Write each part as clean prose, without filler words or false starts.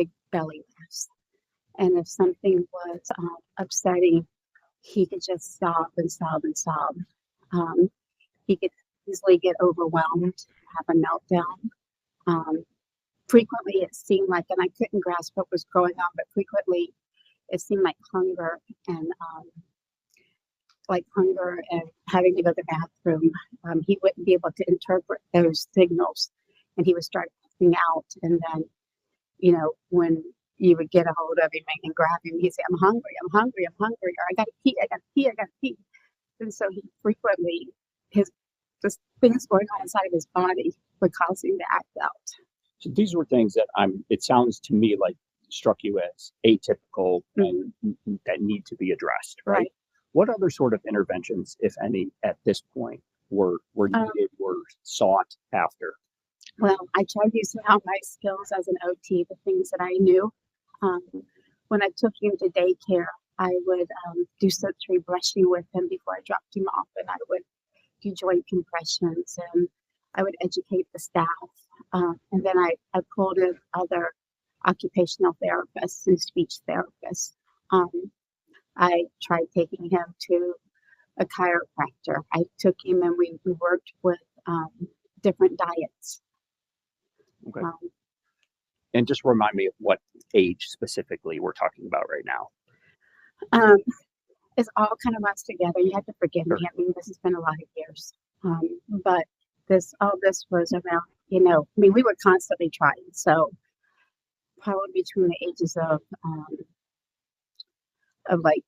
big belly laughs. And if something was upsetting, he could just sob and sob and sob. Um, he could easily get overwhelmed, have a meltdown. Um, Frequently, it seemed like, and I couldn't grasp what was going on, but frequently it seemed and like hunger and having to go to the bathroom. He wouldn't be able to interpret those signals, and he would start acting out. And then, when you would get a hold of him and grab him, he'd say, I'm hungry, or I gotta pee, I gotta pee, I gotta pee. And so he frequently, just things going on inside of his body would cause him to act out. So these were things that it sounds to me like struck you as atypical and that need to be addressed, right? What other sort of interventions, if any, at this point were needed, were sought after? Well, I tried using all my skills as an OT, the things that I knew. When I took him to daycare, I would do sensory brushing with him before I dropped him off, and I would do joint compressions, and I would educate the staff. And then I pulled in other occupational therapists and speech therapists. I tried taking him to a chiropractor. I took him and we worked with different diets. Okay. And just remind me of what age specifically we're talking about right now. It's all kind of runs together. You have to forgive me. I mean, this has been a lot of years. But all this was around, we were constantly trying. So probably between the ages of like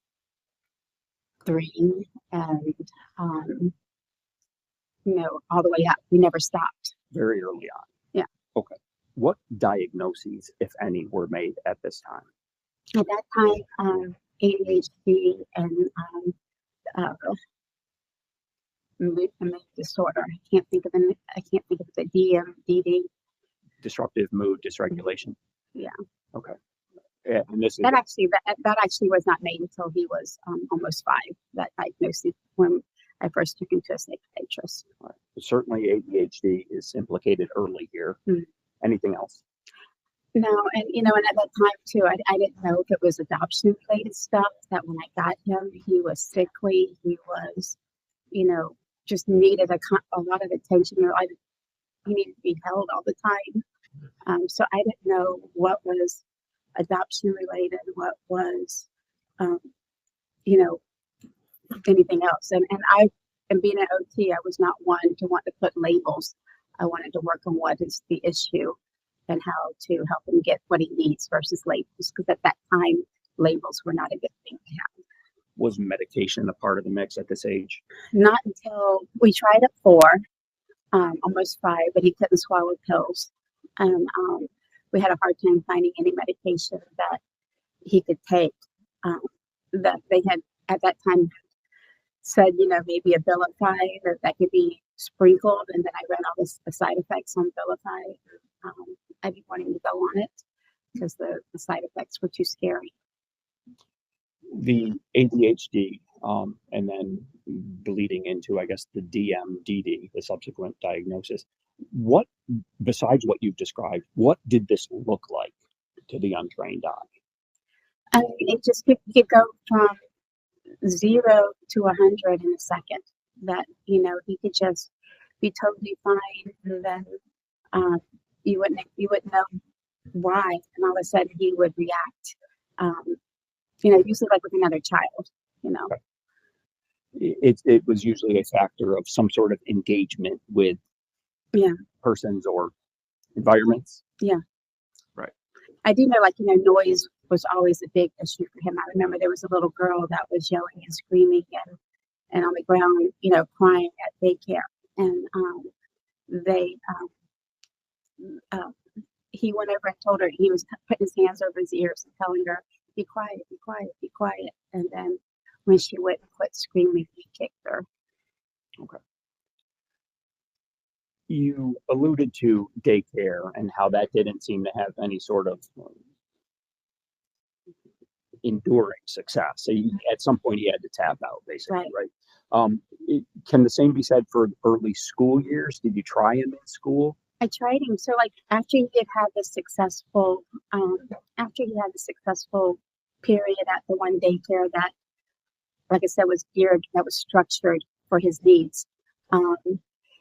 3 and, all the way up. We never stopped. Very early on. Yeah. Okay. What diagnoses, if any, were made at this time? At that time, ADHD and mood disorder. I can't think of the DMDD. Disruptive mood dysregulation. Yeah. Okay. Yeah, and that actually was not made until he was almost 5. That diagnosis when I first took him to a psychiatrist. Right. Certainly, ADHD is implicated early here. Mm-hmm. Anything else? No, and and at that time too, I didn't know if it was adoption-related stuff. That when I got him, he was sickly. He was, just needed a lot of attention. He needed to be held all the time. So I didn't know what was adoption-related, what was, anything else. And being an OT, I was not one to want to put labels. I wanted to work on what is the issue and how to help him get what he needs versus labels. Because at that time, labels were not a good thing to have. Was medication a part of the mix at this age? Not until we tried at 4, almost 5, but he couldn't swallow pills. And we had a hard time finding any medication that he could take. That they had at that time said, maybe Abilify, that could be sprinkled. And then I read all the side effects on Abilify. I didn't want him to go on it because the side effects were too scary. The ADHD, and then bleeding into, I guess, the DMDD, the subsequent diagnosis. What, besides what you've described, what did this look like to the untrained eye? It just could go from 0 to 100 in a second. That he could just be totally fine, and then you wouldn't know why, and all of a sudden he would react. Usually like with another child. It was usually a factor of some sort of engagement with persons or environments. Yeah. Right. I do know, noise was always a big issue for him. I remember there was a little girl that was yelling and screaming and on the ground, crying at daycare. And he went over and told her, he was putting his hands over his ears and telling her, be quiet, be quiet, be quiet. And then when she wouldn't quit screaming, he kicked her. Okay. You alluded to daycare and how that didn't seem to have any sort of enduring success. So at some point he had to tap out, basically, right? Can the same be said for early school years? Did you try him in school? I tried him. So like after he had had the successful, after he had the successful period at the one daycare that, like I said, was geared, that was structured for his needs, um,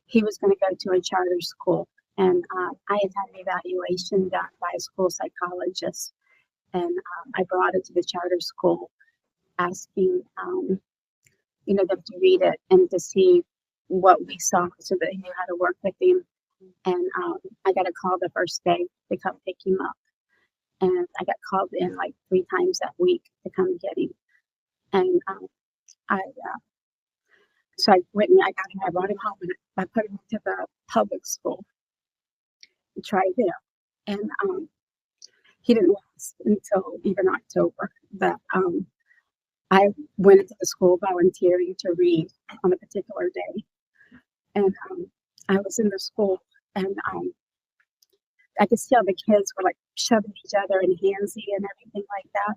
he was going to go to a charter school. And I had had an evaluation done by a school psychologist, and I brought it to the charter school, asking them to read it and to see what we saw, so that he knew how to work with him. And I got a call the first day to come pick him up, and I got called in like 3 times that week to come get him. And I so I went and I got him. I brought him home and I put him to the public school and tried there. And he didn't last until even October. But I went into the school volunteering to read on a particular day, and I was in the school, and I could see how the kids were like shoving each other and handsy and everything like that.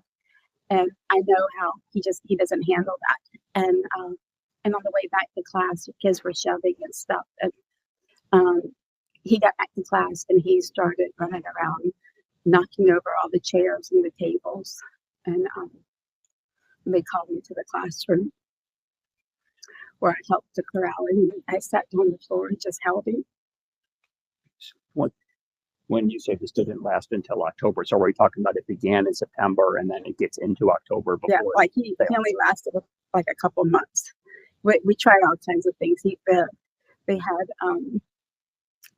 And I know how he doesn't handle that. And on the way back to class, the kids were shoving and stuff. And um, he got back to class and he started running around, knocking over all the chairs and the tables. And they called me to the classroom where I helped to corral him. I sat on the floor and just held him. When you say this didn't last until October, so are we talking about it began in September and then it gets into October before? Yeah, like he only lasted like a couple months. We tried all kinds of things. They had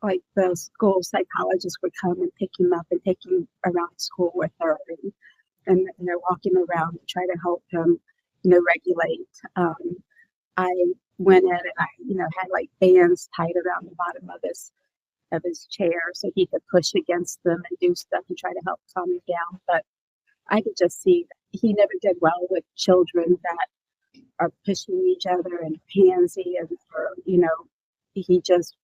like the school psychologist would come and pick him up and take him around school with her, and walk him around and try to help him, regulate. I went in and I had like bands tied around the bottom of his chair so he could push against them and do stuff to try to help calm him down. But I could just see that he never did well with children that are pushing each other and pansy, and he just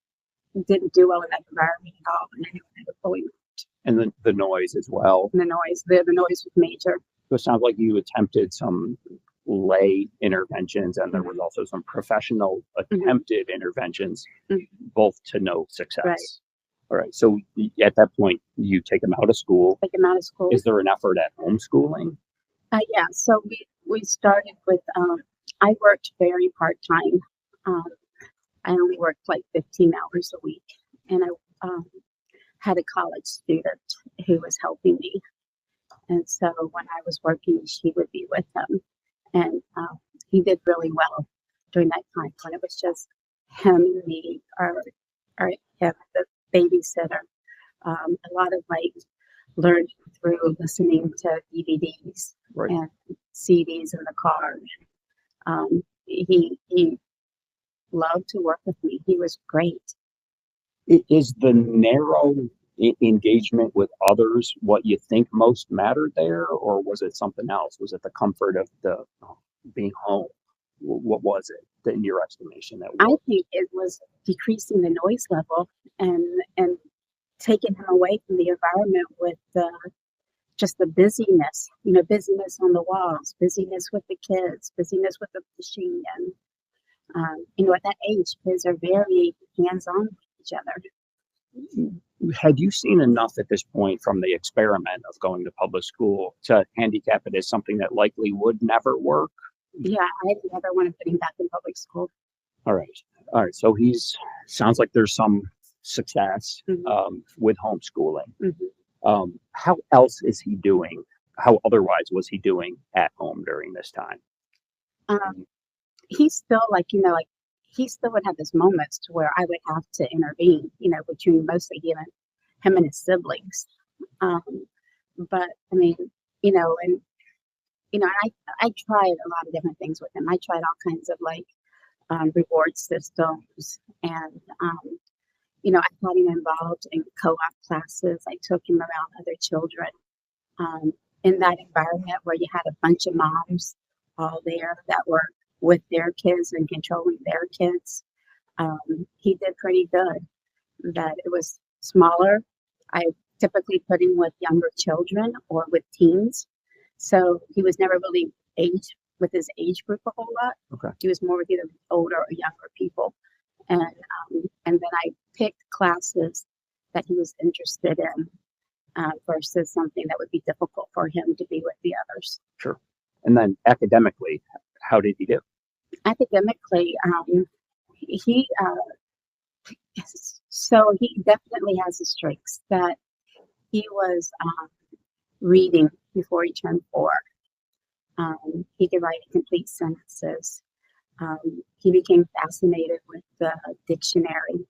didn't do well in that environment at all. And anyone had to pull him out. And the noise as well. And the noise was major. So it sounds like you attempted some lay interventions, and there was also some professional attempted interventions, both to no success. Right. All right. So at that point, you take him out of school. Take him out of school. Is there an effort at homeschooling? Yeah. So we started with. I worked very part time. I only worked like 15 hours a week, and I had a college student who was helping me. And so when I was working, she would be with him. And he did really well during that time when it was just him and me, or him, the babysitter. A lot of like learning through listening to DVDs and CDs in the car. He loved to work with me. He was great. Is the narrow engagement with others what you think most mattered there, or was it something else? Was it the comfort of the being home? What was it in your estimation? I think it was decreasing the noise level and taking him away from the environment with just the busyness, busyness on the walls, busyness with the kids, busyness with the machine. And at that age, kids are very hands-on with each other. Had you seen enough at this point from the experiment of going to public school to handicap it as something that likely would never work? Yeah, I never want to put him back in public school. All right. So sounds like there's some success with homeschooling. How else is he doing? How otherwise was he doing at home during this time? He's still he still would have those moments to where I would have to intervene, between mostly him and his siblings. But I mean, I tried a lot of different things with him. I tried all kinds of reward systems, and I got him involved in co-op classes. I took him around other children in that environment where you had a bunch of moms all there that were with their kids and controlling their kids. He did pretty good. That it was smaller. I typically put him with younger children or with teens. So he was never really with his age group a whole lot. Okay. He was more with either older or younger people. And then I picked classes that he was interested in versus something that would be difficult for him to be with the others. Sure. And then academically, how did he do? Academically, he so he definitely has the strengths that he was reading before he turned 4. He could write complete sentences. He became fascinated with the dictionary,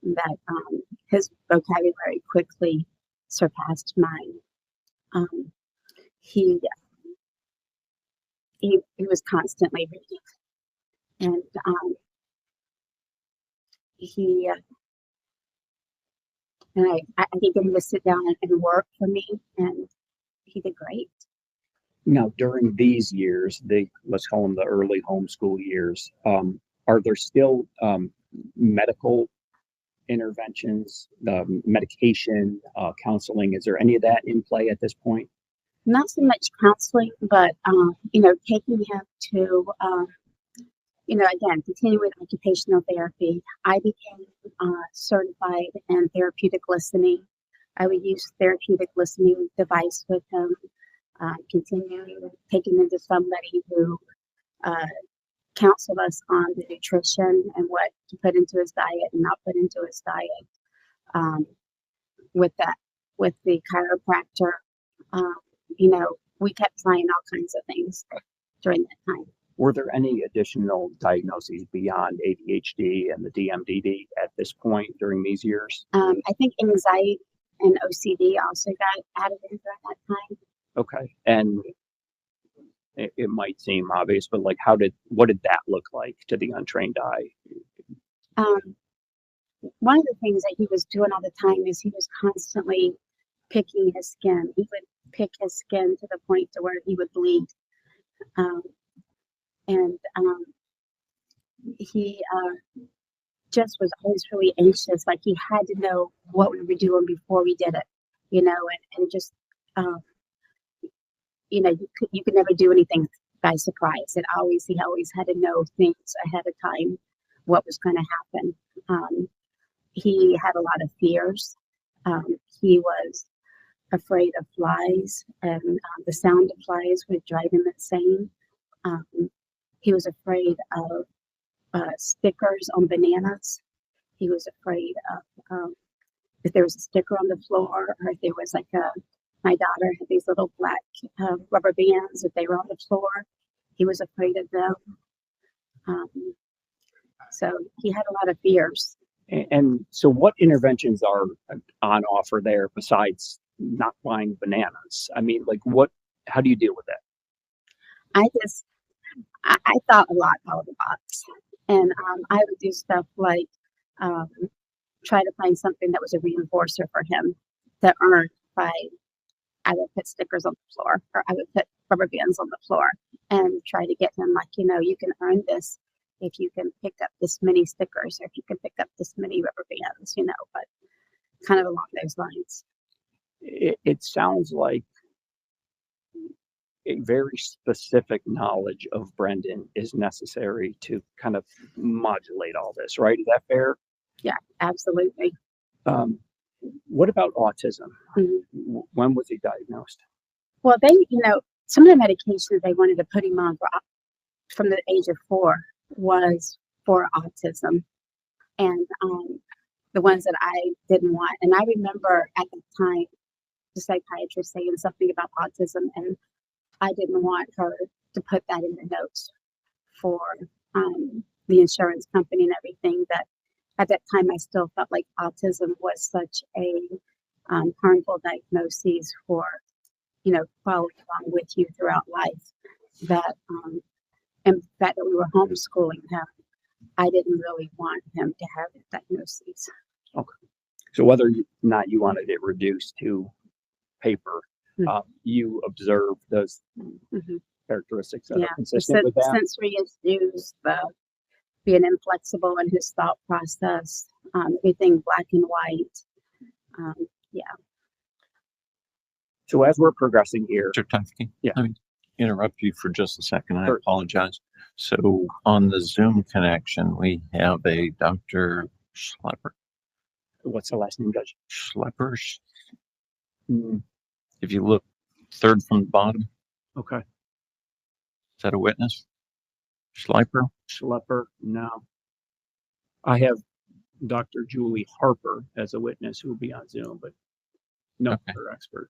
that his vocabulary quickly surpassed mine. He was constantly reading, and he and I could get him to sit down and work for me, and he did great. Now, during these years, let's call them the early homeschool years, are there still medical interventions, medication, counseling? Is there any of that in play at this point? Not so much counseling, but taking him to again, continue with occupational therapy. I became certified in therapeutic listening. I would use therapeutic listening device with him, continuing taking him to somebody who counseled us on the nutrition and what to put into his diet and not put into his diet. With the chiropractor, we kept trying all kinds of things during that time. Were there any additional diagnoses beyond ADHD and the DMDD at this point during these years? I think anxiety and OCD also got added in during that time. Okay. And it might seem obvious, but what did that look like to the untrained eye? One of the things that he was doing all the time is he was constantly picking his skin. He would pick his skin to the point to where he would bleed. He just was always really anxious. Like he had to know what we were doing before we did it, and just, you could never do anything by surprise. He always had to know things ahead of time, what was going to happen. He had a lot of fears. He was afraid of flies, and the sound of flies would drive him insane. He was afraid of stickers on bananas. He was afraid of if there was a sticker on the floor, or if there was my daughter had these little black rubber bands. If they were on the floor, he was afraid of them. So he had a lot of fears. And so what interventions are on offer there besides not buying bananas? I mean, how do you deal with that? I thought a lot out of the box, and I would do stuff like try to find something that was a reinforcer for him to earn by. I would put stickers on the floor, or I would put rubber bands on the floor, and try to get him you can earn this if you can pick up this many stickers, or if you can pick up this many rubber bands, but kind of along those lines. It sounds like a very specific knowledge of Brendan is necessary to kind of modulate all this, right? Is that fair? Yeah, absolutely. What about autism? Mm-hmm. When was he diagnosed? Well, some of the medications they wanted to put him on from the age of 4 was for autism, and the ones that I didn't want. And I remember at the time the psychiatrist saying something about autism, and I didn't want her to put that in the notes for the insurance company and everything. That at that time I still felt like autism was such a harmful diagnosis for following along with you throughout life, that and the fact that we were homeschooling him, I didn't really want him to have that diagnosis. Okay. So whether or not you wanted it reduced to paper, you observe those characteristics that are consistent with that. Sensory issues, being inflexible in his thought process, everything black and white. Yeah. So as we're progressing here, Mr. Tufke, yeah. Let me interrupt you for just a second. I Sure. apologize. So on the Zoom connection, we have a Dr. Schlepper. What's the last name, Judge? Schleppers. Mm, If you look third from the bottom, okay. is that a witness? Schleiper? Schlepper, no. I have Dr. Julie Harper as a witness who will be on Zoom, but no Okay. other expert.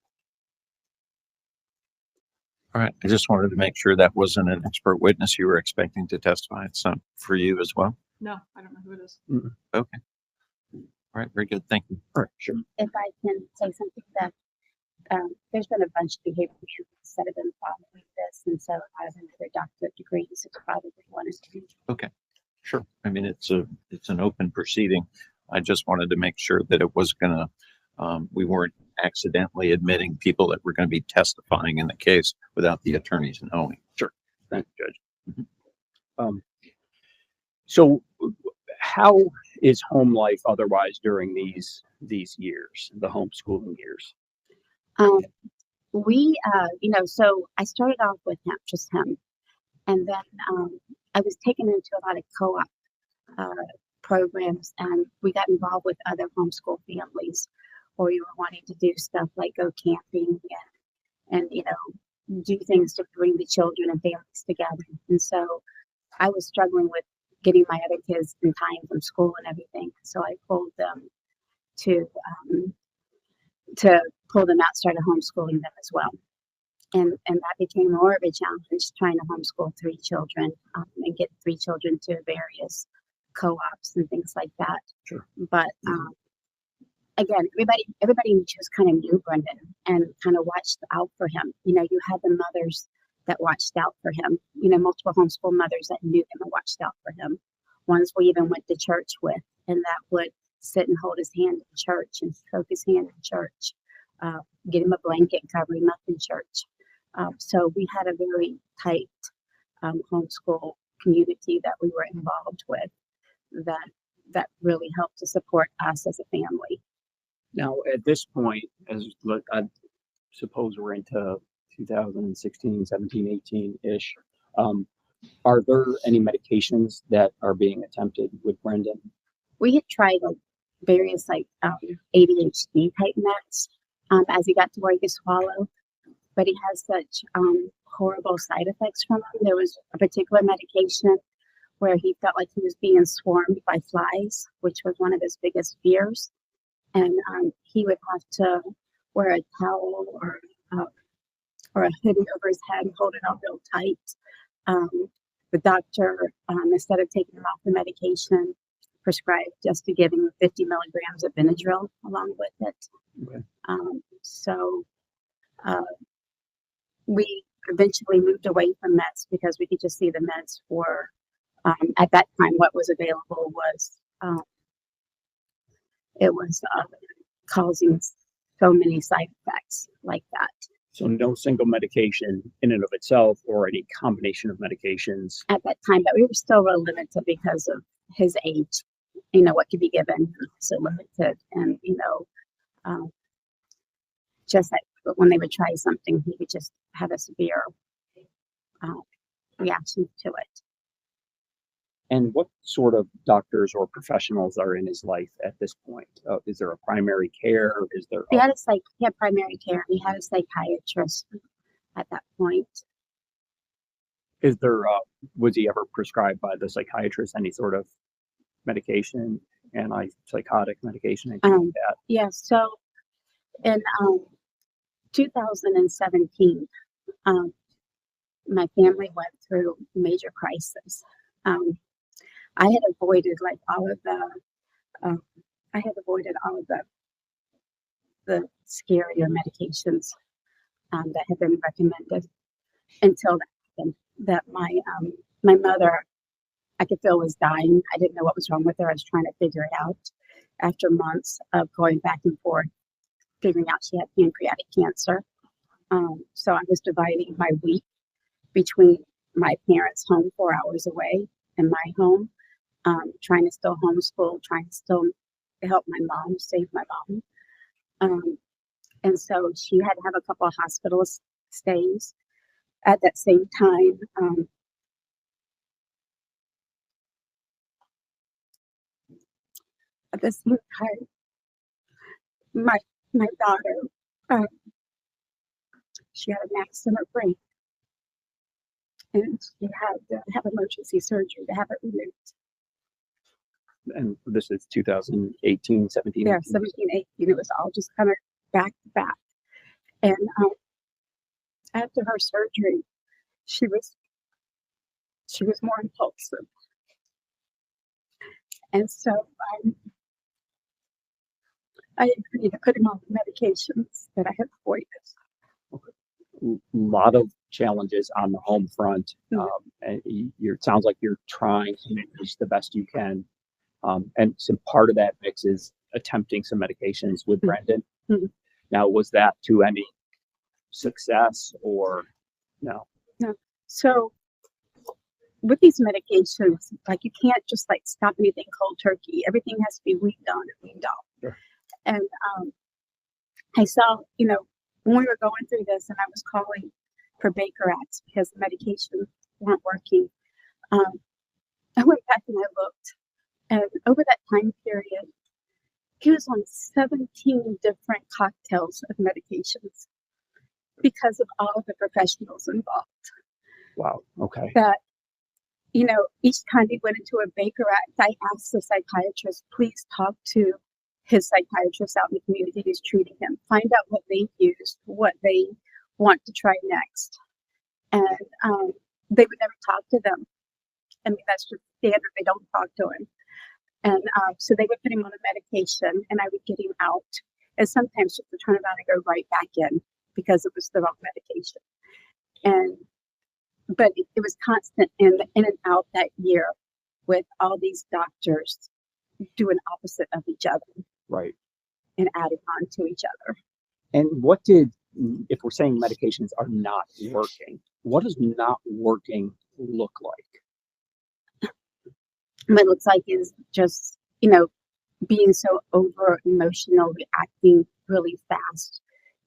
All right. I just wanted to make sure that wasn't an expert witness you were expecting to testify. It's for you as well. No, I don't know who it is. Okay. All right. Very good. Thank you. All right, sure. If I can say something that there's been a bunch of behavior managers that have been following this, and so I have another doctorate degree, so it's probably one of them. Okay. Sure. I mean, it's an open proceeding. I just wanted to make sure that it was gonna, we weren't accidentally admitting people that were going to be testifying in the case without the attorneys knowing. Sure. Thank you, Judge. Mhm. So how is home life otherwise during these years, the homeschooling years? So I started off with him, just him, and then I was taken into a lot of co-op programs, and we got involved with other homeschool families, or we were wanting to do stuff like go camping and do things to bring the children and families together. And so I was struggling with getting my other kids in time from school and everything. So I pulled them to pull them out, started homeschooling them as well. And that became more of a challenge, trying to homeschool 3 children and get 3 children to various co-ops and things like that. Sure. But again, everybody just kind of knew Brendan and kind of watched out for him. You had the mothers that watched out for him. Multiple homeschool mothers that knew him and watched out for him. Ones we even went to church with, and that would sit and hold his hand in church and stroke his hand in church, get him a blanket, cover him up in church. So we had a very tight homeschool community that we were involved with that really helped to support us as a family. Now, at this point, I suppose we're into 2016, 17, 18-ish. Are there any medications that are being attempted with Brendan? We had tried various ADHD type meds as he got to where he could swallow, but he has such horrible side effects from them. There was a particular medication where he felt like he was being swarmed by flies, which was one of his biggest fears. And he would have to wear a towel or a hoodie over his head and hold it out real tight. The doctor, instead of taking him off the medication, prescribed just to give him 50 milligrams of Benadryl along with it. Okay. So we eventually moved away from meds because we could just see the meds for, at that time, what was available was, it was causing so many side effects like that. So no single medication in and of itself or any combination of medications. At that time, but we were still real limited because of his age, what could be given, so limited. And, just like when they would try something, he would just have a severe reaction to it. And what sort of doctors or professionals are in his life at this point? Is there a primary care? Is there? He had primary care. He had a psychiatrist at that point. Is there? Was he ever prescribed by the psychiatrist any sort of medication, antipsychotic medication, anything like that? Yeah. So in 2017, my family went through major crisis. I had avoided all of the scarier medications that had been recommended until that happened. That my mother, I could feel, was dying. I didn't know what was wrong with her. I was trying to figure it out after months of going back and forth, figuring out she had pancreatic cancer. So I was dividing my week between my parents' home 4 hours away and my home, trying to still homeschool, trying to still help my mom, save my mom. And so she had to have a couple of hospital stays at that same time. At the same time, my daughter, uh, she had a mass in her brain, and she had to have emergency surgery to have it removed. And this is 2018, 17. Yeah, 17, 18. It was all just kind of back to back. And after her surgery, she was more impulsive, and so I agreed to put him on the medications that I had avoided. A lot of challenges on the home front. And it sounds like you're trying to manage the best you can. And some part of that mix is attempting some medications with Brendan. Mm-hmm. Now, was that to any success or no? No. So with these medications, like you can't just like stop anything cold turkey. Everything has to be weaned on and weaned off. Sure. And I saw, when we were going through this, and I was calling for Baker Acts because the medications weren't working. I went back and I looked, and over that time period, he was on 17 different cocktails of medications because of all of the professionals involved. Wow. Okay. That, each time he went into a Baker Act, I asked the psychiatrist, please talk to his psychiatrist out in the community who's treating him, find out what they use, what they want to try next. And they would never talk to them. I mean, that's just standard. They don't talk to him. And so they would put him on a medication, and I would get him out. And sometimes just to turn around and go right back in because it was the wrong medication. But it was constant in and out that year with all these doctors doing opposite of each other. Right. And adding on to each other. And if we're saying medications are not working, what does not working look like? What it looks like is just, being so over emotional, reacting really fast,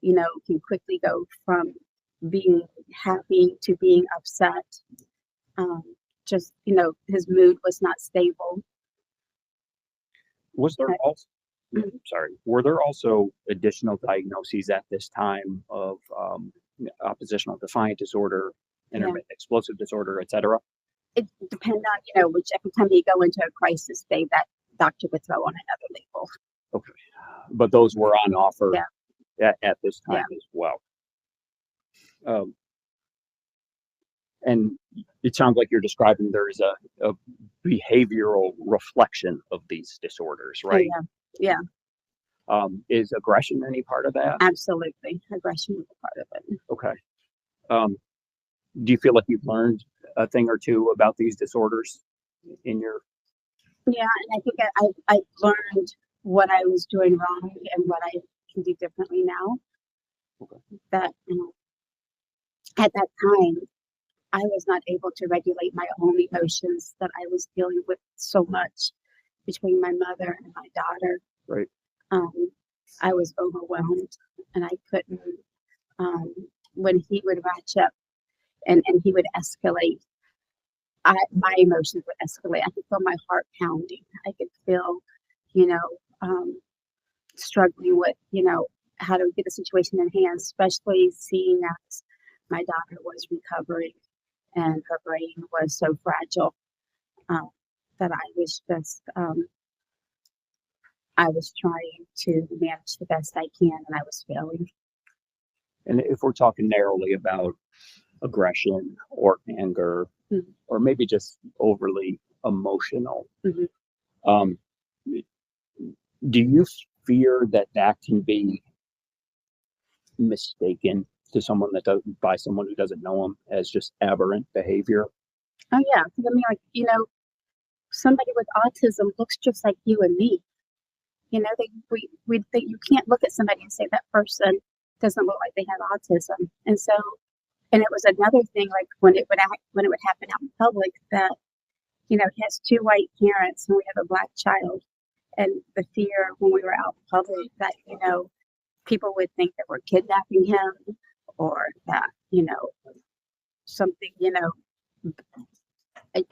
can quickly go from being happy to being upset. His mood was not stable. Was there also, were there also additional diagnoses at this time of oppositional defiant disorder, intermittent explosive disorder, et cetera? It depends on, which every time you go into a crisis, that doctor would throw on another label. Okay. But those were on offer at this time as well. And it sounds like you're describing there's a behavioral reflection of these disorders, right? Yeah. Is aggression any part of that? Absolutely. Aggression is a part of it. Okay. Do you feel like you've learned a thing or two about these disorders in your? Yeah, and I think I've learned what I was doing wrong and what I can do differently now. Okay. That, at that time, I was not able to regulate my own emotions, that I was dealing with so much between my mother and my daughter. Right. I was overwhelmed, and I couldn't, when he would ratchet up and he would escalate, my emotions would escalate. I could feel my heart pounding. I could feel, struggling with, how to get the situation in hand, especially seeing as my daughter was recovering and her brain was so fragile, that I was just, I was trying to manage the best I can, and I was failing. And if we're talking narrowly about aggression or anger, or maybe just overly emotional, do you fear that can be mistaken to someone by someone who doesn't know them as just aberrant behavior? Oh yeah, because I mean, somebody with autism looks just like you and me. We think you can't look at somebody and say that person doesn't look like they have autism. And so, and it was another thing, like when it would happen out in public, that he has two white parents and we have a black child, and the fear when we were out in public that people would think that we're kidnapping him, or that something. I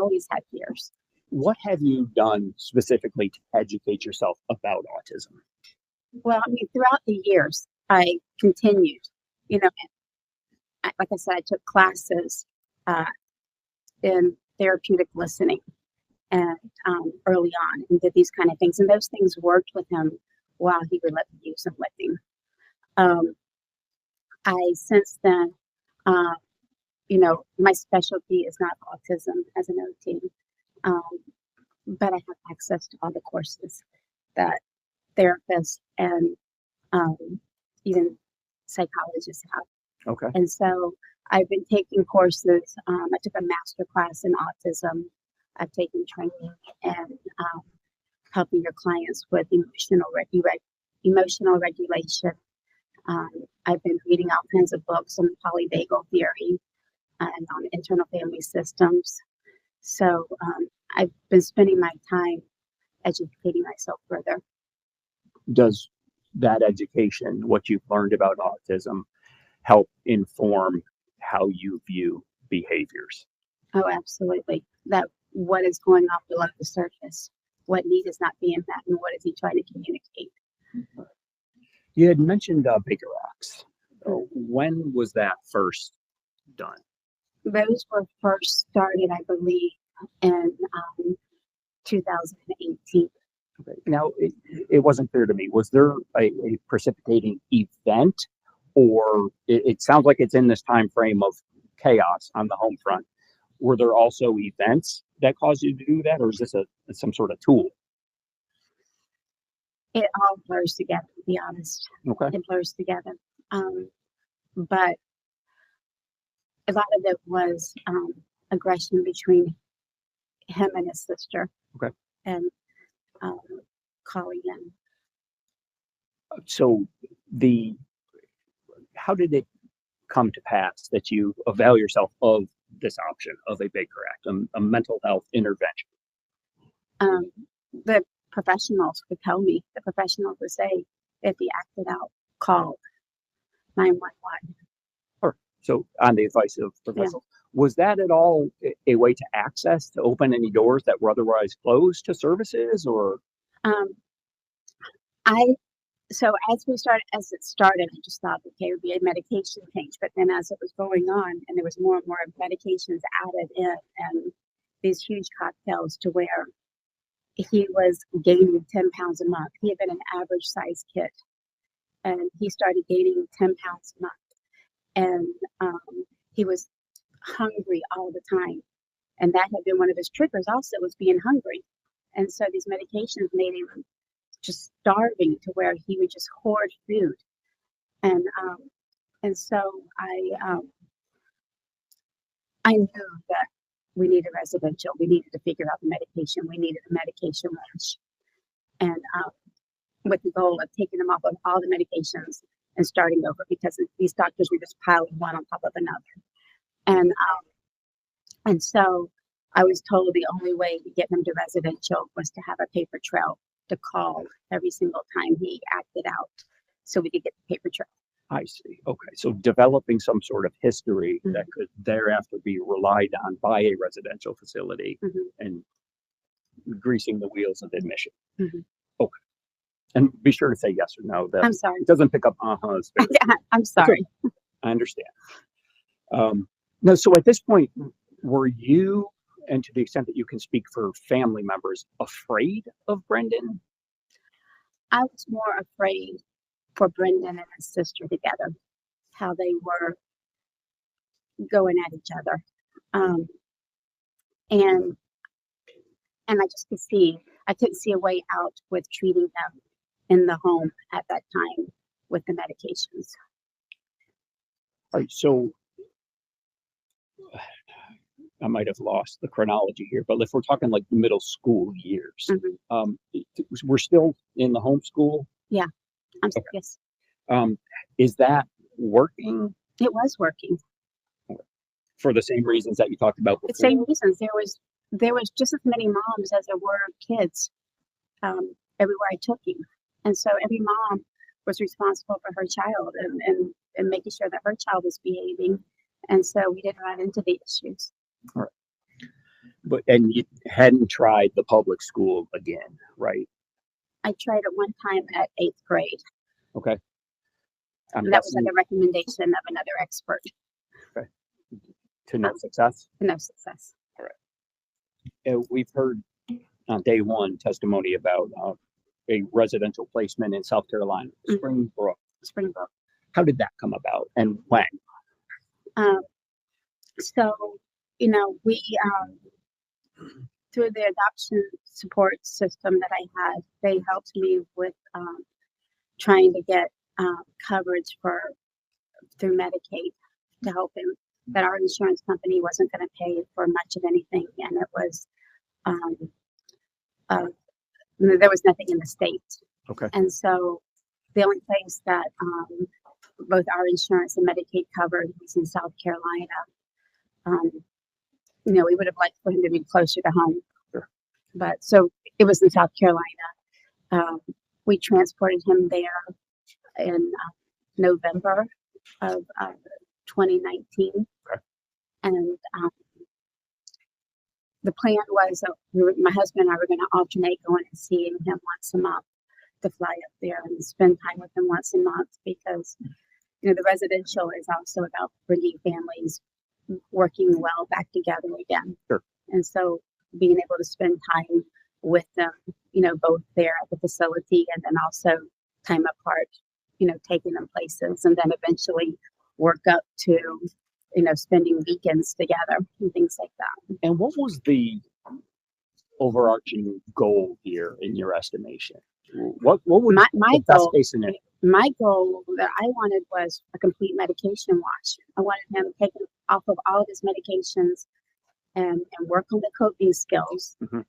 always had fears. What have you done specifically to educate yourself about autism? Well, I mean, throughout the years, I continued, you know, like I said, I took classes uh, in therapeutic listening and early on and did these kind of things. And those things worked with him while he would let me use them with him. I since then, uh, my specialty is not autism as an OT, um, but I have access to all the courses that therapists and um, even psychologists have. Okay. And so I've been taking courses. I took a master class in autism. I've taken training and helping your clients with emotional regulation. I've been reading all kinds of books on polyvagal theory and on internal family systems. So I've been spending my time educating myself further. Does that education, what you've learned about autism, help inform how you view behaviors? Oh, absolutely. That what is going on below the surface, what need is not being met, and what is he trying to communicate? You had mentioned Bigger Rocks. When was that first done? Those were first started, I believe, in 2018. Okay. Now, it wasn't clear to me. Was there a precipitating event, or it sounds like it's in this time frame of chaos on the home front? Were there also events that caused you to do that, or is this some sort of tool? It all blurs together, to be honest. Okay. It blurs together. But a lot of it was aggression between him and his sister. Okay. And calling in. So how did it come to pass that you avail yourself of this option of a Baker Act, a mental health intervention? The professionals would tell me, the professionals would say, if he acted out, call 911. Or so on the advice of professionals. Yeah. Was that at all a way to access, to open any doors that were otherwise closed to services, or? So as it started, I just thought, okay, it would be a medication change. But then as it was going on and there was more and more medications added in and these huge cocktails to where he was gaining 10 pounds a month. He had been an average size kid and he started gaining 10 pounds a month. And he was hungry all the time. And that had been one of his triggers also, was being hungry. And so these medications made him just starving to where he would just hoard food. And so I knew that we needed residential. We needed to figure out the medication. We needed a medication lunch. And with the goal of taking him off of all the medications and starting over, because these doctors were just piling one on top of another. And so I was told the only way to get him to residential was to have a paper trail to call every single time he acted out so we could get the paper trail. I see. Okay. So developing some sort of history that could thereafter be relied on by a residential facility and greasing the wheels of admission. Okay. And be sure to say yes or no. I'm sorry. It doesn't pick up uh-huh. Yeah, I'm sorry. Okay. I understand. No, so at this point, were you, and to the extent that you can speak for family members, afraid of Brendan? I was more afraid for Brendan and his sister together, how they were going at each other. And I couldn't see a way out with treating them in the home at that time with the medications. All right, so I might have lost the chronology here, but if we're talking like middle school years, we're still in the homeschool? Yeah, I'm still, yes. Is that working? It was working. For the same reasons that you talked about before? The same reasons. There was just as many moms as there were kids everywhere I took him. And so every mom was responsible for her child and making sure that her child was behaving. And so we didn't run into the issues. All right. And you hadn't tried the public school again, right? I tried it one time at 8th grade, Okay. I'm and that was guessing at the recommendation of another expert. to no success. No success. We've heard on day one testimony about a residential placement in South Carolina, Mhm. Springbrook. Springbrook. How did that come about and when? So, you know, we through the adoption support system that I had, they helped me with trying to get coverage for through Medicaid to help him. That our insurance company wasn't going to pay for much of anything, and it was there was nothing in the state. Okay. And so the only place that both our insurance and Medicaid covered was in South Carolina. You know, we would have liked for him to be closer to home. Sure. But so it was in South Carolina. We transported him there in November of 2019. Okay. And the plan was my husband and I were going to alternate going and seeing him once a month, to fly up there and spend time with him once a month, because you know the residential is also about bringing families working well back together again. Sure. And so being able to spend time with them, you know, both there at the facility and then also time apart, you know, taking them places, and then eventually work up to, you know, spending weekends together and things like that. And what was the overarching goal here in your estimation? What would My the best goal, case scenario? my goal that I wanted was a complete medication wash. I wanted him taken off of all of his medications and work on the coping skills. Mhm.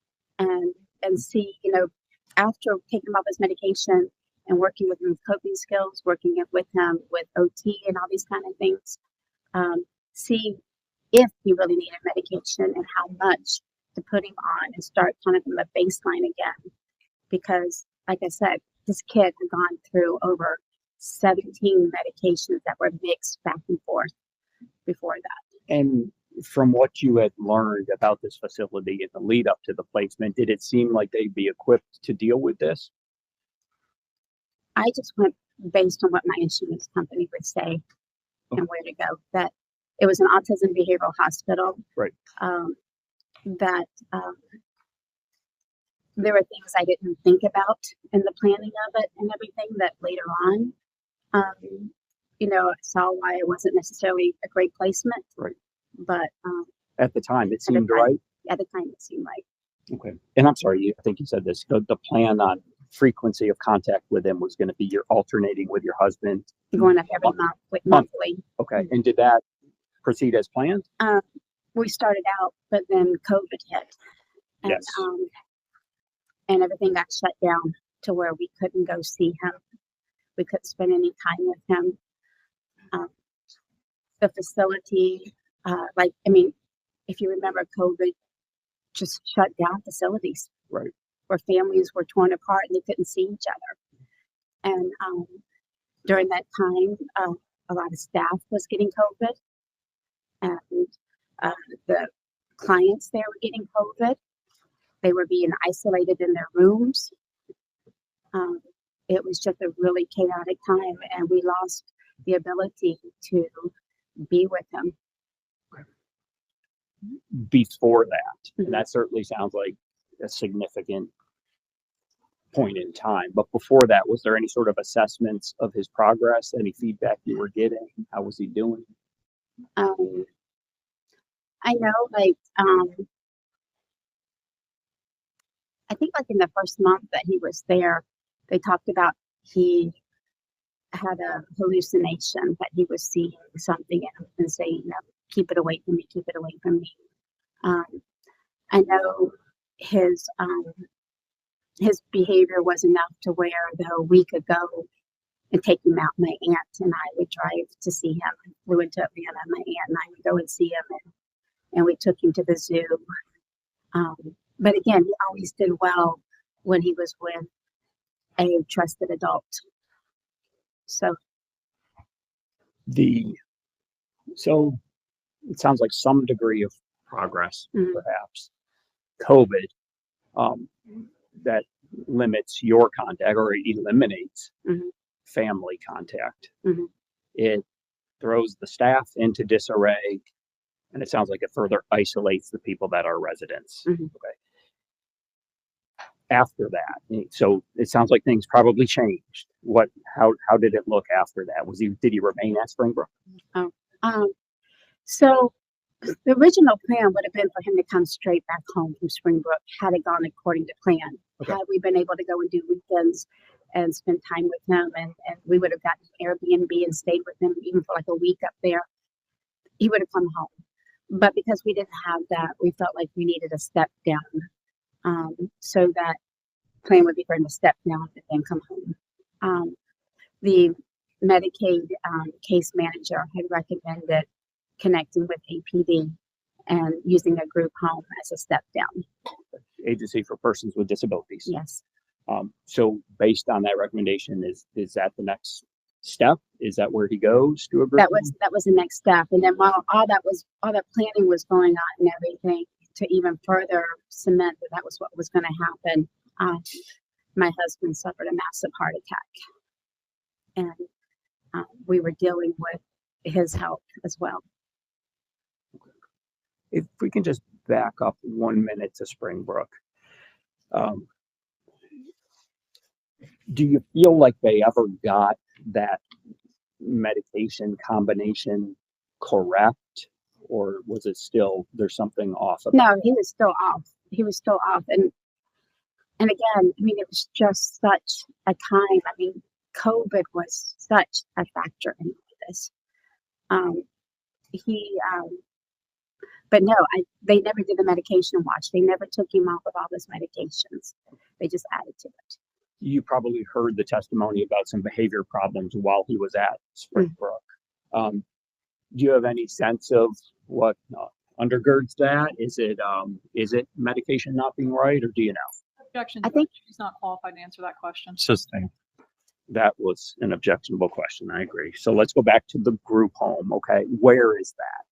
and see, you know, after taking him off his medication and working with him with coping skills, working with him with OT and all these kind of things, see if he really needed medication and how much to put him on, and start kind of from a baseline again. Because, like I said, this kid had gone through over 17 medications that were mixed back and forth before that. And from what you had learned about this facility in the lead up to the placement, did it seem like they'd be equipped to deal with this? I just went based on what my insurance company would say and where to go. That it was an autism behavioral hospital. Right. That there were things I didn't think about in the planning of it and everything that later on, you know, I saw why it wasn't necessarily a great placement. Right. But At the time, it seemed time. right. at the time, it seemed right. Okay. And I'm sorry, I think you said this. The plan on frequency of contact with him was going to be you're alternating with your husband. Going up every month, monthly. Okay. And did that proceed as planned? We started out, but then COVID hit. And, Yes. And everything got shut down to where we couldn't go see him. We couldn't spend any time with him. The facility, if you remember, COVID just shut down facilities. Right. Where families were torn apart and they couldn't see each other. And during that time, a lot of staff was getting COVID, and the clients there were getting COVID. They were being isolated in their rooms. It was just a really chaotic time, and we lost the ability to be with him. Before that, Mhm. and that certainly sounds like a significant point in time. But before that, was there any sort of assessments of his progress? Any feedback you were getting? How was he doing? I know, I think like in the first month that he was there, they talked about he had a hallucination that he was seeing something and saying, no, keep it away from me, keep it away from me. I know his behavior was enough to where though we could go and take him out. My aunt and I would drive to see him. We went to Atlanta, my aunt and I would go and see him, and we took him to the zoo. But again, he always did well when he was with a trusted adult. So So it sounds like some degree of progress, Mhm. perhaps. COVID, that limits your contact or eliminates Mhm. family contact. Mhm. It throws the staff into disarray, and it sounds like it further isolates the people that are residents. Mhm. Okay. After that, so it sounds like things probably changed. How did it look after that? Did he remain at Springbrook? Oh, so the original plan would have been for him to come straight back home from Springbrook had it gone according to plan. Okay. Had we been able to go and do weekends and spend time with him, and we would have gotten an Airbnb and stayed with him even for like a week up there, he would have come home. But because we didn't have that, we felt like we needed a step down. So that plan would be for him to step down and then come home. The Medicaid case manager had recommended connecting with APD and using a group home as a step down. Agency for Persons with Disabilities. Yes. So based on that recommendation, is that the next step? Is that where he goes to a group? That was the next step. And then while all that planning was going on and everything to even further cement that was what was going to happen, my husband suffered a massive heart attack, and we were dealing with his health as well. If we can just back up 1 minute to Springbrook. Do you feel like they ever got that medication combination correct, or was it still there's something off about No, he was still off. He was still off, and again, I mean, it was just such a time. I mean, COVID was such a factor in all this. But no, they never did the medication watch. They never took him off of all those medications. They just added to it. You probably heard the testimony about some behavior problems while he was at Springbrook. Do you have any sense of what undergirds that? Is it medication not being right, or do you know? Objection. I think she's not qualified to answer that question. Sustained. That was an objectionable question. I agree. So let's go back to the group home. Okay, where is that?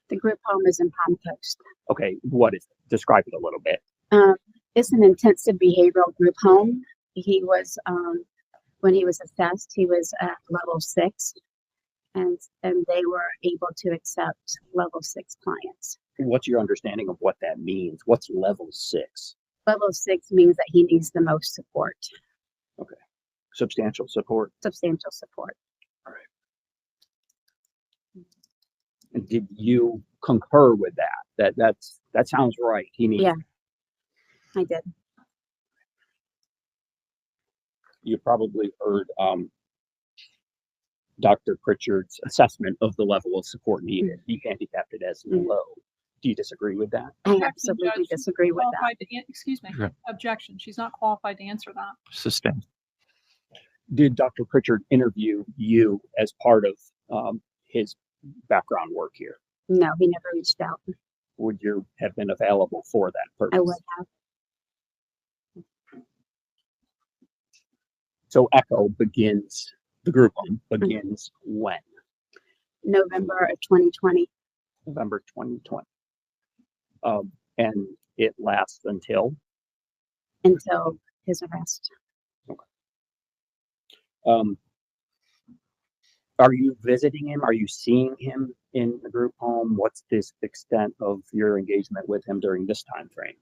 the group home is in Palm Coast. Okay, what is it? Describe it a little bit. It's an intensive behavioral group home. He was, when he was assessed, he was at level 6, and they were able to accept level 6 clients. What's your understanding of what that means? What's level 6? Level 6 means that he needs the most support. Okay, substantial support. Substantial support. All right. And did you concur with that? That sounds right. He needs. Yeah, I did. You probably heard Dr. Pritchard's assessment of the level of support needed. He handicapped it as low. Do you disagree with that? I absolutely disagree with that. Excuse me. Sure. Objection. She's not qualified to answer that. Sustained. Did Dr. Pritchard interview you as part of his background work here? No, he never reached out. Would you have been available for that purpose? I would have. So ECHO begins, the group home begins when? November of 2020. November 2020. And it lasts until His arrest. Are you visiting him? Are you seeing him in the group home? What's this extent of your engagement with him during this time frame?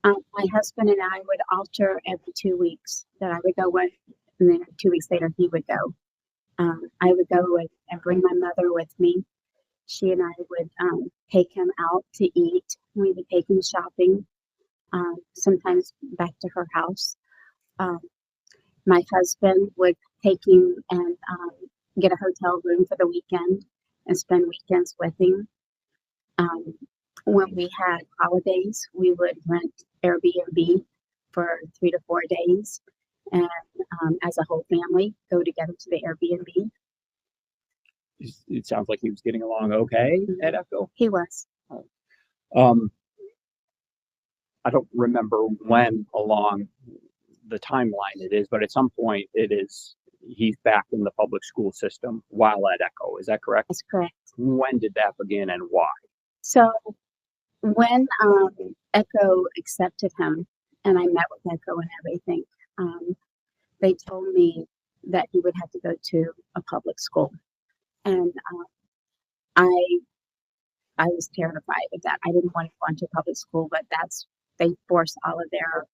My husband and I would alter every 2 weeks that I would go with, and then 2 weeks later he would go. I would go with and bring my mother with me. She and I would take him out to eat. We would take him shopping, sometimes back to her house. My husband would take him and get a hotel room for the weekend and spend weekends with him. When we had holidays, we would rent Airbnb for 3 to 4 days, and as a whole family, go together to the Airbnb. It sounds like he was getting along okay at ECHO. He was. I don't remember when along the timeline it is, but at some point he's back in the public school system while at ECHO. Is that correct? That's correct. When did that begin and why? So when ECHO accepted him and I met with ECHO and everything, they told me that he would have to go to a public school, and I I was terrified of that. I didn't want to go into public school, but they force all of their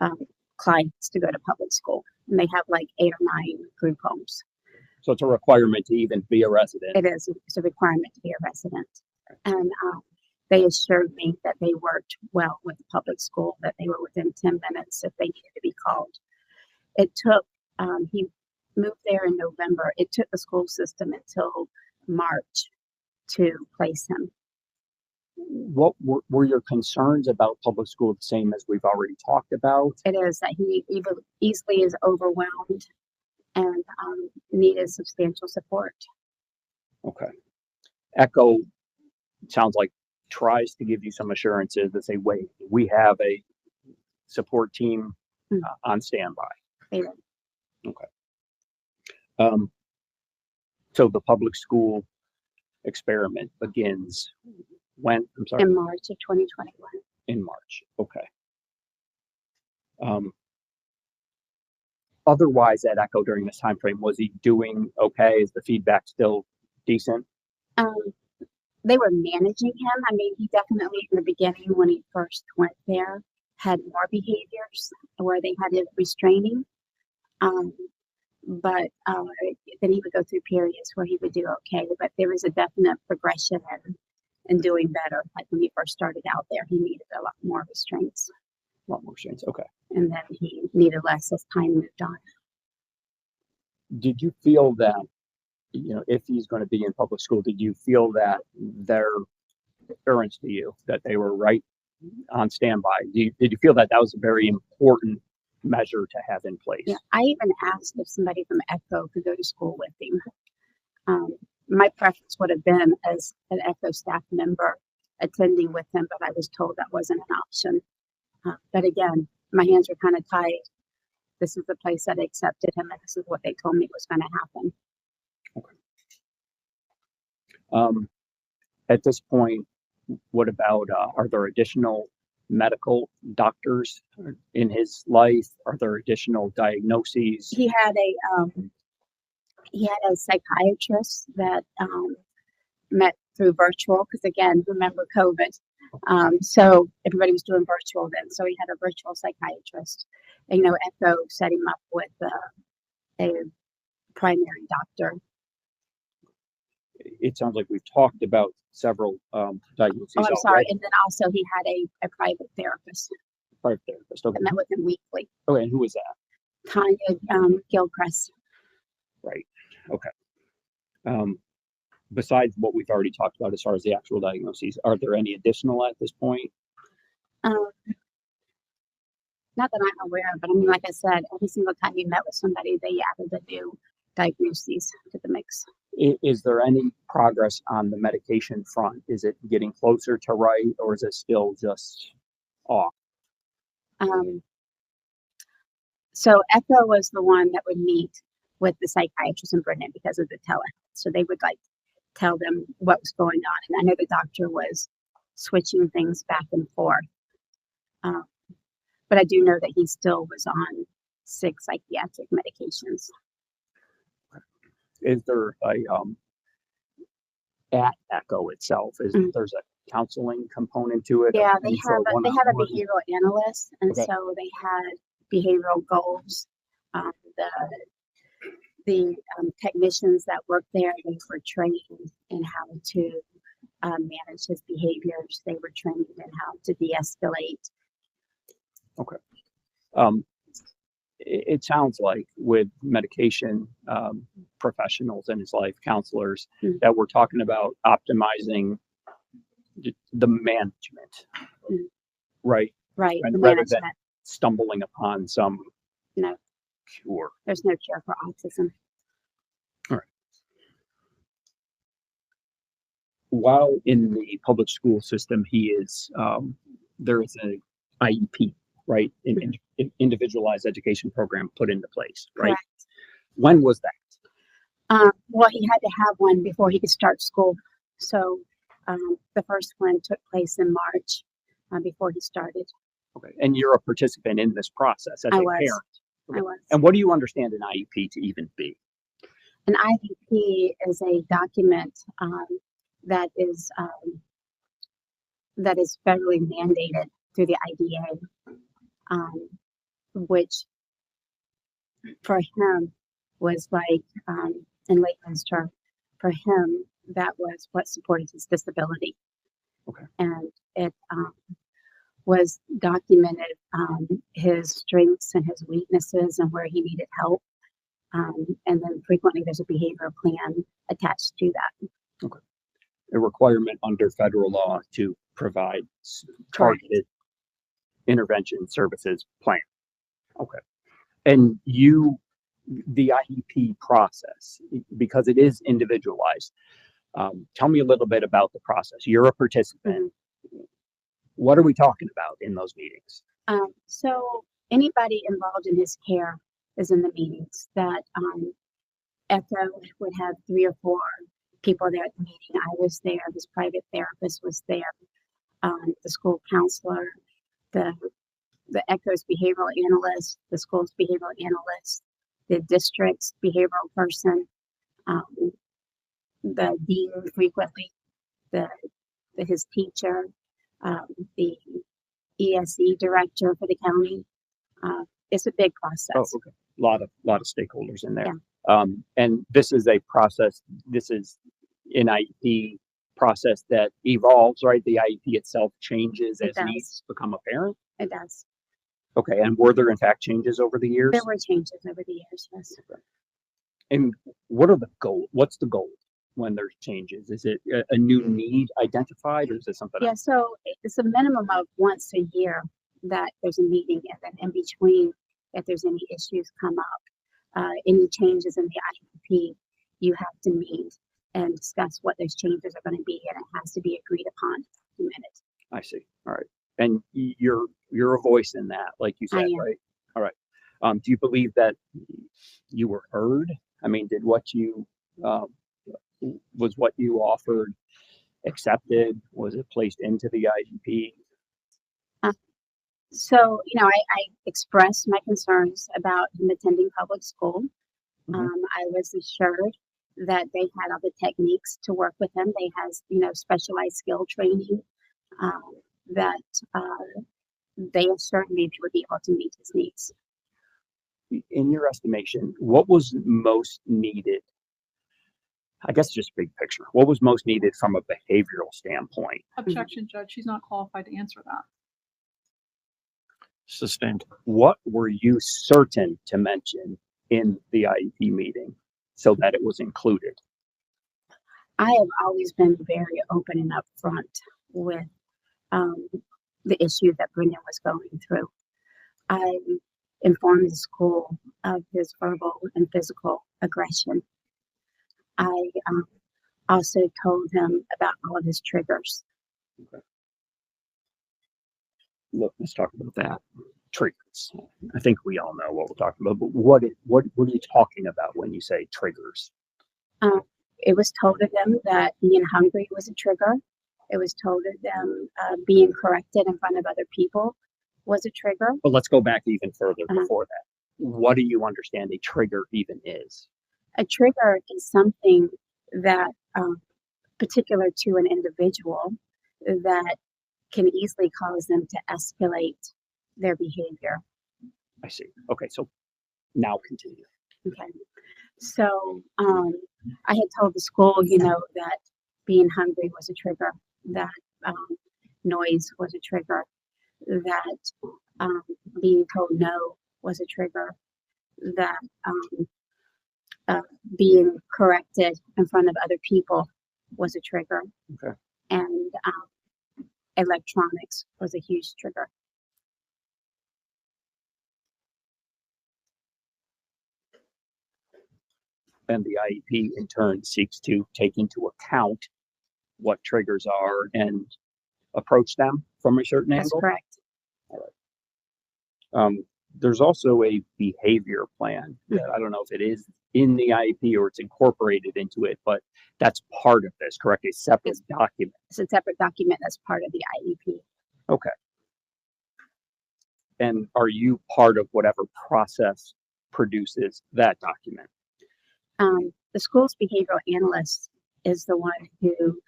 um, clients to go to public school, and they have like 8 or 9 group homes. So it's a requirement to even be a resident. It is. It's a requirement to be a resident, and they assured me that they worked well with the public school, that they were within 10 minutes if they needed to be called. It took, he moved there in November. It took the school system until March to place him. What were your concerns about public school the same as we've already talked about? It is that he easily is overwhelmed and needed substantial support. Okay. Echo sounds like tries to give you some assurances that say, wait, we have a support team on standby. They did. Okay. So the public school experiment begins when? I'm sorry. In March of 2021. In March. Okay. Otherwise, at Echo during this time frame, was he doing okay? Is the feedback still decent? They were managing him. I mean, he definitely in the beginning when he first went there had more behaviors where they had it restraining. But then he would go through periods where he would do okay. But there was a definite progression in doing better. Like when he first started out there, he needed a lot more restraints. A lot more restraints. Okay. And then he needed less as time moved on. Did you feel that, if he's going to be in public school, did you feel that their assurance to you that they were right on standby? Did you feel that was a very important measure to have in place? Yeah, I even asked if somebody from Echo could go to school with him. My preference would have been as an Echo staff member attending with him, but I was told that wasn't an option. But again, my hands were kind of tied. This is the place that accepted him, and this is what they told me was going to happen. Okay. At this point, what about, are there additional medical doctors in his life? Are there additional diagnoses? He had a psychiatrist that met through virtual, because again, remember COVID. So everybody was doing virtual then. So he had a virtual psychiatrist. And, Echo set him up with a primary doctor. It sounds like we've talked about several diagnoses. Oh, I'm sorry. already. And then also he had a private therapist Private therapist. Okay. that met with him weekly. Okay, and who is that? Tanya Gilchrist. Right. Okay. Besides what we've already talked about as far as the actual diagnoses, are there any additional at this point? Not that I'm aware of, but I mean, like I said, every single time you met with somebody, they added a new diagnoses to the mix. Is there any progress on the medication front? Is it getting closer to right, or is it still just off? So Echo was the one that would meet with the psychiatrist in Brendan because of the telehealth. So they would tell them what was going on. And I know the doctor was switching things back and forth. But I do know that he still was on 6 psychiatric medications. Is there at Echo itself, there's a counseling component to it? Yeah, they have a one-on-one? behavioral analyst, and Okay. so they had behavioral goals. The technicians that worked there, they were trained in how to manage his behaviors. They were trained in how to de-escalate. Okay. It sounds like with medication professionals in his life, counselors, that we're talking about optimizing the management, right? Right, And the rather management. than stumbling upon some No, cure. there's no cure for autism. All right. While in the public school system, he is there is an IEP, right? An individualized education program put into place, right? Correct. When was that? Well, he had to have one before he could start school. So the first one took place in March before he started. Okay, and you're a participant in this process as I a was. parent. I was. And what do you understand an IEP to even be? An IEP is a document that is federally mandated through the IDA, which for him was like, in layman's term, for him that was what supported his disability. Okay. And it was documented his strengths and his weaknesses and where he needed help. And then frequently there's a behavioral plan attached to that. Okay. A requirement under federal law to provide targeted intervention services plan. Okay. And the IEP process, because it is individualized, tell me a little bit about the process. You're a participant. Mm-hmm. What are we talking about in those meetings? So anybody involved in his care is in the meetings. That Echo would have 3 or 4 people there at the meeting. I was there. His private therapist was there. The school counselor, the Echo's behavioral analyst, the school's behavioral analyst, the district's behavioral person, the dean frequently, his teacher, the ESE director for the county. It's a big process. Oh, okay. A lot of stakeholders in there. Yeah. And this is a process. This is an IEP process that evolves, right? The IEP itself changes as needs become apparent. It does. Okay. And were there in fact changes over the years? There were changes over the years, yes. Okay. And what are the goals? What's the goal when there's changes? Is it a new need identified, or is it something else? So it's a minimum of once a year that there's a meeting, and then in between, if there's any issues come up, any changes in the IEP, you have to meet and discuss what those changes are going to be, and it has to be agreed upon, documented. I see. All right. And you're a voice in that, like you said, right? All right. Do you believe that you were heard? I mean, did what you was what you offered accepted? Was it placed into the IEP? So, I expressed my concerns about him attending public school. Mm-hmm. I was assured that they had all the techniques to work with him. They had, specialized skill training, that they assured me they would be able to meet his needs. In your estimation, what was most needed? I guess just big picture. What was most needed from a behavioral standpoint? Objection, Judge. She's not qualified to answer that. Sustained. What were you certain to mention in the IEP meeting so that it was included? I have always been very open and upfront with the issue that Brendan was going through. I informed the school of his verbal and physical aggression. I also told him about all of his triggers. Okay. Look, let's talk about that. Triggers. I think we all know what we're talking about, but what are you talking about when you say triggers? It was told of them that being hungry was a trigger. It was told of them being corrected in front of other people was a trigger. But let's go back even further before that. What do you understand a trigger even is? A trigger is something that particular to an individual that can easily cause them to escalate their behavior. I see. Okay, so now continue. Okay. So I had told the school, that being hungry was a trigger, that noise was a trigger, that being told no was a trigger, that being corrected in front of other people was a trigger. Okay. And electronics was a huge trigger. And the IEP in turn seeks to take into account what triggers are and approach them from a certain That's angle. correct. All right. There's also a behavior plan that I don't know if it is in the IEP or it's incorporated into it, but that's part of this, correct? A separate document. It's a separate document that's part of the IEP. Okay. And are you part of whatever process produces that document? The school's behavioral analyst is the one who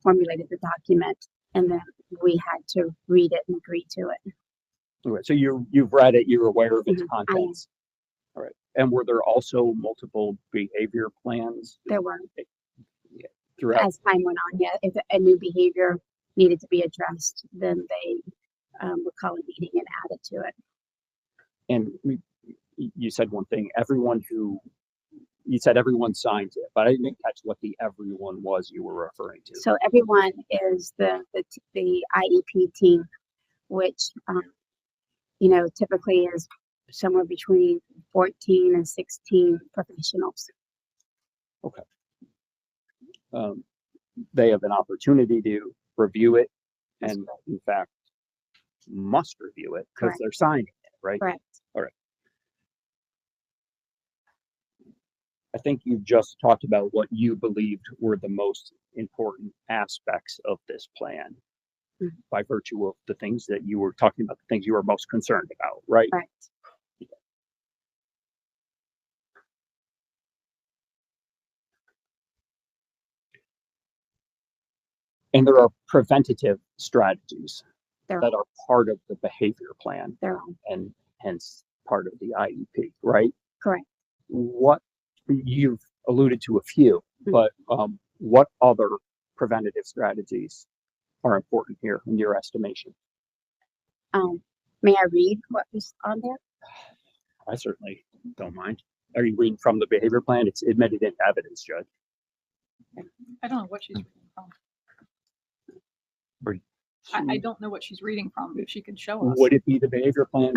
formulated the document, and then we had to read it and agree to it. Okay, so you've read it, you're aware of its I am. contents. All right. And were there also multiple behavior plans There were, throughout? as time went on, yeah, if a new behavior needed to be addressed, then they would call a meeting and add it to it. And you said one thing, you said everyone signs it, but I didn't catch what the everyone was you were referring to. So everyone is the IEP team, which typically is somewhere between 14 and 16 professionals. Okay. They have an opportunity to review it, and in fact, must review it because Correct. they're signing it, right? Correct. All right. I think you just talked about what you believed were the most important aspects of this plan by virtue of the things that you were talking about, the things you were most concerned about, right? Correct. And there are preventative strategies They're that are part of the behavior plan They're all and hence part of the IEP, right? correct. What you've alluded to a few, but what other preventative strategies are important here in your estimation? May I read what was on there? I certainly don't mind. Are you reading from the behavior plan? It's admitted into evidence, Judge. I don't know what she's reading from. I don't know what she's reading from. If she could show us. Would it be the behavior plan?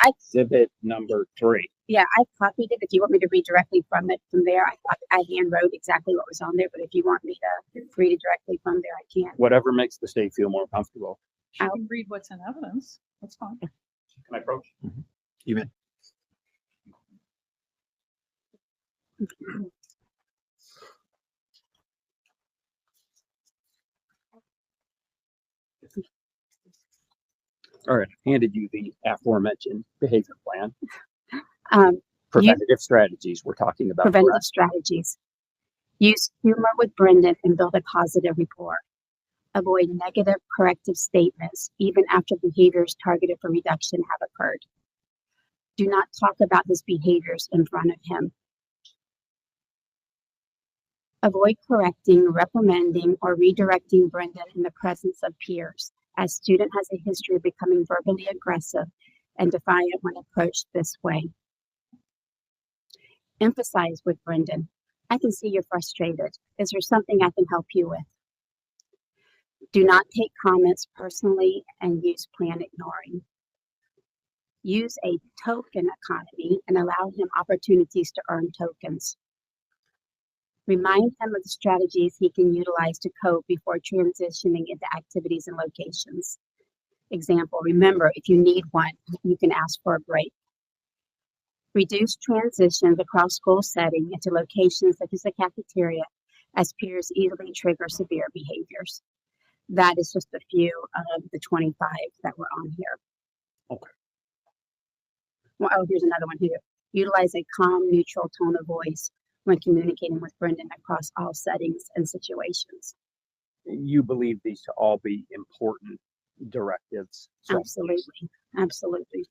Exhibit number 3. Yeah, I copied it. If you want me to read directly from there, I hand wrote exactly what was on there. But if you want me to read it directly from there, I can. Whatever makes the state feel more comfortable. She can read what's in evidence. That's fine. Can I approach? You may. All right, I handed you the aforementioned behavior plan. Preventative Strategies we're talking about. Preventative correct? strategies. Use humor with Brendan and build a positive rapport. Avoid negative corrective statements even after behaviors targeted for reduction have occurred. Do not talk about his behaviors in front of him. Avoid correcting, reprimanding, or redirecting Brendan in the presence of peers, as student has a history of becoming verbally aggressive and defiant when approached this way. Emphasize with Brendan, I can see you're frustrated. Is there something I can help you with? Do not take comments personally and use plan ignoring. Use a token economy and allow him opportunities to earn tokens. Remind him of the strategies he can utilize to cope before transitioning into activities and locations. Example, remember, if you need one, you can ask for a break. Reduce transitions across school setting into locations such as the cafeteria, as peers easily trigger severe behaviors. That is just a few of the 25 that were on here. Okay. Well, here's another one here. Utilize a calm, neutral tone of voice when communicating with Brendan across all settings and situations. You believe these to all be important directives? Absolutely. Absolutely.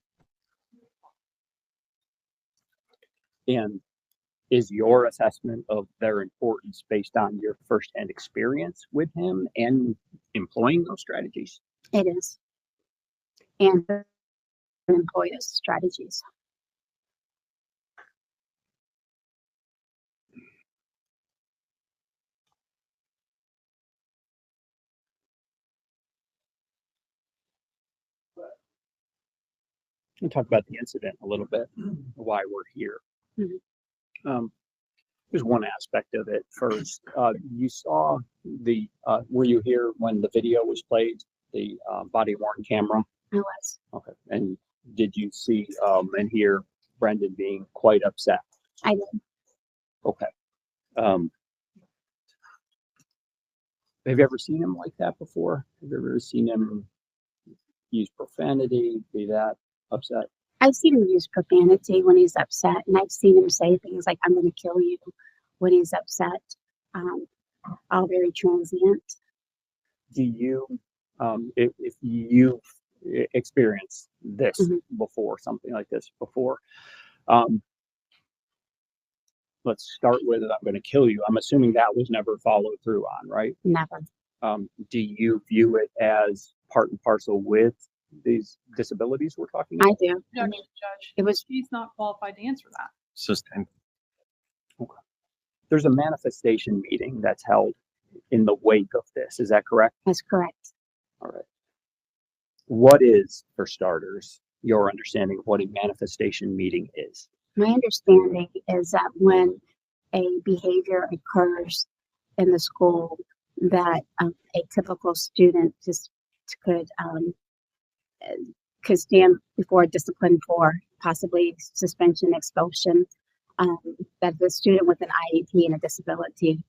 And is your assessment of their importance based on your firsthand experience with him and employing those strategies? It is. And employ those strategies. We'll talk about the incident a little bit, why we're here. There's one aspect of it first. You saw were you here when the video was played, the body worn camera? I was. Okay. And did you see and hear Brendan being quite upset? I did. Okay. Have you ever seen him like that before? Have you ever seen him use profanity, be that upset? I've seen him use profanity when he's upset, and I've seen him say things like, I'm going to kill you when he's upset. Um, all very transient. Do you, if you've experienced this Mhm. before, something like this before, um, let's start with I'm going to kill you. I'm assuming that was never followed through on, right? Never. Do you view it as part and parcel with these disabilities we're talking I about? do. I Judge, mean, judge, it was she's not qualified to answer that. Sustained. There's a manifestation meeting that's held in the wake of this. Is that correct? that's correct. All right. What is, for starters, your understanding of what a manifestation meeting is? My understanding is that when a behavior occurs in the school that a typical student just could could stand before discipline for possibly suspension, expulsion. That the student with an IEP and a disability,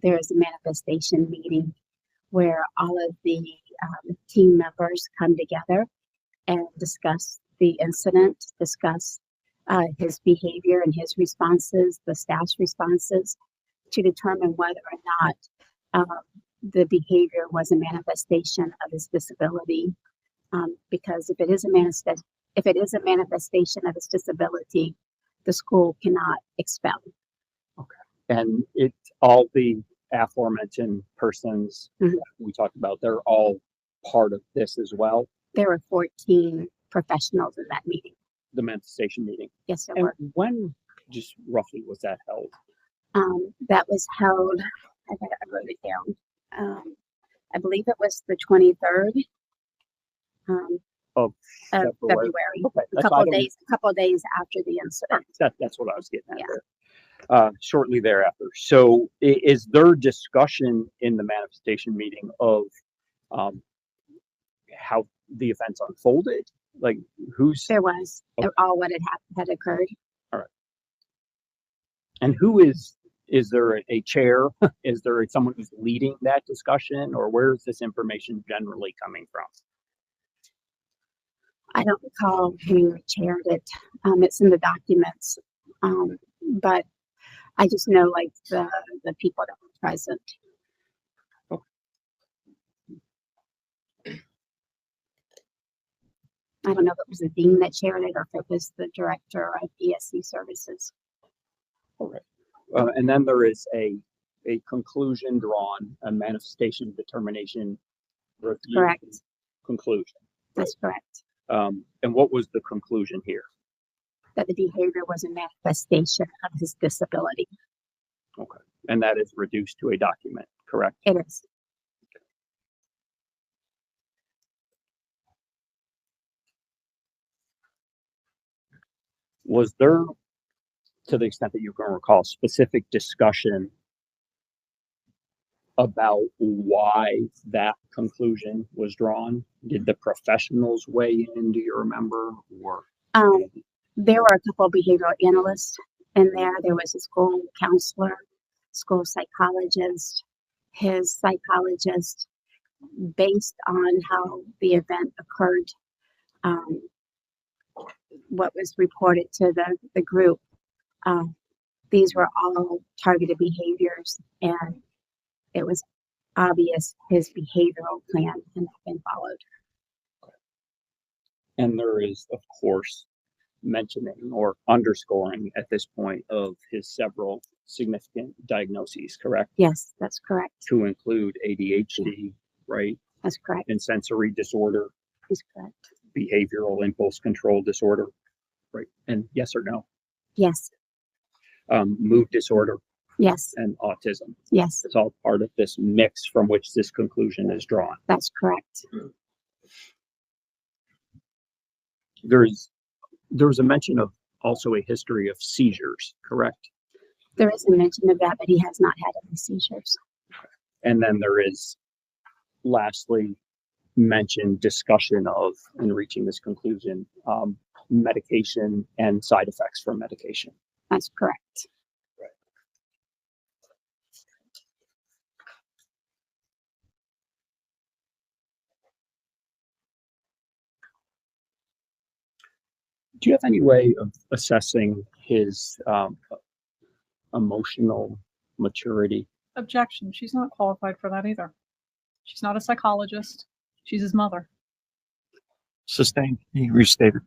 there is a manifestation meeting where all of the team members come together and discuss the incident, discuss his behavior and his responses, the staff's responses, to determine whether or not the behavior was a manifestation of his disability. Because if it is a manifestation of his disability, the school cannot expel. And it all the aforementioned persons Mhm. we talked about, they're all part of this as well, There were 14 professionals in that meeting. the manifestation meeting. Yes, there And were. when, just roughly, was that held? That was held, I wrote it down. I believe it was the 23rd Of of February? February. Okay, A that's couple why I of don't- days, after the incident. That's what I was getting at Yeah. there. Shortly thereafter. So is there discussion in the manifestation meeting of how the offense unfolded? Like who's, There was Okay. all what had occurred. and who is there a chair? Is there someone who's leading that discussion, or where is this information generally coming from? I don't recall who chaired it. It's in the documents. But I just know like the people that were present. I don't know if it was the dean that chaired it or if it was the director of ESC services. All right. And then there is a conclusion drawn, a manifestation determination review Correct. conclusion. That's correct. And what was the conclusion here? That the behavior was a manifestation of his disability. Okay. And that is reduced to a document, correct? It is. Was there, to the extent that you can recall, specific discussion about why that conclusion was drawn? Did the professionals weigh in? Do you remember? Or There were a couple of behavioral analysts in there. There was a school counselor, school psychologist, his psychologist, based on how the event occurred, what was reported to the group. These were all targeted behaviors, and it was obvious his behavioral plan had not been followed. and there is, of course, mentioning or underscoring at this point of his several significant diagnoses, correct? Yes, that's correct. To include ADHD, right? That's correct. And sensory disorder, That's correct. behavioral impulse control disorder, right? And yes or no? Yes, Mood disorder yes, and autism. yes, It's all part of this mix from which this conclusion is drawn. that's correct. There's a mention of also a history of seizures, correct? There is a mention of that, but he has not had any seizures. And then there is, lastly, mentioned discussion of, in reaching this conclusion, medication and side effects from medication. That's correct. Do you have any way of assessing his emotional maturity? Objection. She's not qualified for that either. She's not a psychologist. She's his mother. Sustained. He restated.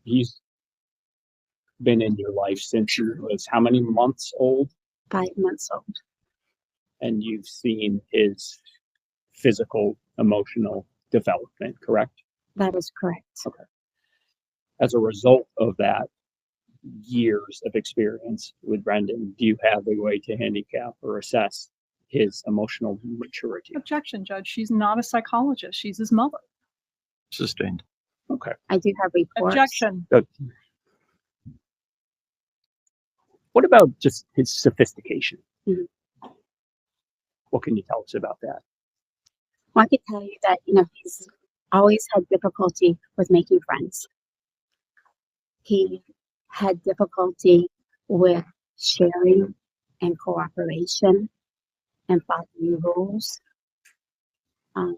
He's been in your life since he was how many months old? 5 months old. And you've seen his physical, emotional development, correct? That is correct. Okay. As a result of that years of experience with Brendan, do you have a way to handicap or assess his emotional maturity? Objection, Judge. She's not a psychologist. She's his mother. Sustained. Okay. I do have reports. Objection. What about just his sophistication? Mhm. What can you tell us about that? Well, I could tell you that, he's always had difficulty with making friends. He had difficulty with sharing and cooperation and following rules. All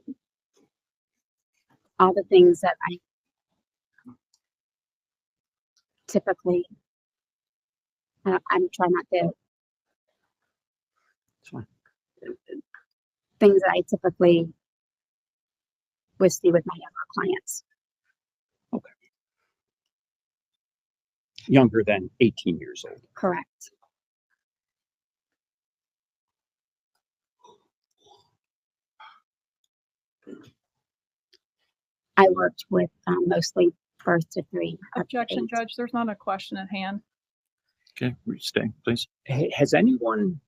the things that I typically, I'm trying not to, It's fine. things that I typically would see with my younger clients. Younger than 18 years old. Correct. I worked with mostly birth to 3. Objection, Judge. There's not a question at hand. Okay, restate, please. Has anyone,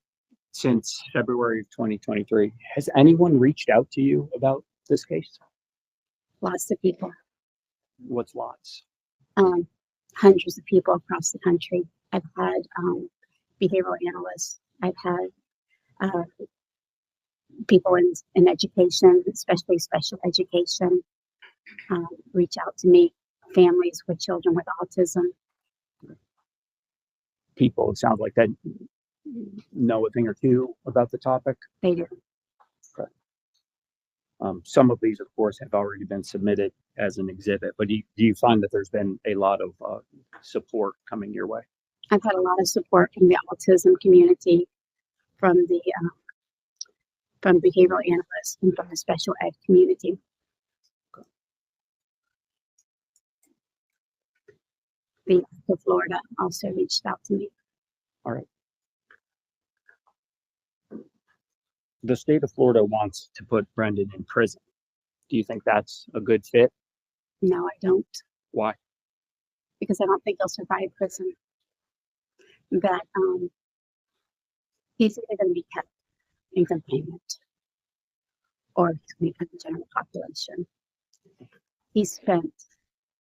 since February of 2023, has anyone reached out to you about this case? Lots of people, What's lots? hundreds of people across the country. I've had behavioral analysts. I've had people in education, especially special education, reach out to me, families with children with autism. People, it sounds like that know a thing or two about the topic. They do. Some of these, of course, have already been submitted as an exhibit, but do you find that there's been a lot of support coming your way? I've had a lot of support from the autism community, from the behavioral analysts, and from the special ed community. The of Florida also reached out to me. All right. The state of Florida wants to put Brendan in prison. Do you think that's a good fit? No, I don't, Why? because I don't think he'll survive prison. That he's either going to be kept in confinement or he's going to be put in general population. He spent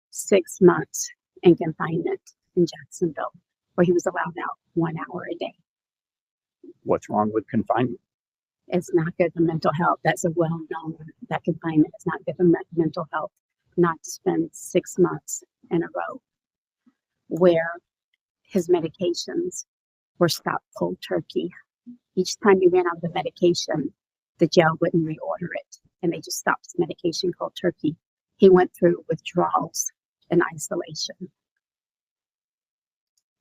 6 months in confinement in Jacksonville, where he was allowed out 1 hour a day. What's wrong with confinement? It's not good for mental health. That's a well-known, that confinement is not good for mental health. Not to spend 6 months in a row where his medications were stopped cold turkey. Each time he ran out of the medication, the jail wouldn't reorder it, and they just stopped his medication cold turkey. He went through withdrawals and isolation.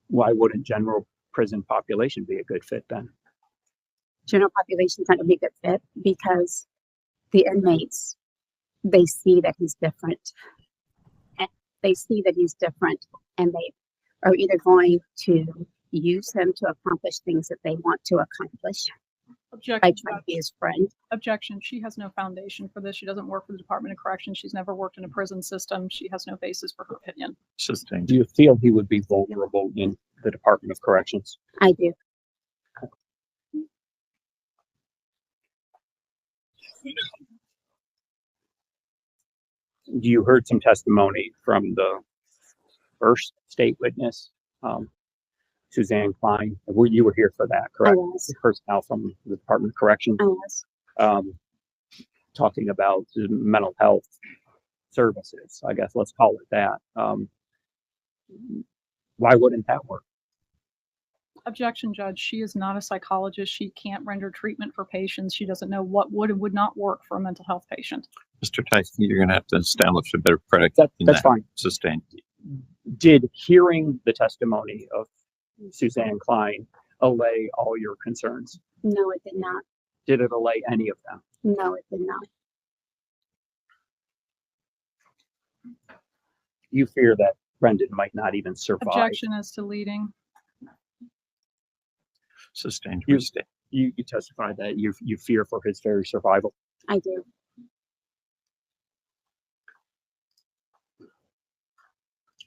Why wouldn't general prison population be a good fit then? General population is not going to be a good fit because the inmates, they see that he's different. And they see that he's different, and they are either going to use him to accomplish things that they want to accomplish by Objection, trying to be Judge. his friend. Objection. She has no foundation for this. She doesn't work for the Department of Corrections. She's never worked in a prison system. She has no basis for her opinion. Sustained. Do you feel he would be vulnerable in the Department of Corrections? I do. You heard some testimony from the first state witness, Suzanne Klein. You were here for that, I correct? was. Personnel from the Department of Corrections, I was. talking about the mental health services, I guess, let's call it that. Why wouldn't that work? Objection, Judge. She is not a psychologist. She can't render treatment for patients. She doesn't know what would and would not work for a mental health patient. Mr. Tyson, you're going to have to establish a better predicate than That's that. fine. Sustained. Did hearing the testimony of Suzanne Klein allay all your concerns? No, it did not. Did it allay any of them? No, it did not. You fear that Brendan might not even survive. Objection as to leading. Sustained. You- Restate. You testified that you fear for his very survival. I do.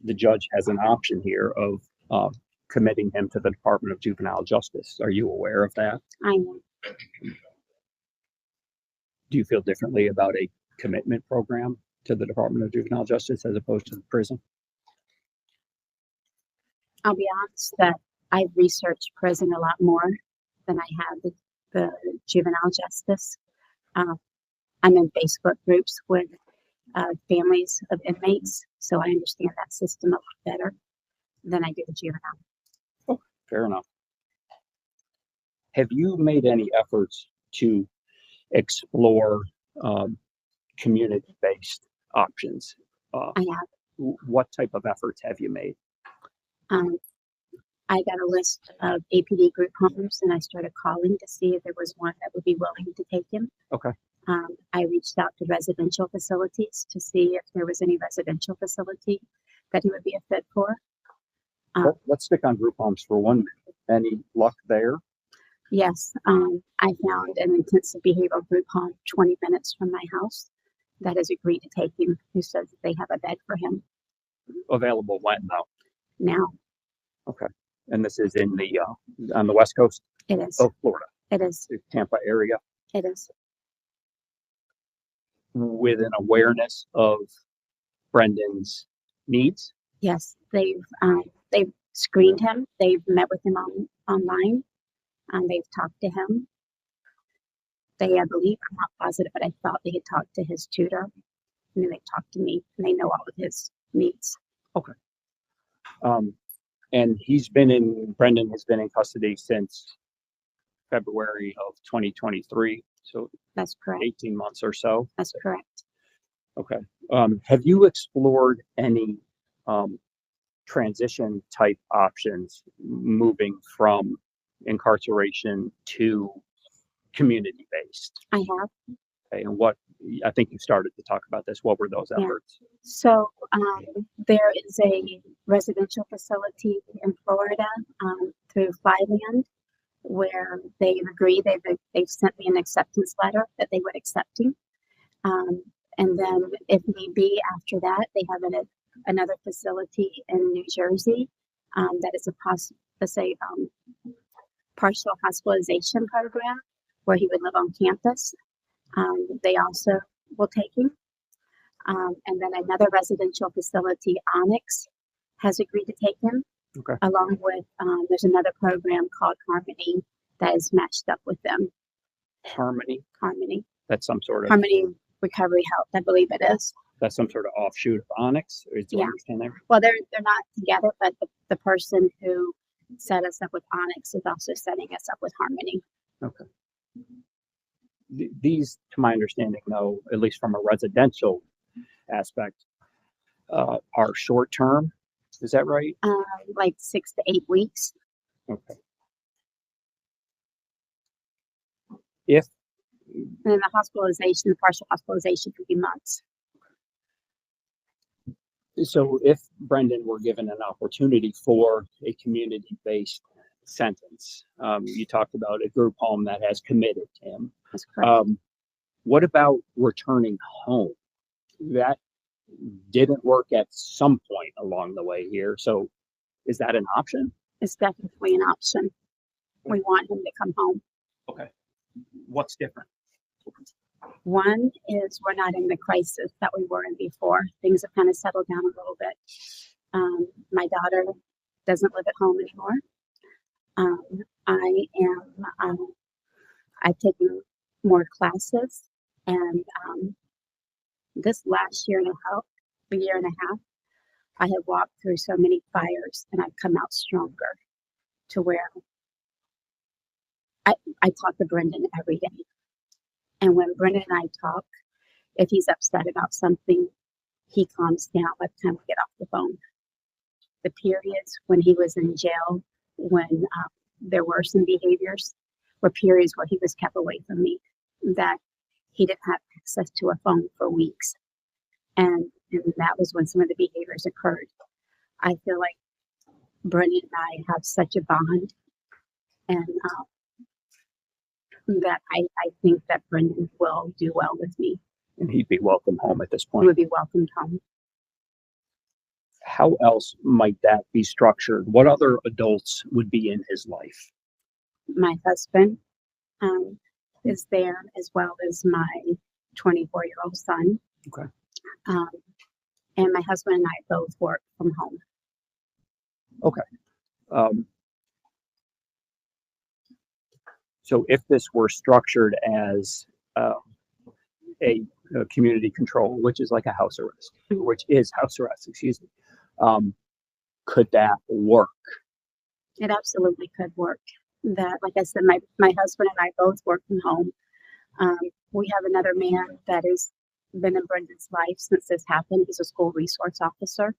The judge has an option here of committing him to the Department of Juvenile Justice. Are you aware of that? I know. Do you feel differently about a commitment program to the Department of Juvenile Justice as opposed to the prison? I'll be honest that I've researched prison a lot more than I have the juvenile justice. I'm in Facebook groups with families of inmates, so I understand that system a lot better than I do the juvenile. Fair enough. Have you made any efforts to explore community-based options? I have. What type of efforts have you made? I got a list of APD group homes and I started calling to see if there was one that would be willing to take him. Okay. I reached out to residential facilities to see if there was any residential facility that he would be a fit for. Let's stick on group homes for 1 minute. Any luck there? Yes, I found an intensive behavioral group home 20 minutes from my house that has agreed to take him, who says that they have a bed for him Available when now? now. Okay. And this is in the on the west coast It is. of Florida, It is. the Tampa area, It is. with an awareness of Brendan's needs. Yes, they've screened him. They've met with him online. They've talked to him. They, I believe, I'm not positive, but I thought they had talked to his tutor, and then they talked to me, and they know all of his needs. And Brendan has been in custody since February of 2023, so That's correct. 18 months or so. That's correct. Okay. Have you explored any transition type options moving from incarceration to community based? I have. Okay, and what, I think you started to talk about this. What were those Yeah. efforts? So there is a residential facility in Florida through Flyland where they've agreed. They've sent me an acceptance letter that they would accept him. And then, if need be, after that, they have another facility in New Jersey that is a partial hospitalization program where he would live on campus. They also will take him. And then another residential facility, Onyx, has agreed to take him. Okay. Along with, there's another program called Harmony that is matched up with them. Harmony, Harmony. that's some sort of Harmony Recovery Health, I believe it is. that's some sort of offshoot of Onyx. Or do you Yeah. understand there? Well, they're not together, but the person who set us up with Onyx is also setting us up with Harmony. Okay. These, to my understanding, though, at least from a residential aspect, are short term. Is that right? Like 6 to 8 weeks. Okay. If And then the partial hospitalization could be months. if Brendan were given an opportunity for a community-based sentence, you talked about a group home that has committed him. That's correct. What about returning home? That didn't work at some point along the way here. So is that an option? It's definitely an option. We want him to come home. Okay. What's different? One is we're not in the crisis that we were in before. Things have kind of settled down a little bit. My daughter doesn't live at home anymore. I've taken more classes, and this last year and a half, I have walked through so many fires, and I've come out stronger to where I talk to Brendan every day. And when Brendan and I talk, if he's upset about something, he calms down by the time we get off the phone. The periods when he was in jail, when there were some behaviors, were periods where he was kept away from me, that he didn't have access to a phone for weeks. And that was when some of the behaviors occurred. I feel like Brendan and I have such a bond, and that I think that Brendan will do well with me. And he'd be welcome home at this He point. would be welcomed home. How else might that be structured? What other adults would be in his life? My husband is there, as well as my 24-year-old son. Okay. And my husband and I both work from home. So if this were structured as a community control, which is like a house arrest, which is house arrest, excuse me, could that work? It absolutely could work. That, like I said, my husband and I both work from home. We have another man that has been in Brendan's life since this happened. He's a school resource officer.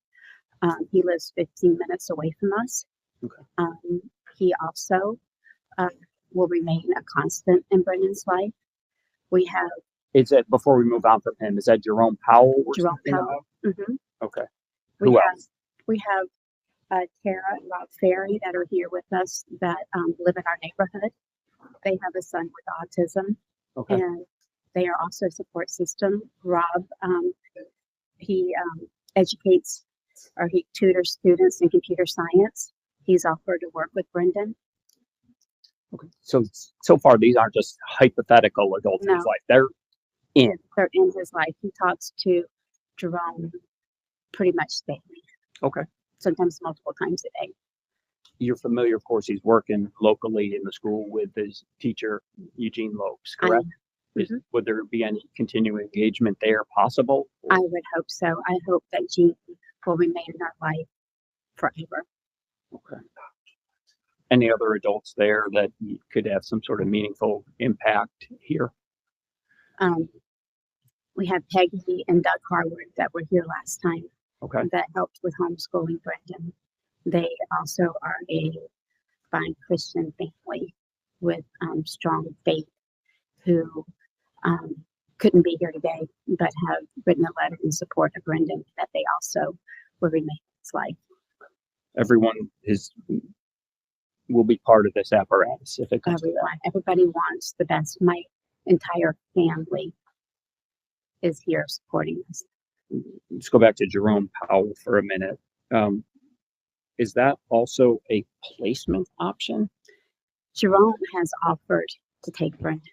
He lives 15 minutes away from us. Okay. He also will remain a constant in Brendan's life. We have Is it, before we move on from him, is that Jerome Powell? Jerome Powell. Okay. We Who have else? we have Tara and Rob Ferry that are here with us that live in our neighborhood. They have a son with autism, Okay. and they are also a support system. Rob, he educates, or he tutors students in computer science. He's offered to work with Brendan. Okay. So far, these aren't just hypothetical adults in his No. life. They're in. They're in his life. He talks to Jerome pretty much daily, Okay. sometimes multiple times a day. You're familiar, of course, he's working locally in the school with his teacher, Eugene Lopes, correct? Would there be any continuing engagement there possible? I would hope so. I hope that Gene will remain in our life forever. Okay. Any other adults there that could have some sort of meaningful impact here? We have Peggy and Doug Harwood that were here last time Okay. that helped with homeschooling Brendan. They also are a fine Christian family with strong faith who couldn't be here today, but have written a letter in support of Brendan that they also will remain in his life. Everyone will be part of this apparatus if it comes to that. Everybody wants the best. My entire family is here supporting us. Let's go back to Jerome Powell for a minute. Is that also a placement option? Jerome has offered to take Brendan.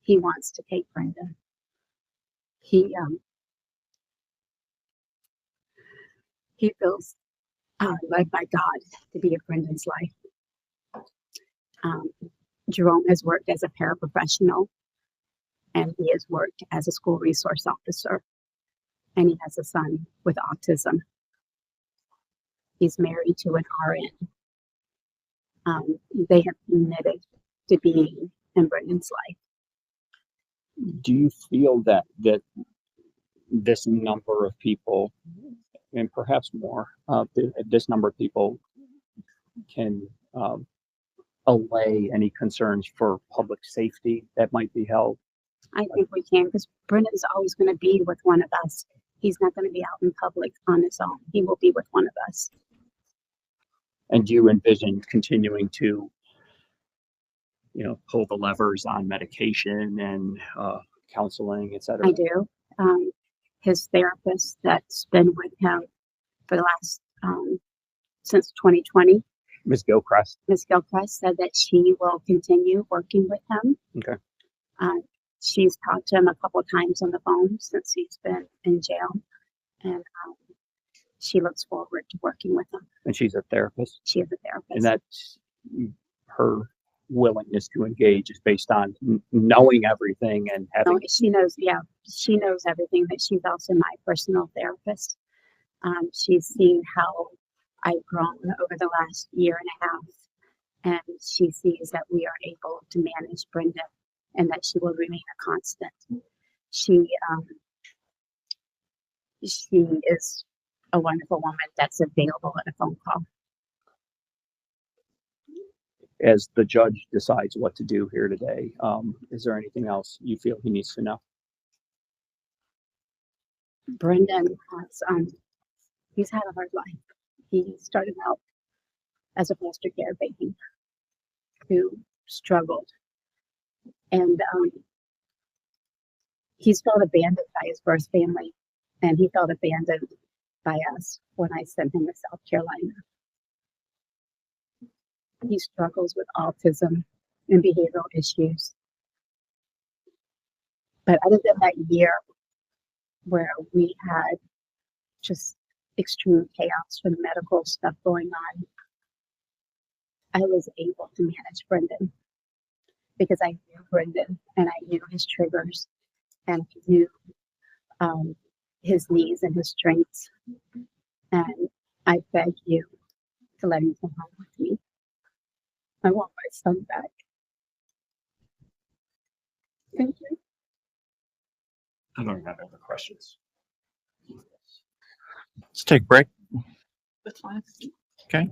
He wants to take Brendan. He feels led by God to be in Brendan's life. Jerome has worked as a paraprofessional, and he has worked as a school resource officer, and he has a son with autism. He's married to an RN. They have committed to being in Brendan's life. Do you feel that this number of people, and perhaps more, this number of people can allay any concerns for public safety that might be held? I think we can, because Brendan's always going to be with one of us. He's not going to be out in public on his own. He will be with one of us. And do you envision continuing to, pull the levers on medication and counseling, et cetera? I do. His therapist that's been with him for the last, since 2020, Ms. Gilchrist. Ms. Gilchrist said that she will continue working with him. Okay. She's talked to him a couple of times on the phone since he's been in jail, and she looks forward to working with him. And she's a therapist. She is a therapist. And that's her willingness to engage is based on knowing everything and having. She knows, she knows everything, but she's also my personal therapist. She's seen how I've grown over the last year and a half and she sees that we are able to manage Brenda and that she will remain a constant. She is a wonderful woman that's available at a phone call. As the judge decides what to do here today, is there anything else you feel he needs to know? Brendan has he's had a hard life. He started out as a foster care baby who struggled, and he's felt abandoned by his birth family, and he felt abandoned by us when I sent him to South Carolina. He struggles with autism and behavioral issues. But other than that year where we had just extreme chaos from medical stuff going on, I was able to manage Brendan because I knew Brendan and I knew his triggers and I knew his needs and his strengths. And I beg you to let him come home with me. I want my son back. Thank you. I don't have other questions. Let's take a break. That's fine. Okay.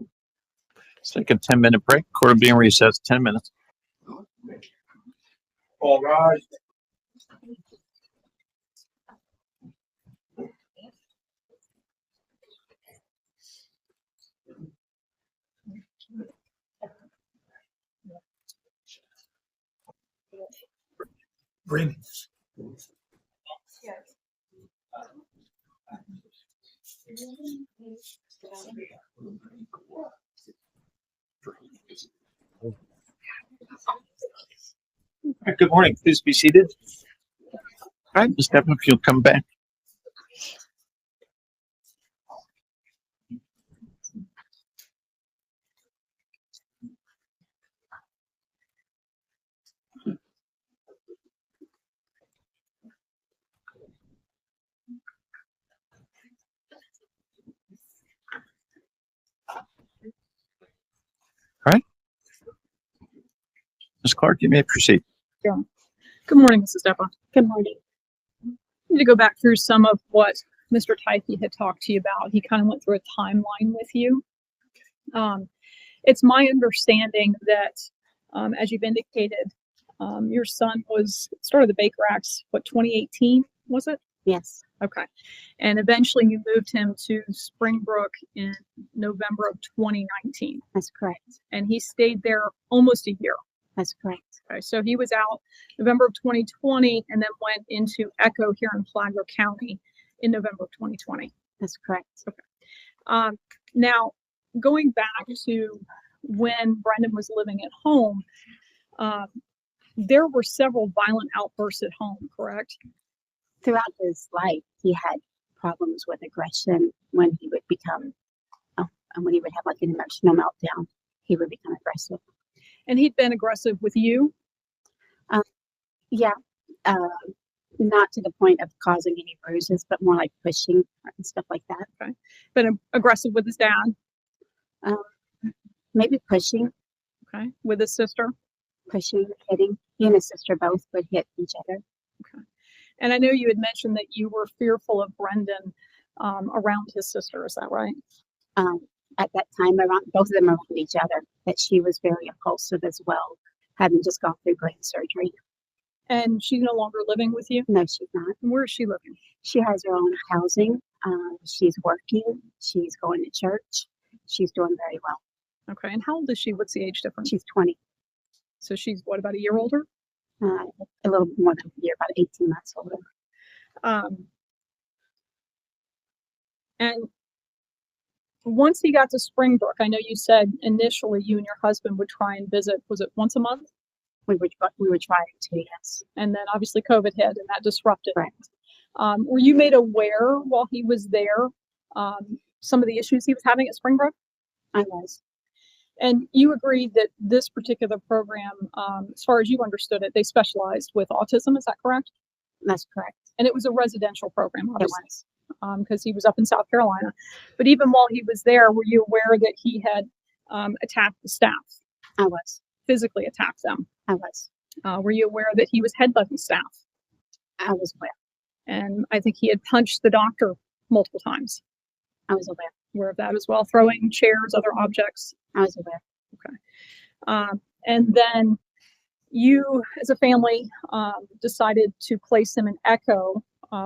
Let's take a 10-minute break. Court will be in recess 10 minutes. All rise. Brendan. All right, good morning. Please be seated. All right, Ms. Depa, if you'll come back. All right. Ms. Clark, you may proceed. Yeah. Good morning, Mrs. Depa. Good morning. I need to go back through some of what Mr. Tyke had talked to you about. He kind of went through a timeline with you. It's my understanding that, as you've indicated, your son started the Baker Acts, 2018, was it? Yes, Okay. And eventually you moved him to Springbrook in November of 2019. that's correct. And he stayed there almost a year. That's correct. Okay, so he was out November of 2020 and then went into Echo here in Flagler County in November of 2020. That's correct. Now, going back to when Brendan was living at home, there were several violent outbursts at home, correct? Throughout his life, he had problems with aggression when he would become, and when he would have like an emotional meltdown, he would become aggressive. And he'd been aggressive with you? Yeah, not to the point of causing any bruises, but more like pushing and stuff like that. Okay. Been aggressive with his dad? Maybe pushing, Okay. With his sister? hitting. He and his sister both would hit each other. Okay. And I know you had mentioned that you were fearful of Brendan around his sister. Is that right? At that time, both of them around each other, that she was very impulsive as well, having just gone through brain surgery. And she's no longer living with you? No, she's not. And where is she living? She has her own housing. She's working. She's going to church. She's doing very well. Okay. And how old is she? What's the age difference? She's 20. So she's what, about a year older? A little more than a year, about 18 months older. And once he got to Springbrook, I know you said initially you and your husband would try and visit. Was it once a month? We were trying to, yes. And then obviously COVID hit and that disrupted. Right. Were you made aware while he was there some of the issues he was having at Springbrook? I was. And you agreed that this particular program, as far as you understood it, they specialized with autism. Is that correct? That's correct. And it was a residential program, obviously. It was. Because he was up in South Carolina. But even while he was there, were you aware that he had attacked the staff? I was. physically attacked them. I was. Were you aware that he was headbutting staff? I was aware. And I think he had punched the doctor multiple times. I was aware. Aware of that as well, throwing chairs, other objects. I was aware. And then you, as a family, decided to place him in Echo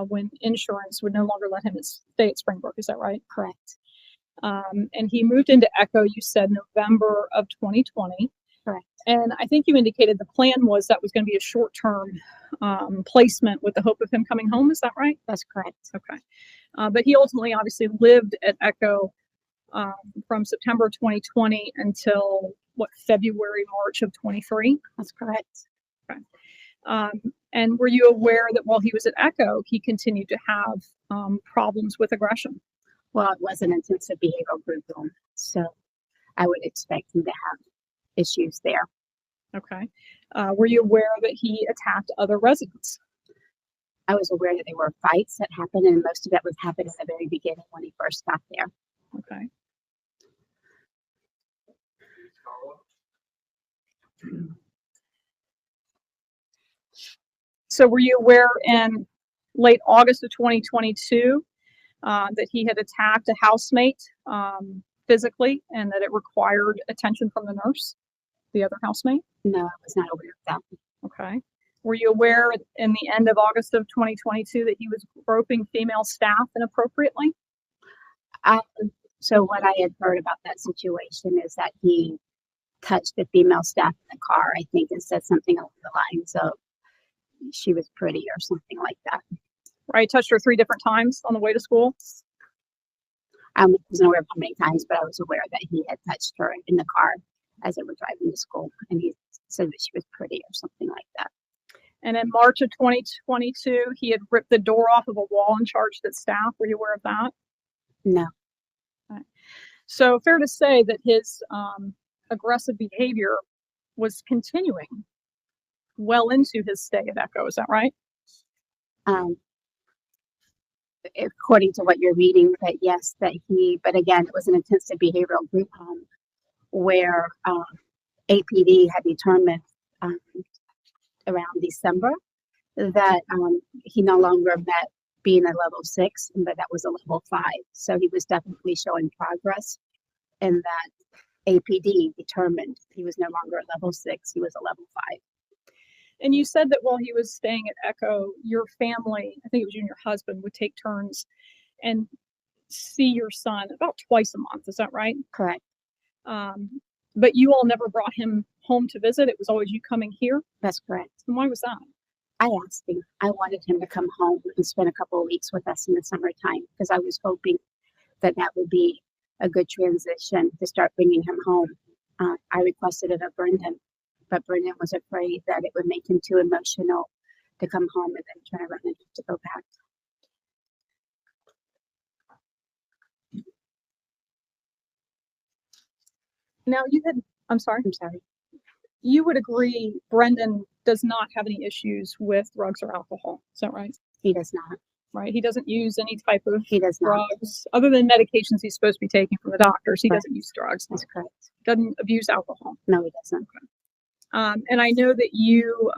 when insurance would no longer let him stay at Springbrook. Is that right? Correct. And he moved into Echo, you said, November of 2020. Correct. And I think you indicated the plan was that was going to be a short-term placement with the hope of him coming home. Is that right? That's correct. Okay. But he ultimately obviously lived at Echo from September 2020 until February, March of 23? That's correct. Okay. And were you aware that while he was at Echo, he continued to have problems with aggression? Well, it was an intensive behavioral group home, so I would expect him to have issues there. Okay. Were you aware that he attacked other residents? I was aware that there were fights that happened, and most of that was happening in the very beginning when he first got there. Okay. So were you aware in late August of 2022 that he had attacked a housemate physically and that it required attention from the nurse, the other housemate? No, I was not aware of that. Okay. Were you aware in the end of August of 2022 that he was groping female staff inappropriately? So what I had heard about that situation is that he touched the female staff in the car, I think, and said something along the lines of she was pretty or something like that. Right, touched her 3 different times on the way to school? I wasn't aware of how many times, but I was aware that he had touched her in the car as they were driving to school, and he said that she was pretty or something like that. And in March of 2022, he had ripped the door off of a wall and charged at staff. Were you aware of that? No. Okay. So fair to say that his aggressive behavior was continuing well into his stay at Echo. Is that right? According to what you're reading, that yes, but again, it was an intensive behavioral group home where APD had determined around December that he no longer met being a level 6, but that was a level 5. So he was definitely showing progress, and that APD determined he was no longer a level 6, he was a level 5. And you said that while he was staying at Echo, your family, I think it was you and your husband, would take turns and see your son about twice a month. Is that right? Correct. But you all never brought him home to visit. It was always you coming here. That's correct. And why was that? I asked him. I wanted him to come home and spend a couple of weeks with us in the summertime because I was hoping that would be a good transition to start bringing him home. I requested it of Brendan, but Brendan was afraid that it would make him too emotional to come home and then turn around and have to go back. Now I'm sorry. You would agree Brendan does not have any issues with drugs or alcohol. Is that right? He does not. Right. He doesn't use any type of He does not. drugs other than medications he's supposed to be taking from the doctors. He Right. doesn't use drugs. That's correct. Doesn't abuse alcohol. No, he doesn't. And I know that you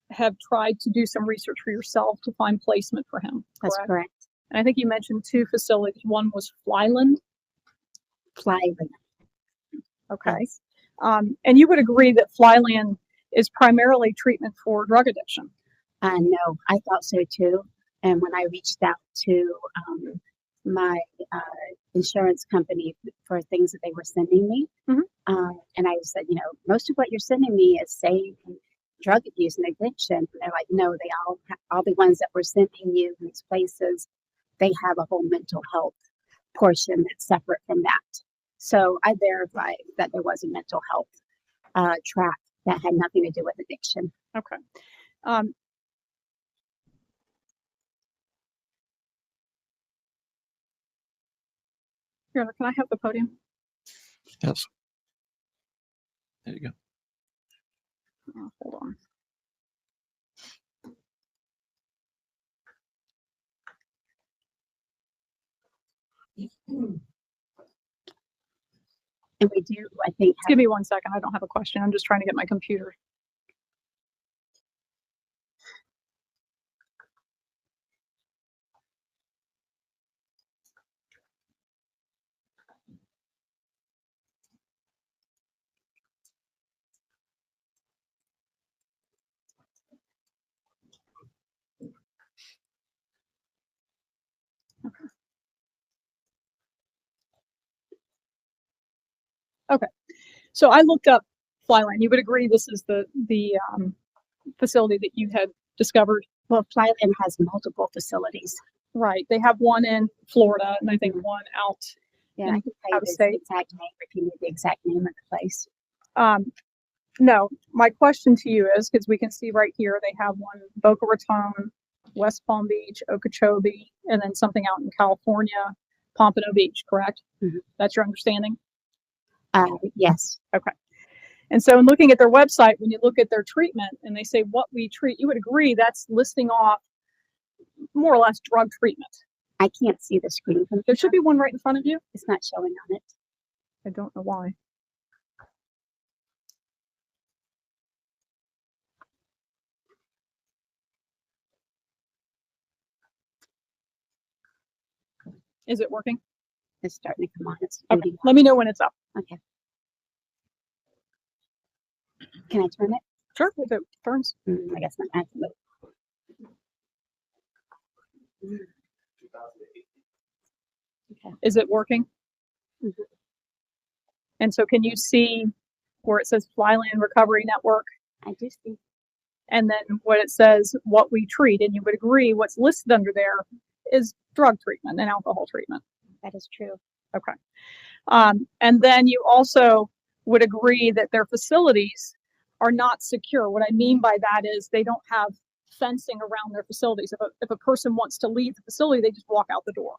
have tried to do some research for yourself to find placement for him. That's correct. And I think you mentioned 2 facilities. One was Flyland. Flyland. Okay. Yes. And you would agree that Flyland is primarily treatment for drug addiction. No, I thought so too. And when I reached out to my insurance company for things that they were sending me, and I said, most of what you're sending me is saying drug abuse and addiction. And they're like, no, they all the ones that we're sending you in these places, they have a whole mental health portion that's separate from that. So I verified that there was a mental health track that had nothing to do with addiction. Okay. Here, can I have the podium? Yes. There you go. Hold on. And we do, I think, Give me 1 second. I don't have a question. I'm just trying to get my computer. Okay. So I looked up Flyland. You would agree this is the facility that you had discovered? well, Flyland has multiple facilities. Right. They have one in Florida and I think one out. Yeah, And I can tell you out of the state. exact name if you need the exact name of the place. No, my question to you is, because we can see right here, they have one Boca Raton, West Palm Beach, Okeechobee, and then something out in California, Pompano Beach, correct? Mhm. That's your understanding? Yes, Okay. And so in looking at their website, when you look at their treatment and they say what we treat, you would agree that's listing off more or less drug treatment. I can't see the screen from There should be one right in front of you. It's not showing on it. I don't know why. Is it working? It's starting to come on. It's Okay. loading. Let me know when it's up. Okay. Can I turn it? Sure, if it turns. I guess not. I have to look. Okay. Is it working? Mhm. And so can you see where it says Flyland Recovery Network I do see. and then what it says what we treat? And you would agree what's listed under there is drug treatment and alcohol treatment. That is true. Okay. And then you also would agree that their facilities are not secure. What I mean by that is they don't have fencing around their facilities. If a person wants to leave the facility, they just walk out the door.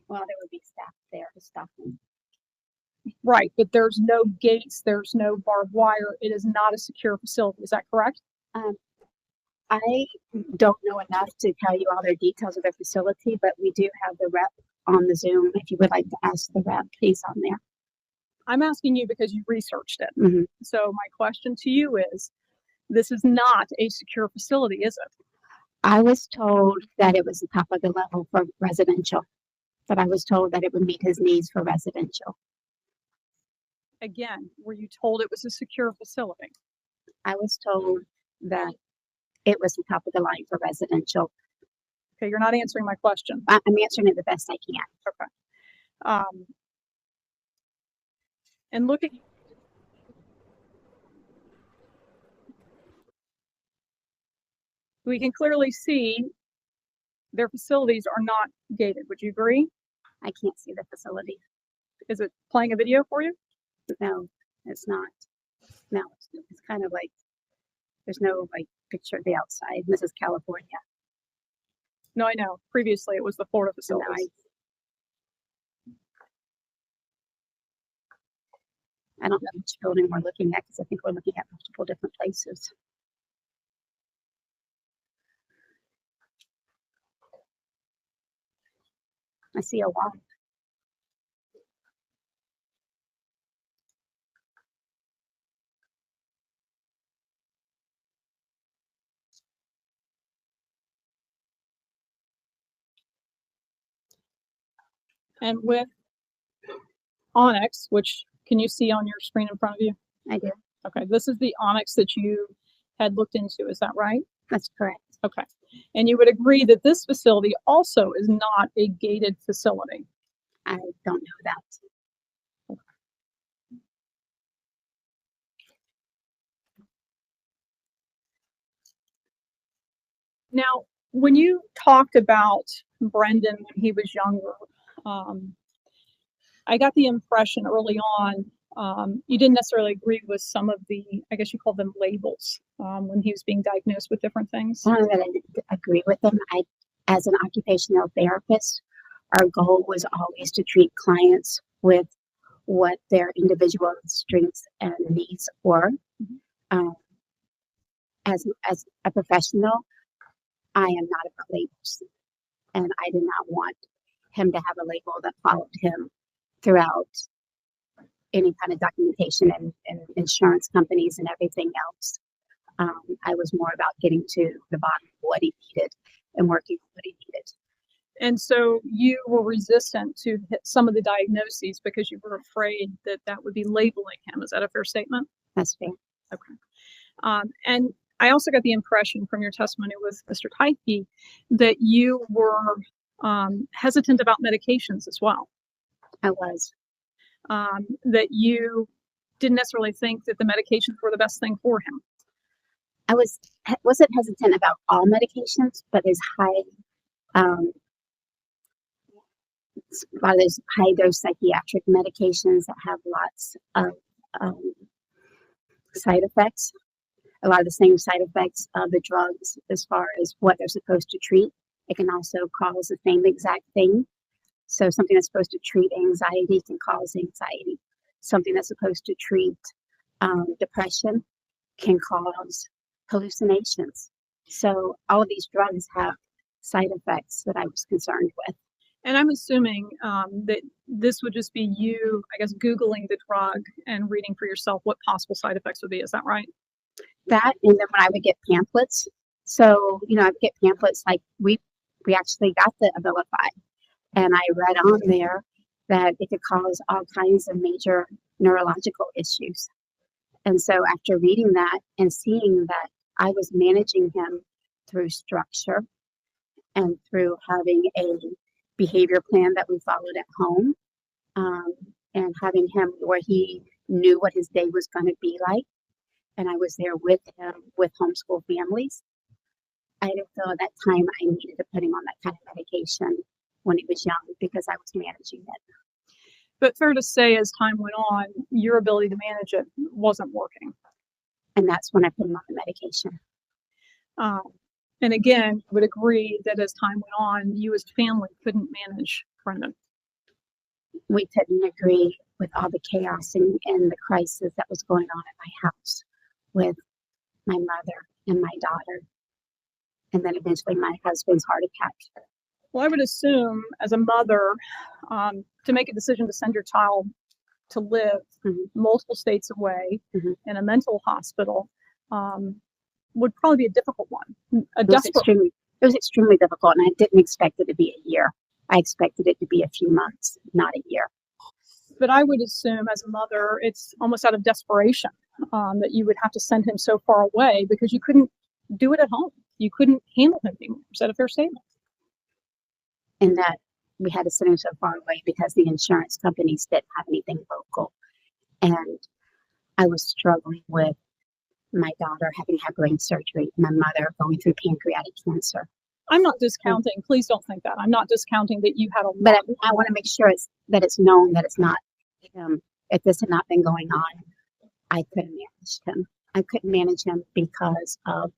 Well, there would be staff there to stop them. Right, but there's no gates, there's no barbed wire. It is not a secure facility. Is that correct? I don't know enough to tell you all their details of their facility, but we do have the rep on the Zoom. If you would like to ask the rep, he's on there. I'm asking you because you researched it. Mhm. So my question to you is, this is not a secure facility, is it? I was told that it was the top of the level for residential, but I was told that it would meet his needs for residential. Again, were you told it was a secure facility? I was told that it was the top of the line for residential. Okay, you're not answering my question. I'm answering it the best I can. And look at, we can clearly see their facilities are not gated. Would you agree? I can't see the facility. Is it playing a video for you? No, it's not. No, it's kind of like there's no like picture of the outside. This is California. No, I know. Previously, it was the Florida So now facilities. I don't know which building we're looking at because I think we're looking at multiple different places. I see a wall. And with Onyx, which can you see on your screen in front of you? I do. Okay, this is the Onyx that you had looked into. Is that right? That's correct. Okay. And you would agree that this facility also is not a gated facility. I don't know that. Now, when you talked about Brendan when he was younger, I got the impression early on you didn't necessarily agree with some of the, I guess you call them labels, when he was being diagnosed with different things. I don't know that I didn't agree with them. As an occupational therapist, our goal was always to treat clients with what their individual strengths and needs were. As a professional, I am not about labels, and I did not want him to have a label that followed him throughout any kind of documentation and insurance companies and everything else. I was more about getting to the bottom of what he needed and working on what he needed. And so you were resistant to some of the diagnoses because you were afraid that that would be labeling him. Is that a fair statement? That's fair. Okay. And I also got the impression from your testimony with Mr. Tyke that you were hesitant about medications as well. I was. That you didn't necessarily think that the medications were the best thing for him. I wasn't hesitant about all medications, but there's a lot of those high dose psychiatric medications that have lots of side effects. A lot of the same side effects of the drugs as far as what they're supposed to treat. It can also cause the same exact thing. So something that's supposed to treat anxiety can cause anxiety. Something that's supposed to treat depression can cause hallucinations. So all of these drugs have side effects that I was concerned with. And I'm assuming that this would just be you, I guess, Googling the drug and reading for yourself what possible side effects would be. Is that right? That, and then when I would get pamphlets. So, I would get pamphlets like we actually got the Abilify. And I read on there that it could cause all kinds of major neurological issues. And so after reading that and seeing that I was managing him through structure and through having a behavior plan that we followed at home, and having him where he knew what his day was going to be like, and I was there with him with homeschool families, I didn't feel at that time I needed to put him on that kind of medication when he was young because I was managing it. But fair to say, as time went on, your ability to manage it wasn't working. And that's when I put him on the medication. And again, I would agree that as time went on, you as a family couldn't manage Brendan. We couldn't agree with all the chaos and the crisis that was going on at my house with my mother and my daughter. And then eventually my husband's heart attack. Well, I would assume as a mother, to make a decision to send your child to live multiple states away in a mental hospital would probably be a difficult one. It was extremely difficult, and I didn't expect it to be a year. I expected it to be a few months, not a year. But I would assume as a mother, it's almost out of desperation that you would have to send him so far away because you couldn't do it at home. You couldn't handle him anymore. Is that a fair statement? And that we had to send him so far away because the insurance companies didn't have anything local. And I was struggling with my daughter having had brain surgery, my mother going through pancreatic cancer. I'm not discounting. Please don't think that. I'm not discounting that you had a lot. But I want to make sure it's known that it's not him. If this had not been going on, I couldn't manage him. I couldn't manage him because of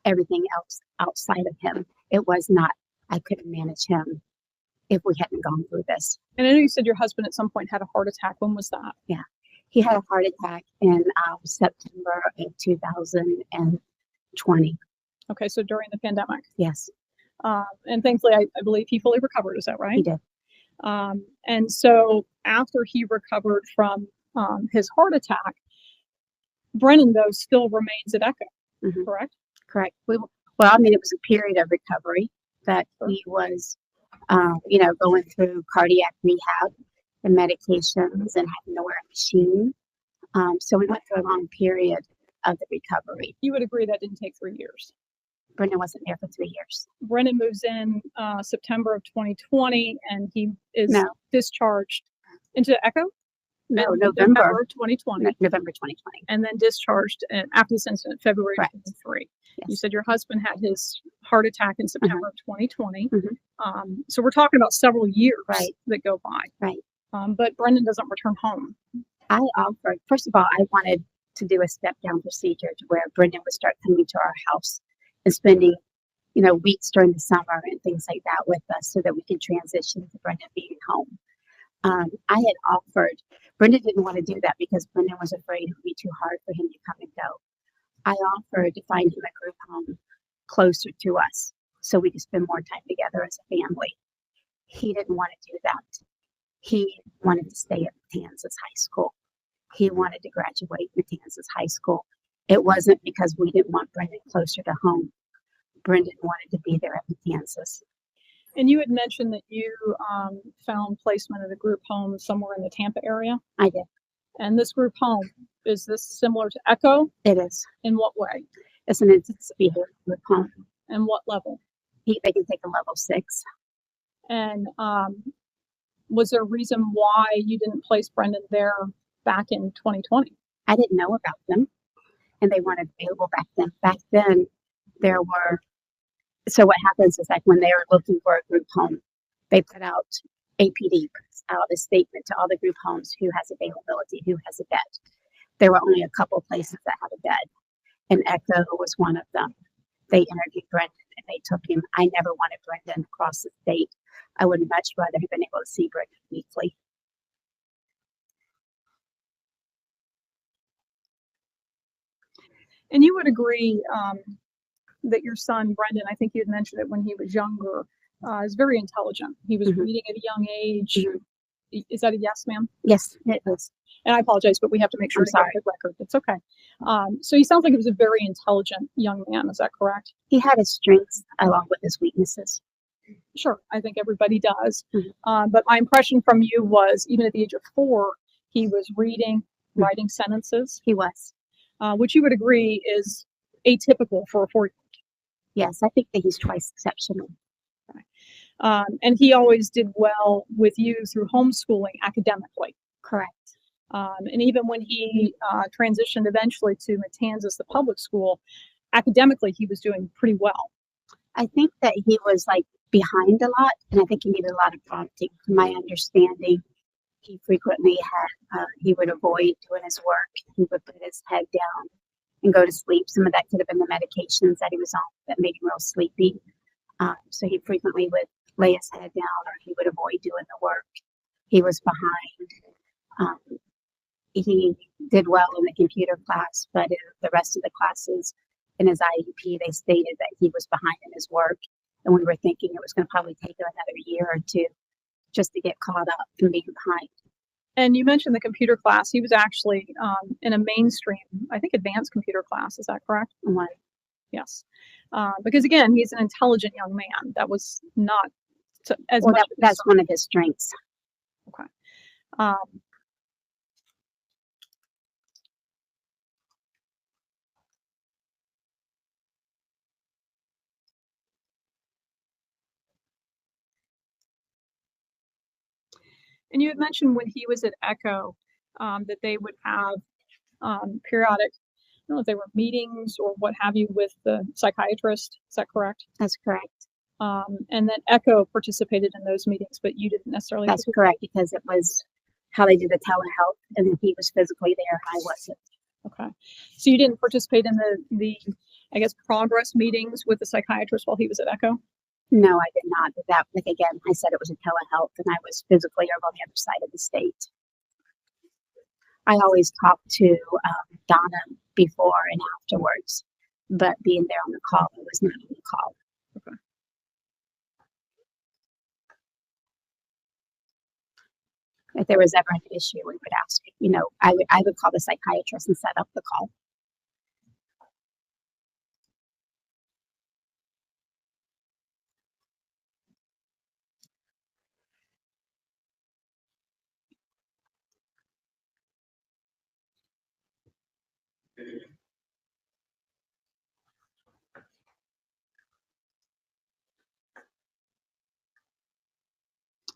everything else outside of him. It was not, I couldn't manage him if we hadn't gone through this. And I know you said your husband at some point had a heart attack. When was that? Yeah. He had a heart attack in September of 2020. Okay, so during the pandemic. Yes. And thankfully, I believe he fully recovered. Is that right? He did. And so after he recovered from his heart attack, Brendan, though, still remains at ECHO, correct? Correct. It was a period of recovery that he was, going through cardiac rehab and medications and having to wear a machine. So we went through a long period of the recovery. You would agree that didn't take 3 years? Brendan wasn't there for 3 years. Brendan moves in September of 2020, and he is discharged into ECHO? No, November 2020. November 2020. And then discharged after this incident, February 23. Yes. You said your husband had his heart attack in September of 2020. So we're talking about several years that go by. Right. But Brendan doesn't return home. I offered, first of all, I wanted to do a step-down procedure to where Brendan would start coming to our house and spending, weeks during the summer and things like that with us so that we could transition to Brendan being home. I had offered, Brendan didn't want to do that because Brendan was afraid it would be too hard for him to come and go. I offered to find him a group home closer to us so we could spend more time together as a family. He didn't want to do that. He wanted to stay at Kansas High School He wanted to graduate Matanzas High School. It wasn't because we didn't want Brendan closer to home. Brendan wanted to be there at Matanzas. And you had mentioned that you found placement at a group home somewhere in the Tampa area. I did. And this group home, is this similar to Echo? It is. In what way? It's an intensive behavior group home. And what level? They can take a level 6. And was there a reason why you didn't place Brendan there back in 2020? I didn't know about them, and they weren't available back then. Back then, there were. So what happens is, like, when they were looking for a group home, they put out APD puts out a statement to all the group homes who has availability, who has a bed. There were only a couple places that had a bed, and Echo was one of them. They interviewed Brendan and they took him. I never wanted Brendan across the state. I would much rather have been able to see Brendan weekly. And you would agree that your son, Brendan, I think you had mentioned it when he was younger, is very intelligent. He was reading at a young age. Is that a yes, ma'am? Yes, it was. And I apologize, but we have to make sure I'm to get the record. It's okay. So he sounds like he was a very intelligent young man. Is that correct? He had his strengths along with his weaknesses. Sure, I think everybody does. But my impression from you was, even at the age of 4, he was reading, writing sentences. He was. Which you would agree is atypical for a 4-year-old. Yes, I think that he's twice exceptional. And he always did well with you through homeschooling academically. Correct. And even when he transitioned eventually to Matanzas, the public school, academically he was doing pretty well. I think that he was like behind a lot, and I think he needed a lot of prompting. From my understanding, he frequently had, he would avoid doing his work. He would put his head down and go to sleep. Some of that could have been the medications that he was on that made him real sleepy. So he frequently would lay his head down, or he would avoid doing the work. He was behind. He did well in the computer class, but in the rest of the classes in his IEP, they stated that he was behind in his work. And we were thinking it was going to probably take him another year or 2 just to get caught up from being behind. And you mentioned the computer class. He was actually in a mainstream, I think, advanced computer class. Is that correct? One. Yes. Because again, he's an intelligent young man. That was not as much. That's one of his strengths. Okay. And you had mentioned when he was at Echo that they would have periodic, I don't know if they were meetings or what have you, with the psychiatrist. Is that correct? That's correct. And then Echo participated in those meetings, but you didn't necessarily. That's correct, because it was how they did the telehealth, and then he was physically there. I wasn't. Okay. So you didn't participate in the I guess, progress meetings with the psychiatrist while he was at Echo? No, I did not. But that, like, again, I said it was a telehealth, and I was physically over on the other side of the state. I always talked to Donna before and afterwards, but being there on the call, it was not on the call. Okay. If there was ever an issue, we would ask, I would call the psychiatrist and set up the call.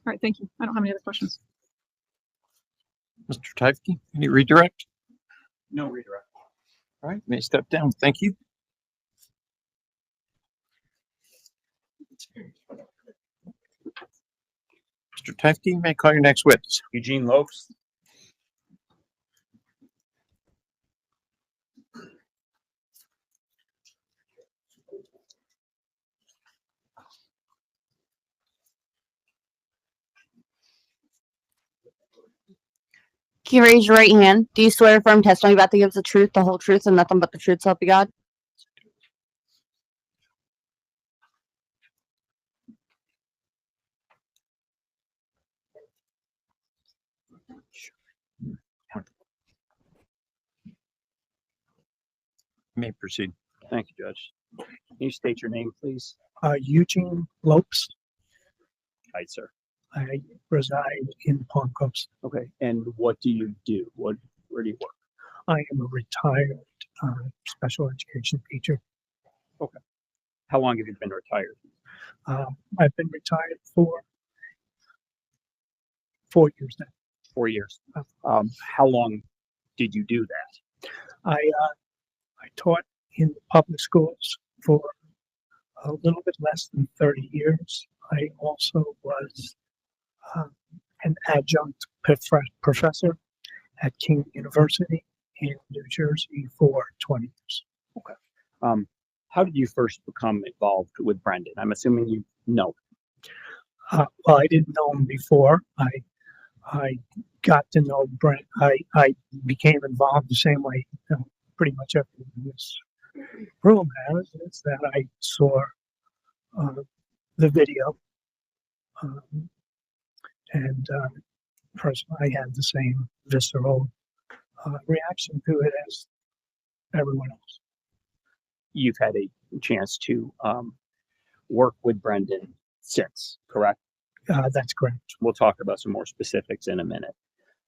All right, thank you. I don't have any other questions. Mr. Tyfke, any redirect? No redirect. All right, may step down. Thank you. Mr. Tyfke, you may call your next witness. Eugene Lokes. Can you raise your right hand? Do you swear affirm testimony about to give the truth, the whole truth, and nothing but the truth, so help you God? You may proceed. Thank you, Judge. Can you state your name, please? Eugene Lopes. Hi, sir. I reside in Palm Coast. Okay. And what do you do? Where do you work? I am a retired special education teacher. Okay. How long have you been retired? I've been retired for 4 years now. 4 years. How long did you do that? I taught in public schools for a little bit less than 30 years. I also was an adjunct professor at King University in New Jersey for 20 years. Okay. How did you first become involved with Brendan? I'm assuming you know. Well, I didn't know him before. I got to know Brent. I became involved the same way pretty much everyone in this room has. Is that I saw the video, and personally, I had the same visceral reaction to it as everyone else. You've had a chance to work with Brendan since, correct? That's correct. We'll talk about some more specifics in a minute.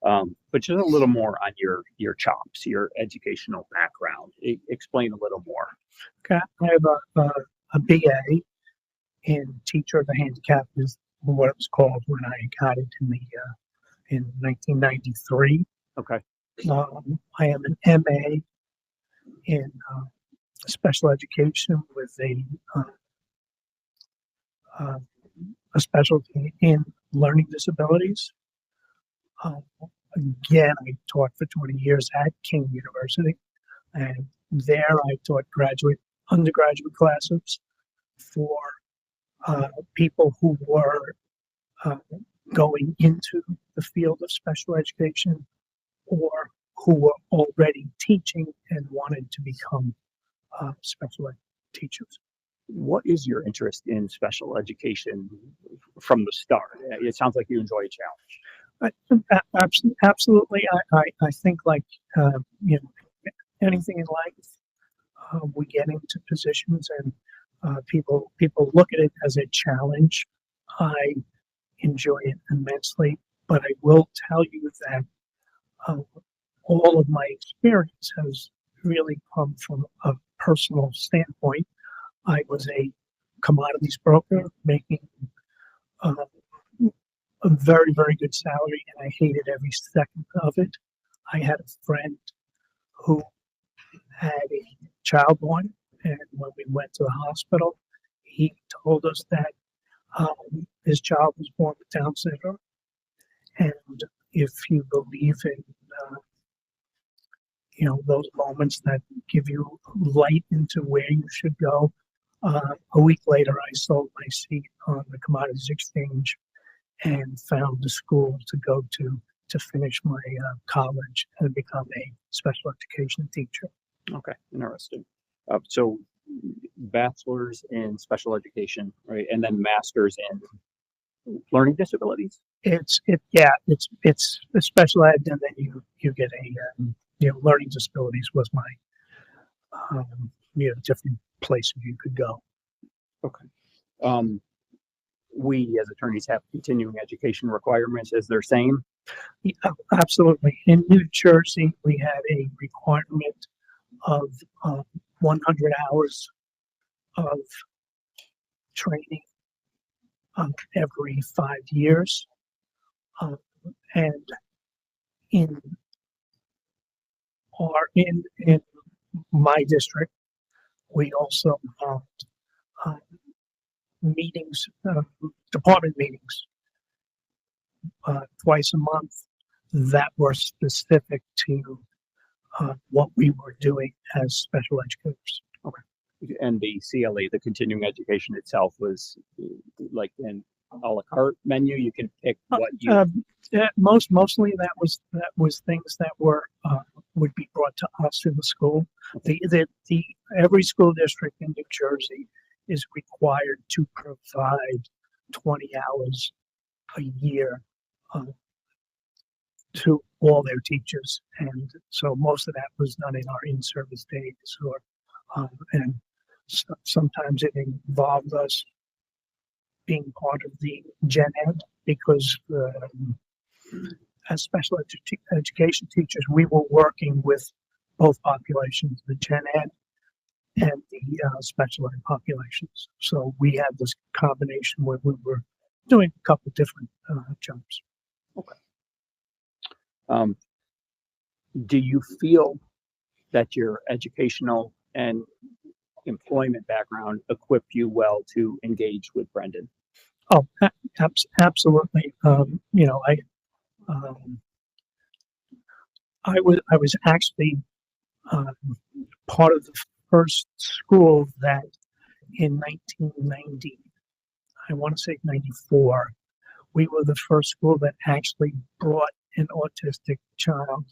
But just a little more on your chops, your educational background. Explain a little more. Okay, I have a BA in Teacher of the Handicapped, is what it was called when I got it in 1993. Okay. I am an MA in special education with a specialty in learning disabilities. Again, I taught for 20 years at King University, and there I taught undergraduate classes for people who were going into the field of special education or who were already teaching and wanted to become special ed teachers. What is your interest in special education from the start? It sounds like you enjoy a challenge. Absolutely. I think like anything in life, we get into positions and people look at it as a challenge. I enjoy it immensely, but I will tell you that all of my experience has really come from a personal standpoint. I was a commodities broker making a very, very good salary, and I hated every second of it. I had a friend who had a child born, and when we went to the hospital, he told us that his child was born with Down syndrome. And if you believe in, those moments that give you light into where you should go, a week later, I sold my seat on the commodities exchange and found a school to go to finish my college and become a special education teacher. Okay, interesting. So, bachelor's in special education, right, and then master's in learning disabilities. It's a special ed, and then you get a learning disabilities was my different places you could go. Okay. We as attorneys have continuing education requirements as they're saying. Yeah, absolutely. In New Jersey, we had a requirement of 100 hours of training every 5 years. And in my district, we also have meetings, department meetings, twice a month that were specific to what we were doing as special educators. Okay. And the CLE, the continuing education itself, was like an a la carte menu. You can pick what you. Mostly that was things that were would be brought to us in the school. Every school district in New Jersey is required to provide 20 hours a year to all their teachers, and so most of that was done in our in-service days or And sometimes it involved us being part of the Gen Ed because as special education teachers, we were working with both populations, the Gen Ed and the special ed populations. So we had this combination where we were doing a couple different jobs. Do you feel that your educational and employment background equipped you well to engage with Brendan? Oh, absolutely. Um, I was actually part of the first school that in 1990, I want to say 94, we were the first school that actually brought an autistic child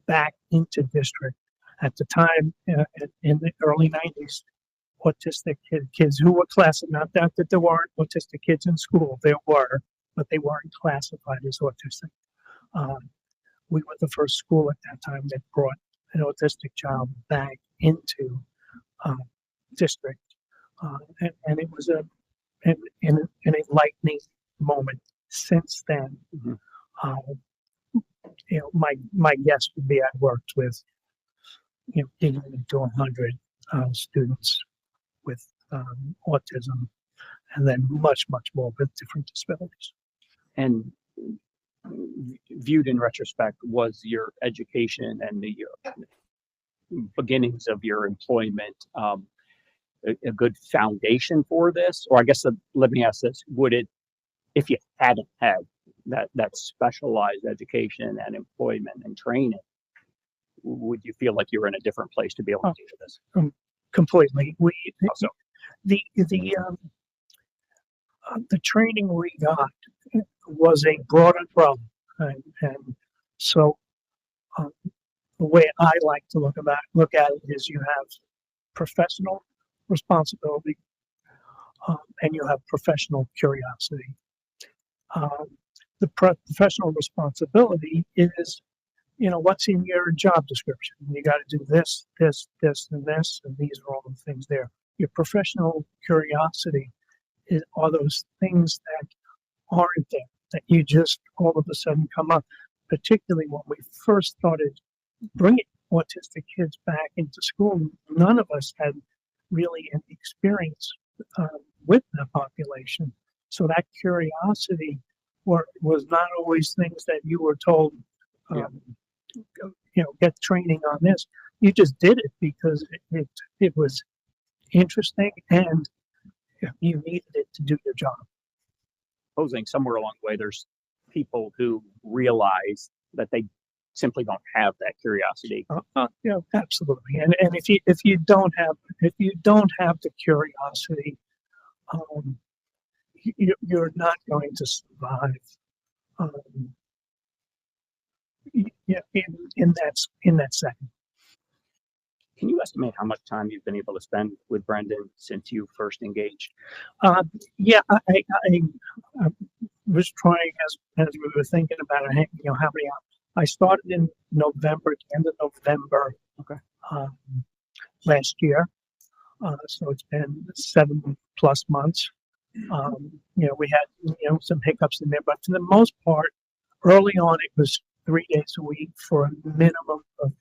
back into district. At the time, in the early 90s, autistic kids who were classified, not that there weren't autistic kids in school, there were, but they weren't classified as autistic. We were the first school at that time that brought an autistic child back into district. And it was an enlightening moment. Since then, my guess would be I worked with, getting into 100 students with autism, and then much more with different disabilities. And viewed in retrospect, was your education and the beginnings of your employment a good foundation for this? Or I guess let me ask this: would it, if you hadn't had that specialized education and employment and training, would you feel like you were in a different place to be able to do this? Completely. Also, The training we got was a broad umbrella, and so the way I like to look at it is you have professional responsibility, and you have professional curiosity. The professional responsibility is, what's in your job description. You got to do this, this, and this, and these are all the things there. Your professional curiosity are those things that aren't there, that you just all of a sudden come up, particularly when we first started bringing autistic kids back into school. None of us had really any experience with the population. So that curiosity was not always things that you were told, get training on this. You just did it because it was interesting and you needed it to do your job. Supposing somewhere along the way there's people who realize that they simply don't have that curiosity. Absolutely. And if you don't have the curiosity, you're not going to survive. In that setting. Can you estimate how much time you've been able to spend with Brendan since you first engaged? I was trying as we were thinking about it, how many hours. I started in November, the end of November. Okay. Last year. So it's been 7+ months. We had, some hiccups in there, but for the most part, early on, it was 3 days a week for a minimum of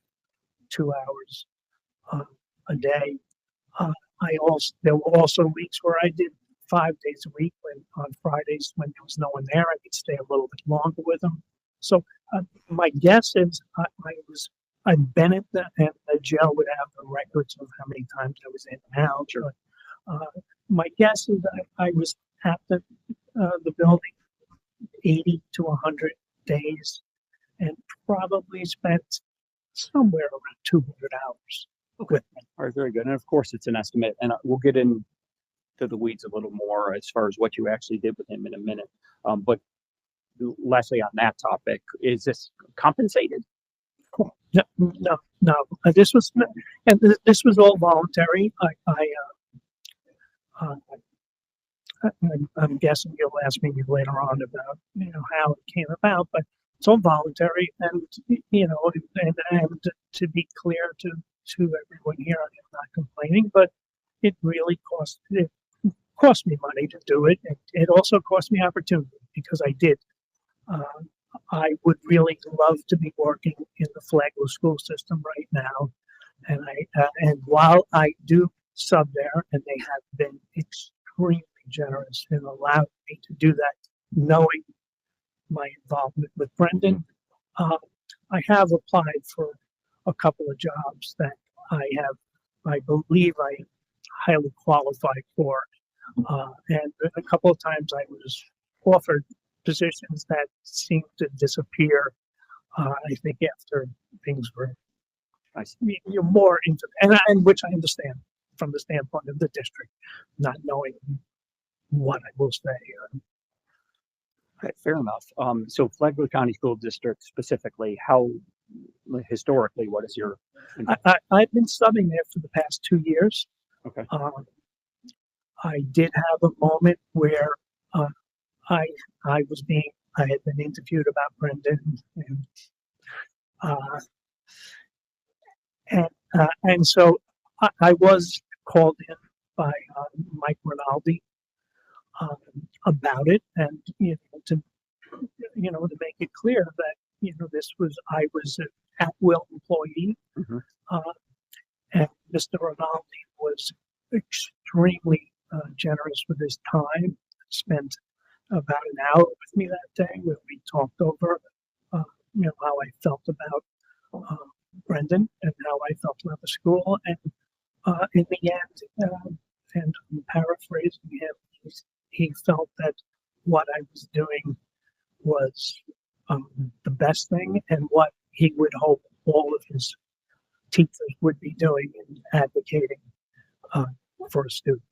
2 hours a day. There were also weeks where I did 5 days a week. When on Fridays, when there was no one there, I could stay a little bit longer with them. So my guess is I've been at and the jail would have the records of how many times I was in and out. Sure. My guess is I was at the building 80 to 100 days and probably spent somewhere around 200 hours with me. All right, very good. And of course, it's an estimate, and we'll get into the weeds a little more as far as what you actually did with him in a minute. But lastly, on that topic, is this compensated? No. This was all voluntary. I'm guessing you'll ask me later on about how it came about, but it's all voluntary, and and to be clear to to everyone here, I am not complaining, but it really cost me money to do it. It also cost me opportunity because I did. Uh, I would really love to be working in the Flagler school system right now, and while I do sub there, and they have been extremely generous and allowed me to do that, knowing my involvement with Brendan, I have applied for a couple of jobs that I believe I am highly qualified for, and a couple of times I was offered positions that seemed to disappear. I think after things were more into, and which I understand from the standpoint of the district, not knowing what I will say. Okay, fair enough. So Flagler County School District specifically, how historically, what is your? I've been subbing there for the past 2 years. Okay. I did have a moment where I I had been interviewed about Brendan, and so I was called in by Mike Rinaldi about it, and to make it clear that I was an at-will employee, Mhm. and Mr. Rinaldi was extremely generous with his time. Spent about an hour with me that day where we talked over, how I felt about Brendan and how I felt about the school. And in the end, and I'm paraphrasing him, he felt that what I was doing was the best thing and what he would hope all of his teachers would be doing in advocating for a student.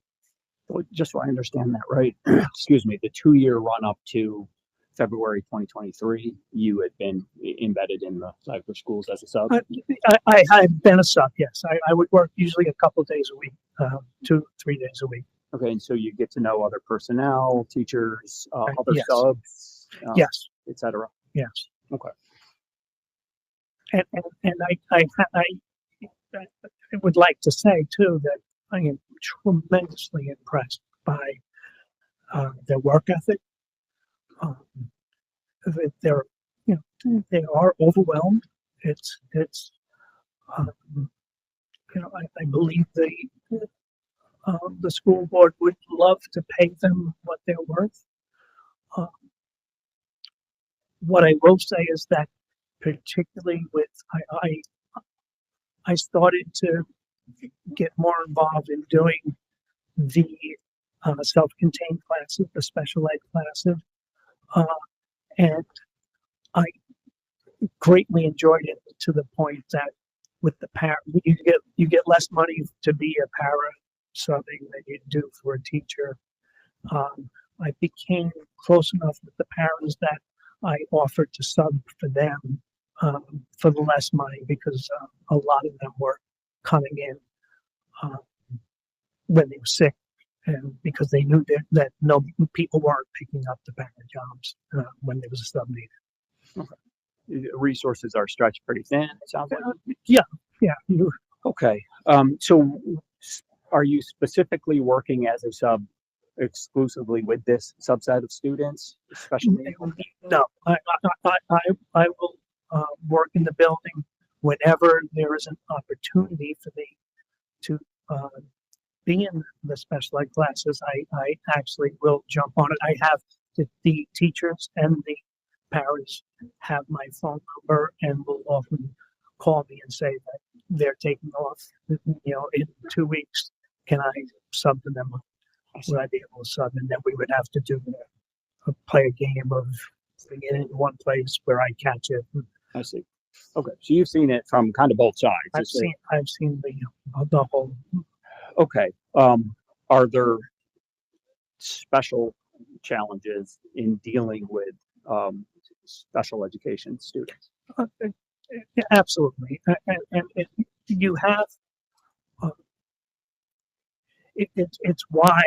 Well, just so I understand that right, excuse me, the 2-year run up to February 2023, you had been embedded in the Flagler schools as a sub? I've been a sub, yes. I would work usually a couple of days a week, 2-3 days a week. Okay, and so you get to know other personnel, teachers, other Yes. subs, Yes, etc. yes. Okay. And I would like to say too that I am tremendously impressed by their work ethic. They're, they are overwhelmed. I believe the school board would love to pay them what they're worth. What I will say is that, particularly with I started to get more involved in doing the self-contained classes, the special ed classes, and I greatly enjoyed it to the point that with the you get less money to be a para subbing than you do for a teacher. I became close enough with the parents that I offered to sub for them for the less money because a lot of them were coming in when they were sick, and because they knew that no people weren't picking up the parent jobs when there was a sub need. Okay. Resources are stretched pretty thin, it sounds like. Yeah. Okay. So are you specifically working as a sub exclusively with this subset of students, especially? No, I will work in the building whenever there is an opportunity for me to be in the special ed classes. I actually will jump on it. I have the teachers and the parents have my phone number and will often call me and say that they're taking off, in 2 weeks. Can I sub to them? Would I be able to sub? And then we would have to play a game of putting it in one place where I catch it. I see. Okay, so you've seen it from kind of both sides. I've seen the whole. Okay. Are there special challenges in dealing with special education students? Yeah, absolutely, and you have. It's why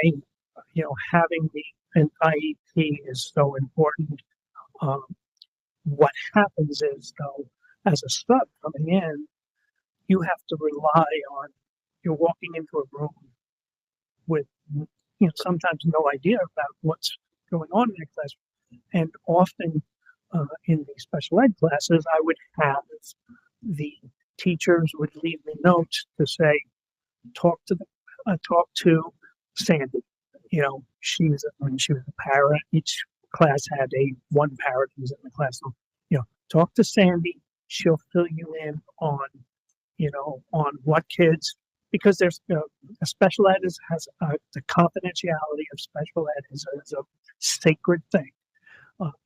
having an IEP is so important. What happens is, though, as a sub coming in, you have to rely on, you're walking into a room with, sometimes no idea about what's going on in the class. And often in the special ed classes, I would have the teachers would leave me notes to say, talk to Sandy. When she was a para, each class had one para that was in the class. So, talk to Sandy. She'll fill you in on, on what kids, because there's, a special ed has the confidentiality of special ed is a sacred thing,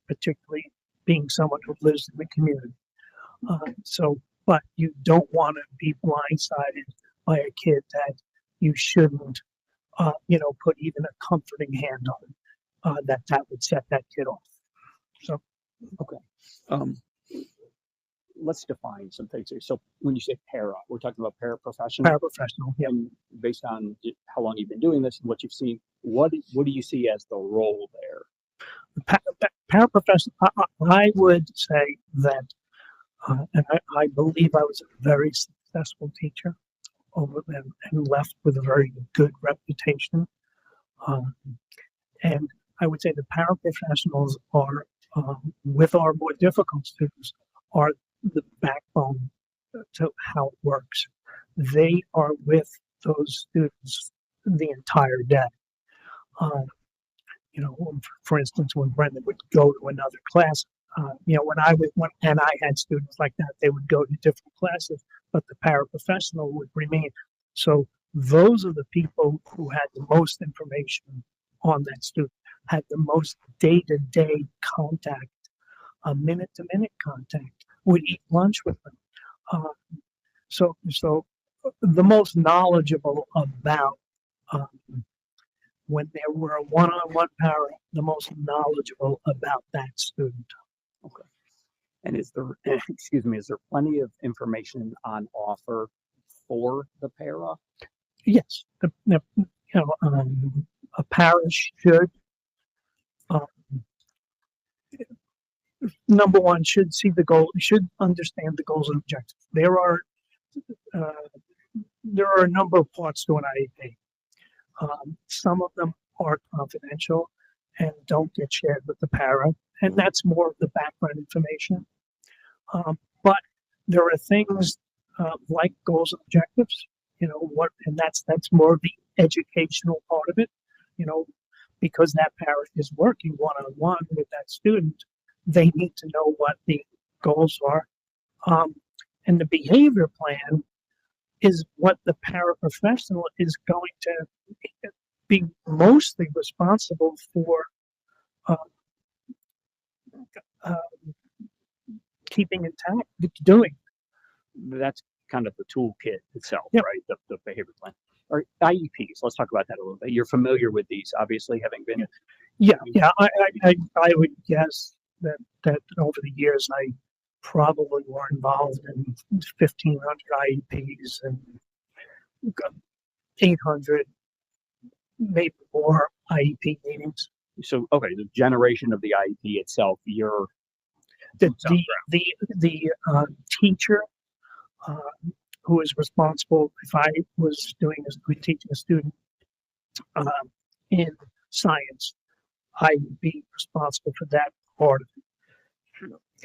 particularly being someone who lives in the community. But you don't want to be blindsided by a kid that you shouldn't, put even a comforting hand on, that would set that kid off. So, Okay. Let's define some things here. So when you say para, we're talking about paraprofessional. Paraprofessional, yeah. And based on how long you've been doing this and what you've seen, what do you see as the role there? Paraprofessional, I would say that, and I believe I was a very successful teacher over them and left with a very good reputation. And I would say the paraprofessionals are, with our more difficult students, are the backbone to how it works. They are with those students the entire day. For instance, when Brendan would go to another class, when I had students like that, they would go to different classes, but the paraprofessional would remain. So those are the people who had the most information on that student, had the most day-to-day contact, minute-to-minute contact, would eat lunch with them. So the most knowledgeable about, when there were a one-on-one para, the most knowledgeable about that student. Okay. And is there plenty of information on offer for the para? Yes, a para should, number one, should see the goal, should understand the goals and objectives. There are a number of parts to an IEP. Some of them are confidential and don't get shared with the para, and that's more of the background information. But there are things like goals and objectives, and that's more of the educational part of it, because that parent is working one-on-one with that student. They need to know what the goals are. And the behavior plan is what the paraprofessional is going to be mostly responsible for keeping intact, doing. That's kind of the toolkit itself, Yep. right? The behavior plan. Or IEPs, let's talk about that a little bit. You're familiar with these, obviously, having been. Yeah. I would guess that over the years I probably were involved in 1,500 IEPs and 800, maybe more IEP meetings. So, okay, the generation of the IEP itself, you're The teacher who is responsible, if I was teaching a student in science, I would be responsible for that part of it.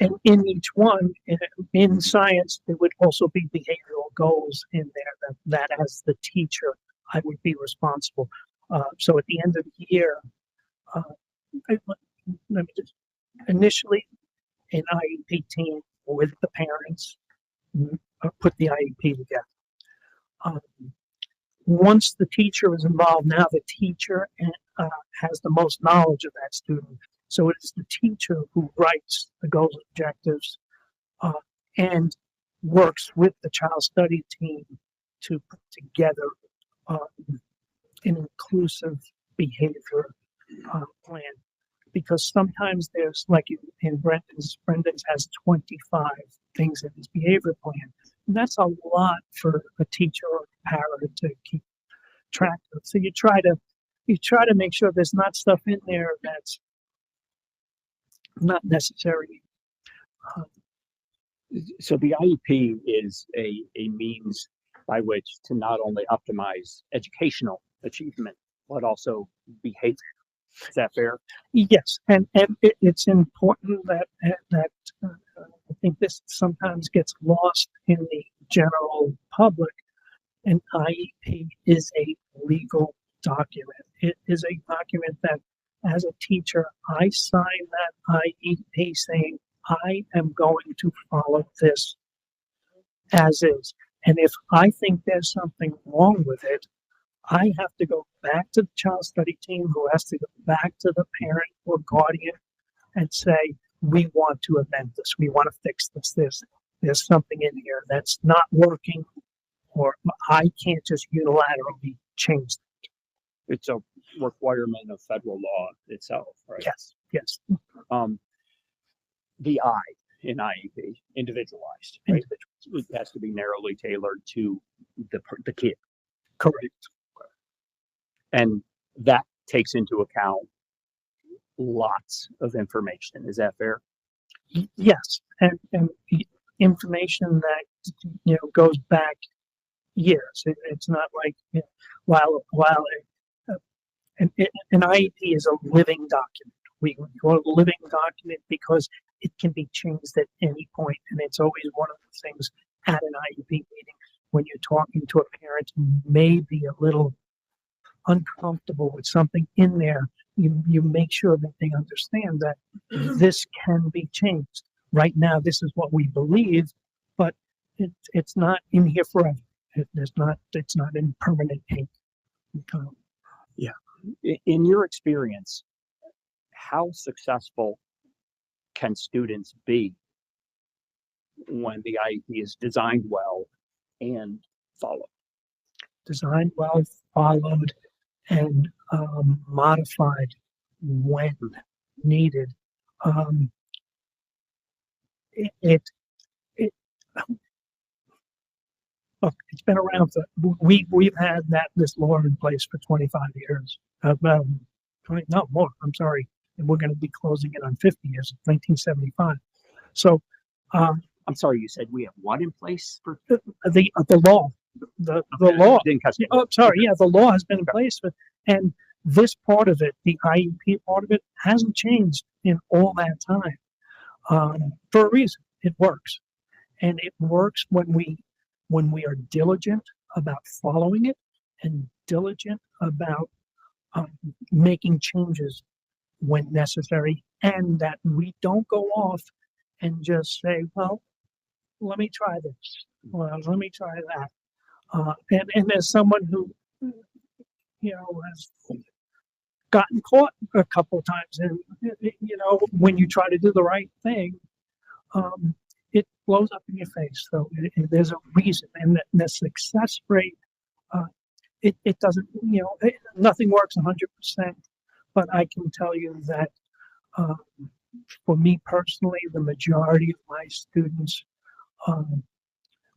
And in each one, in science, there would also be behavioral goals in there that as the teacher, I would be responsible. So at the end of the year, initially, an IEP team with the parents put the IEP together. Once the teacher is involved, now the teacher has the most knowledge of that student. So it is the teacher who writes the goals and objectives and works with the child study team to put together an inclusive behavior plan. Because sometimes there's, like in Brendan's has 25 things in his behavior plan. And that's a lot for a teacher or a para to keep track of. So you try to make sure there's not stuff in there that's not necessary. So the IEP is a means by which to not only optimize educational achievement, but also behavior. Is that fair? Yes, and it's important that I think this sometimes gets lost in the general public. An IEP is a legal document. It is a document that, as a teacher, I sign that IEP saying I am going to follow this as is. And if I think there's something wrong with it, I have to go back to the child study team, who has to go back to the parent or guardian and say, we want to amend this. We want to fix this. There's something in here that's not working, or I can't just unilaterally change that. It's a requirement of federal law itself, right? Yes, yes. The I in IEP, individualized, right? It has to be narrowly tailored to the kid. Correct. And that takes into account lots of information. Is that fair? Yes, and information that goes back years. It's not like while an IEP is a living document. We call it a living document because it can be changed at any point, and it's always one of the things at an IEP meeting when you're talking to a parent who may be a little uncomfortable with something in there. You make sure that they understand that this can be changed. Right now, this is what we believe, but it's not in here forever. It's not in permanent ink. Yeah. In your experience, how successful can students be when the IEP is designed well and followed? Designed well, followed, and modified when needed. Look, it's been around for we've had this law in place for 25 years. 20, no more. I'm sorry, and we're going to be closing it on 50 years. 1975. So, I'm sorry, you said we have what in place for the law, the law. Didn't catch Oh, sorry. Yeah, the law has been in place, and this part of it, the IEP part of it, hasn't changed in all that time. For a reason, it works, and it works when we are diligent about following it and diligent about making changes when necessary, and that we don't go off and just say, well, let me try this. Well, let me try that. And as someone who, has gotten caught a couple of times, and, when you try to do the right thing, it blows up in your face. So there's a reason, and the success rate, it doesn't, nothing works 100%, but I can tell you that for me personally, the majority of my students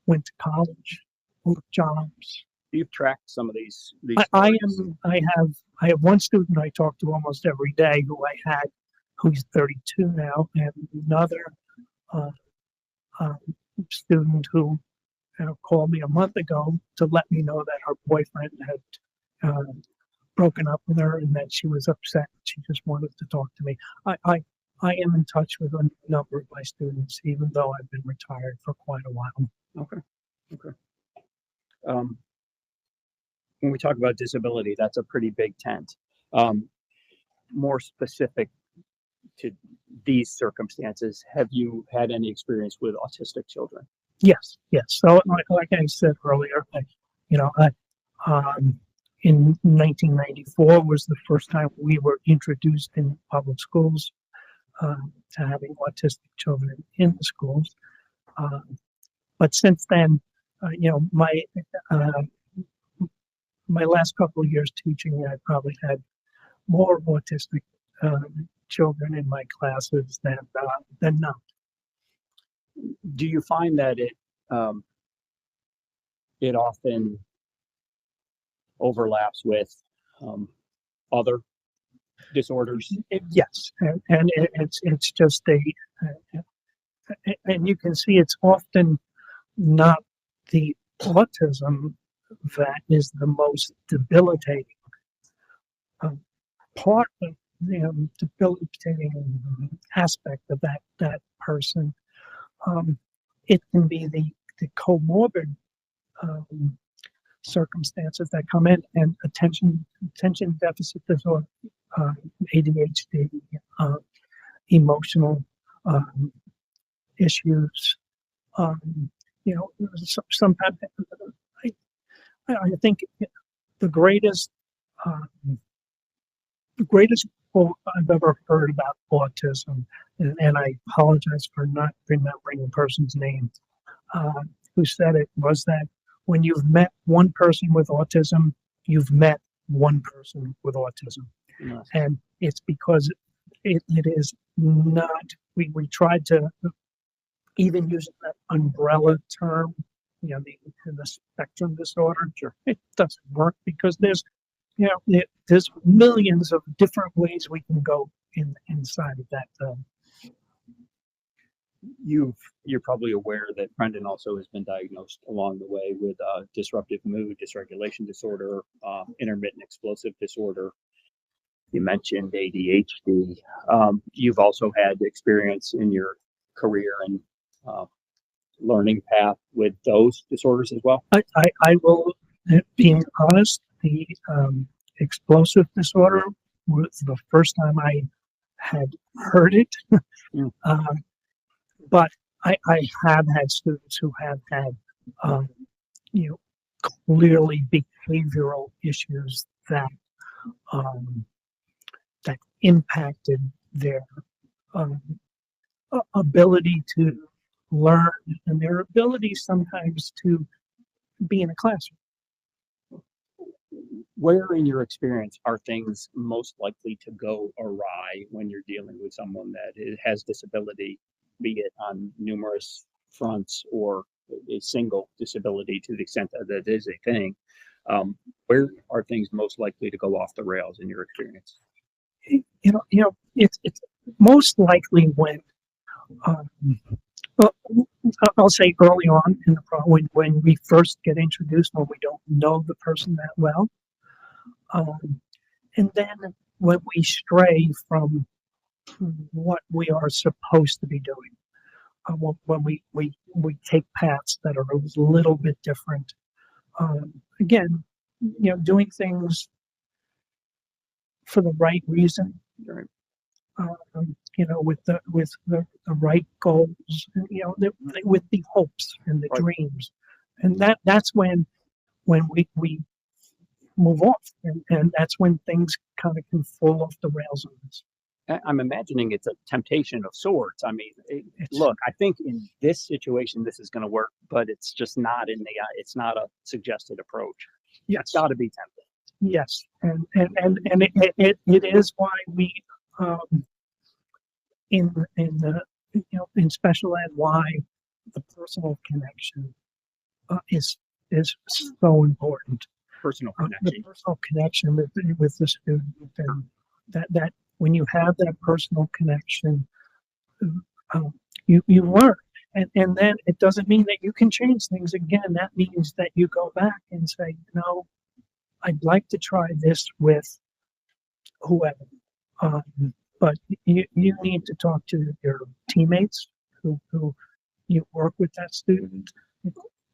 went to college, worked jobs. You've tracked some of these. I have one student I talk to almost every day who's 32 now, and another student who called me a month ago to let me know that her boyfriend had broken up with her and that she was upset. She just wanted to talk to me. I am in touch with a number of my students, even though I've been retired for quite a while. Okay. When we talk about disability, that's a pretty big tent. More specific to these circumstances, have you had any experience with autistic children? Yes. So, like I said earlier, in 1994 was the first time we were introduced in public schools to having autistic children in the schools. But since then, my last couple of years teaching, I probably had more autistic children in my classes than not. Do you find that it often overlaps with other disorders? Yes, and it's just and you can see it's often not the autism that is the most debilitating part of the debilitating aspect of that person. It can be the comorbid circumstances that come in, and attention deficit disorder, ADHD, emotional issues. Sometimes I think the greatest quote I've ever heard about autism, and I apologize for not remembering the person's name, who said it, was that when you've met one person with autism, you've met one person with autism. Yes. And it's because it is not, we tried to even use that umbrella term, the spectrum disorder. Sure. It doesn't work because there's millions of different ways we can go inside of that. You're probably aware that Brendan also has been diagnosed along the way with disruptive mood dysregulation disorder, intermittent explosive disorder. You mentioned ADHD. You've also had experience in your career and learning path with those disorders as well. I will, being honest, the explosive disorder was the first time I had heard it. But I have had students who have had, clearly behavioral issues that that impacted their ability to learn and their ability sometimes to be in a classroom. Where in your experience are things most likely to go awry when you're dealing with someone that has disability, be it on numerous fronts or a single disability to the extent that it is a thing? Where are things most likely to go off the rails in your experience? It's most likely when, well, I'll say early on in the when we first get introduced, when we don't know the person that well, and then when we stray from what we are supposed to be doing, when we take paths that are a little bit different. Again, doing things for the right reason, Right. with the right goals, with the hopes and the Right. dreams, and that's when we move off, and that's when things kind of can fall off the rails on us. I'm imagining it's a temptation of sorts. I mean, It's- look, I think in this situation, this is going to work, but it's just not it's not a suggested approach. Yes. It's got to be tempting. Yes, and it is why we in the in special ed, why the personal connection is so important. Personal The connection. personal connection with the student, and that when you have that personal connection, you learn, and then it doesn't mean that you can change things again. That means that you go back and say, no, I'd like to try this with whoever. But you need to talk to your teammates who you work with that student,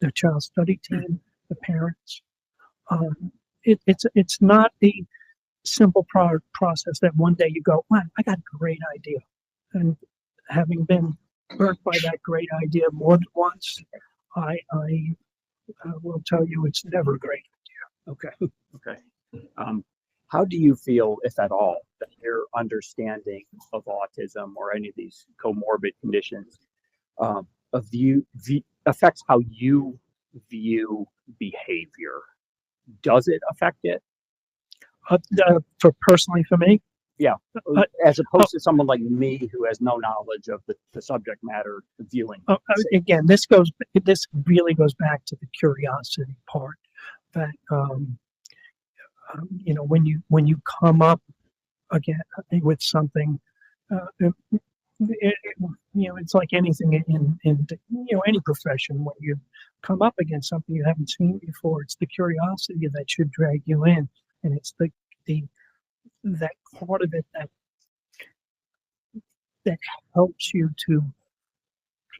the child study team, the parents. It's not a simple process that one day you go, wow, I got a great idea. And having been burnt by that great idea more than once, I will tell you it's never a great idea. Okay. How do you feel, if at all, that your understanding of autism or any of these comorbid conditions affects how you view behavior? Does it affect it? Personally for me, Yeah, as opposed to someone like me who has no knowledge of the subject matter viewing. again, this really goes back to the curiosity part. That when you come up again with something, it's like anything in any profession. When you come up against something you haven't seen before, it's the curiosity that should drag you in, and it's the that part of it that helps you to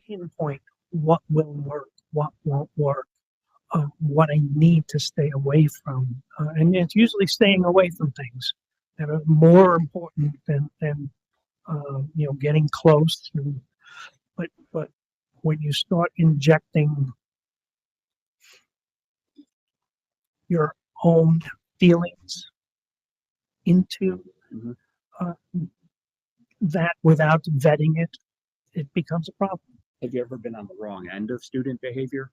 pinpoint what will work, what won't work, what I need to stay away from, and it's usually staying away from things that are more important than getting close. But when you start injecting your own feelings into Mhm. uh, that without vetting it, it becomes a problem. Have you ever been on the wrong end of student behavior?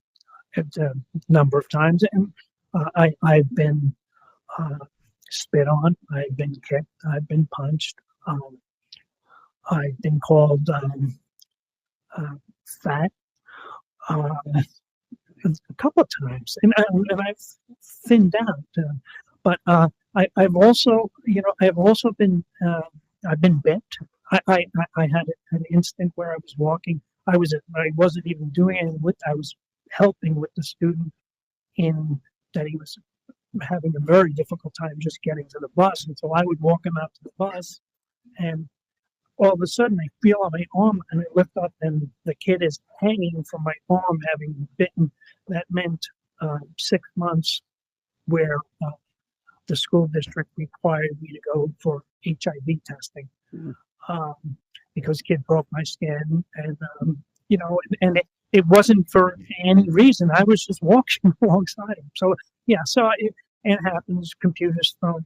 A number of times, and I've been spit on, I've been kicked, I've been punched, I've been called fat a couple of times, and I've thinned out. But I've also, been I've been bit. I had an instant where I was walking. I wasn't even doing anything with. I was helping with the student in that he was having a very difficult time just getting to the bus, and so I would walk him out to the bus, and all of a sudden I feel on my arm and I lift up and the kid is hanging from my arm having bitten. That meant 6 months where the school district required me to go for HIV testing because kid broke my skin, and and it wasn't for any reason. I was just walking alongside him. So yeah, it happens. Computers don't,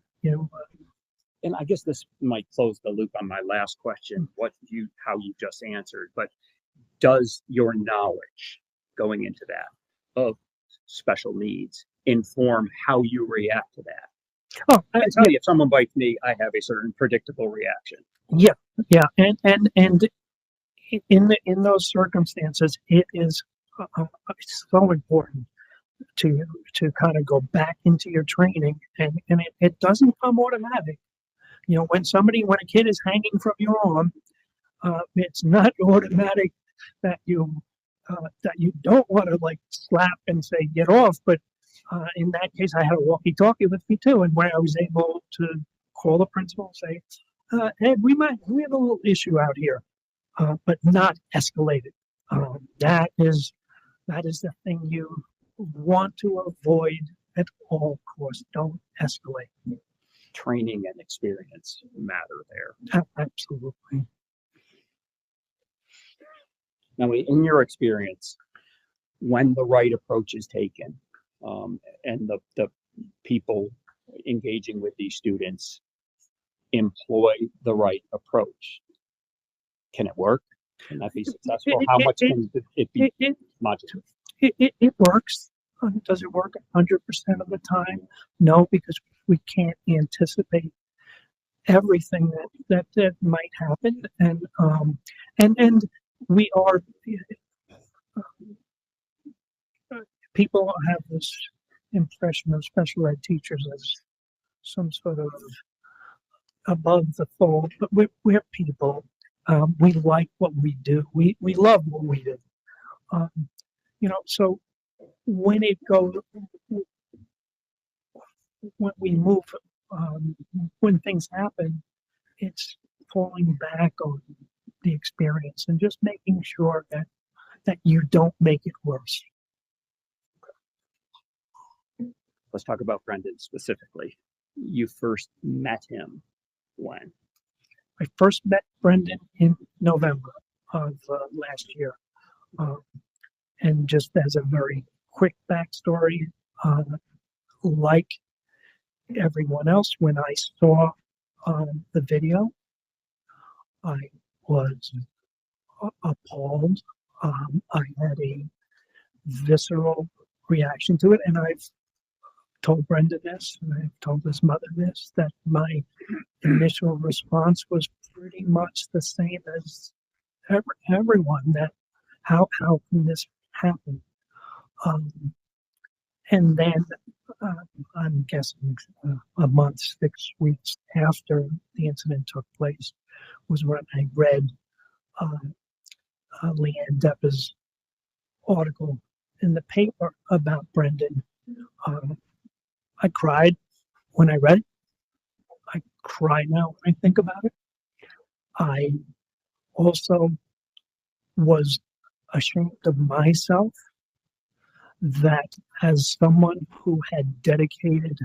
And I guess this might close the loop on my last question, how you just answered, but does your knowledge going into that of special needs inform how you react to that? Oh, I can tell you, if someone bites me, I have a certain predictable reaction. yeah, and in those circumstances, it is so important to kind of go back into your training, and it doesn't come automatic. When a kid is hanging from your arm, it's not automatic that you don't want to like slap and say get off. But in that case, I had a walkie-talkie with me too, and where I was able to call the principal and say, "Ed, we have a little issue out here," but not escalate it. That is the thing you want to avoid at all costs. Don't escalate. Training and experience matter there. Absolutely. Now, in your experience, when the right approach is taken, and the people engaging with these students employ the right approach, can it work? Can that be successful? How much can it be modular? It works. Does it work 100% of the time? No, because we can't anticipate everything that might happen, and we are people have this impression of special ed teachers as some sort of above the fold, but we're people. We like what we do. We love what we do. So when it goes, when we move, when things happen, it's falling back on the experience and just making sure that you don't make it worse. Let's talk about Brendan specifically. You first met him when? I first met Brendan in November of last year. And just as a very quick backstory, like everyone else, when I saw the video, I was appalled. I had a visceral reaction to it, and I've told Brenda this, and I've told his mother this, that my initial response was pretty much the same as everyone, that how can this happen? And then I'm guessing a month, 6 weeks after the incident took place was when I read Leanne Depa's article in the paper about Brendan. I cried when I read it. I cry now when I think about it. I also was ashamed of myself that as someone who had dedicated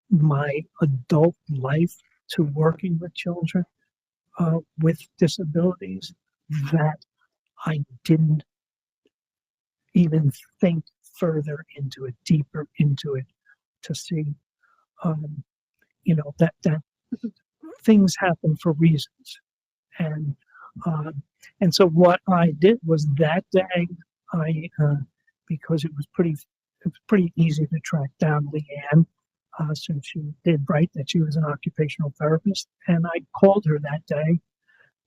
my adult life to working with children with disabilities, that I didn't even think further into it, deeper into it, to see, that things happen for reasons. And so what I did was that day, because it was pretty easy to track down Leanne, since she did write that she was an occupational therapist, and I called her that day,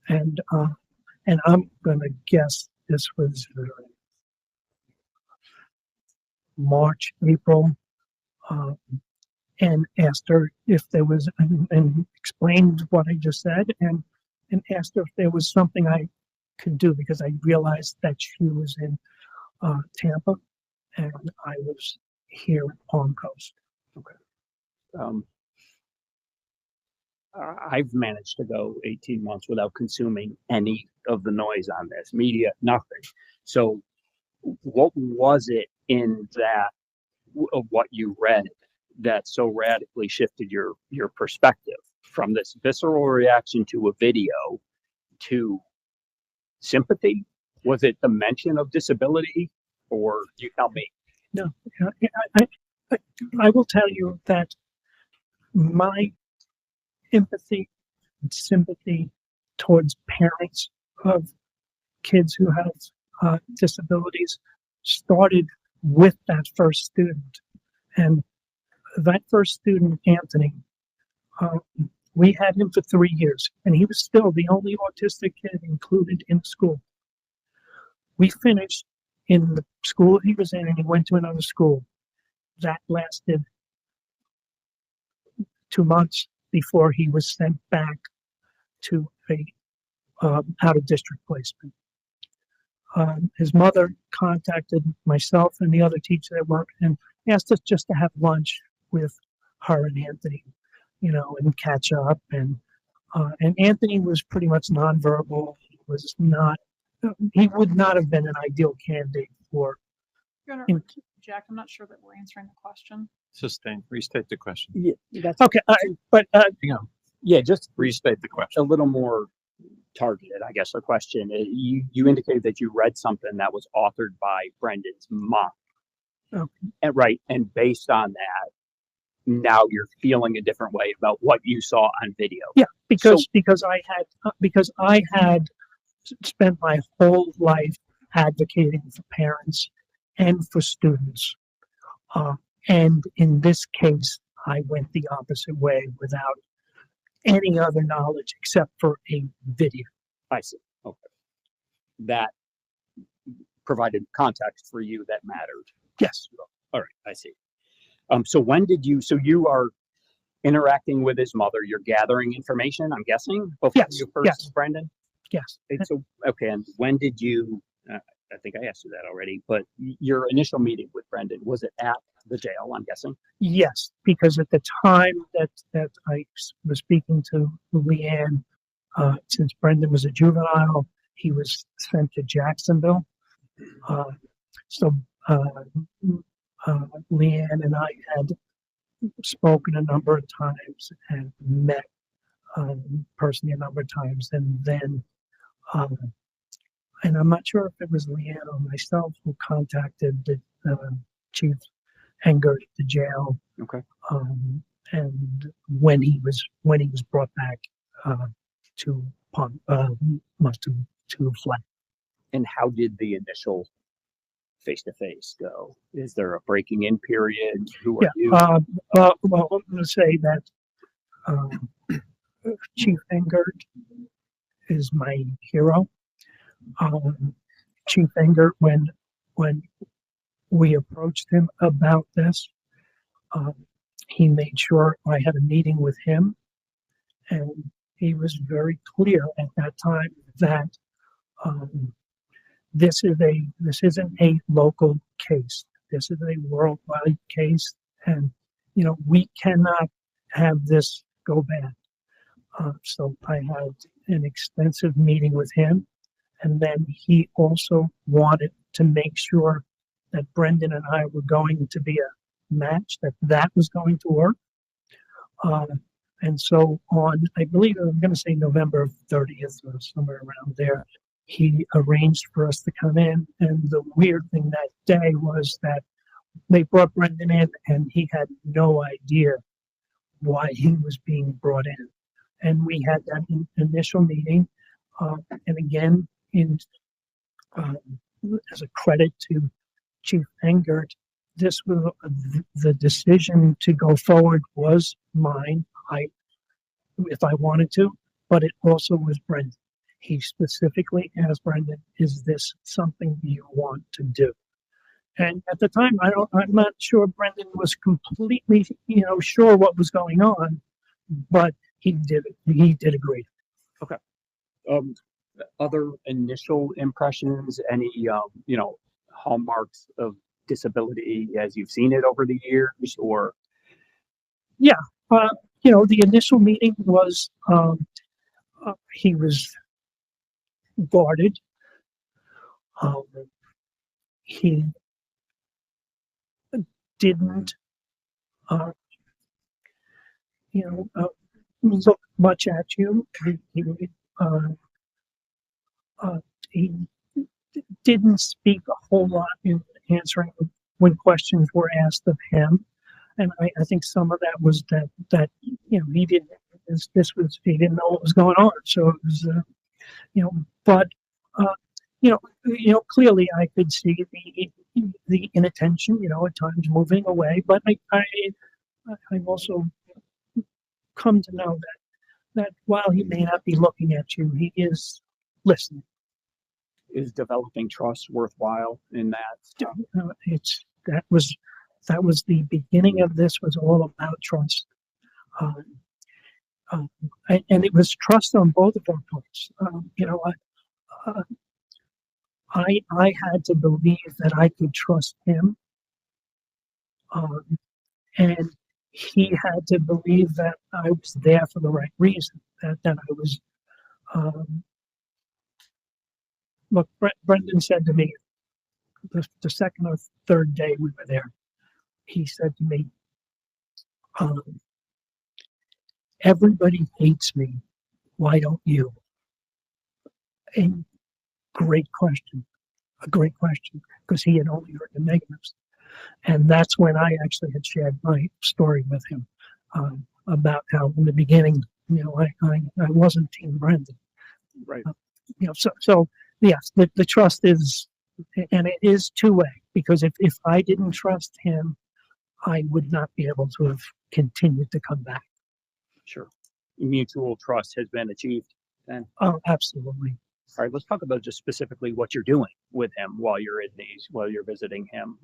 and I'm gonna guess this was March, April, and asked her if there was, and explained what I just said, and asked her if there was something I could do, because I realized that she was in Tampa and I was here at Palm Coast. Okay. I've managed to go 18 months without consuming any of the noise on this media, nothing. So what was it in that, of what you read, that so radically shifted your perspective from this visceral reaction to a video to sympathy? Was it the mention of disability, or you tell me? No, I will tell you that my empathy and sympathy towards parents of kids who have disabilities started with that first student. And that first student, Anthony, we had him for 3 years, and he was still the only autistic kid included in school. We finished in the school he was in, and he went to another school. That lasted 2 months before he was sent back to a out-of-district placement. His mother contacted myself and the other teacher at work and asked us just to have lunch with her and Anthony, and catch up. And Anthony was pretty much nonverbal. He would not have been an ideal candidate for. Jack, I'm not sure that we're answering the question. Sustain. Restate the question. Yeah, that's Okay, but Hang on. yeah, just Restate the question. a little more targeted, I guess. The question, you indicated that you read something that was authored by Brendan's mom. Okay. And right, and based on that, now you're feeling a different way about what you saw on video. Yeah, because I had spent my whole life advocating for parents and for students, and in this case, I went the opposite way without any other knowledge except for a video. I see. Okay. That provided context for you that mattered. Yes. All right, I see. So you are interacting with his mother, you're gathering information, I'm guessing, before Yes, you first yes. see Brendan? Yes. So, okay, and when did you, I think I asked you that already, but your initial meeting with Brendan, was it at the jail, I'm guessing? Yes, because at the time that I was speaking to Leanne, since Brendan was a juvenile, he was sent to Jacksonville. So Leanne and I had spoken a number of times and met personally a number of times, and then and I'm not sure if it was Leanne or myself who contacted the Chief Enger at the jail. Okay. And when he was brought back to flat. And how did the initial face-to-face go? Is there a breaking in period? Who are you? Well, I'm going to say that Chief Enger is my hero. Chief Enger, when we approached him about this, he made sure I had a meeting with him, and he was very clear at that time that Um, this isn't a local case. This is a worldwide case, and we cannot have this go bad. So I had an extensive meeting with him, and then he also wanted to make sure that Brendan and I were going to be a match, that was going to work. And so on, I believe I'm going to say November 30th or somewhere around there, he arranged for us to come in. And the weird thing that day was that they brought Brendan in and he had no idea why he was being brought in. And we had that initial meeting. And again, as a credit to Chief Engert, this was the decision to go forward was mine. If I wanted to, but it also was Brendan. He specifically asked Brendan, "Is this something you want to do?" And at the time, I'm not sure Brendan was completely, sure what was going on, but he did agree. Okay. Other initial impressions, any, hallmarks of disability as you've seen it over the years, or? Yeah. The initial meeting was, he was guarded. He didn't, look much at you. He didn't speak a whole lot in answering when questions were asked of him. And I think some of that was that he didn't. He didn't know what was going on. So it was, but clearly I could see the inattention, at times moving away. But I've also come to know that while he may not be looking at you, he is listening. Is developing trust worthwhile in that? That was the beginning of this, was all about trust. And it was trust on both of our parts. I had to believe that I could trust him, and he had to believe that I was there for the right reason. That I was. Look, Brendan said to me, the second or third day we were there, he said to me, "Everybody hates me. Why don't you?" A great question, because he had only heard the negatives. And that's when I actually had shared my story with him, about how in the beginning, I wasn't Team Brendan. Right. So yes, the trust is, and it is two-way, because if I didn't trust him, I would not be able to have continued to come back. Sure. Mutual trust has been achieved then. Oh, absolutely. All right, let's talk about just specifically what you're doing with him while you're visiting him.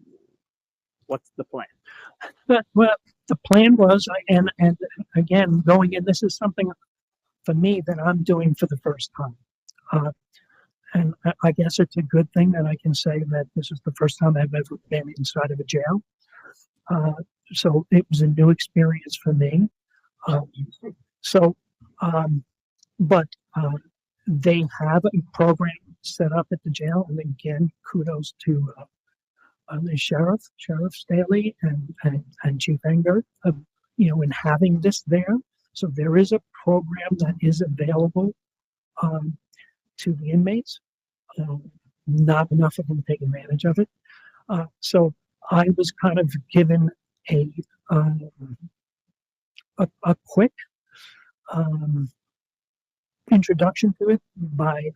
What's the plan? Well, the plan was, and again, going in, this is something for me that I'm doing for the first time. And I guess it's a good thing that I can say that this is the first time I've ever been inside of a jail. So it was a new experience for me. But they have a program set up at the jail, and again, kudos to the Sheriff Staley and Chief Engert, in having this there. So there is a program that is available to the inmates. Not enough of them take advantage of it. So I was kind of given a quick introduction to it by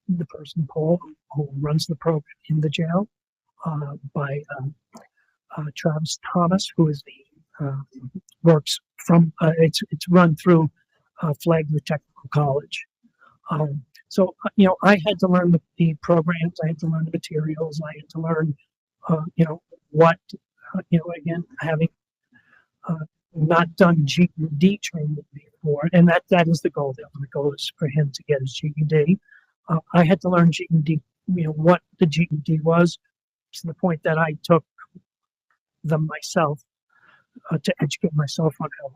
the person, Paul, who runs the program in the jail, by Travis Thomas, who is works from, it's run through Flagler Technical College. So, I had to learn the programs, I had to learn the materials, I had to learn, what, again, having not done GED training before, and that is the goal. The goal is for him to get his GED. I had to learn GED, what the GED was, to the point that I took them myself to educate myself on how.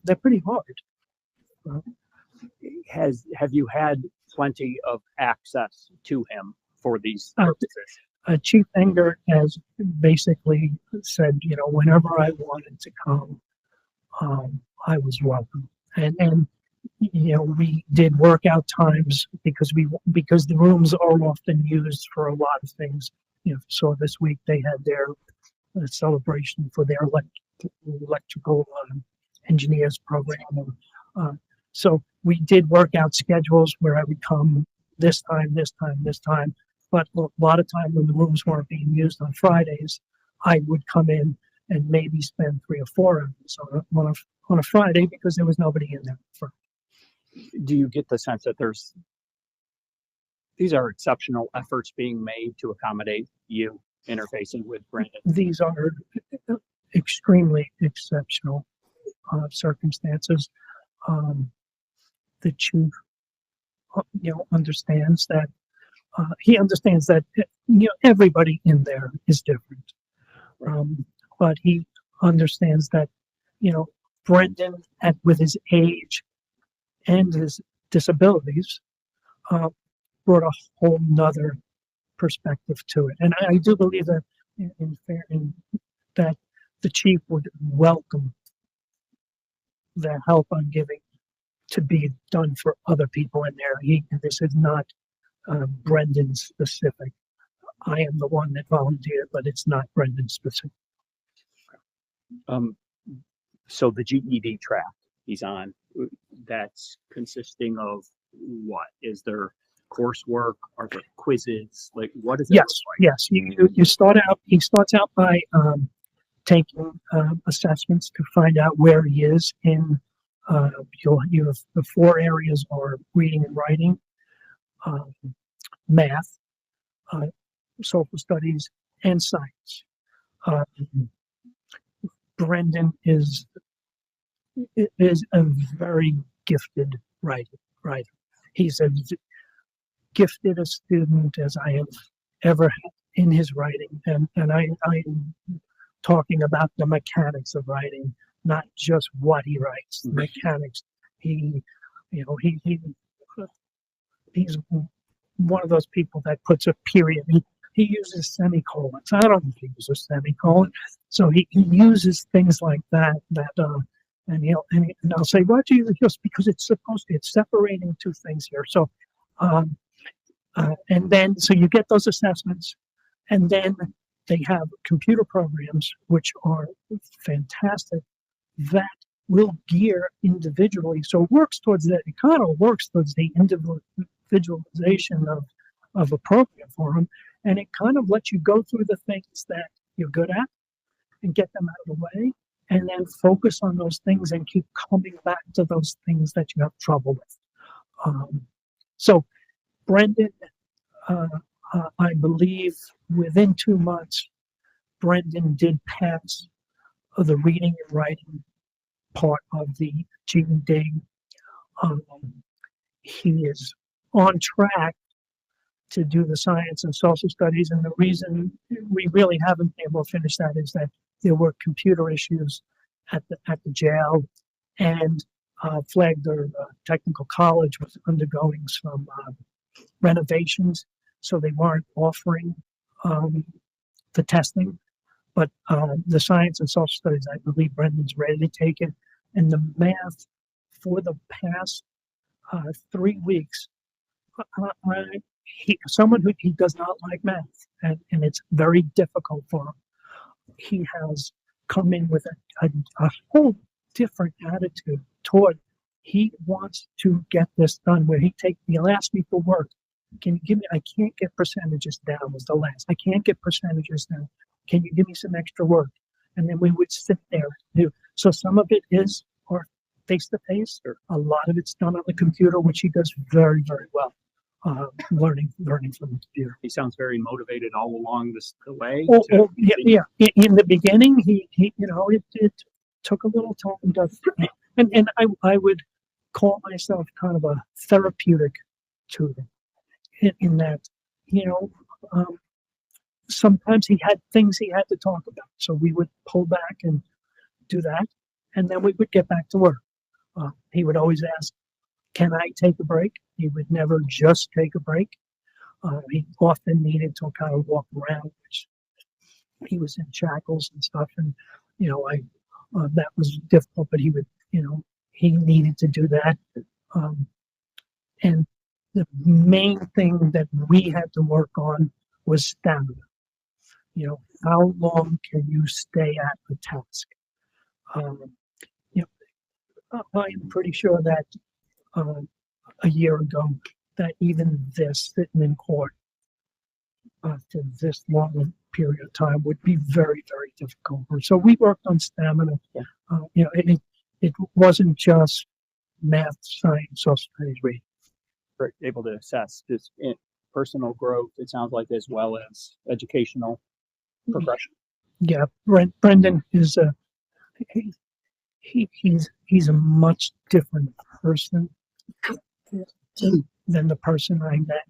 They're pretty hard. Have you had plenty of access to him for these Uh, purposes? Chief Enger has basically said, whenever I wanted to come, I was welcome. And we did workout times because the rooms are often used for a lot of things. So this week they had their celebration for their electrical engineers program. So we did workout schedules where I would come this time, this time, this time. But a lot of time when the rooms weren't being used on Fridays, I would come in and maybe spend 3 or 4 hours on a Friday because there was nobody in there. Do you get the sense that these are exceptional efforts being made to accommodate you interfacing with Brendan? These are extremely exceptional circumstances. The chief, understands that. He understands that everybody in there is different, but he understands that Brendan, with his age and his disabilities, brought a whole nother perspective to it. And I do believe that that the chief would welcome the help I'm giving to be done for other people in there. This is not Brendan specific. I am the one that volunteered, but it's not Brendan specific. So the GED track he's on, that's consisting of what? Is there coursework? Are there quizzes? Like, what is it? Yes. You start out. He starts out by taking assessments to find out where he is in. You have the 4 areas are reading and writing, math, social studies, and science. Brendan is a very gifted writer. He's as gifted a student as I have ever had in his writing, and I'm talking about the mechanics of writing, not just what he writes. The mechanics. He's one of those people that puts a period. He uses semicolons. I don't think he uses semicolon. So he uses things like that. And I'll say, what do you use? Because it's separating 2 things here. So, and then so you get those assessments, and then they have computer programs which are fantastic that will gear individually. So it works towards that. It kind of works towards the individualization of a program for them, and it kind of lets you go through the things that you're good at and get them out of the way, and then focus on those things and keep coming back to those things that you have trouble with. So Brendan, I believe within 2 months, Brendan did pass the reading and writing part of the GED. He is on track to do the science and social studies, and the reason we really haven't been able to finish that is that there were computer issues at the jail, and Flagler Technical College was undergoing some renovations, so they weren't offering the testing. But the science and social studies, I believe Brendan's ready to take it. And the math for the past 3 weeks, someone who he does not like math, and it's very difficult for him. He has come in with a whole different attitude toward. He wants to get this done. Where he'll ask me for work. Can you give me? I can't get percentages down. Was the last. I can't get percentages down. Can you give me some extra work? And then we would sit there and do. So some of it is face to face. A lot of it's done on the computer, which he does very, very well. Learning from the computer. He sounds very motivated all along the way. Yeah. In the beginning, it took a little time to, and I would call myself kind of a therapeutic to them in that, you know, sometimes he had things he had to talk about. So we would pull back and do that. And then we would get back to work. He would always ask, can I take a break? He would never just take a break. He often needed to kind of walk around, which he was in shackles and stuff. And, you know, that was difficult, but he would, you know, he needed to do that. And the main thing that we had to work on was stamina. You know, how long can you stay at the task? You know, I am pretty sure that a year ago, that even this sitting in court for this long period of time would be very, very difficult. So we worked on stamina. You know, it wasn't just math, science, social studies, reading. We're able to assess this personal growth, it sounds like, as well as educational progression. Yeah, Brendan is he's a much different person than the person I met,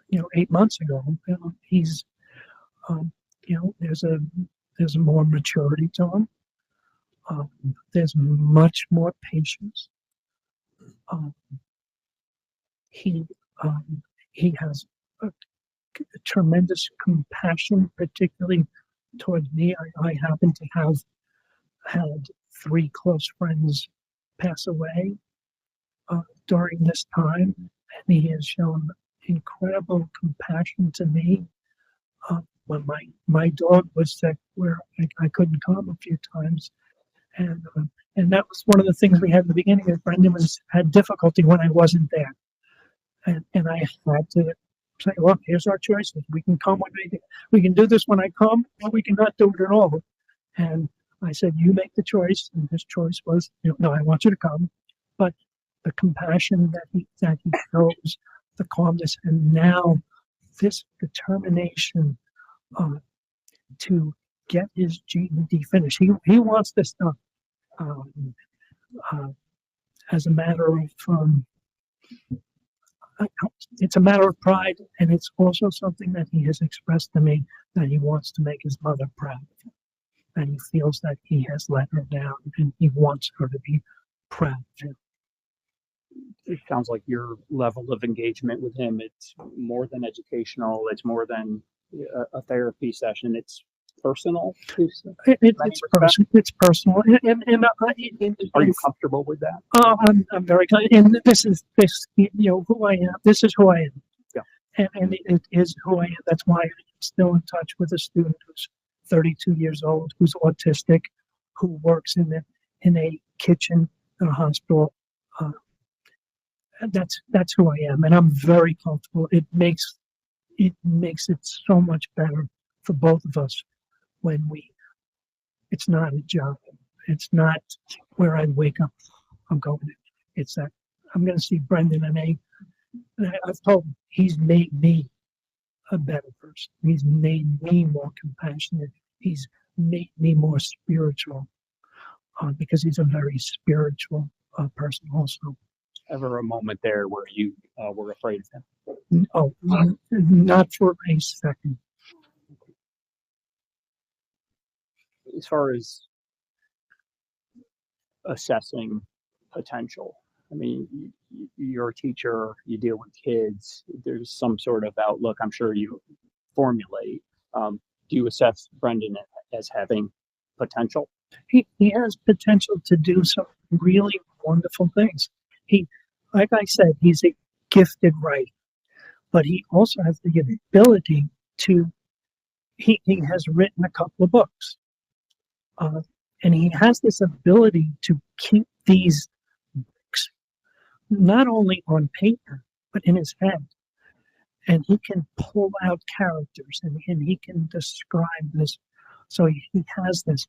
you know, 8 months ago. You know, he's, you know, there's more maturity to him. There's much more patience. He has a tremendous compassion, particularly toward me. I happen to have had 3 close friends pass away during this time, and he has shown incredible compassion to me. When my dog was sick, where I couldn't come a few times, and that was one of the things we had in the beginning. That Brendan had difficulty when I wasn't there, and I had to say, "Look, here's our choices. We can come when we can do this when I come, or we cannot do it at all." And I said, "You make the choice." And his choice was, you know, "No, I want you to come." But the compassion that he shows, the calmness, and now this determination to get his GED finished. He wants this done as a matter of it's a matter of pride, and it's also something that he has expressed to me that he wants to make his mother proud of him, and he feels that he has let her down, and he wants her to be proud of him. It sounds like your level of engagement with him, it's more than educational, it's more than a therapy session, it's personal. It's personal. Are you comfortable with that? I'm very and this you know who I am. This is who I am. Yeah. And it is who I am. That's why I'm still in touch with a student who's 32 years old, who's autistic, who works in a kitchen in a hospital. That's who I am, and I'm very comfortable. It makes it so much better for both of us when it's not a job. It's not where I wake up, I'm going to. It's that I'm going to see Brendan, and I've told him he's made me a better person. He's made me more compassionate. He's made me more spiritual because he's a very spiritual person also. Ever a moment there where you were afraid of him? Oh, not for a second. As far as assessing potential, I mean, you're a teacher, you deal with kids, there's some sort of outlook I'm sure you formulate. Do you assess Brendan as having potential? He has potential to do some really wonderful things. Like I said, he's a gifted writer, but he also has the ability to, he has written a couple of books. And he has this ability to keep these books not only on paper, but in his head. And he can pull out characters and he can describe this. So he has this.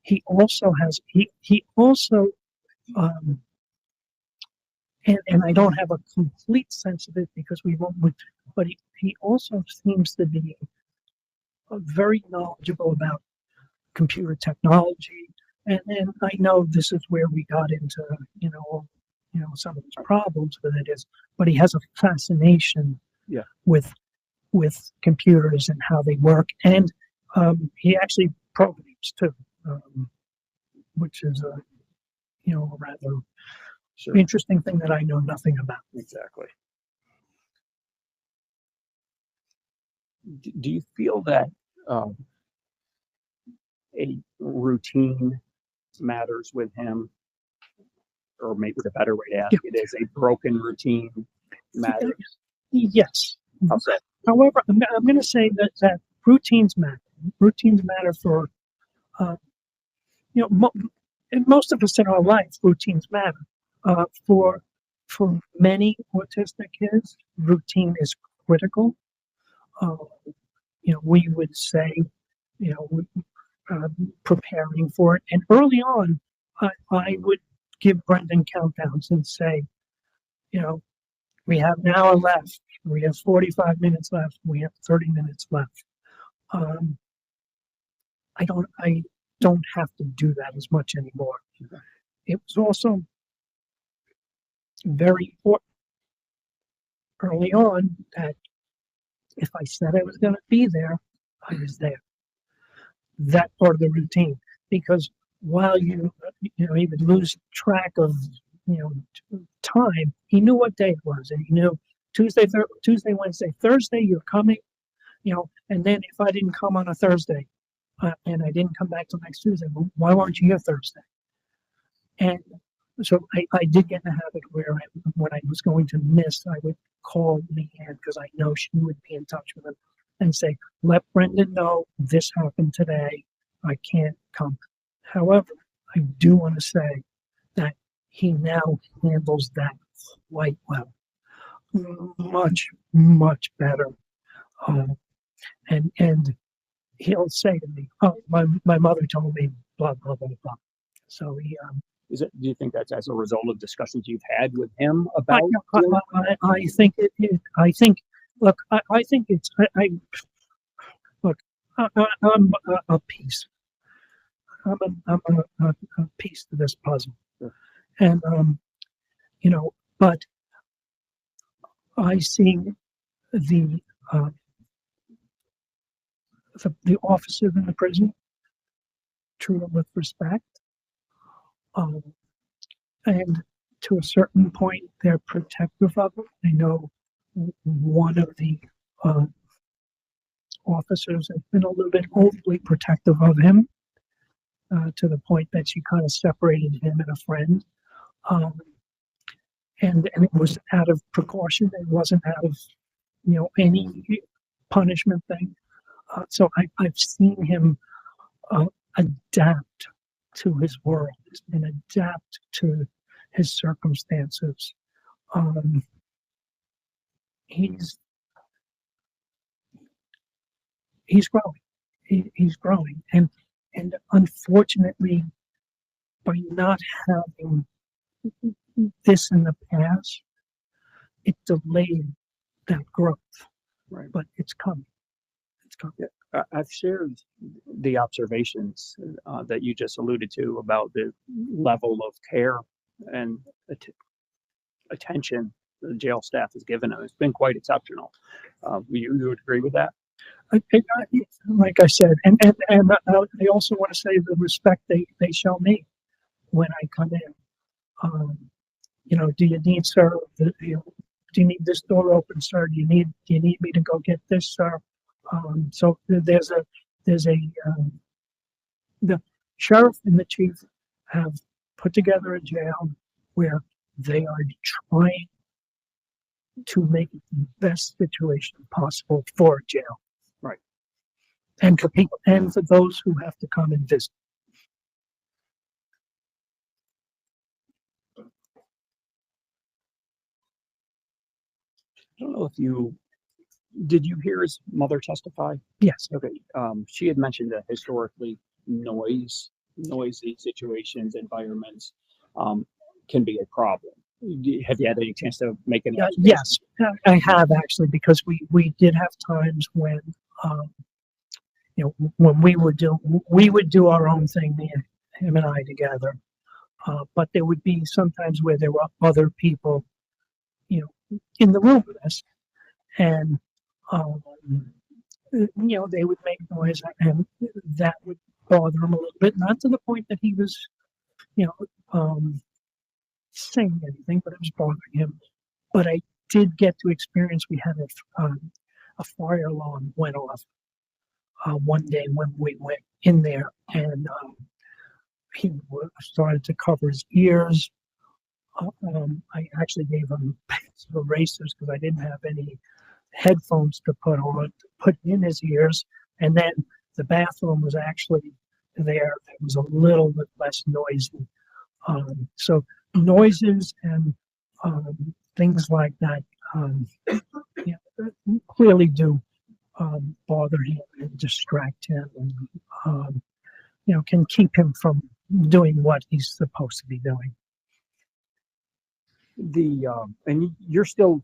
He also has, and I don't have a complete sense of it because we won't, but he also seems to be very knowledgeable about computer technology, And I know this is where we got into, some of his problems with it is, but he has a fascination Yeah. with computers and how they work. And he actually programs too, which is a rather Sure. interesting thing that I know nothing about. Exactly. Do you feel that a routine matters with him, or maybe the better way to ask it is a broken routine matters? Yes. I'll say. However, I'm going to say that routines matter. Routines matter for, and most of us in our life, routines matter. For many autistic kids, routine is critical. We would say, preparing for it. And early on, I would give Brendan countdowns and say, we have an hour left, we have 45 minutes left, we have 30 minutes left. I don't have to do that as much anymore. It was also very important early on that if I said I was going to be there, I was there. That part of the routine, because while he would lose track of time, he knew what day it was, and he knew Tuesday, Wednesday, Thursday, you're coming, and then if I didn't come on a Thursday, and I didn't come back till next Tuesday, well, why weren't you here Thursday? And so I did get in the habit where when I was going to miss, I would call Leanne because I know she would be in touch with him and say, let Brendan know this happened today. I can't come. However, I do want to say that he now handles that quite well. Much, much better. And he'll say to me, oh, my mother told me blah, blah, blah, blah. So he, do you think that's as a result of discussions you've had with him about? I think I think, look, I think it's, look, I'm a piece. I'm a piece to this puzzle. Sure. And, but I see the officers in the prison treat them with respect. And to a certain point, they're protective of him. I know one of the officers has been a little bit overly protective of him, to the point that she kind of separated him and a friend. And it was out of precaution. It wasn't out of, any punishment thing. So I've seen him adapt to his world and adapt to his circumstances. He's growing. He's growing, and unfortunately, by not having this in the past, it delayed that growth. Right. But it's coming. It's coming. Yeah. I've shared the observations that you just alluded to about the level of care and attention the jail staff has given him. It's been quite exceptional. You would agree with that? Like I said, and I also want to say the respect they show me when I come in. Do you need, sir? Do you need this door open, sir? Do you need me to go get this, sir? So there's a the sheriff and the chief have put together a jail where they are trying to make the best situation possible for a jail. Right. And for people, and for those who have to come and visit. I don't know if did you hear his mother testify? Yes. Okay. She had mentioned that historically noisy situations, environments, can be a problem. Have you had any chance to make any? Yes, I have actually, because we did have times when when we would do our own thing him and I together. But there would be sometimes where there were other people, in the room with us, and um, they would make noise, and that would bother him a little bit. Not to the point that he was, you know, saying anything, but it was bothering him. But I did get to experience. We had a fire alarm went off one day when we went in there, and he started to cover his ears. I actually gave him pencil erasers because I didn't have any headphones to put in his ears. And then the bathroom was actually there. It was a little bit less noisy. So noises and things like that clearly do bother him and distract him, and can keep him from doing what he's supposed to be doing. And you're still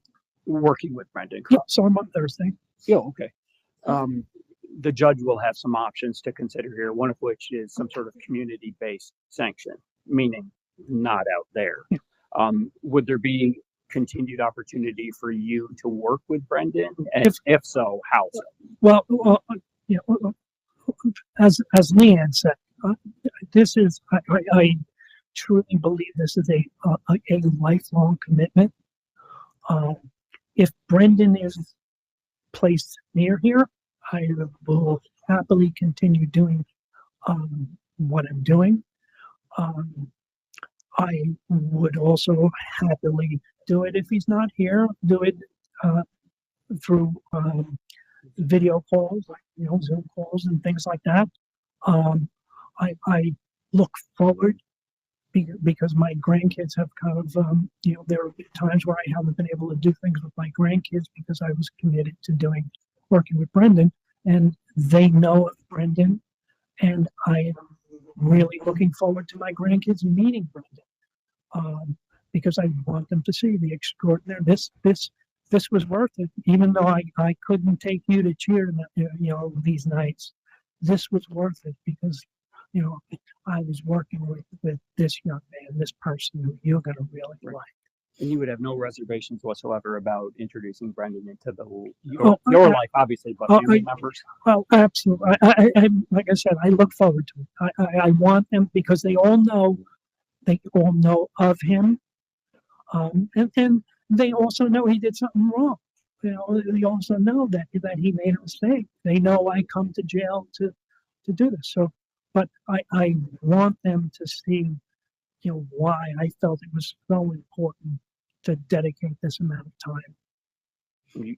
working with Brendan, Yeah, correct? so I'm on Thursday. Yeah, okay. The judge will have some options to consider here, one of which is some sort of community-based sanction, meaning not out there. Yeah. Would there be continued opportunity for you to work with Brendan? And if so, how so? Well, as Leanne said, this is I truly believe this is a lifelong commitment. If Brendan is placed near here, I will happily continue doing what I'm doing. I would also happily do it if he's not here. Do it through video calls, like Zoom calls and things like that. I look forward because my grandkids have kind of there have been times where I haven't been able to do things with my grandkids because I was committed to working with Brendan, and they know of Brendan, and I am really looking forward to my grandkids meeting Brendan, because I want them to see the extraordinary. This was worth it, even though I couldn't take you to cheer, these nights. This was worth it because I was working with this young man, this person who you're going to really like. And you would have no reservations whatsoever about introducing Brendan into your life, obviously, but family members. Well, absolutely. I like I said, I look forward to it. I want them because they all know of him, and they also know he did something wrong. They also know that he made a mistake. They know I come to jail to do this. So, but I want them to see, why I felt it was so important to dedicate this amount of time.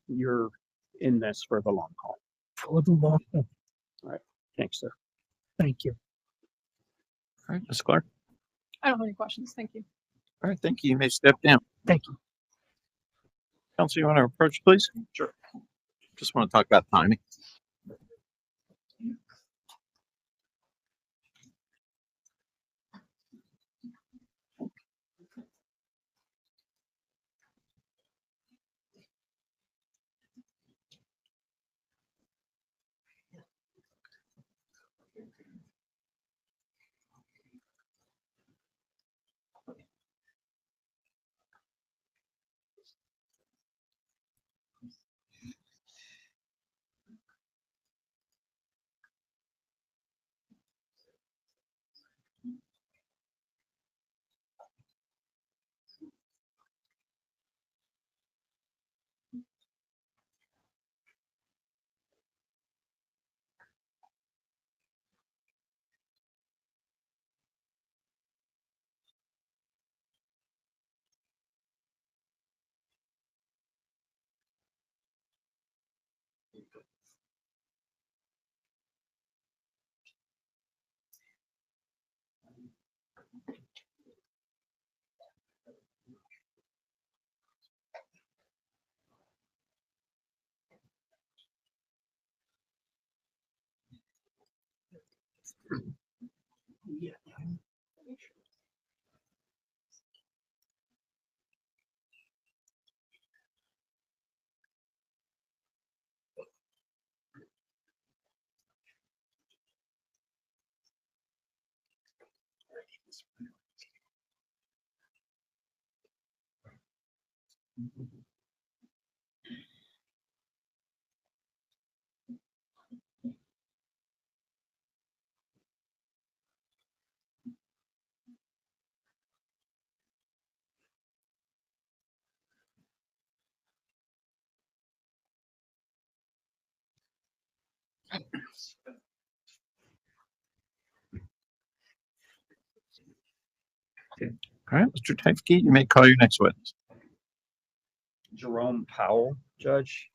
You're in this for the long haul. For the long haul. All right. Thanks, sir. Thank you. All right, Ms. Clark. I don't have any questions. Thank you. All right, thank you. You may step down. Thank you. Counsel, you want to approach, please? Sure. Just want to talk about timing. All right, Mr. Tyfke, you may call your next witness. Jerome Powell, Judge.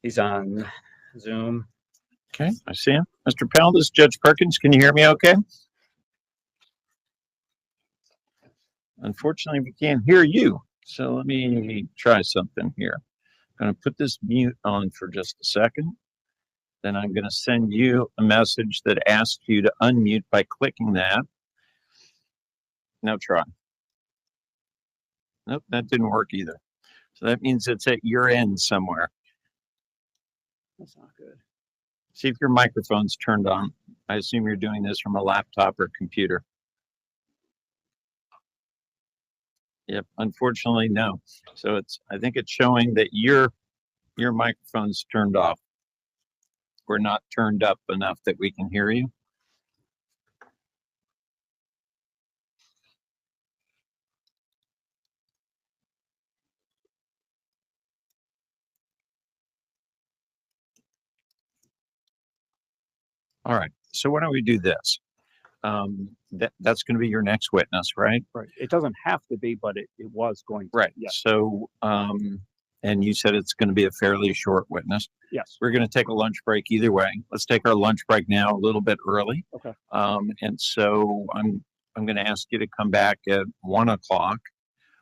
He's on Zoom. Okay, I see him. Mr. Powell, this is Judge Perkins. Can you hear me okay? Unfortunately, we can't hear you. So let me try something here. I'm going to put this mute on for just a second. Then I'm going to send you a message that asks you to unmute by clicking that. Now try. Nope, that didn't work either. So that means it's at your end somewhere. That's not good. See if your microphone's turned on. I assume you're doing this from a laptop or computer. Yep, unfortunately, no. So I think it's showing that your microphone's turned off. We're not turned up enough that we can hear you. All right, so why don't we do this? That's going to be your next witness, right? Right. It doesn't have to be, but it was going to. Right. Yes. So, and you said it's going to be a fairly short witness. Yes. We're going to take a lunch break either way. Let's take our lunch break now a little bit early. Okay. And so I'm going to ask you to come back at 1 o'clock,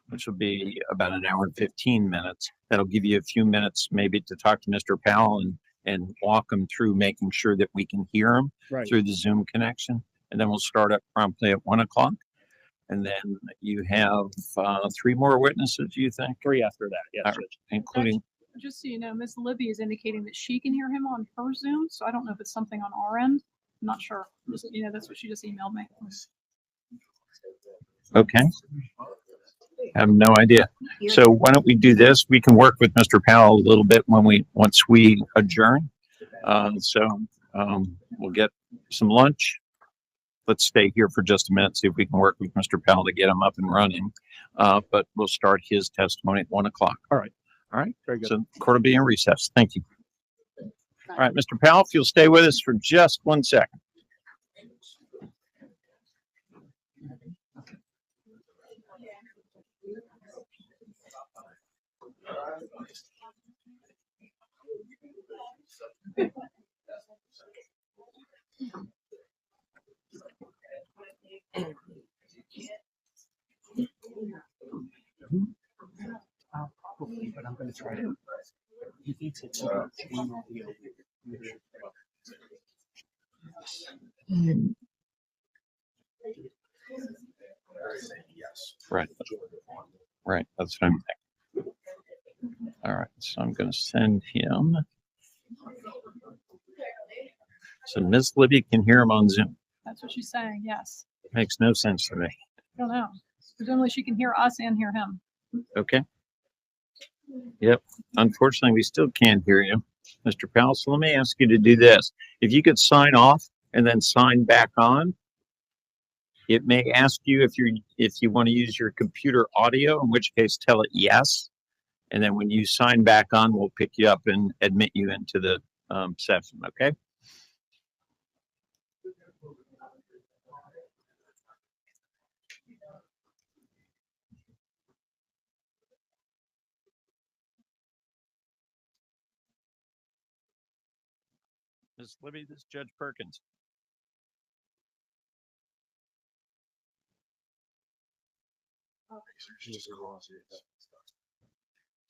which will be about an hour and 15 minutes. That'll give you a few minutes maybe to talk to Mr. Powell and walk him through making sure that we can hear him Right. through the Zoom connection. And then we'll start up promptly at 1 o'clock. And then you have 3 more witnesses, you think? 3 after that. Yes. All right. Including, Just so you know, Miss Libby is indicating that she can hear him on her Zoom, so I don't know if it's something on our end. I'm not sure. Just, you know, that's what she just emailed me. okay. I have no idea. So why don't we do this? We can work with Mr. Powell a little bit once we adjourn. We'll get some lunch. Let's stay here for just a minute, see if we can work with Mr. Powell to get him up and running. But we'll start his testimony at 1 o'clock. All right. All right. Very good. So court will be in recess. Thank you. All right, Mr. Powell, if you'll stay with us for just 1 second. Probably, but I'm going to try to. He thinks it's Right. Right. That's what I'm thinking. All right. So I'm going to send him. So Ms. Libby can hear him on Zoom. That's what she's saying, yes. Makes no sense to me. I don't know. Presumably she can hear us and hear him. Okay. Yep. Unfortunately, we still can't hear you, Mr. Powell. So let me ask you to do this. If you could sign off and then sign back on, it may ask you if you want to use your computer audio, in which case tell it yes. And then when you sign back on, we'll pick you up and admit you into the session. Okay. Ms. Libby, this is Judge Perkins.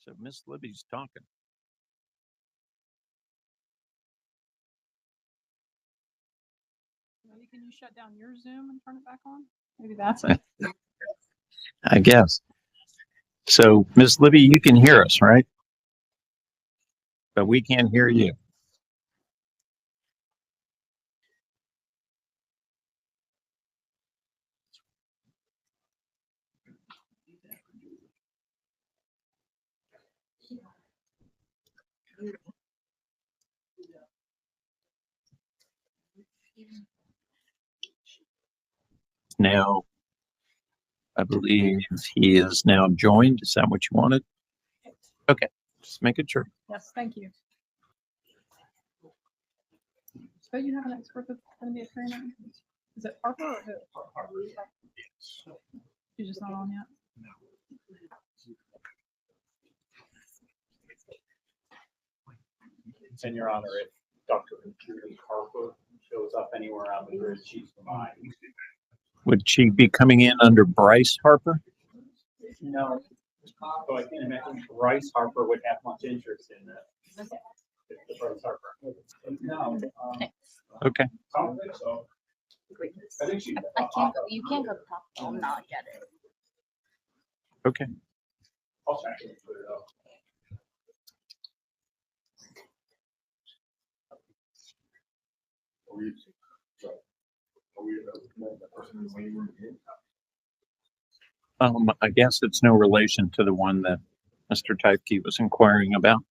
So Miss Libby's talking. Maybe can you shut down your Zoom and turn it back on? Maybe that's it. I guess. So Miss Libby, you can hear us, right? But we can't hear you. Now, I believe he is now joined. Is that what you wanted? Okay, just making sure. Yes, thank you. So you have an expert that's going to be a trainer? Is it Harper or who? She's just not on yet. And Your Honor, if Dr. Harper shows up anywhere on the grid, she's fine. Would she be coming in under Bryce Harper? No. So I can't imagine Bryce Harper would have much interest in this. The Bryce Harper. No. Okay. I don't think so. I think she. I can't go. You can't go to the top. I'll not get it. Okay. I'll check it. Put it up. I guess it's no relation to the one that Mr. Typke was inquiring about.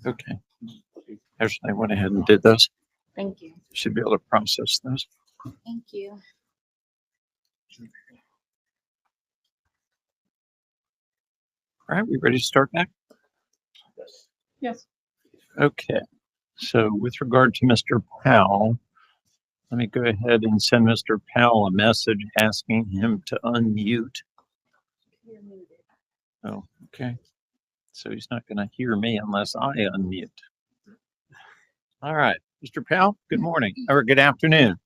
Okay. Ashley went ahead and did those. Thank you. Should be able to process those. Thank you. All right, we ready to start back? Yes. Okay. So with regard to Mr. Powell, let me go ahead and send Mr. Powell a message asking him to unmute. Oh, okay. So he's not going to hear me unless I unmute. All right, Mr. Powell, good morning or good afternoon.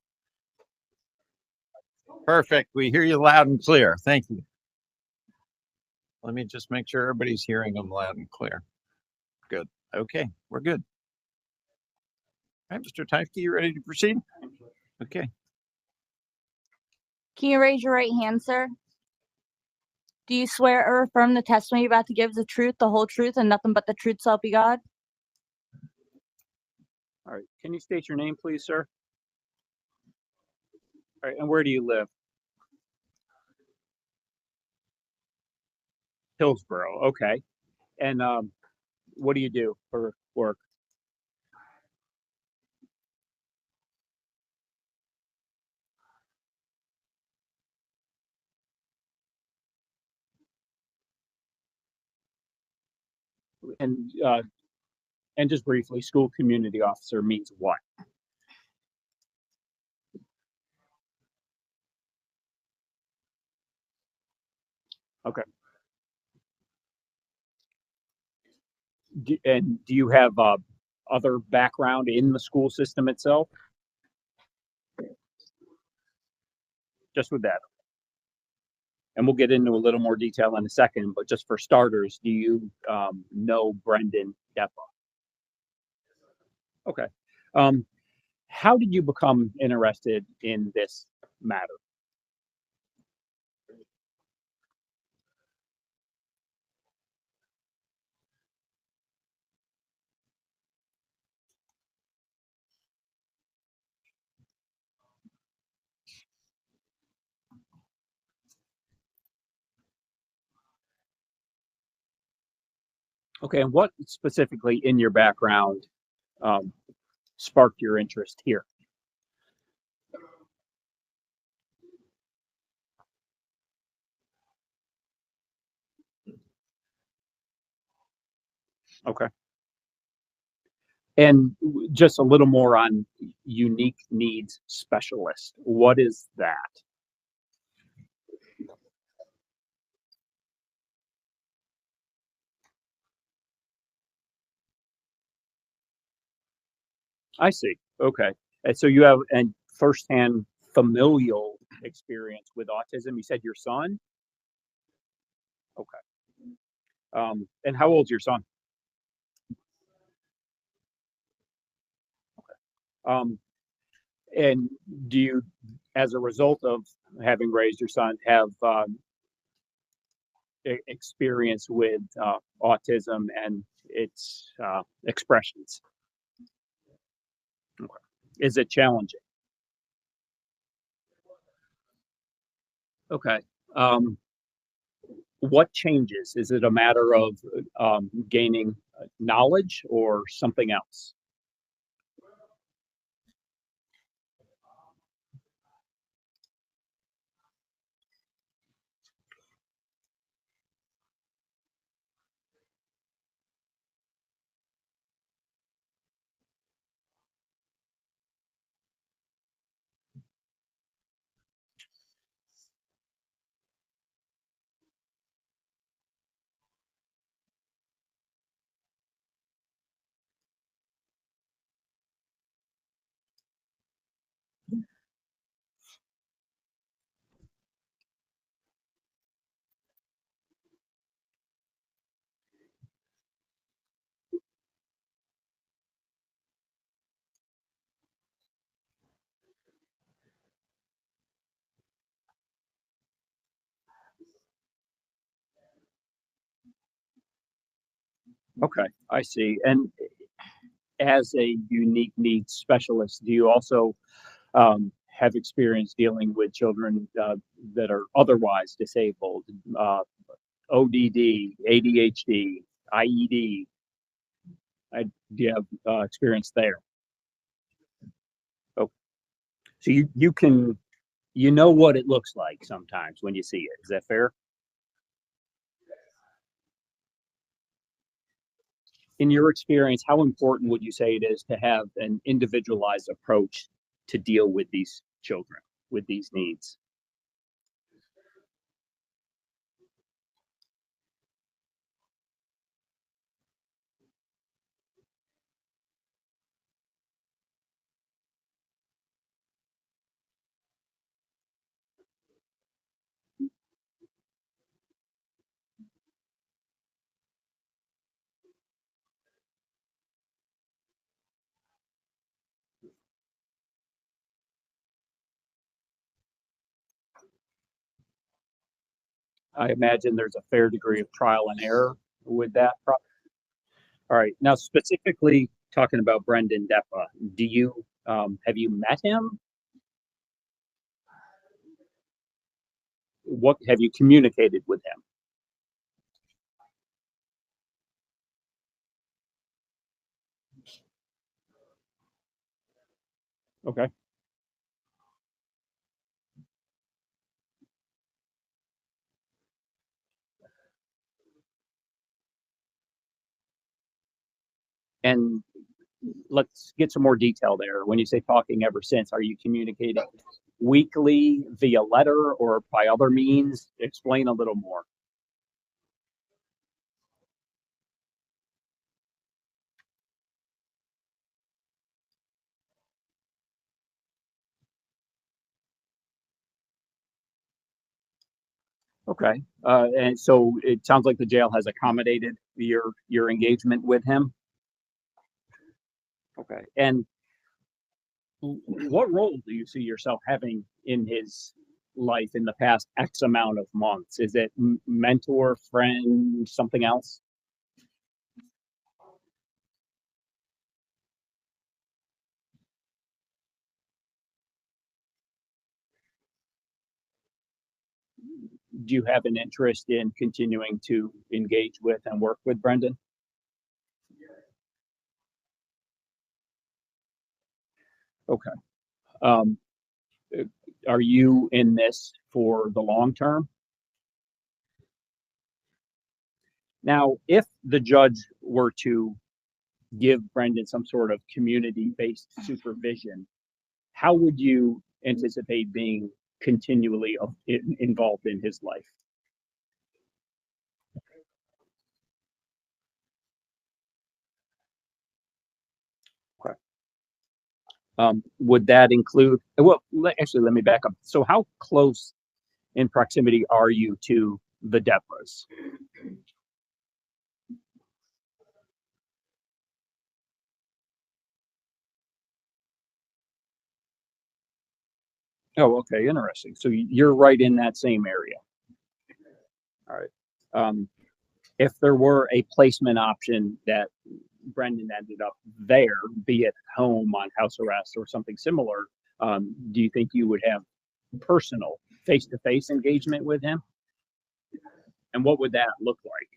Perfect. We hear you loud and clear. Thank you. Let me just make sure everybody's hearing them loud and clear. Good. Okay, we're good. All right, Mr. Typke, you ready to proceed? Okay. Can you raise your right hand, sir? Do you swear or affirm the testimony you're about to give is the truth, the whole truth, and nothing but the truth, so help you God? All right. Can you state your name, please, sir? All right. And where do you live? Hillsborough. Okay. And what do you do for work? And just briefly, school community officer means what? Okay. And do you have other background in the school system itself? Just with that. And we'll get into a little more detail in a second, but just for starters, do you know Brendan Depa? Okay. How did you become interested in this matter? Okay, and what specifically in your background sparked your interest here? Okay. And just a little more on unique needs specialist. What is that? I see. Okay. And so you have a firsthand familial experience with autism. You said your son? Okay. And how old's your son? Um, and do you, as a result of having raised your son, have experience with autism and its expressions? Okay. Is it challenging? Okay. Um, what changes? Is it a matter of gaining knowledge or something else? Okay, I see. And as a unique needs specialist, do you also have experience dealing with children that are otherwise disabled, ODD, ADHD, IED? Do you have experience there? Oh, so you can what it looks like sometimes when you see it. Is that fair? In your experience, how important would you say it is to have an individualized approach to deal with these children with these needs? I imagine there's a fair degree of trial and error with that. All right. Now, specifically talking about Brendan Depa, do you have you met him? What have you communicated with him? Okay. And let's get some more detail there. When you say talking ever since, are you communicating weekly via letter or by other means? Explain a little more. Okay. And so it sounds like the jail has accommodated your engagement with him. Okay. And what role do you see yourself having in his life in the past X amount of months? Is it mentor, friend, something else? Do you have an interest in continuing to engage with and work with Brendan? Okay. Um, are you in this for the long term? Now, if the judge were to give Brendan some sort of community-based supervision, how would you anticipate being continually involved in his life? Okay. Would that include, well, actually, let me back up. So how close in proximity are you to the Depas? Oh, okay, interesting. So you're right in that same area. All right. If there were a placement option that Brendan ended up there, be it home on house arrest or something similar, do you think you would have personal face-to-face engagement with him? And what would that look like?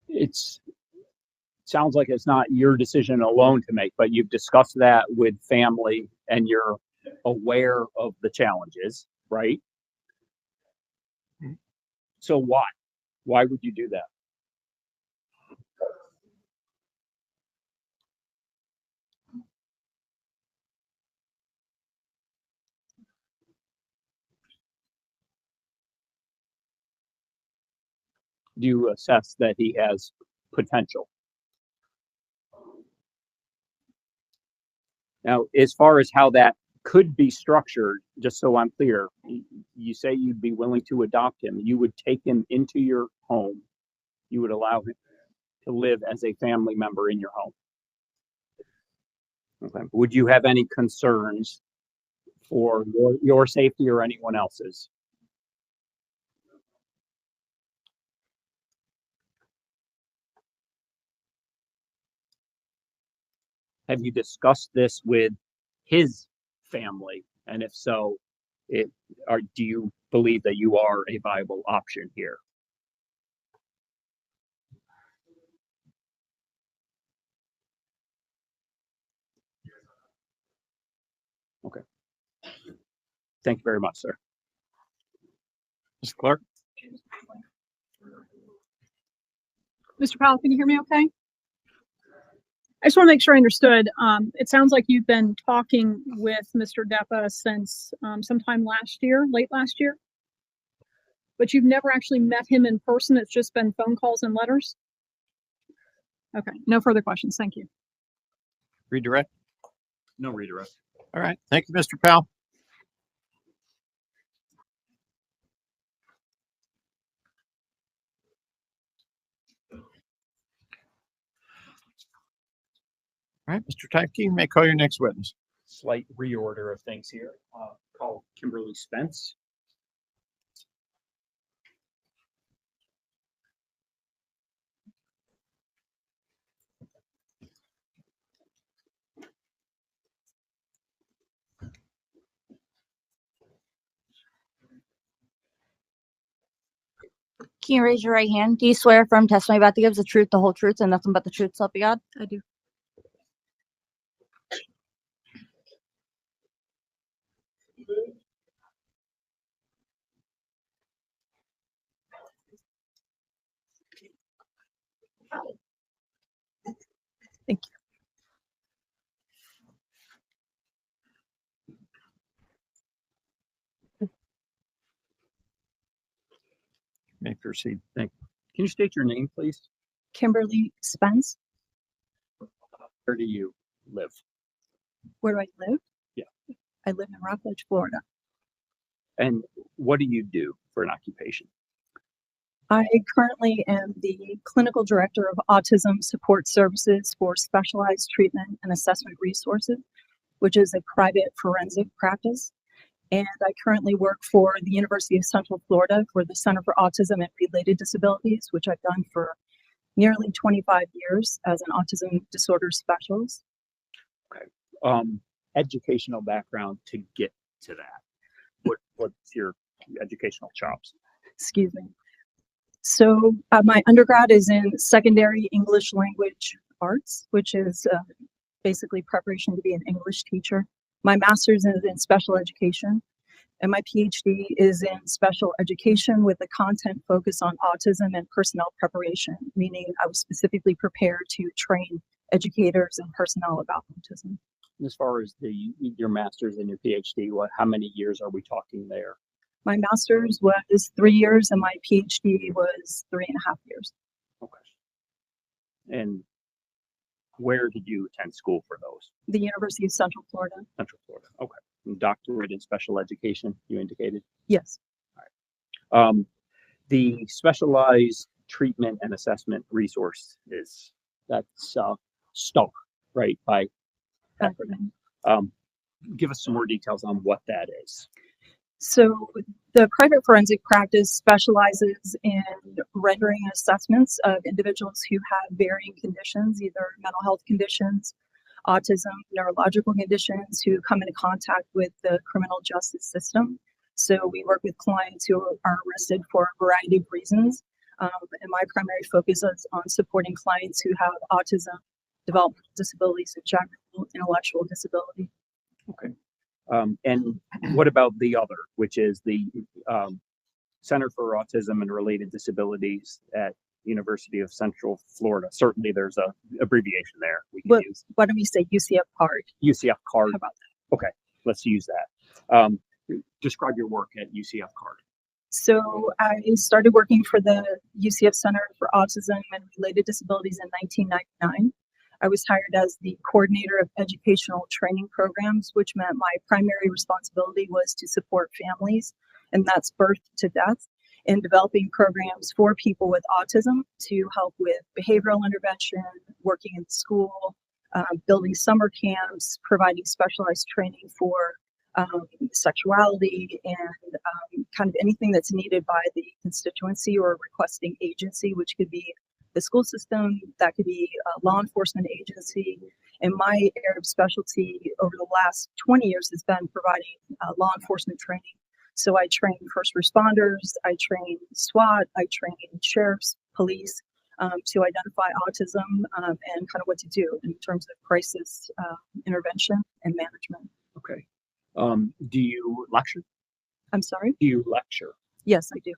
It's sounds like it's not your decision alone to make, but you've discussed that with family and you're aware of the challenges, right? So why? Why would you do that? Do you assess that he has potential? Now, as far as how that could be structured, just so I'm clear, you say you'd be willing to adopt him. You would take him into your home. You would allow him to live as a family member in your home. Okay. Would you have any concerns for your safety or anyone else's? Have you discussed this with his family? And if so, do you believe that you are a viable option here? Okay. Thank you very much, sir. Mr. Clark? Mr. Powell, can you hear me okay? I just want to make sure I understood. It sounds like you've been talking with Mr. Depa since sometime last year, late last year, but you've never actually met him in person. It's just been phone calls and letters. Okay, no further questions. Thank you. Redirect? No redirect. All right. Thank you, Mr. Powell. All right, Mr. Tyke, you may call your next witness. Slight reorder of things here. Call Kimberly Spence. Can you raise your right hand? Do you swear affirm testimony about to give the truth, the whole truth, and nothing but the truth, so help you God? I do. Thank you. You may proceed. Thank you. Can you state your name, please? Kimberly Spence. Where do you live? Where do I live? Yeah. I live in Rockledge, Florida. And what do you do for an occupation? I currently am the clinical director of autism support services for specialized treatment and assessment resources, which is a private forensic practice. And I currently work for the University of Central Florida for the Center for Autism and Related Disabilities, which I've done for nearly 25 years as an autism disorder specialist. Okay. Educational background to get to that. What's your educational chops? Excuse me. So my undergrad is in secondary English language arts, which is basically preparation to be an English teacher. My master's is in special education, and my PhD is in special education with a content focus on autism and personnel preparation, meaning I was specifically prepared to train educators and personnel about autism. As far as your master's and your PhD, how many years are we talking there? My master's was 3 years and my PhD was 3.5 years. Okay. And where did you attend school for those? The University of Central Florida. Central Florida. Okay. And doctorate in special education, you indicated? Yes. The specialized treatment and assessment resource that's STAR, right? By acronym. Give us some more details on what that is. So the private forensic practice specializes in rendering assessments of individuals who have varying conditions, either mental health conditions, autism, neurological conditions, who come into contact with the criminal justice system. So we work with clients who are arrested for a variety of reasons. And my primary focus is on supporting clients who have autism, developmental disabilities, and general intellectual disability. Okay. And what about the other, which is the Center for Autism and Related Disabilities at University of Central Florida? Certainly there's a abbreviation there we can use. Why don't we say UCF CARD? UCF CARD. How about that? Okay, let's use that. Describe your work at UCF CARD. So I started working for the UCF Center for Autism and Related Disabilities in 1999. I was hired as the coordinator of educational training programs, which meant my primary responsibility was to support families, and that's birth to death, in developing programs for people with autism to help with behavioral intervention, working in school, building summer camps, providing specialized training for sexuality, and kind of anything that's needed by the constituency or requesting agency, which could be the school system, that could be a law enforcement agency. And my area of specialty over the last 20 years has been providing law enforcement training. So I train first responders, I train SWAT, I train sheriffs, police to identify autism and kind of what to do in terms of crisis intervention and management. Okay. Do you lecture? I'm sorry? Do you lecture? Yes, I do.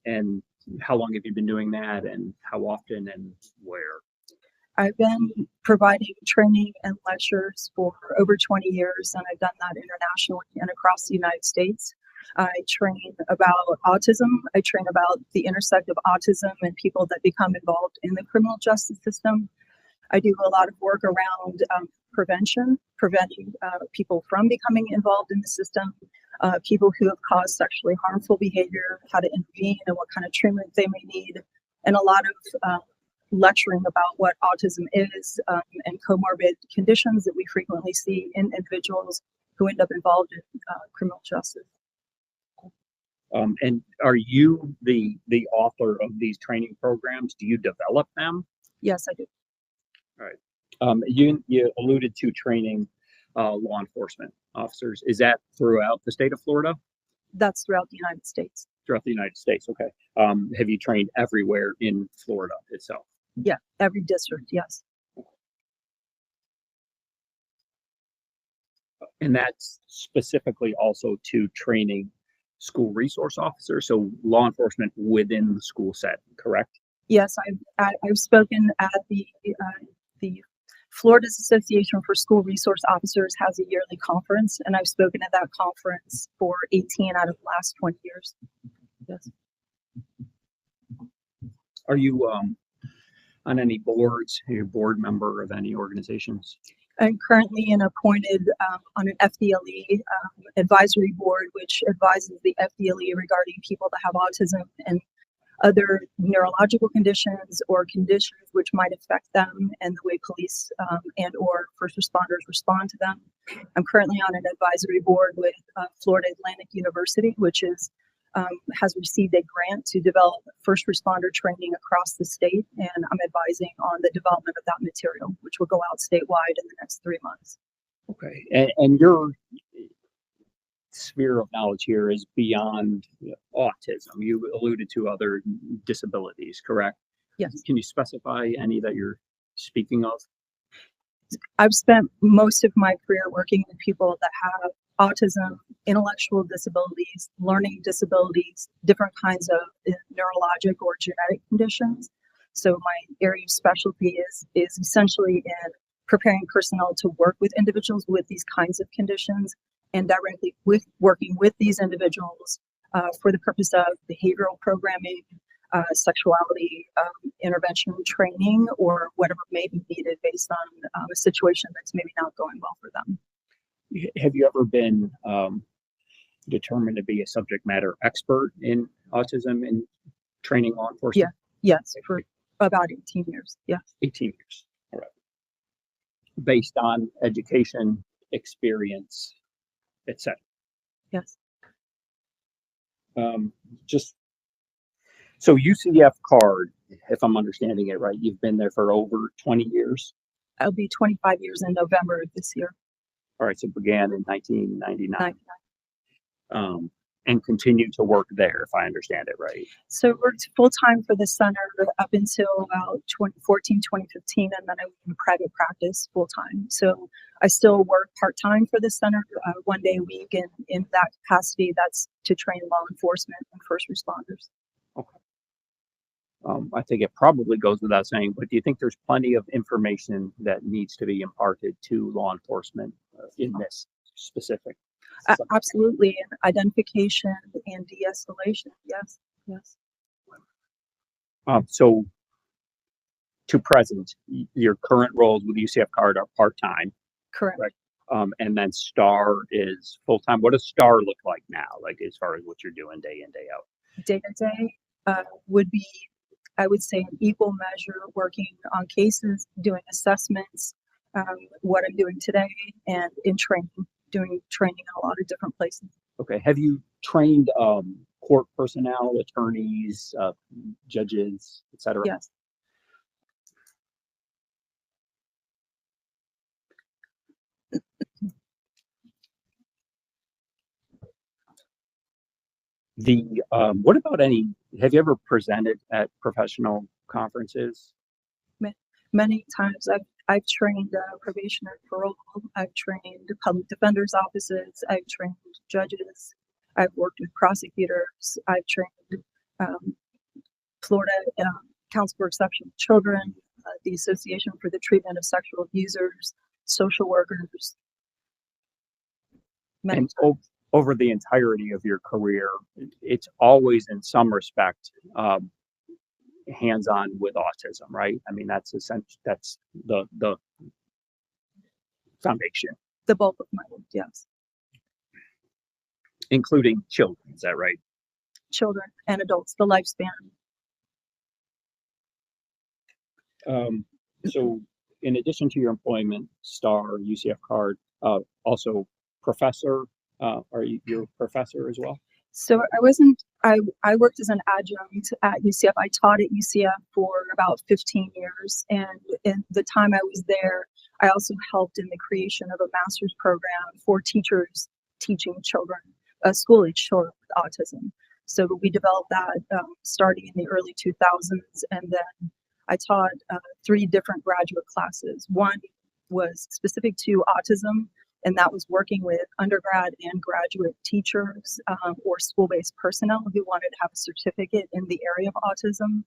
And how long have you been doing that, and how often and where? I've been providing training and lectures for over 20 years, and I've done that internationally and across the United States. I train about autism. I train about the intersect of autism and people that become involved in the criminal justice system. I do a lot of work around preventing people from becoming involved in the system, people who have caused sexually harmful behavior, how to intervene and what kind of treatment they may need, and a lot of lecturing about what autism is and comorbid conditions that we frequently see in individuals who end up involved in criminal justice. And are you the author of these training programs? Do you develop them? Yes, I do. All right. You alluded to training law enforcement officers. Is that throughout the state of Florida? That's throughout the United States. Throughout the United States, okay. Have you trained everywhere in Florida itself? Yeah, every district, yes. And that's specifically also to training school resource officers, so law enforcement within the school set, correct? Yes, I've spoken at the Florida's Association for School Resource Officers has a yearly conference, and I've spoken at that conference for 18 out of the last 20 years. Yes. Are you on any boards? Are you a board member of any organizations? I'm currently appointed on an FDLE advisory board, which advises the FDLE regarding people that have autism and other neurological conditions or conditions which might affect them and the way police and or first responders respond to them. I'm currently on an advisory board with Florida Atlantic University, which has received a grant to develop first responder training across the state, and I'm advising on the development of that material, which will go out statewide in the next 3 months. Okay, and your sphere of knowledge here is beyond autism. You alluded to other disabilities, correct? Yes. Can you specify any that you're speaking of? I've spent most of my career working with people that have autism, intellectual disabilities, learning disabilities, different kinds of neurologic or genetic conditions. So my area of specialty is essentially in preparing personnel to work with individuals with these kinds of conditions, and directly working with these individuals for the purpose of behavioral programming, sexuality intervention training, or whatever may be needed based on a situation that's maybe not going well for them. Have you ever been determined to be a subject matter expert in autism and training law enforcement? Yes, for about 18 years. Yes. 18 years. All right. Based on education, experience, etc. Yes. Just so UCF card, if I'm understanding it right, you've been there for over 20 years. I'll be 25 years in November of this year. All right, so it began in 1999. And continue to work there, if I understand it right. So I worked full time for the center up until about 2014, 2015, and then I went in private practice full time. So I still work part time for the center 1 day a week, and in that capacity, that's to train law enforcement and first responders. Okay. I think it probably goes without saying, but do you think there's plenty of information that needs to be imparted to law enforcement in this specific? Absolutely, and identification and de-escalation. Yes, yes. So to present, your current roles with UCF card are part-time. Correct. Right? And then STAR is full-time. What does STAR look like now, like as far as what you're doing day in, day out? Day to day would be, I would say, an equal measure, working on cases, doing assessments, what I'm doing today, and in training, doing training in a lot of different places. Okay. Have you trained court personnel, attorneys, judges, etc.? Yes. What about have you ever presented at professional conferences? Many times I've trained probation and parole. I've trained public defenders' offices. I've trained judges. I've worked with prosecutors. I've trained Florida Council for Exceptional Children, the Association for the Treatment of Sexual Abusers, social workers. And over the entirety of your career, it's always in some respect hands-on with autism, right? I mean, that's essential. That's the foundation. The bulk of my work, yes. Including children, is that right? Children and adults, the lifespan. So in addition to your employment, STAR, UCF card, also professor, are you a professor as well? So I wasn't, I worked as an adjunct at UCF. I taught at UCF for about 15 years. And in the time I was there, I also helped in the creation of a master's program for teachers teaching children, school-age children with autism. So we developed that starting in the early 2000s. And then I taught 3 different graduate classes. One was specific to autism, and that was working with undergrad and graduate teachers or school-based personnel who wanted to have a certificate in the area of autism.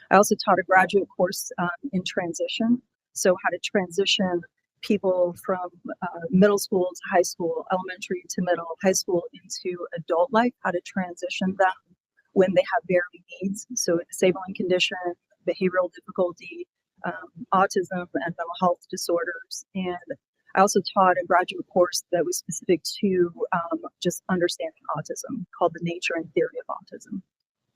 I also taught a graduate course in transition, so how to transition people from middle school to high school, elementary to middle, high school into adult life, how to transition them when they have varied needs, so a disabling condition, behavioral difficulty, autism, and mental health disorders. And I also taught a graduate course that was specific to just understanding autism, called The Nature and Theory of Autism. All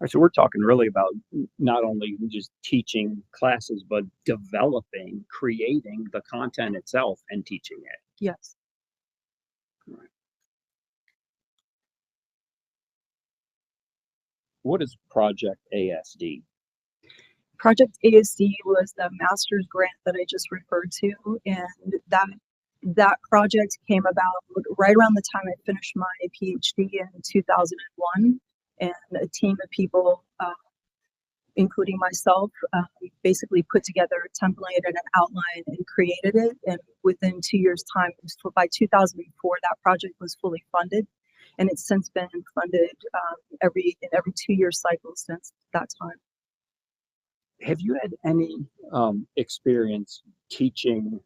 right, so we're talking really about not only just teaching classes, but developing, creating the content itself and teaching it. Yes. All right. What is Project ASD? Project ASD was the master's grant that I just referred to, and that project came about right around the time I finished my PhD in 2001, and a team of people, including myself, basically put together a template and an outline and created it. And within 2 years' time, by 2004, that project was fully funded, and it's since been funded in every 2-year cycle since that time. Have you had any experience teaching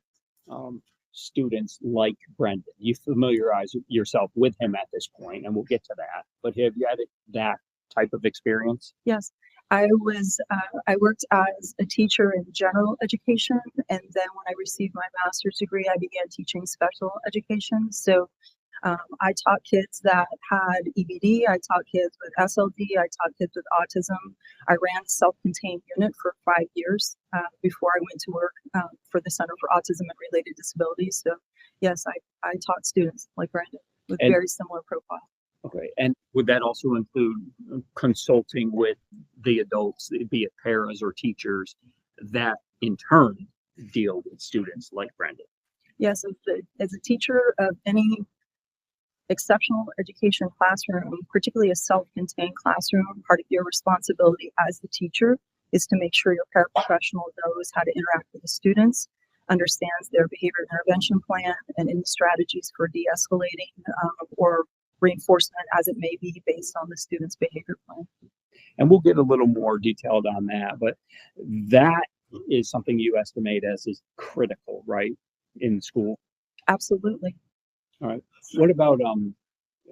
students like Brendan? You familiarize yourself with him at this point, and we'll get to that. But have you had that type of experience? Yes, I worked as a teacher in general education, and then when I received my master's degree, I began teaching special education. So I taught kids that had EBD, I taught kids with SLD, I taught kids with autism. I ran a self-contained unit for 5 years before I went to work for the Center for Autism and Related Disabilities. So yes, I taught students like Brendan with very similar profile. Okay, and would that also include consulting with the adults, be it paras or teachers, that in turn deal with students like Brendan? Yes, as a teacher of any exceptional education classroom, particularly a self-contained classroom, part of your responsibility as the teacher is to make sure your paraprofessional knows how to interact with the students, understands their behavior intervention plan, and any strategies for de-escalating or reinforcement as it may be based on the student's behavior plan. And we'll get a little more detailed on that, but that is something you estimate as is critical, right, in school? Absolutely. All right. What about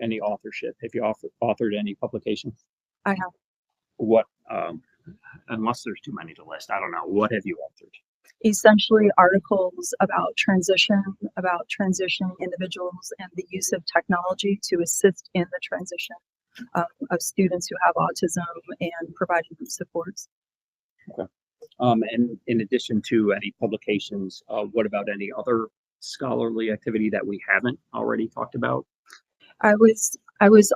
any authorship? Have you authored any publications? I have. What, unless there's too many to list, I don't know. What have you authored? Essentially articles about transition individuals and the use of technology to assist in the transition of students who have autism and providing them supports. Okay. And in addition to any publications, what about any other scholarly activity that we haven't already talked about? I was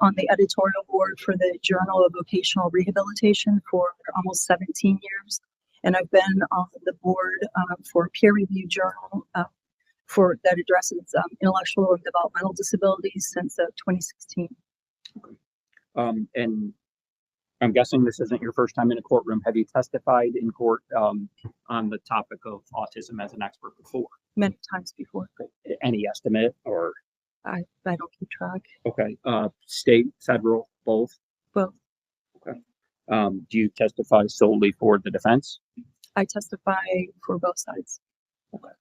on the editorial board for the Journal of Vocational Rehabilitation for almost 17 years. And I've been on the board for a peer-reviewed journal that addresses intellectual and developmental disabilities since 2016. Okay. And I'm guessing this isn't your first time in a courtroom. Have you testified in court on the topic of autism as an expert before? Many times before. Okay. Any estimate or? I don't keep track. Okay. State, federal, both? Both. Okay. Do you testify solely for the defense? I testify for both sides. Okay.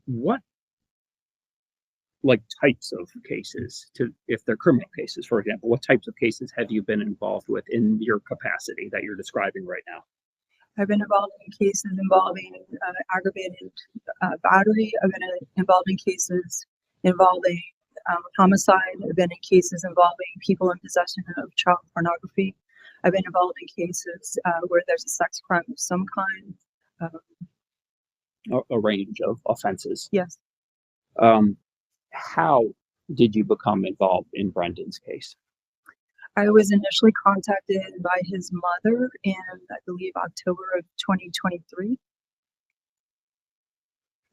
What types of cases, if they're criminal cases, for example, what types of cases have you been involved with in your capacity that you're describing right now? I've been involved in cases involving aggravated battery. I've been involved in cases involving homicide. I've been in cases involving people in possession of child pornography. I've been involved in cases where there's a sex crime of some kind. A range of offenses. Yes. How did you become involved in Brendan's case? I was initially contacted by his mother in, I believe, October of 2023.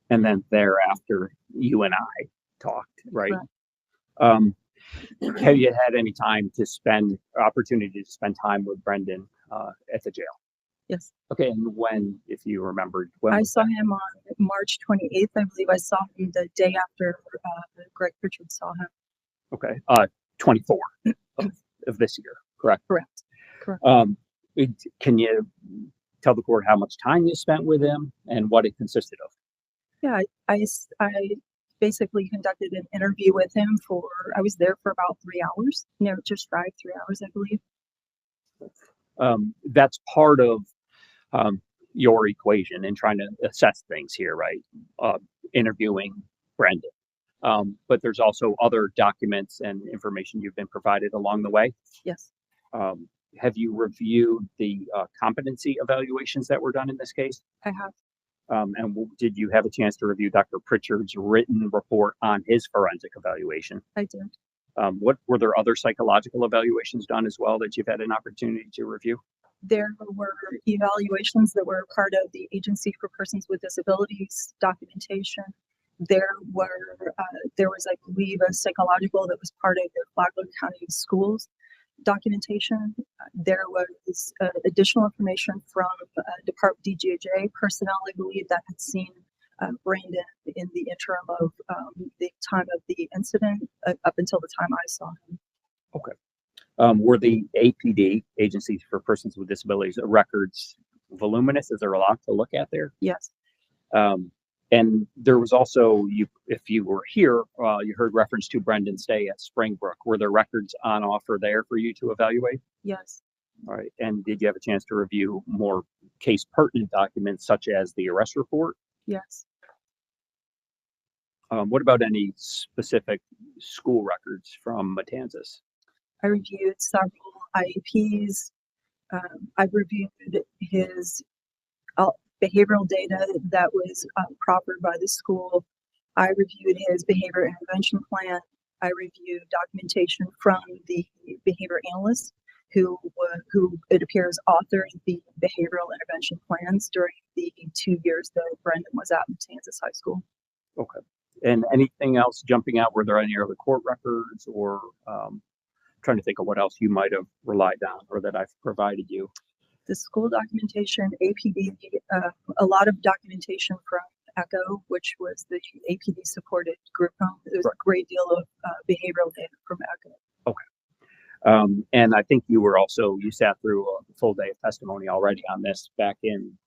And then thereafter, you and I talked, right? Correct. Have you had any opportunity to spend time with Brendan at the jail? Yes. Okay, and when, if you remembered, when I saw him on March 28th. I believe I saw him the day after Greg Pritchard saw him. Okay, 24 of this year, correct? Correct. Can you tell the court how much time you spent with him and what it consisted of? Yeah, I basically conducted an interview with him I was there for about 3 hours. Just shy of 3 hours, I believe. That's part of your equation in trying to assess things here, right? Interviewing Brendan. But there's also other documents and information you've been provided along the way. Yes. Have you reviewed the competency evaluations that were done in this case? I have. And did you have a chance to review Dr. Pritchard's written report on his forensic evaluation? I did. What were there other psychological evaluations done as well that you've had an opportunity to review? There were evaluations that were part of the Agency for Persons with Disabilities documentation. There was, I believe, a psychological that was part of the Flagler County Schools documentation. There was additional information from Department DGJ personnel, I believe, that had seen Brendan in the interim of the time of the incident up until the time I saw him. Okay. Were the APD, Agencies for Persons with Disabilities, records voluminous? Is there a lot to look at there? Yes. And there was also, if you were here, you heard reference to Brendan's stay at Springbrook. Were there records on offer there for you to evaluate? Yes. All right. And did you have a chance to review more case pertinent documents such as the arrest report? Yes. What about any specific school records from Matanzas? I reviewed several IEPs. I reviewed his behavioral data that was proffered by the school. I reviewed his behavior intervention plan. I reviewed documentation from the behavior analyst who it appears authored the behavioral intervention plans during the 2 years that Brendan was at Matanzas High School. Okay. And anything else jumping out? Were there any other court records, or trying to think of what else you might have relied on or that I've provided you? The school documentation, APD, a lot of documentation from ECHO, which was the APD supported group home. There's a great deal of behavioral data from ECHO. Okay. And I think you sat through a full day of testimony already on this back in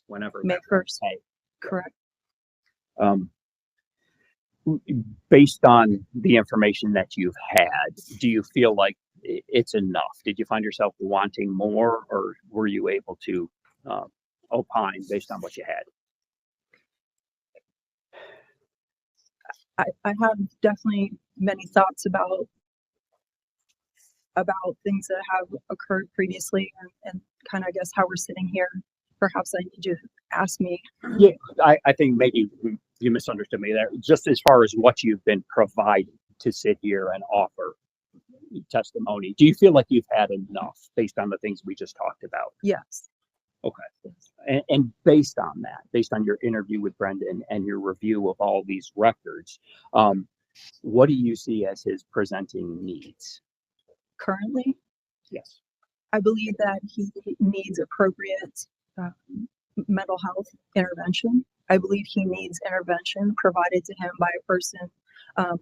whenever. May 1st. Hey. Correct. Based on the information that you've had, do you feel like it's enough? Did you find yourself wanting more, or were you able to opine based on what you had? I have definitely many thoughts about things that have occurred previously, and kind of, I guess, how we're sitting here. Perhaps I need you to ask me. Yeah, I think maybe you misunderstood me there. Just as far as what you've been provided to sit here and offer testimony, do you feel like you've had enough based on the things we just talked about? Yes. Okay. And based on that, based on your interview with Brendan and your review of all these records, what do you see as his presenting needs? Currently? Yes. I believe that he needs appropriate mental health intervention. I believe he needs intervention provided to him by a person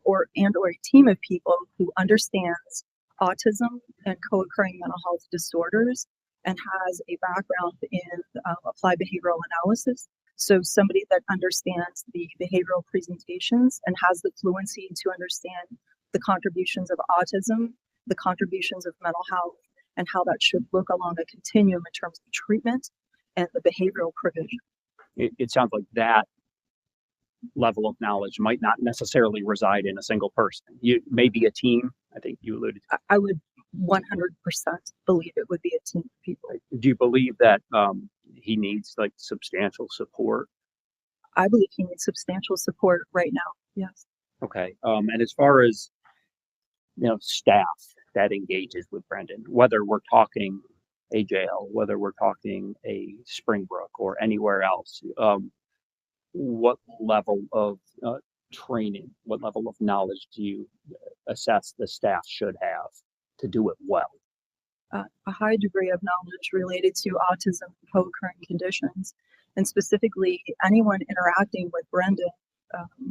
or a team of people who understands autism and co-occurring mental health disorders and has a background in applied behavioral analysis. So somebody that understands the behavioral presentations and has the fluency to understand the contributions of autism, the contributions of mental health, and how that should look along a continuum in terms of treatment and the behavioral provision. It sounds like that level of knowledge might not necessarily reside in a single person. Maybe a team. I think you alluded to. I would 100% believe it would be a team of people. Do you believe that he needs like substantial support? I believe he needs substantial support right now. Yes. Okay. And as far as staff that engages with Brendan, whether we're talking a jail, whether we're talking a Springbrook or anywhere else, what level of training, what level of knowledge do you assess the staff should have to do it well? A high degree of knowledge related to autism and co-occurring conditions, and specifically anyone interacting with Brendan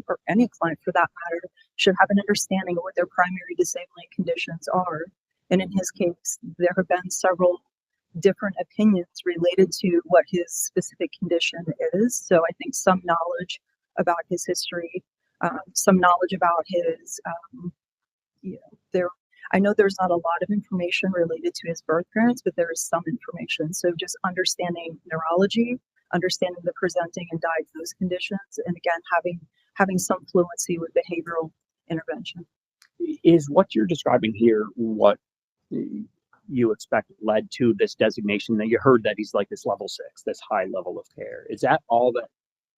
or any client for that matter should have an understanding of what their primary disabling conditions are. And in his case, there have been several different opinions related to what his specific condition is. So I think some knowledge about his history, some knowledge about his, I know there's not a lot of information related to his birth parents, but there is some information. So just understanding neurology, understanding the presenting and diagnosed conditions, and again, having some fluency with behavioral intervention. Is what you're describing here what you expect led to this designation? That you heard that he's like this level 6, this high level of care. Is that all that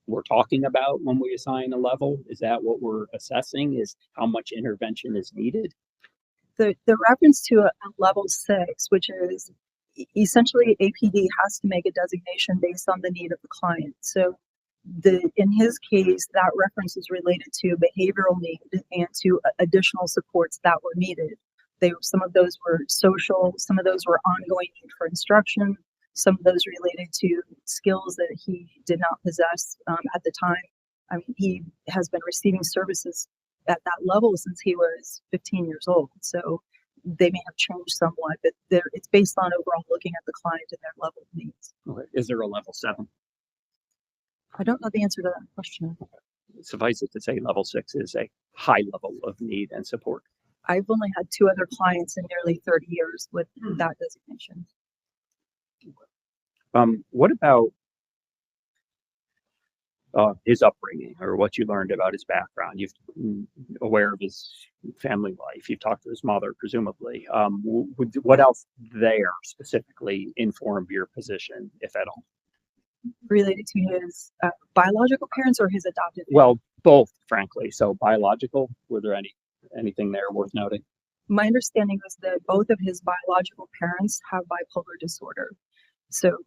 we're talking about when we assign a level? Is that what we're assessing, is how much intervention is needed? The reference to a level 6, which is essentially APD has to make a designation based on the need of the client. So in his case, that reference is related to behavioral need and to additional supports that were needed. Some of those were social, some of those were ongoing need for instruction, some of those related to skills that he did not possess at the time. I mean, he has been receiving services at that level since he was 15 years old. So they may have changed somewhat, but it's based on overall looking at the client and their level of needs. Okay. Is there a level 7? I don't know the answer to that question. Suffice it to say, level 6 is a high level of need and support. I've only had 2 other clients in nearly 30 years with that designation. What about his upbringing, or what you learned about his background? You've aware of his family life. You've talked to his mother, presumably. What else there specifically informed your position, if at all? Related to his biological parents or his adopted? Well, both, frankly. So biological, were there anything there worth noting? My understanding was that both of his biological parents have bipolar disorder. So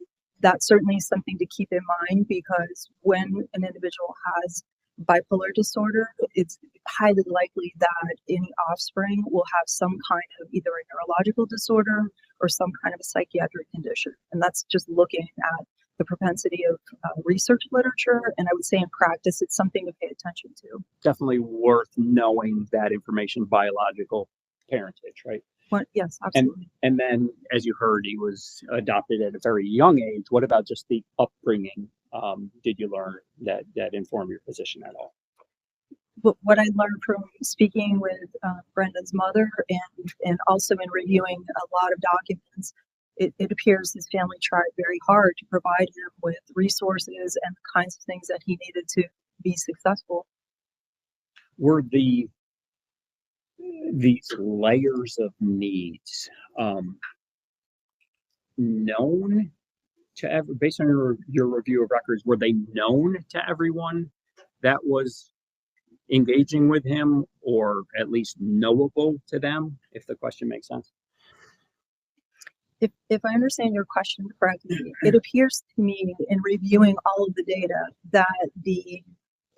that's certainly something to keep in mind, because when an individual has bipolar disorder, it's highly likely that any offspring will have some kind of either a neurological disorder or some kind of a psychiatric condition. And that's just looking at the propensity of research literature. And I would say in practice, it's something to pay attention to. Definitely worth knowing that information, biological parentage, right? Well, yes, absolutely. And then, as you heard, he was adopted at a very young age. What about just the upbringing? Did you learn that informed your position at all? What I learned from speaking with Brendan's mother and also in reviewing a lot of documents, it appears his family tried very hard to provide him with resources and the kinds of things that he needed to be successful. Were these layers of needs known to based on your review of records, were they known to everyone that was engaging with him, or at least knowable to them, if the question makes sense? If I understand your question correctly, it appears to me in reviewing all of the data that the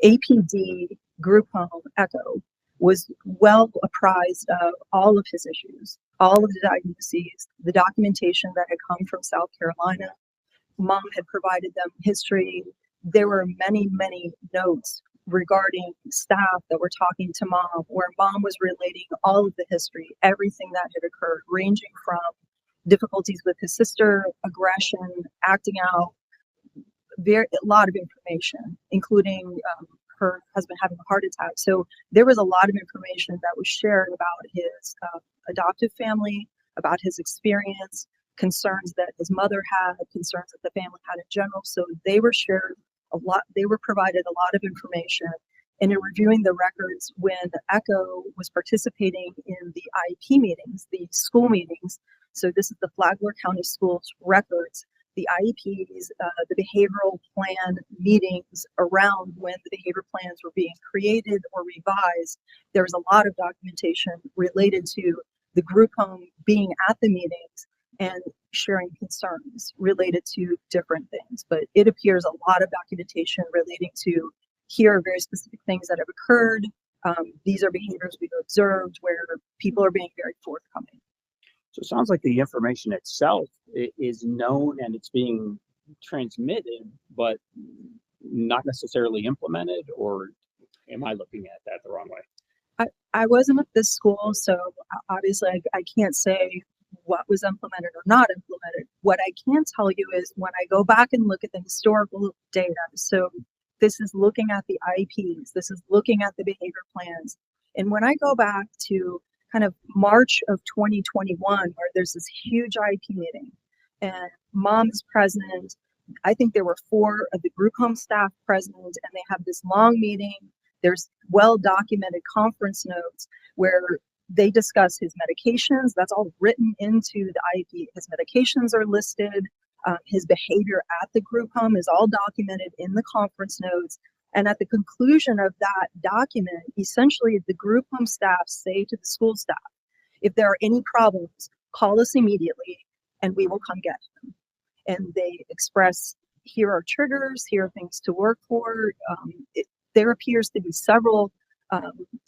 APD group home ECHO was well apprised of all of his issues, all of the diagnoses, the documentation that had come from South Carolina. Mom had provided them history. There were many, many notes regarding staff that were talking to mom, where mom was relating all of the history, everything that had occurred, ranging from difficulties with his sister, aggression, acting out, a lot of information, including her husband having a heart attack. So there was a lot of information that was shared about his adoptive family, about his experience, concerns that his mother had, concerns that the family had in general. So they were shared a lot. They were provided a lot of information. And in reviewing the records, when ECHO was participating in the IEP meetings, the school meetings, so this is the Flagler County Schools records, the IEPs, the behavioral plan meetings around when the behavior plans were being created or revised, there was a lot of documentation related to the group home being at the meetings and sharing concerns related to different things. But it appears a lot of documentation relating to, here are very specific things that have occurred. These are behaviors we've observed, where people are being very forthcoming. So it sounds like the information itself is known and it's being transmitted, but not necessarily implemented, or am I looking at that the wrong way? I wasn't at this school, so obviously I can't say what was implemented or not implemented. What I can tell you is when I go back and look at the historical data, so this is looking at the IEPs, this is looking at the behavior plans. And when I go back to kind of March of 2021, where there's this huge IEP meeting and mom is present, I think there were 4 of the group home staff present, and they have this long meeting. There's well-documented conference notes where they discuss his medications. That's all written into the IEP. His medications are listed. His behavior at the group home is all documented in the conference notes. And at the conclusion of that document, essentially the group home staff say to the school staff, if there are any problems, call us immediately and we will come get them. And they express, here are triggers, here are things to work for. There appears to be several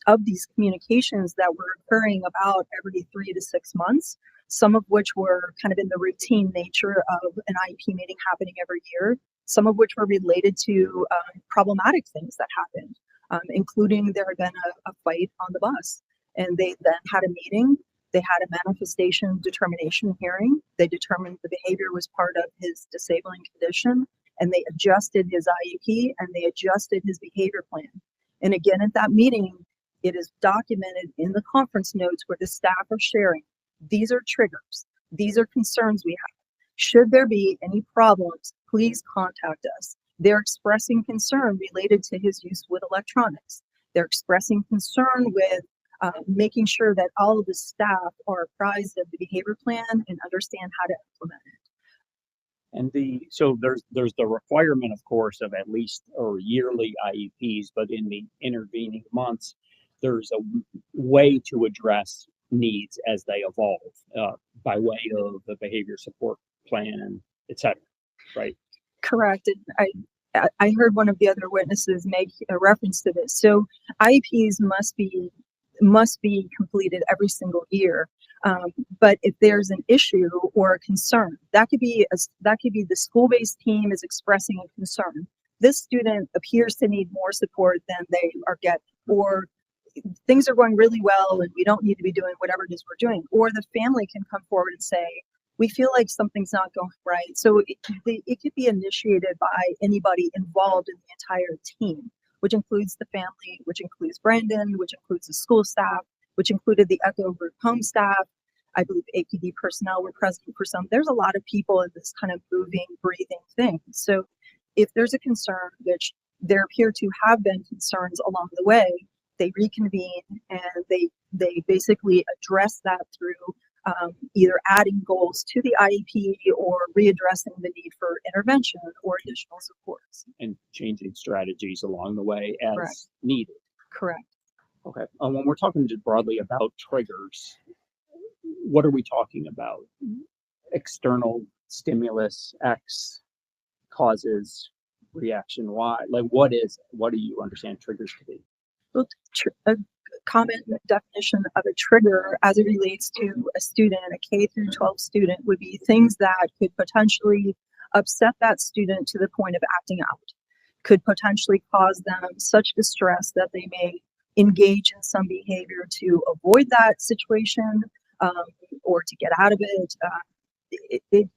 of these communications that were occurring about every 3 to 6 months, some of which were kind of in the routine nature of an IEP meeting happening every year, some of which were related to problematic things that happened, including there had been a fight on the bus. And they then had a meeting. They had a manifestation determination hearing. They determined the behavior was part of his disabling condition, and they adjusted his IEP and they adjusted his behavior plan. And again, at that meeting, it is documented in the conference notes where the staff are sharing. These are triggers. These are concerns we have. Should there be any problems, please contact us. They're expressing concern related to his use with electronics. They're expressing concern with making sure that all of the staff are apprised of the behavior plan and understand how to implement it. And so there's the requirement, of course, of at least or yearly IEPs, but in the intervening months, there's a way to address needs as they evolve by way of the behavior support plan, etc. Right? Correct. And I heard one of the other witnesses make a reference to this. So IEPs must be completed every single year. But if there's an issue or a concern, that could be the school-based team is expressing a concern. This student appears to need more support than they are getting, or things are going really well and we don't need to be doing whatever it is we're doing. Or the family can come forward and say, we feel like something's not going right. So it could be initiated by anybody involved in the entire team, which includes the family, which includes Brandon, which includes the school staff, which included the Echo Group home staff. I believe APD personnel were present for some. There's a lot of people in this kind of moving, breathing thing. So if there's a concern, which there appear to have been concerns along the way, they reconvene and they basically address that through either adding goals to the IEP or readdressing the need for intervention or additional supports. And changing strategies along the way as Correct. needed. Correct. Okay. When we're talking just broadly about triggers, what are we talking about? External stimulus X causes reaction Y. Like, what is it? What do you understand triggers to be? Well, a common definition of a trigger as it relates to a student, a K through 12 student, would be things that could potentially upset that student to the point of acting out, could potentially cause them such distress that they may engage in some behavior to avoid that situation or to get out of it.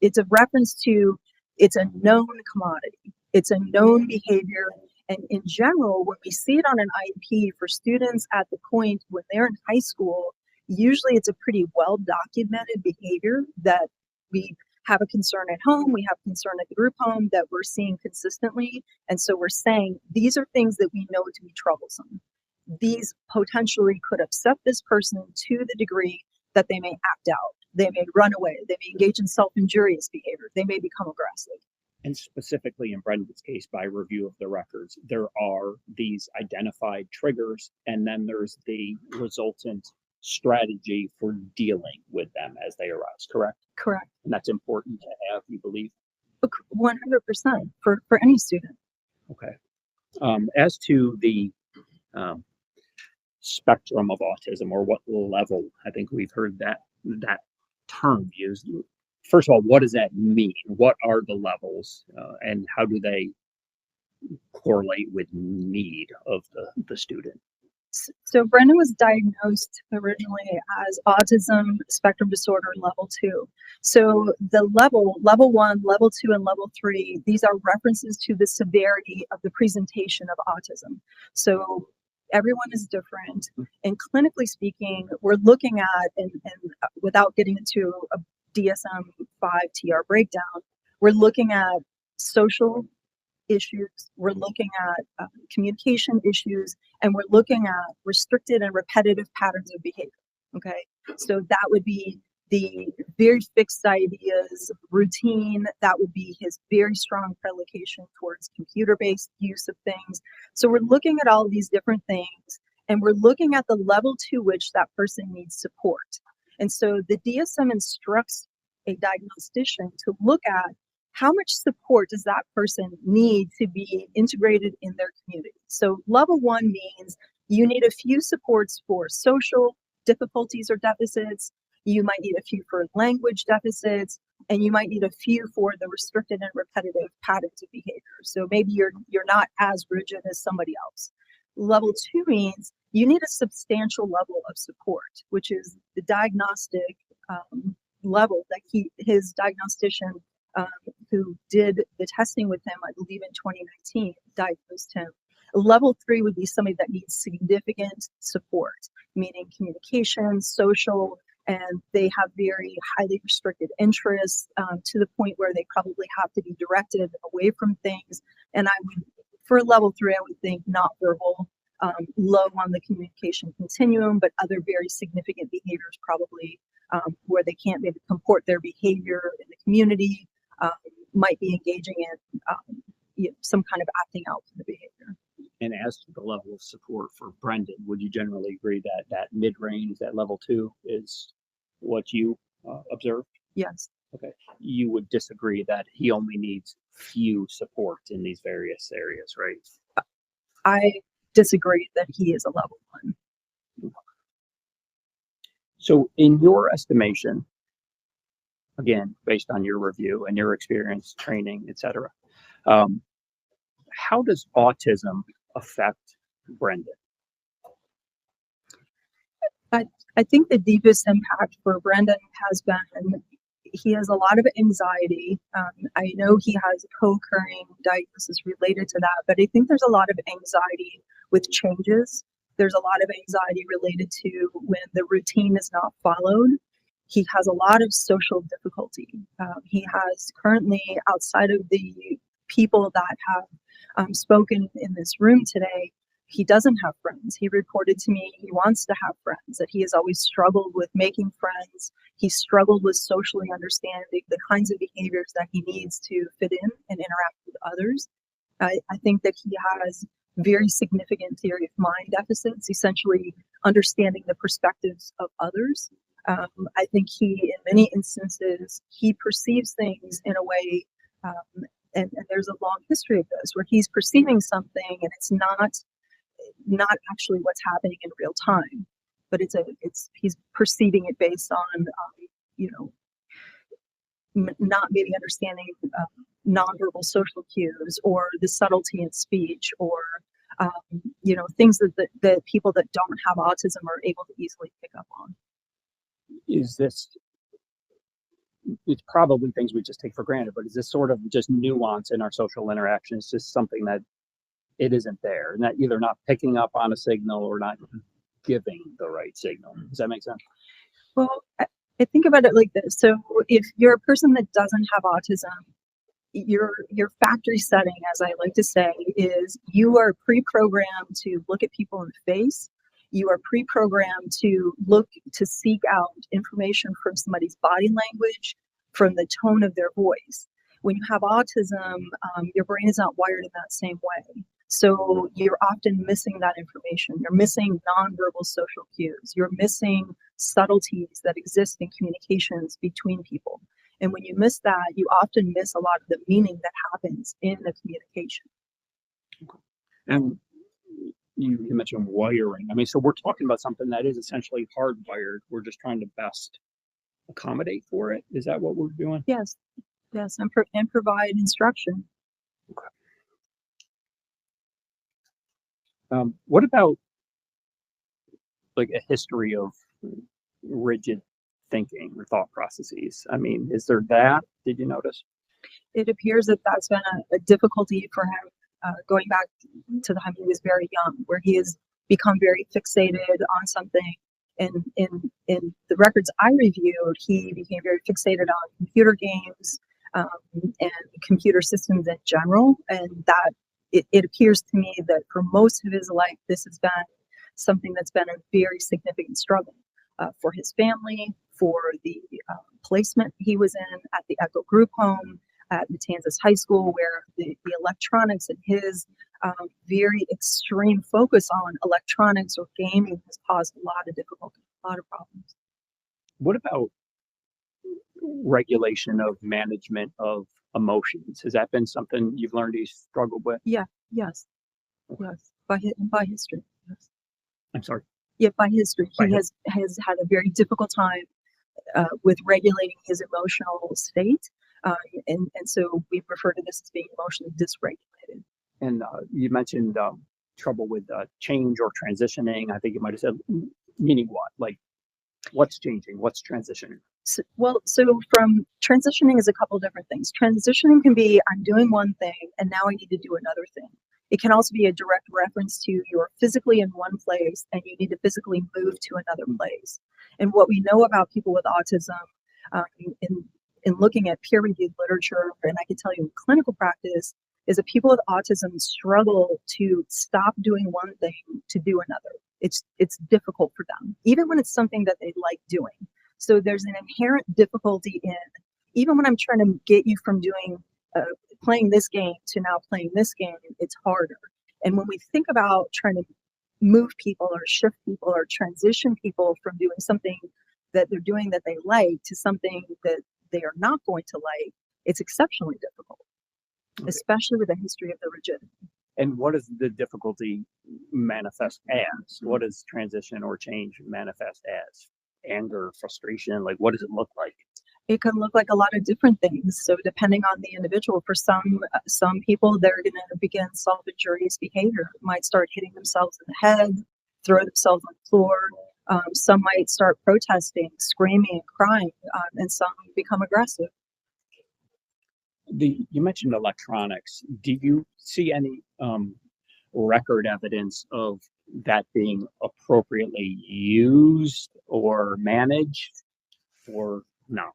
It's a reference to, it's a known commodity. It's a known behavior. And in general, when we see it on an IEP for students at the point when they're in high school, usually it's a pretty well documented behavior that we have a concern at home, we have concern at the group home that we're seeing consistently. And so we're saying these are things that we know to be troublesome. These potentially could upset this person to the degree that they may act out, they may run away, they may engage in self-injurious behavior, they may become aggressive. And specifically in Brendan's case, by review of the records, there are these identified triggers, and then there's the resultant strategy for dealing with them as they arise, correct? Correct. And that's important to have, you believe? 100% for any student. Okay. As to the spectrum of autism, or what level, I think we've heard that term used. First of all, what does that mean? What are the levels, and how do they correlate with need of the student? So Brendan was diagnosed originally as autism spectrum disorder level 2. So the level 1, level 2, and level 3, these are references to the severity of the presentation of autism. So everyone is different. And clinically speaking, we're looking at, and without getting into a DSM-5 TR breakdown, we're looking at social issues, we're looking at communication issues, and we're looking at restricted and repetitive patterns of behavior. Okay, so that would be the very fixed ideas, routine. That would be his very strong predilection towards computer-based use of things. So we're looking at all of these different things, and we're looking at the level to which that person needs support. And so the DSM instructs a diagnostician to look at how much support does that person need to be integrated in their community. So level 1 means you need a few supports for social difficulties or deficits, you might need a few for language deficits, and you might need a few for the restricted and repetitive patterns of behavior. So maybe you're not as rigid as somebody else. Level 2 means you need a substantial level of support, which is the diagnostic level that his diagnostician who did the testing with him, I believe in 2019, diagnosed him. Level 3 would be somebody that needs significant support, meaning communication, social, and they have very highly restricted interests to the point where they probably have to be directed away from things. And I would, for level 3, I would think not verbal, low on the communication continuum, but other very significant behaviors probably where they can't maybe comport their behavior in the community, might be engaging in some kind of acting out for the behavior. And as to the level of support for Brendan, would you generally agree that that mid-range, that level 2, is what you observed? Yes. Okay. You would disagree that he only needs few support in these various areas, right? I disagree that he is a level 1. So in your estimation, again, based on your review and your experience, training, etc., how does autism affect Brendan? I think the deepest impact for Brendan has been he has a lot of anxiety. I know he has a co-occurring diagnosis related to that, but I think there's a lot of anxiety with changes. There's a lot of anxiety related to when the routine is not followed. He has a lot of social difficulty. He has currently, outside of the people that have spoken in this room today, he doesn't have friends. He reported to me he wants to have friends, that he has always struggled with making friends. He struggled with socially understanding the kinds of behaviors that he needs to fit in and interact with others. I think that he has very significant theory of mind deficits, essentially understanding the perspectives of others. I think he, in many instances, he perceives things in a way, and there's a long history of this, where he's perceiving something and it's not actually what's happening in real time, but he's perceiving it based on not maybe understanding nonverbal social cues or the subtlety in speech or things that people that don't have autism are able to easily pick up on. It's probably things we just take for granted, but is this sort of just nuance in our social interactions, just something that it isn't there, and that either not picking up on a signal or not giving the right signal? Does that make sense? Well, I think about it like this. So if you're a person that doesn't have autism, your factory setting, as I like to say, is you are pre-programmed to look at people in the face. You are pre-programmed to seek out information from somebody's body language, from the tone of their voice. When you have autism, your brain is not wired in that same way. So you're often missing that information. You're missing nonverbal social cues. You're missing subtleties that exist in communications between people. And when you miss that, you often miss a lot of the meaning that happens in the communication. Okay. And you mentioned wiring. I mean, so we're talking about something that is essentially hardwired. We're just trying to best accommodate for it. Is that what we're doing? Yes, and provide instruction. Okay. What about like a history of rigid thinking or thought processes? I mean, is there that? Did you notice? It appears that that's been a difficulty for him going back to the time he was very young, where he has become very fixated on something. And in the records I reviewed, he became very fixated on computer games and computer systems in general, and that it appears to me that for most of his life, this has been something that's been a very significant struggle for his family, for the placement he was in at the Echo Group Home, at Matanzas High School, where the electronics and his very extreme focus on electronics or gaming has caused a lot of difficulty, a lot of problems. What about regulation of management of emotions? Has that been something you've learned he's struggled with? Yes, by history. Yes. I'm sorry. Yeah, by history, he has had a very difficult time with regulating his emotional state, and so we refer to this as being emotionally dysregulated. And you mentioned trouble with change or transitioning. I think you might have said, meaning what? Like What's changing? What's transitioning? So from transitioning is a couple different things. Transitioning can be I'm doing one thing and now I need to do another thing. It can also be a direct reference to you're physically in one place and you need to physically move to another place. And what we know about people with autism in looking at peer-reviewed literature, and I can tell you in clinical practice, is that people with autism struggle to stop doing one thing to do another. It's difficult for them, even when it's something that they like doing. So there's an inherent difficulty in, even when I'm trying to get you from doing playing this game to now playing this game, it's harder. And when we think about trying to move people or shift people or transition people from doing something that they're doing that they like to something that they are not going to like, it's exceptionally difficult, especially with a history of the rigidity. And what does the difficulty manifest as? What does transition or change manifest as? Anger, frustration, like what does it look like? It can look like a lot of different things. So depending on the individual, for some people, they're going to begin self-injurious behavior. Might start hitting themselves in the head, throw themselves on the floor. Some might start protesting, screaming, and crying, and some become aggressive. You mentioned electronics. Do you see any record evidence of that being appropriately used or managed or not?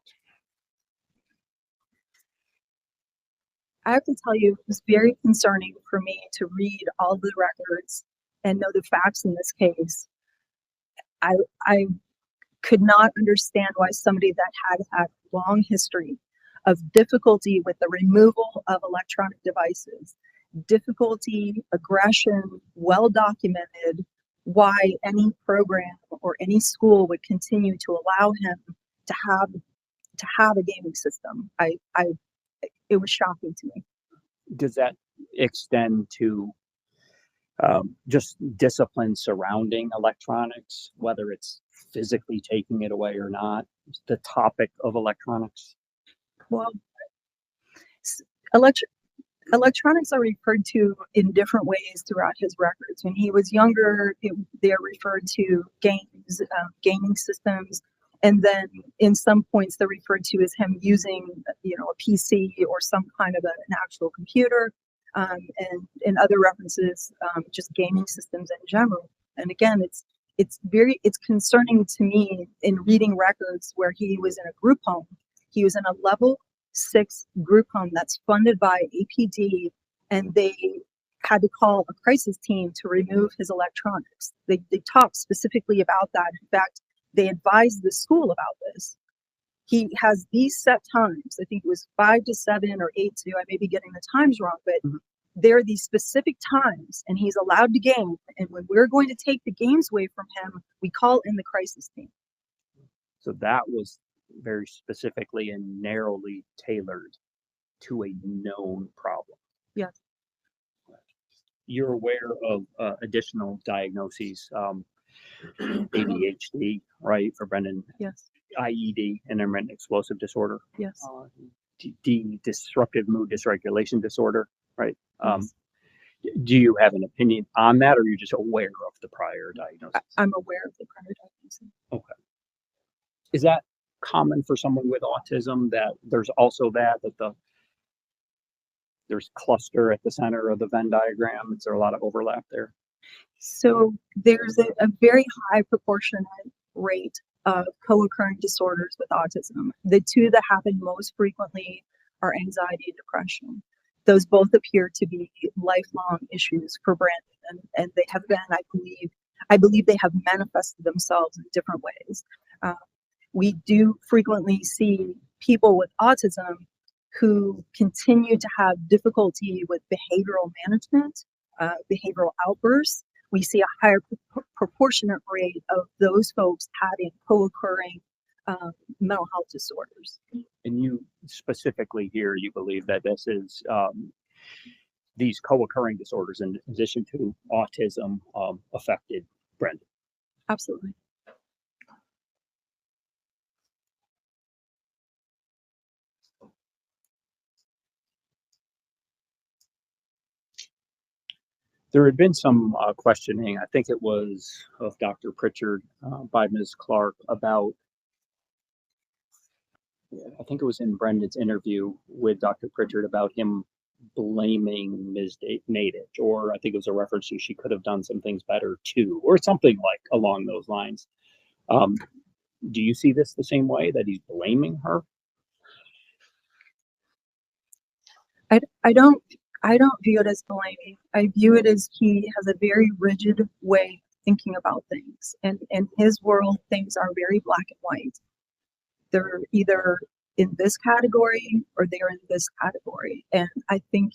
I have to tell you, it was very concerning for me to read all the records and know the facts in this case. I could not understand why somebody that had a long history of difficulty with the removal of electronic devices, difficulty, aggression, well documented, why any program or any school would continue to allow him to have a gaming system. It was shocking to me. Does that extend to just discipline surrounding electronics, whether it's physically taking it away or not? The topic of electronics? Well, electronics are referred to in different ways throughout his records. When he was younger, they're referred to games, gaming systems, and then in some points they're referred to as him using, a PC or some kind of an actual computer, and in other references, just gaming systems in general. And again, it's concerning to me in reading records where he was in a group home. He was in a level 6 group home that's funded by APD, and they had to call a crisis team to remove his electronics. They talked specifically about that. In fact, they advised the school about this. He has these set times. I think it was 5 to 7 or 8 to, I may be getting the times wrong, but there are these specific times and he's allowed to game. And when we're going to take the games away from him, we call in the crisis team. So that was very specifically and narrowly tailored to a known problem. Yes. You're aware of additional diagnoses, ADHD, right, for Brendan? Yes. IED, intermittent explosive disorder. Yes. Disruptive mood dysregulation disorder, right? Yes. Do you have an opinion on that, or are you just aware of the prior diagnosis? I'm aware of the prior diagnosis. Okay. Is that common for someone with autism, that there's also that there's cluster at the center of the Venn diagram? Is there a lot of overlap there? So there's a very high proportionate rate of co-occurring disorders with autism. The two that happen most frequently are anxiety and depression. Those both appear to be lifelong issues for Brandon, and they have been, I believe they have manifested themselves in different ways. We do frequently see people with autism who continue to have difficulty with behavioral management, behavioral outbursts. We see a higher proportionate rate of those folks having co-occurring mental health disorders. And you specifically here, you believe that this is these co-occurring disorders, in addition to autism, affected Brendan? Absolutely. There had been some questioning, I think it was of Dr. Pritchard by Ms. Clark about, I think it was in Brendan's interview with Dr. Pritchard about him blaming Ms. Nadich, or I think it was a reference to she could have done some things better too, or something like along those lines. Do you see this the same way, that he's blaming her? I don't view it as blaming. I view it as he has a very rigid way of thinking about things. And in his world, things are very black and white. They're either in this category or they're in this category. And I think,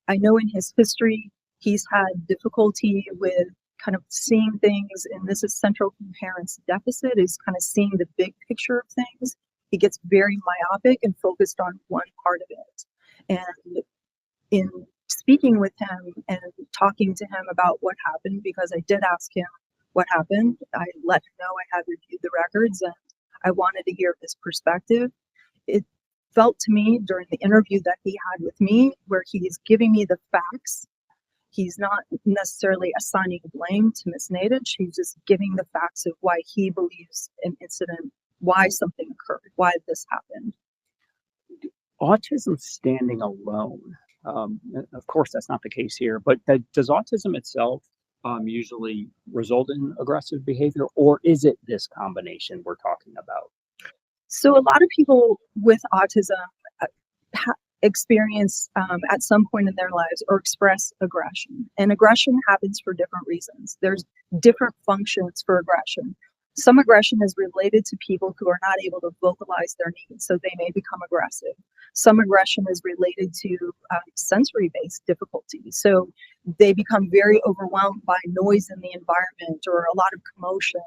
I know in his history, he's had difficulty with kind of seeing things, and this is central coherence deficit, is kind of seeing the big picture of things. He gets very myopic and focused on one part of it. And in speaking with him and talking to him about what happened, because I did ask him what happened, I let him know I had reviewed the records and I wanted to hear his perspective. It felt to me during the interview that he had with me, where he's giving me the facts. He's not necessarily assigning blame to Ms. Nadich. He's just giving the facts of why he believes an incident, why something occurred, why this happened. Autism standing alone, of course, that's not the case here, but does autism itself usually result in aggressive behavior, or is it this combination we're talking about? So a lot of people with autism experience at some point in their lives or express aggression. And aggression happens for different reasons. There's different functions for aggression. Some aggression is related to people who are not able to vocalize their needs, so they may become aggressive. Some aggression is related to sensory-based difficulties, so they become very overwhelmed by noise in the environment or a lot of commotion.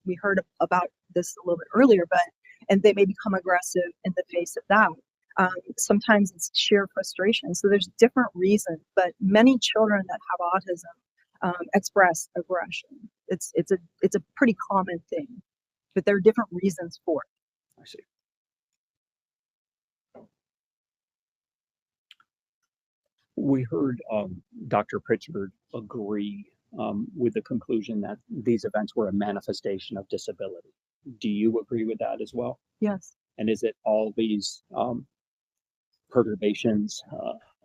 We heard about this a little bit earlier, and they may become aggressive in the face of that. Sometimes it's sheer frustration. So there's different reasons, but many children that have autism express aggression. It's a pretty common thing, but there are different reasons for it. I see. We heard Dr. Pritchard agree with the conclusion that these events were a manifestation of disability. Do you agree with that as well? Yes. And is it all these perturbations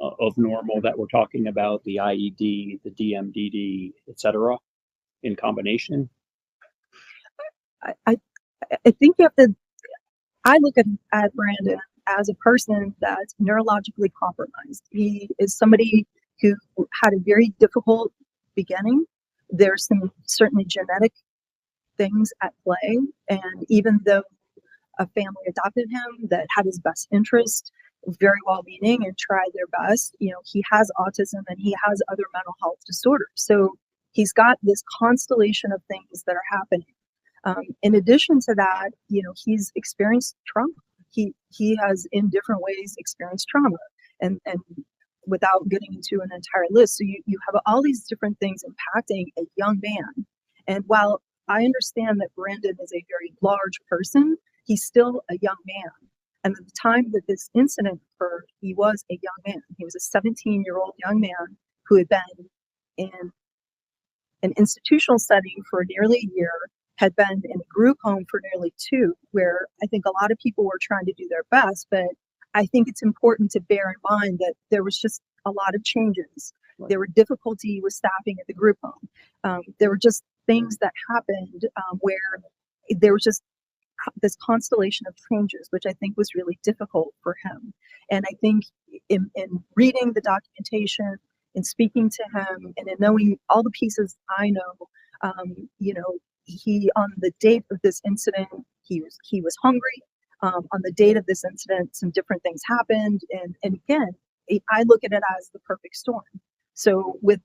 of normal that we're talking about, the IED, the DMDD, etc., in combination? I think you have to, I look at Brandon as a person that's neurologically compromised. He is somebody who had a very difficult beginning. There's some certainly genetic things at play, and even though a family adopted him that had his best interest, very well-meaning, and tried their best, he has autism and he has other mental health disorders. So he's got this constellation of things that are happening. In addition to that, he's experienced trauma. He has in different ways experienced trauma, and without getting into an entire list. So you have all these different things impacting a young man. And while I understand that Brandon is a very large person, he's still a young man. And at the time that this incident occurred, he was a young man. He was a 17-year-old young man who had been in an institutional setting for nearly a year, had been in a group home for nearly 2, where I think a lot of people were trying to do their best, but I think it's important to bear in mind that there was just a lot of changes. Right. There were difficulty with staffing at the group home. There were just things that happened where there was just this constellation of changes, which I think was really difficult for him. And I think in reading the documentation, in speaking to him, and in knowing all the pieces I know, he, on the date of this incident, he was hungry. On the date of this incident, some different things happened, and again, I look at it as the perfect storm. So with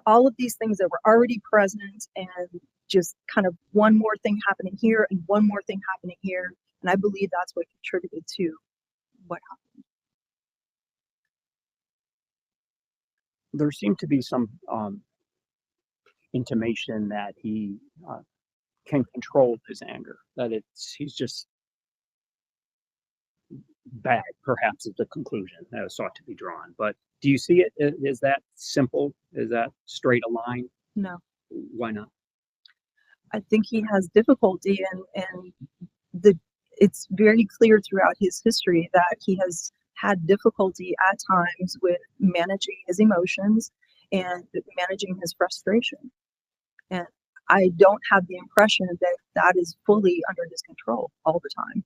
all of these things that were already present, and just kind of one more thing happening here and one more thing happening here, and I believe that's what contributed to what happened. There seemed to be some intimation that he can control his anger, that he's just bad, perhaps, is the conclusion that was sought to be drawn. But do you see it? Is that simple? Is that straight a line? No, Why not? I think he has difficulty, and it's very clear throughout his history that he has had difficulty at times with managing his emotions and managing his frustration. And I don't have the impression that that is fully under his control all the time.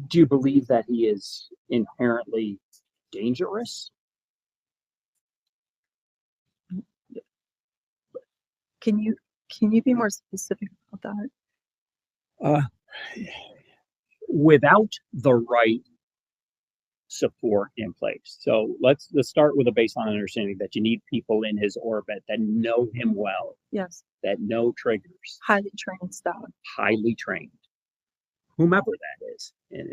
Do you believe that he is inherently dangerous? Can you be more specific about that? Uh, without the right support in place. So let's start with a baseline understanding that you need people in his orbit that know him well, Yes, that know triggers, highly trained staff. highly trained, whomever that is. And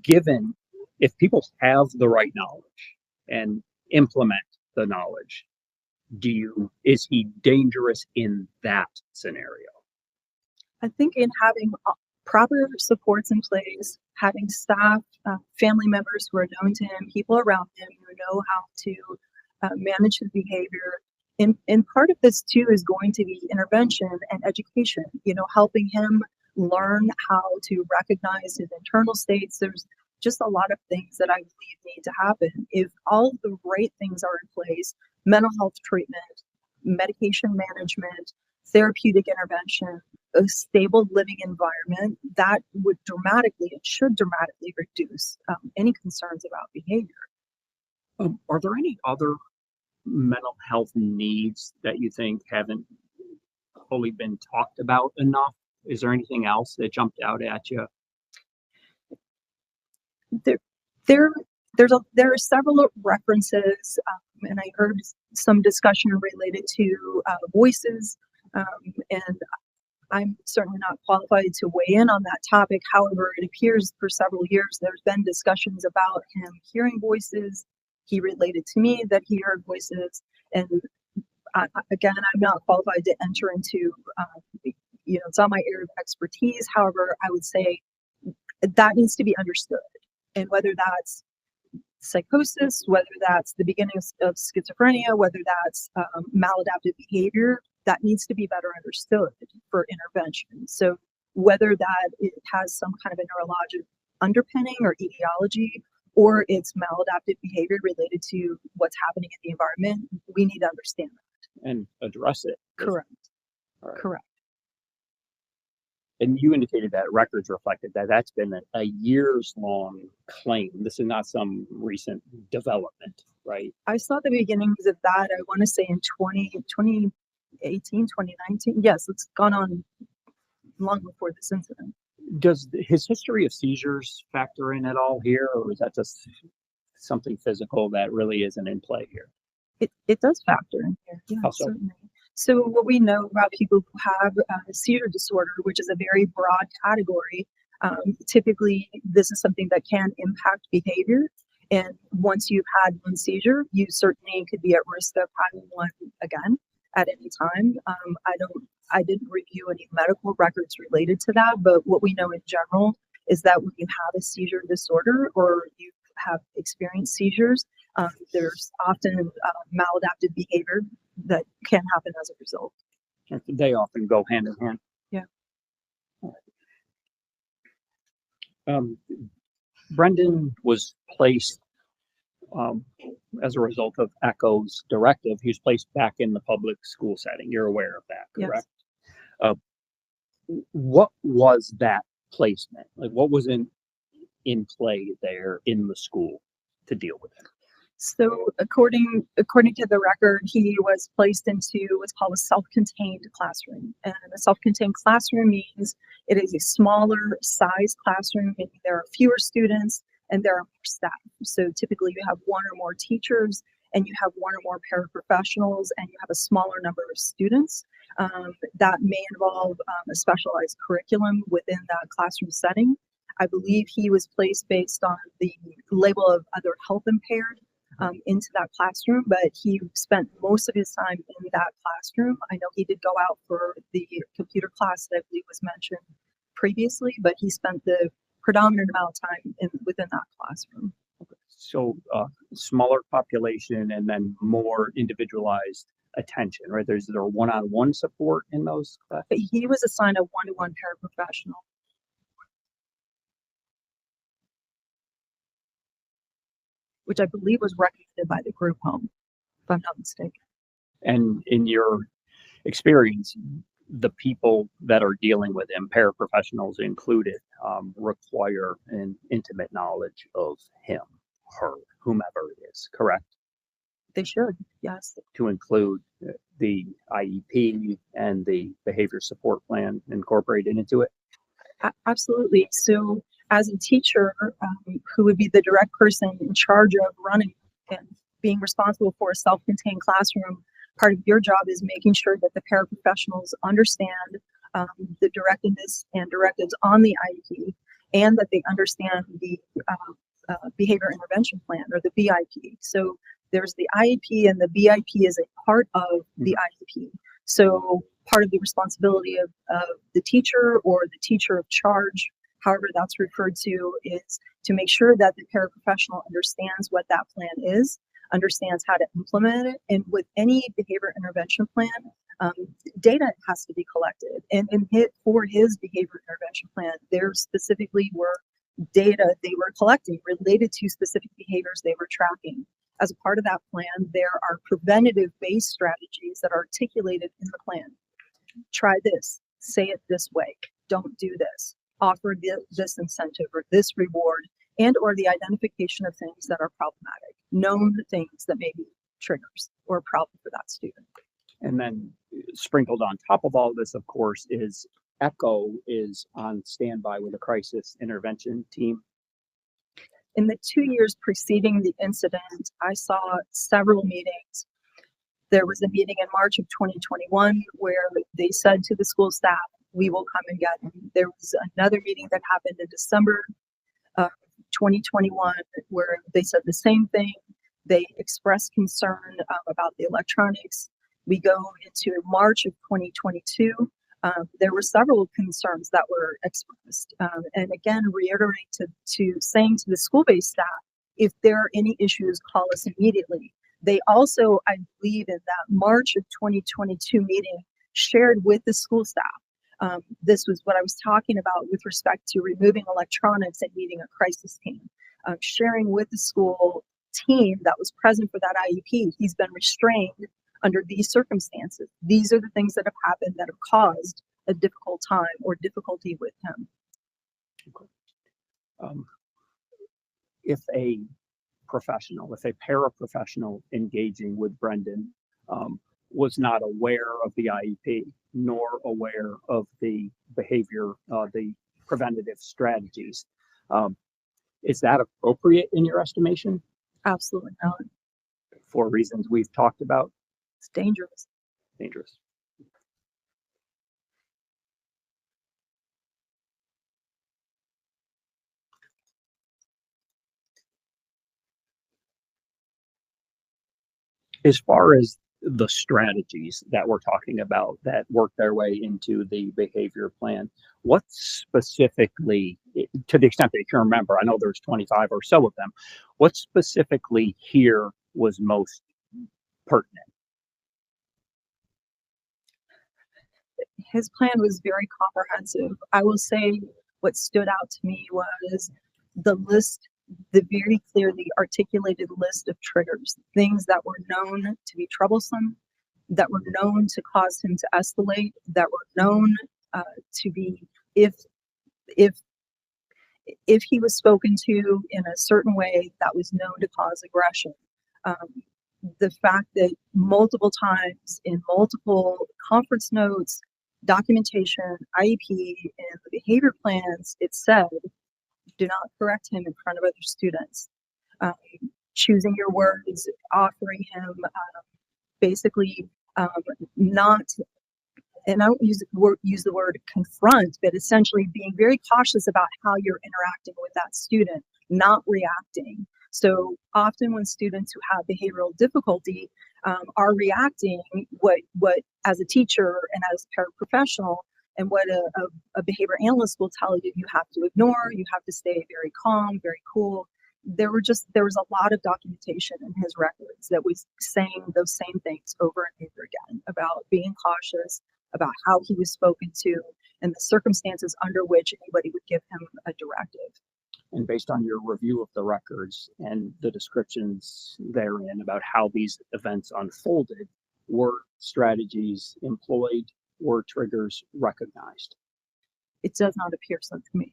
given, if people have the right knowledge and implement the knowledge, is he dangerous in that scenario? I think in having proper supports in place, having staff, family members who are known to him, people around him who know how to manage his behavior. And part of this too is going to be intervention and education, helping him learn how to recognize his internal states. There's just a lot of things that I believe need to happen. If all the right things are in place, mental health treatment, medication management, therapeutic intervention, a stable living environment, that should dramatically reduce any concerns about behavior. Are there any other mental health needs that you think haven't fully been talked about enough? Is there anything else that jumped out at you? There are several references, and I heard some discussion related to voices, and I'm certainly not qualified to weigh in on that topic. However, it appears for several years there's been discussions about him hearing voices. He related to me that he heard voices, and again, I'm not qualified to enter into, it's not my area of expertise. However, I would say that needs to be understood, and whether that's psychosis, whether that's the beginning of schizophrenia, whether that's maladaptive behavior, that needs to be better understood for intervention. So whether that it has some kind of a neurologic underpinning or etiology, or it's maladaptive behavior related to what's happening in the environment, we need to understand that. And address it. Correct. All right. Correct. And you indicated that records reflected that that's been a years long claim. This is not some recent development, right? I saw the beginnings of that, I want to say in 2018, 2019. Yes, it's gone on long before this incident. Does his history of seizures factor in at all here, or is that just something physical that really isn't in play here? It does factor in here, yeah, How so? certainly. So what we know about people who have a seizure disorder, which is a very broad category, typically this is something that can impact behavior. And once you've had one seizure, you certainly could be at risk of having one again at any time. I didn't review any medical records related to that, but what we know in general is that when you have a seizure disorder or you have experienced seizures, there's often maladaptive behavior that can happen as a result. They often go hand in hand. Yeah. Brendan was placed as a result of ECHO's directive. He was placed back in the public school setting. You're aware of that, correct? Yes. What was that placement? Like, what was in play there in the school to deal with it? So according to the record, he was placed into what's called a self-contained classroom. And a self-contained classroom means it is a smaller size classroom, meaning there are fewer students and there are more staff. So typically you have one or more teachers and you have one or more paraprofessionals and you have a smaller number of students. That may involve a specialized curriculum within that classroom setting. I believe he was placed based on the label of other health impaired into that classroom, but he spent most of his time in that classroom. I know he did go out for the computer class that I believe was mentioned previously, but he spent the predominant amount of time within that classroom. So smaller population and then more individualized attention, right? Is there one-on-one support in those classes? But he was assigned a one-to-one paraprofessional. Which I believe was recommended by the group home, if I'm not mistaken. And in your experience, the people that are dealing with him, paraprofessionals included, require an intimate knowledge of him, her, whomever it is, correct? They should, yes. To include the IEP and the behavior support plan incorporated into it? Absolutely. So as a teacher who would be the direct person in charge of running and being responsible for a self-contained classroom, part of your job is making sure that the paraprofessionals understand the directives and directives on the IEP, and that they understand the behavior intervention plan, or the BIP. So there's the IEP, and the BIP is a part of the IEP. So part of the responsibility of the teacher, or the teacher of charge, however that's referred to, is to make sure that the paraprofessional understands what that plan is, understands how to implement it. And with any behavior intervention plan, data has to be collected. And for his behavior intervention plan, there specifically were data they were collecting related to specific behaviors they were tracking. As a part of that plan, there are preventative-based strategies that are articulated in the plan. Try this, say it this way, don't do this, offer this incentive or this reward, and or the identification of things that are problematic, known things that may be triggers or a problem for that student. And then sprinkled on top of all this, of course, is ECHO is on standby with a crisis intervention team. In the 2 years preceding the incident, I saw several meetings. There was a meeting in March of 2021 where they said to the school staff, we will come and get him. There was another meeting that happened in December of 2021 where they said the same thing. They expressed concern about the electronics. We go into March of 2022. There were several concerns that were expressed. And again, reiterate to saying to the school-based staff, if there are any issues, call us immediately. They also, I believe, in that March of 2022 meeting, shared with the school staff. This was what I was talking about with respect to removing electronics and meeting a crisis team. Sharing with the school team that was present for that IEP, he's been restrained under these circumstances. These are the things that have happened that have caused a difficult time or difficulty with him. If a professional, if a paraprofessional engaging with Brendan was not aware of the IEP, nor aware of the behavior, the preventative strategies, is that appropriate in your estimation? Absolutely not. For reasons we've talked about? It's dangerous. Dangerous. As far as the strategies that we're talking about that work their way into the behavior plan, what specifically, to the extent that you can remember, I know there's 25 or so of them, what specifically here was most pertinent? His plan was very comprehensive. I will say what stood out to me was the list, the very clearly articulated list of triggers, things that were known to be troublesome, that were known to cause him to escalate, that were known to be, if he was spoken to in a certain way, that was known to cause aggression. The fact that multiple times in multiple conference notes, documentation, IEP, and the behavior plans, it said, do not correct him in front of other students. Choosing your words, offering him basically not, and I don't use the word confront, but essentially being very cautious about how you're interacting with that student, not reacting. So often when students who have behavioral difficulty are reacting, what as a teacher and as a paraprofessional And what a behavior analyst will tell you, you have to ignore, you have to stay very calm, very cool. There was a lot of documentation in his records that was saying those same things over and over again about being cautious, about how he was spoken to, and the circumstances under which anybody would give him a directive. And based on your review of the records and the descriptions therein about how these events unfolded, were strategies employed, were triggers recognized? It does not appear so to me.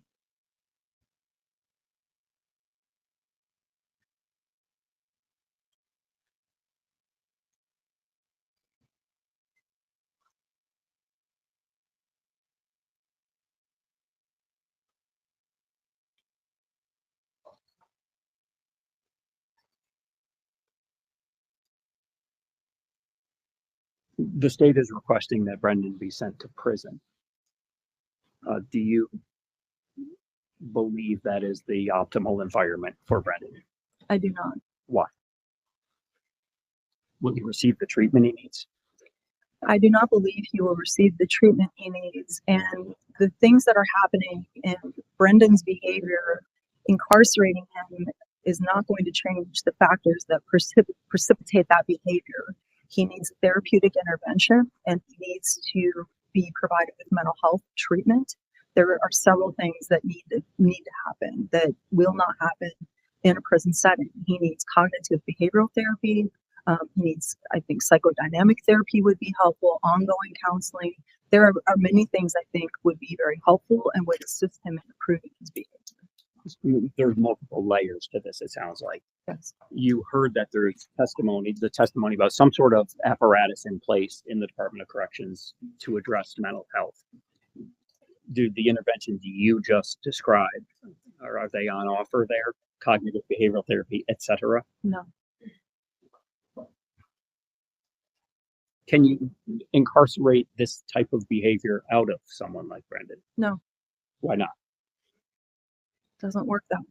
The state is requesting that Brendan be sent to prison. Do you believe that is the optimal environment for Brendan? I do not. Why? Will he receive the treatment he needs? I do not believe he will receive the treatment he needs. And the things that are happening in Brendan's behavior, incarcerating him, is not going to change the factors that precipitate that behavior. He needs therapeutic intervention, and he needs to be provided with mental health treatment. There are several things that need to happen that will not happen in a prison setting. He needs cognitive behavioral therapy. He needs, I think, psychodynamic therapy would be helpful, ongoing counseling. There are many things I think would be very helpful and would assist him in improving his behavior. There's multiple layers to this, it sounds like. Yes. You heard that there's the testimony about some sort of apparatus in place in the Department of Corrections to address mental health. Do the interventions you just described, or are they on offer there? Cognitive behavioral therapy, etc.? No. Can you incarcerate this type of behavior out of someone like Brendan? No. Why not? Doesn't work that way.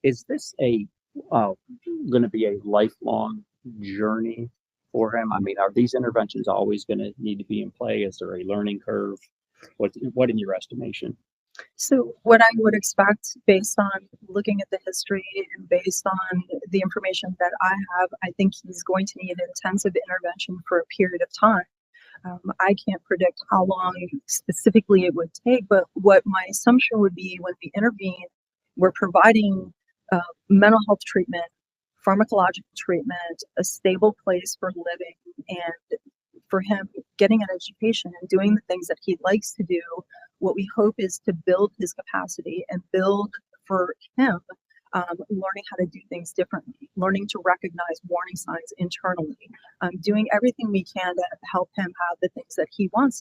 Is this going to be a lifelong journey for him? I mean, are these interventions always going to need to be in play? Is there a learning curve? What in your estimation? So what I would expect based on looking at the history and based on the information that I have, I think he's going to need intensive intervention for a period of time. I can't predict how long specifically it would take, but what my assumption would be when we intervene, we're providing mental health treatment, pharmacological treatment, a stable place for living, and for him getting an education and doing the things that he likes to do. What we hope is to build his capacity and build for him learning how to do things differently, learning to recognize warning signs internally, doing everything we can to help him have the things that he wants.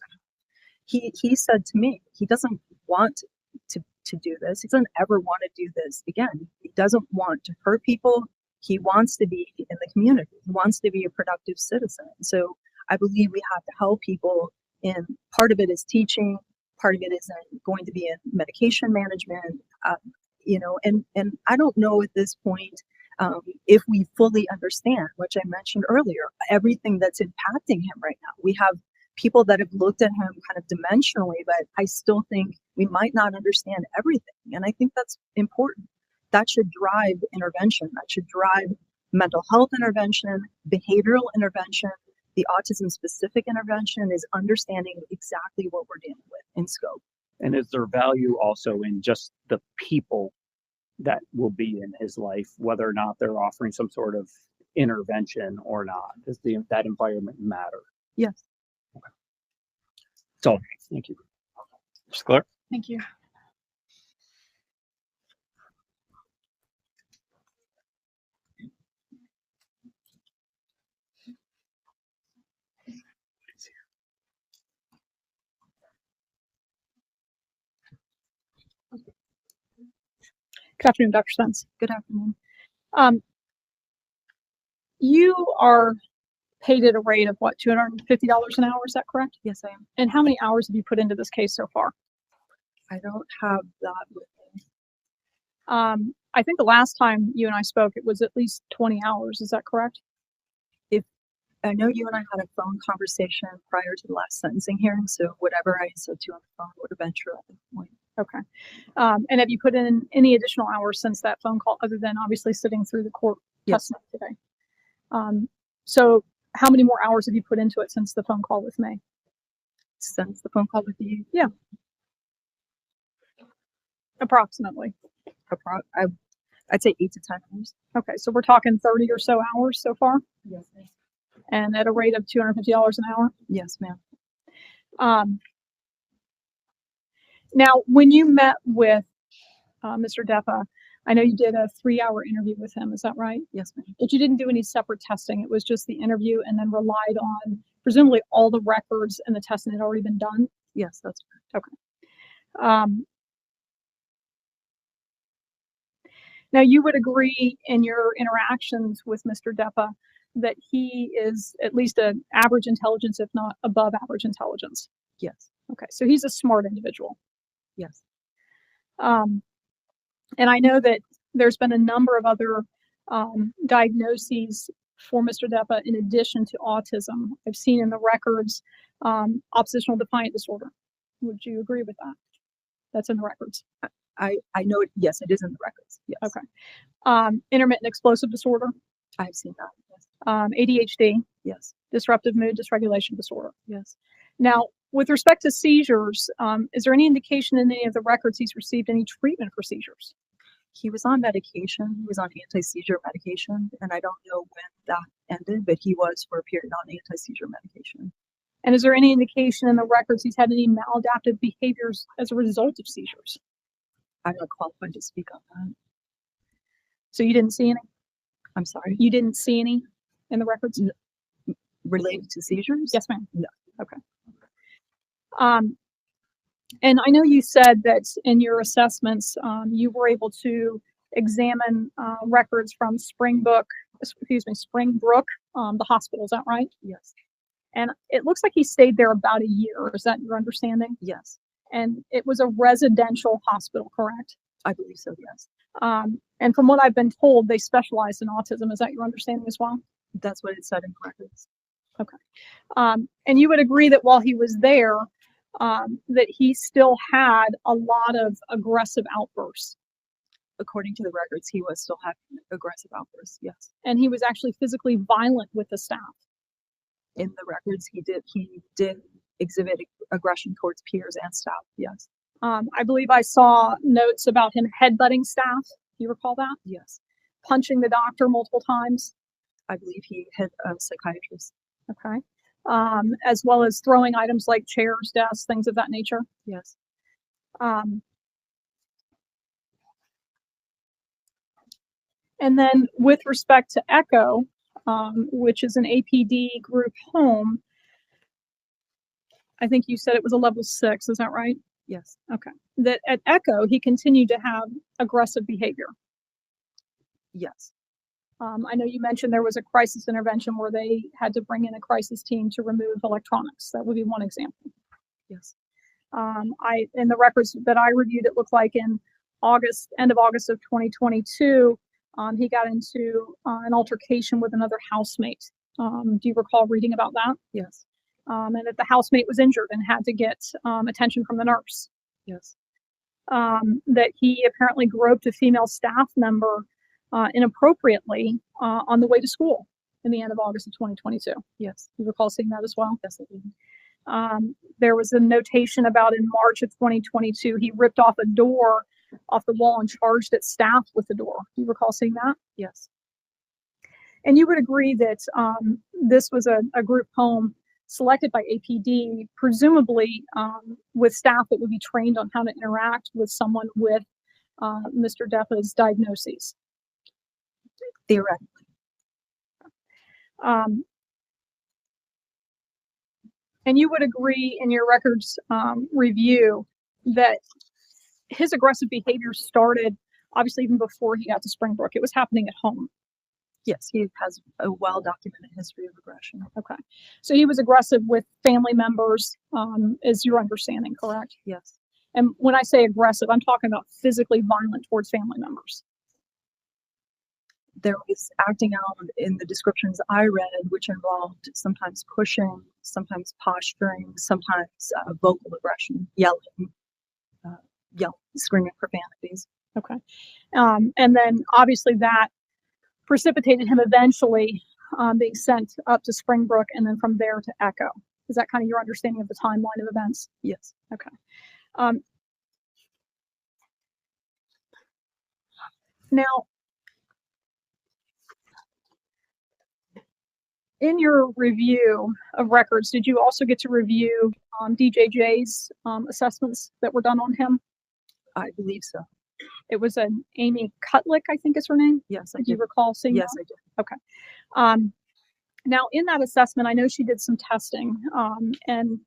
He said to me, he doesn't want to do this. He doesn't ever want to do this again. He doesn't want to hurt people. He wants to be in the community. He wants to be a productive citizen. So I believe we have to help people, and part of it is teaching, part of it is going to be in medication management, and I don't know at this point if we fully understand, which I mentioned earlier, everything that's impacting him right now. We have people that have looked at him kind of dimensionally, but I still think we might not understand everything. And I think that's important. That should drive intervention. That should drive mental health intervention, behavioral intervention. The autism specific intervention is understanding exactly what we're dealing with in scope. And is there value also in just the people that will be in his life, whether or not they're offering some sort of intervention or not? Does that environment matter? Yes. Okay. That's all. Thank you. Ms. Clark? Thank you. Good afternoon, Dr. Spence. Good afternoon. You are paid at a rate of what, $250 an hour? Is that correct? Yes, I am. And how many hours have you put into this case so far? I don't have that with me. I think the last time you and I spoke, it was at least 20 hours. Is that correct? I know you and I had a phone conversation prior to the last sentencing hearing, so whatever I said to you on the phone would have been true at that point. Okay. And have you put in any additional hours since that phone call, other than obviously sitting through the court Yes. testimony today? So how many more hours have you put into it since the phone call with me? Since the phone call with you, Approximately. I'd say 8 to 10 hours. Okay, so we're talking 30 or so hours so far, Yes, and at a rate of $250 an hour. yes, ma'am. Now, when you met with Mr. Depa, I know you did a 3-hour interview with him. Is that right? Yes, ma'am. But you didn't do any separate testing. It was just the interview, and then relied on presumably all the records and the testing had already been done. Yes, that's Okay. Now, you would agree in your interactions with Mr. Depa that he is at least an average intelligence, if not above average intelligence. yes, Okay, so he's a smart individual. yes. And I know that there's been a number of other diagnoses for Mr. Depa in addition to autism. I've seen in the records oppositional defiant disorder. Would you agree with that? That's in the records. I know it. Yes, it is in the records. Yes. Okay. Intermittent explosive disorder, I've seen that. Yes. ADHD, Yes. disruptive mood dysregulation disorder. Yes. Now, with respect to seizures, is there any indication in any of the records he's received any treatment for seizures? He was on medication. He was on anti-seizure medication, and I don't know when that ended, but he was for a period on anti-seizure medication. And is there any indication in the records he's had any maladaptive behaviors as a result of seizures? I'm not qualified to speak on that. So you didn't see any? I'm sorry. You didn't see any in the records? Related to seizures? Yes, ma'am. No. Okay. And I know you said that in your assessments, you were able to examine records from Springbrook, the hospital. Is that right? Yes. And it looks like he stayed there about a year. Is that your understanding? Yes. And it was a residential hospital, correct? I believe so. Yes. And from what I've been told, they specialize in autism. Is that your understanding as well? That's what it said in records. Okay. And you would agree that while he was there, that he still had a lot of aggressive outbursts. According to the records, he was still having aggressive outbursts. Yes. And he was actually physically violent with the staff. In the records, he did exhibit aggression towards peers and staff. Yes. I believe I saw notes about him headbutting staff. Do you recall that? Yes. Punching the doctor multiple times. I believe he hit a psychiatrist. Okay. As well as throwing items like chairs, desks, things of that nature. Yes. And then with respect to ECHO, which is an APD group home, I think you said it was a level 6. Is that right? Yes. Okay. That at ECHO, he continued to have aggressive behavior. Yes. I know you mentioned there was a crisis intervention where they had to bring in a crisis team to remove electronics. That would be one example. Yes. In the records that I reviewed, it looked like in end of August of 2022, he got into an altercation with another housemate. Do you recall reading about that? Yes. And that the housemate was injured and had to get attention from the nurse. Yes. That he apparently groped a female staff member inappropriately on the way to school in the end of August of 2022. Yes. You recall seeing that as well? Yes, I do. There was a notation about in March of 2022, he ripped off a door off the wall and charged at staff with the door. Do you recall seeing that? Yes. And you would agree that this was a group home selected by APD, presumably with staff that would be trained on how to interact with someone with Mr. Depa's diagnoses. Theoretically. And you would agree in your records review that his aggressive behavior started obviously even before he got to Springbrook. It was happening at home. Yes, he has a well-documented history of aggression. Okay. So he was aggressive with family members, is your understanding, correct? Yes. And when I say aggressive, I'm talking about physically violent towards family members. There was acting out in the descriptions I read, which involved sometimes pushing, sometimes posturing, sometimes vocal aggression, yelling, screaming profanities. Okay. And then obviously that precipitated him eventually being sent up to Springbrook and then from there to Echo. Is that kind of your understanding of the timeline of events? Yes. Okay. Now, in your review of records, did you also get to review DJJ's assessments that were done on him? I believe so. It was an Amy Cutlick, I think is her name. Yes, I Do did. you recall seeing Yes, that? I did. Okay. Now, in that assessment, I know she did some testing, and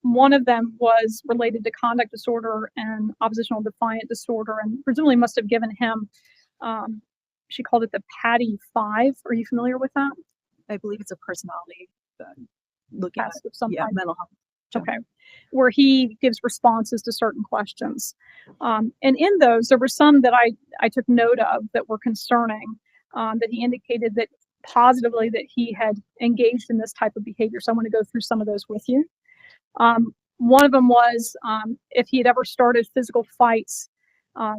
one of them was related to conduct disorder and oppositional defiant disorder, and presumably must have given him, she called it the Patty 5. Are you familiar with that? I believe it's a personality looking at Test of some type. mental health. Okay, where he gives responses to certain questions. And in those, there were some that I took note of that were concerning, that he indicated that positively that he had engaged in this type of behavior. So I want to go through some of those with you. One of them was if he had ever started physical fights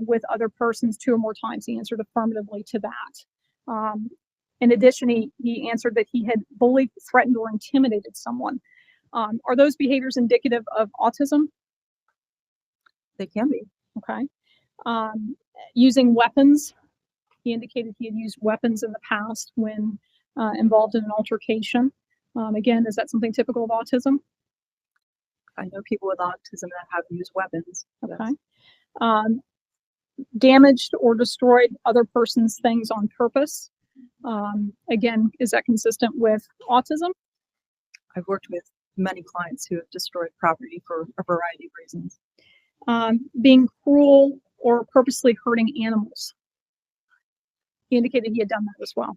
with other persons 2 or more times. He answered affirmatively to that. In addition, he answered that he had bullied, threatened, or intimidated someone. Are those behaviors indicative of autism? They can be. Okay. Using weapons. He indicated he had used weapons in the past when involved in an altercation. Again, is that something typical of autism? I know people with autism that have used weapons. Okay. Yes. Damaged or destroyed other person's things on purpose. Again, is that consistent with autism? I've worked with many clients who have destroyed property for a variety of reasons. Being cruel or purposely hurting animals. He indicated he had done that as well.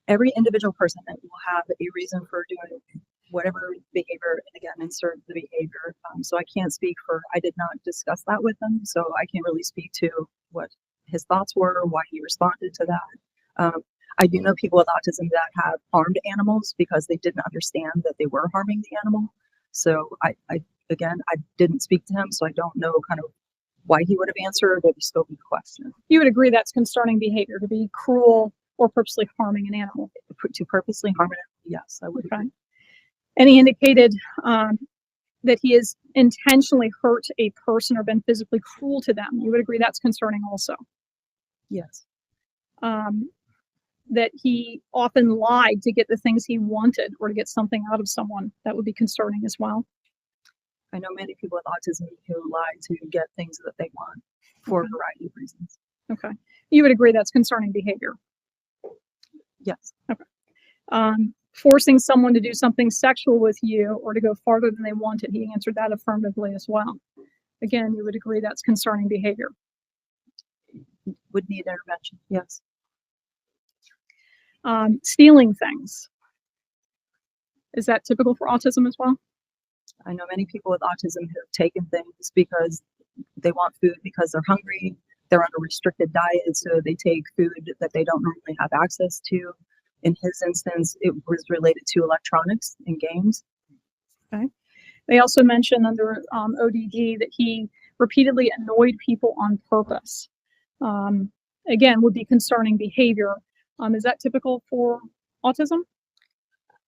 Every individual person will have a reason for doing whatever behavior, and again, insert the behavior. So I can't speak for, I did not discuss that with him, so I can't really speak to what his thoughts were, why he responded to that. I do know people with autism that have harmed animals because they didn't understand that they were harming the animal. So I didn't speak to him, so I don't know kind of why he would have answered or the scope of the question. You would agree that's concerning behavior, to be cruel or purposely harming an animal? To purposely harm an animal, yes, I would agree. And he indicated that he has intentionally hurt a person or been physically cruel to them. You would agree that's concerning also? Yes. That he often lied to get the things he wanted or to get something out of someone. That would be concerning as well. I know many people with autism who lie to get things that they want for a variety of reasons. Okay. You would agree that's concerning behavior? Yes. Okay. Forcing someone to do something sexual with you or to go farther than they wanted. He answered that affirmatively as well. Again, you would agree that's concerning behavior? Would need intervention, yes. Stealing things. Is that typical for autism as well? I know many people with autism who have taken things because they want food because they're hungry, they're on a restricted diet, so they take food that they don't normally have access to. In his instance, it was related to electronics and games. Okay. They also mentioned under ODD that he repeatedly annoyed people on purpose. Again, would be concerning behavior. Is that typical for autism?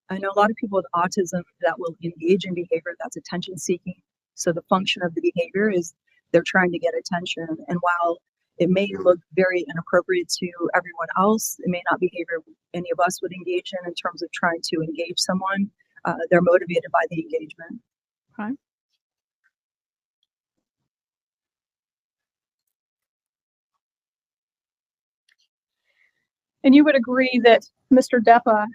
I know a lot of people with autism that will engage in behavior that's attention seeking. So the function of the behavior is they're trying to get attention. And while it may look very inappropriate to everyone else, it may not be behavior any of us would engage in terms of trying to engage someone. They're motivated by the engagement. Okay. And you would agree that Mr. Depa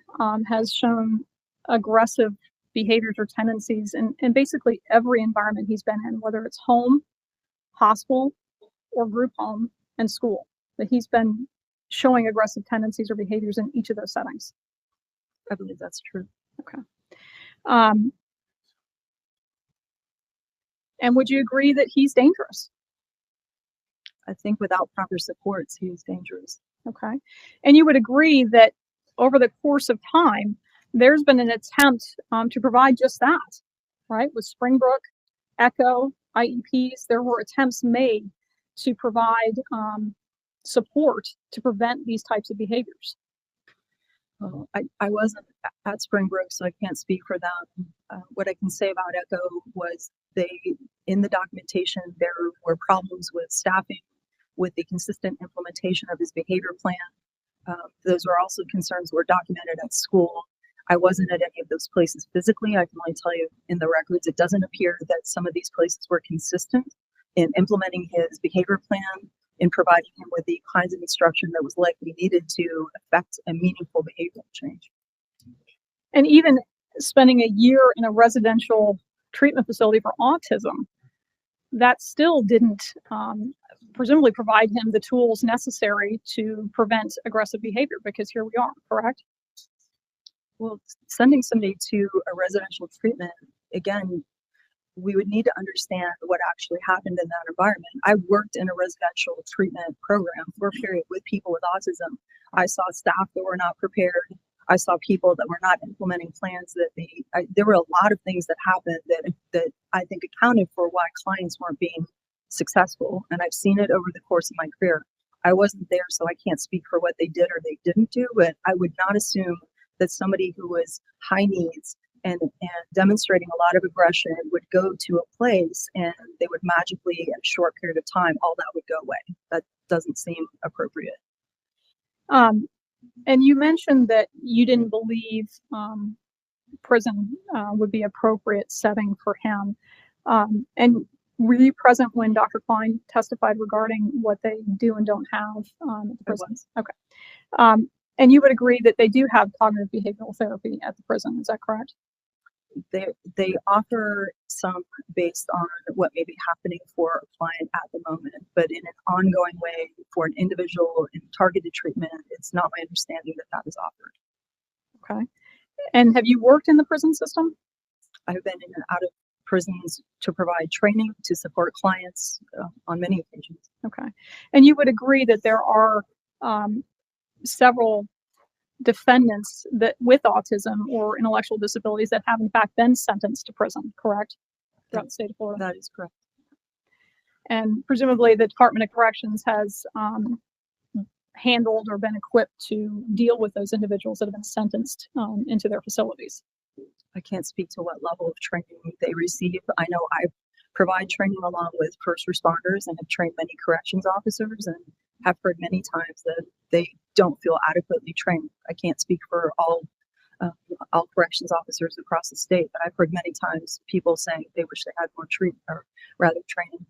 has shown aggressive behaviors or tendencies in basically every environment he's been in, whether it's home, hospital, or group home and school, that he's been showing aggressive tendencies or behaviors in each of those settings? I believe that's true. Okay. Um, and would you agree that he's dangerous? I think without proper supports, he is dangerous. Okay. And you would agree that over the course of time, there's been an attempt to provide just that, right? With Springbrook, Echo, IEPs, there were attempts made to provide support to prevent these types of behaviors. Well, I wasn't at Springbrook, so I can't speak for them. What I can say about Echo was in the documentation, there were problems with staffing, with the consistent implementation of his behavior plan. Those were also concerns were documented at school. I wasn't at any of those places physically. I can only tell you in the records, it doesn't appear that some of these places were consistent in implementing his behavior plan, in providing him with the kinds of instruction that was likely needed to affect a meaningful behavioral change. And even spending a year in a residential treatment facility for autism, that still didn't presumably provide him the tools necessary to prevent aggressive behavior, because here we are, correct? Well, sending somebody to a residential treatment, again, we would need to understand what actually happened in that environment. I worked in a residential treatment program for a period with people with autism. I saw staff that were not prepared. I saw people that were not implementing plans that there were a lot of things that happened that I think accounted for why clients weren't being successful. And I've seen it over the course of my career. I wasn't there, so I can't speak for what they did or they didn't do, but I would not assume that somebody who was high needs and demonstrating a lot of aggression would go to a place and they would magically, in a short period of time, all that would go away. That doesn't seem appropriate. And you mentioned that you didn't believe prison would be appropriate setting for him. And were you present when Dr. Klein testified regarding what they do and don't have at the prisons? Okay. And you would agree that they do have cognitive behavioral therapy at the prison, is that correct? They offer some based on what may be happening for a client at the moment, but in an ongoing way for an individual in targeted treatment, it's not my understanding that that is offered. Okay. And have you worked in the prison system? I've been in and out of prisons to provide training to support clients on many occasions. Okay. And you would agree that there are several defendants that with autism or intellectual disabilities that have in fact been sentenced to prison, correct? Throughout the state of Florida. That is correct. And presumably the Department of Corrections has handled or been equipped to deal with those individuals that have been sentenced into their facilities. I can't speak to what level of training they receive. I know I provide training along with first responders and have trained many corrections officers and have heard many times that they don't feel adequately trained. I can't speak for all corrections officers across the state, but I've heard many times people saying they wish they had more treatment or rather training.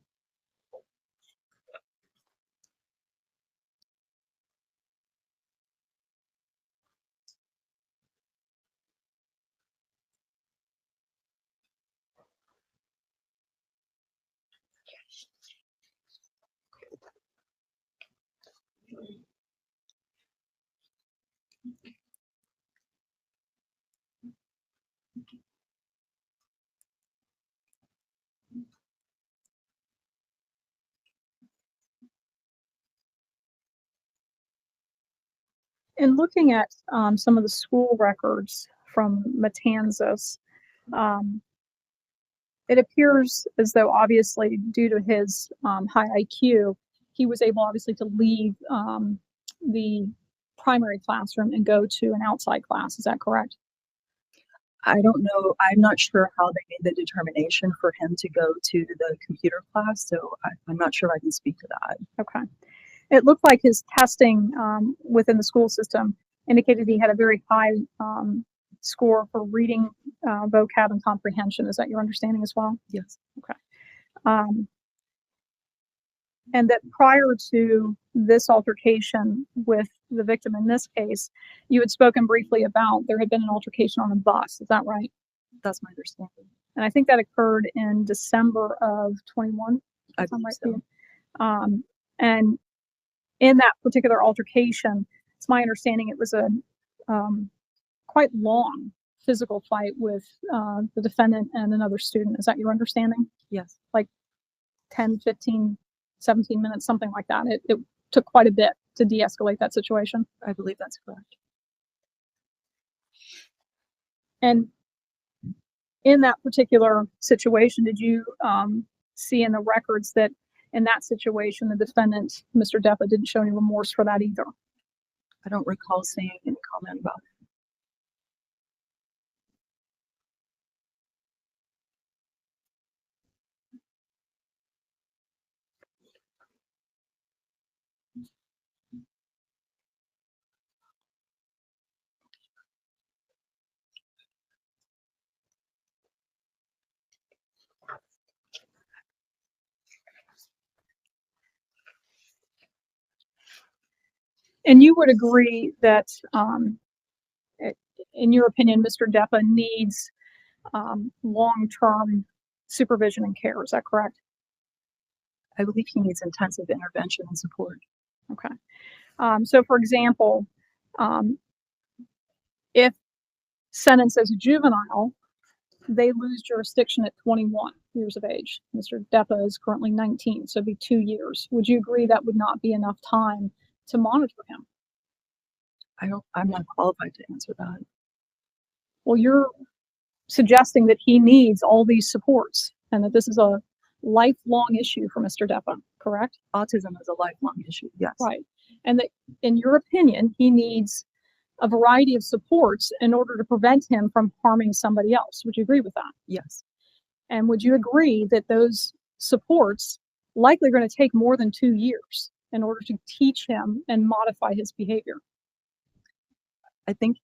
In looking at some of the school records from Matanzas, it appears as though obviously due to his high IQ, he was able obviously to leave the primary classroom and go to an outside class. Is that correct? I don't know. I'm not sure how they made the determination for him to go to the computer class, so I'm not sure I can speak to that. Okay. It looked like his testing within the school system indicated he had a very high score for reading, vocab, and comprehension. Is that your understanding as well? Yes. Okay. And that prior to this altercation with the victim in this case, you had spoken briefly about there had been an altercation on a bus. Is that right? That's my understanding. And I think that occurred in December of 21. I believe so. And in that particular altercation, it's my understanding it was a quite long physical fight with the defendant and another student. Is that your understanding? Yes, 10, 15, 17 minutes, something like that. It took quite a bit to de-escalate that situation. I believe that's correct. And in that particular situation, did you see in the records that in that situation, the defendant, Mr. Depa, didn't show any remorse for that either? I don't recall seeing any comment about it. And you would agree that, in your opinion, Mr. Depa needs long-term supervision and care. Is that correct? I believe he needs intensive intervention and support. Okay. So, for example, if sentenced as a juvenile, they lose jurisdiction at 21 years of age. Mr. Depa is currently 19, so it'd be 2 years. Would you agree that would not be enough time to monitor him? I'm not qualified to answer that. Well, you're suggesting that he needs all these supports and that this is a lifelong issue for Mr. Depa, correct? Autism is a lifelong issue, yes. Right. And that, in your opinion, he needs a variety of supports in order to prevent him from harming somebody else. Would you agree with that? Yes. And would you agree that those supports likely are going to take more than 2 years in order to teach him and modify his behavior? I think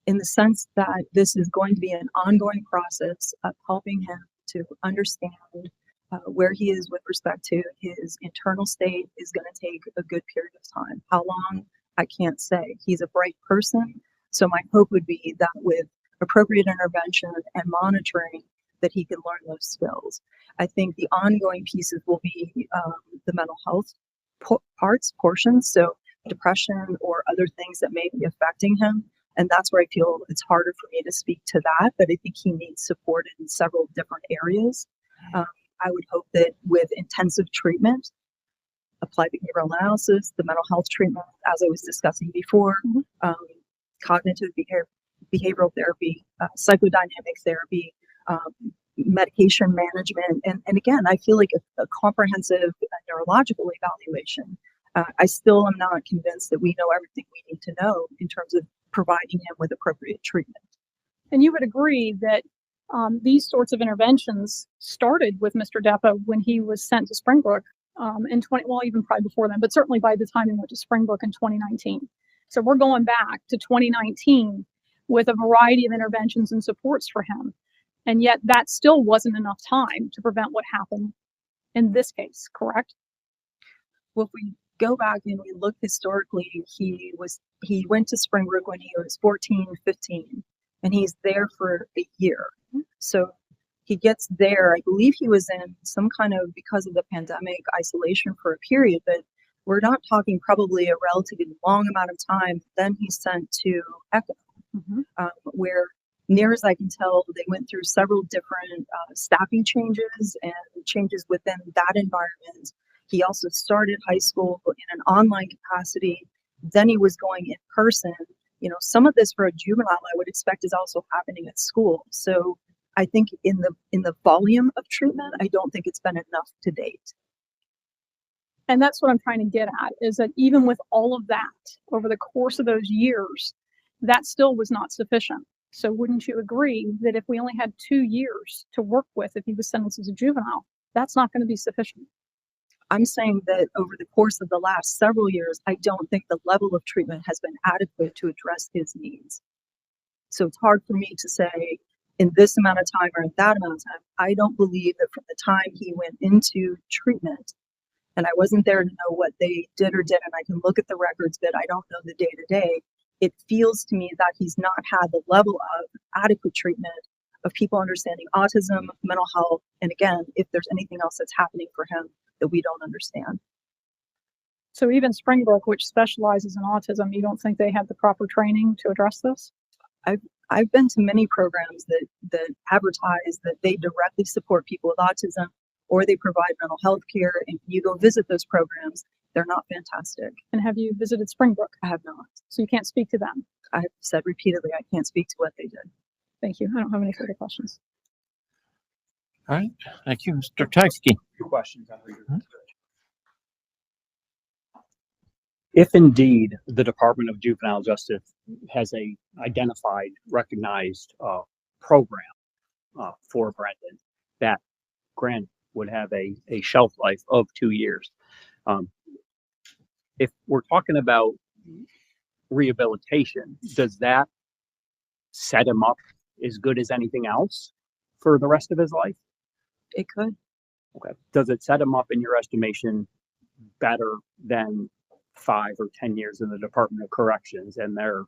in the sense that this is going to be an ongoing process of helping him to understand where he is with respect to his internal state is going to take a good period of time. How long, I can't say. He's a bright person, so my hope would be that with appropriate intervention and monitoring that he can learn those skills. I think the ongoing pieces will be the mental health portions, so depression or other things that may be affecting him. And that's where I feel it's harder for me to speak to that, but I think he needs support in several different areas. I would hope that with intensive treatment, applied behavioral analysis, the mental health treatment, as I was discussing before, cognitive behavioral therapy, psychodynamic therapy, medication management, and again, I feel like a comprehensive neurological evaluation. I still am not convinced that we know everything we need to know in terms of providing him with appropriate treatment. And you would agree that these sorts of interventions started with Mr. Depa when he was sent to Springbrook even probably before then, but certainly by the time he went to Springbrook in 2019. So we're going back to 2019 with a variety of interventions and supports for him. And yet that still wasn't enough time to prevent what happened in this case, correct? Well, if we go back and we look historically, he went to Springbrook when he was 14, 15, and he's there for a year. So he gets there, I believe he was in some kind of, because of the pandemic, isolation for a period, but we're not talking probably a relatively long amount of time. Then he's sent to ECHO, where, near as I can tell, they went through several different staffing changes and changes within that environment. He also started high school in an online capacity. Then he was going in person. You know, some of this for a juvenile, I would expect, is also happening at school. So I think in the volume of treatment, I don't think it's been enough to date. And that's what I'm trying to get at, is that even with all of that, over the course of those years, that still was not sufficient. So wouldn't you agree that if we only had 2 years to work with, if he was sentenced as a juvenile, that's not going to be sufficient? I'm saying that over the course of the last several years, I don't think the level of treatment has been adequate to address his needs. So it's hard for me to say in this amount of time or in that amount of time. I don't believe that from the time he went into treatment, and I wasn't there to know what they did or didn't, I can look at the records, but I don't know the day to day. It feels to me that he's not had the level of adequate treatment of people understanding autism, mental health, and again, if there's anything else that's happening for him that we don't understand. So even Springbrook, which specializes in autism, you don't think they have the proper training to address this? I've been to many programs that advertise that they directly support people with autism or they provide mental health care. And you go visit those programs, they're not fantastic. And have you visited Springbrook? I have not. So you can't speak to them. I've said repeatedly, I can't speak to what they did. Thank you. I don't have any further questions. All right. Thank you, Mr. Tyski. Two questions. If indeed the Department of Juvenile Justice has a identified, recognized program for Brendan, that grant would have a shelf life of 2 years. If we're talking about rehabilitation, does that set him up as good as anything else for the rest of his life? It could. Okay. Does it set him up, in your estimation, better than 5 or 10 years in the Department of Corrections and their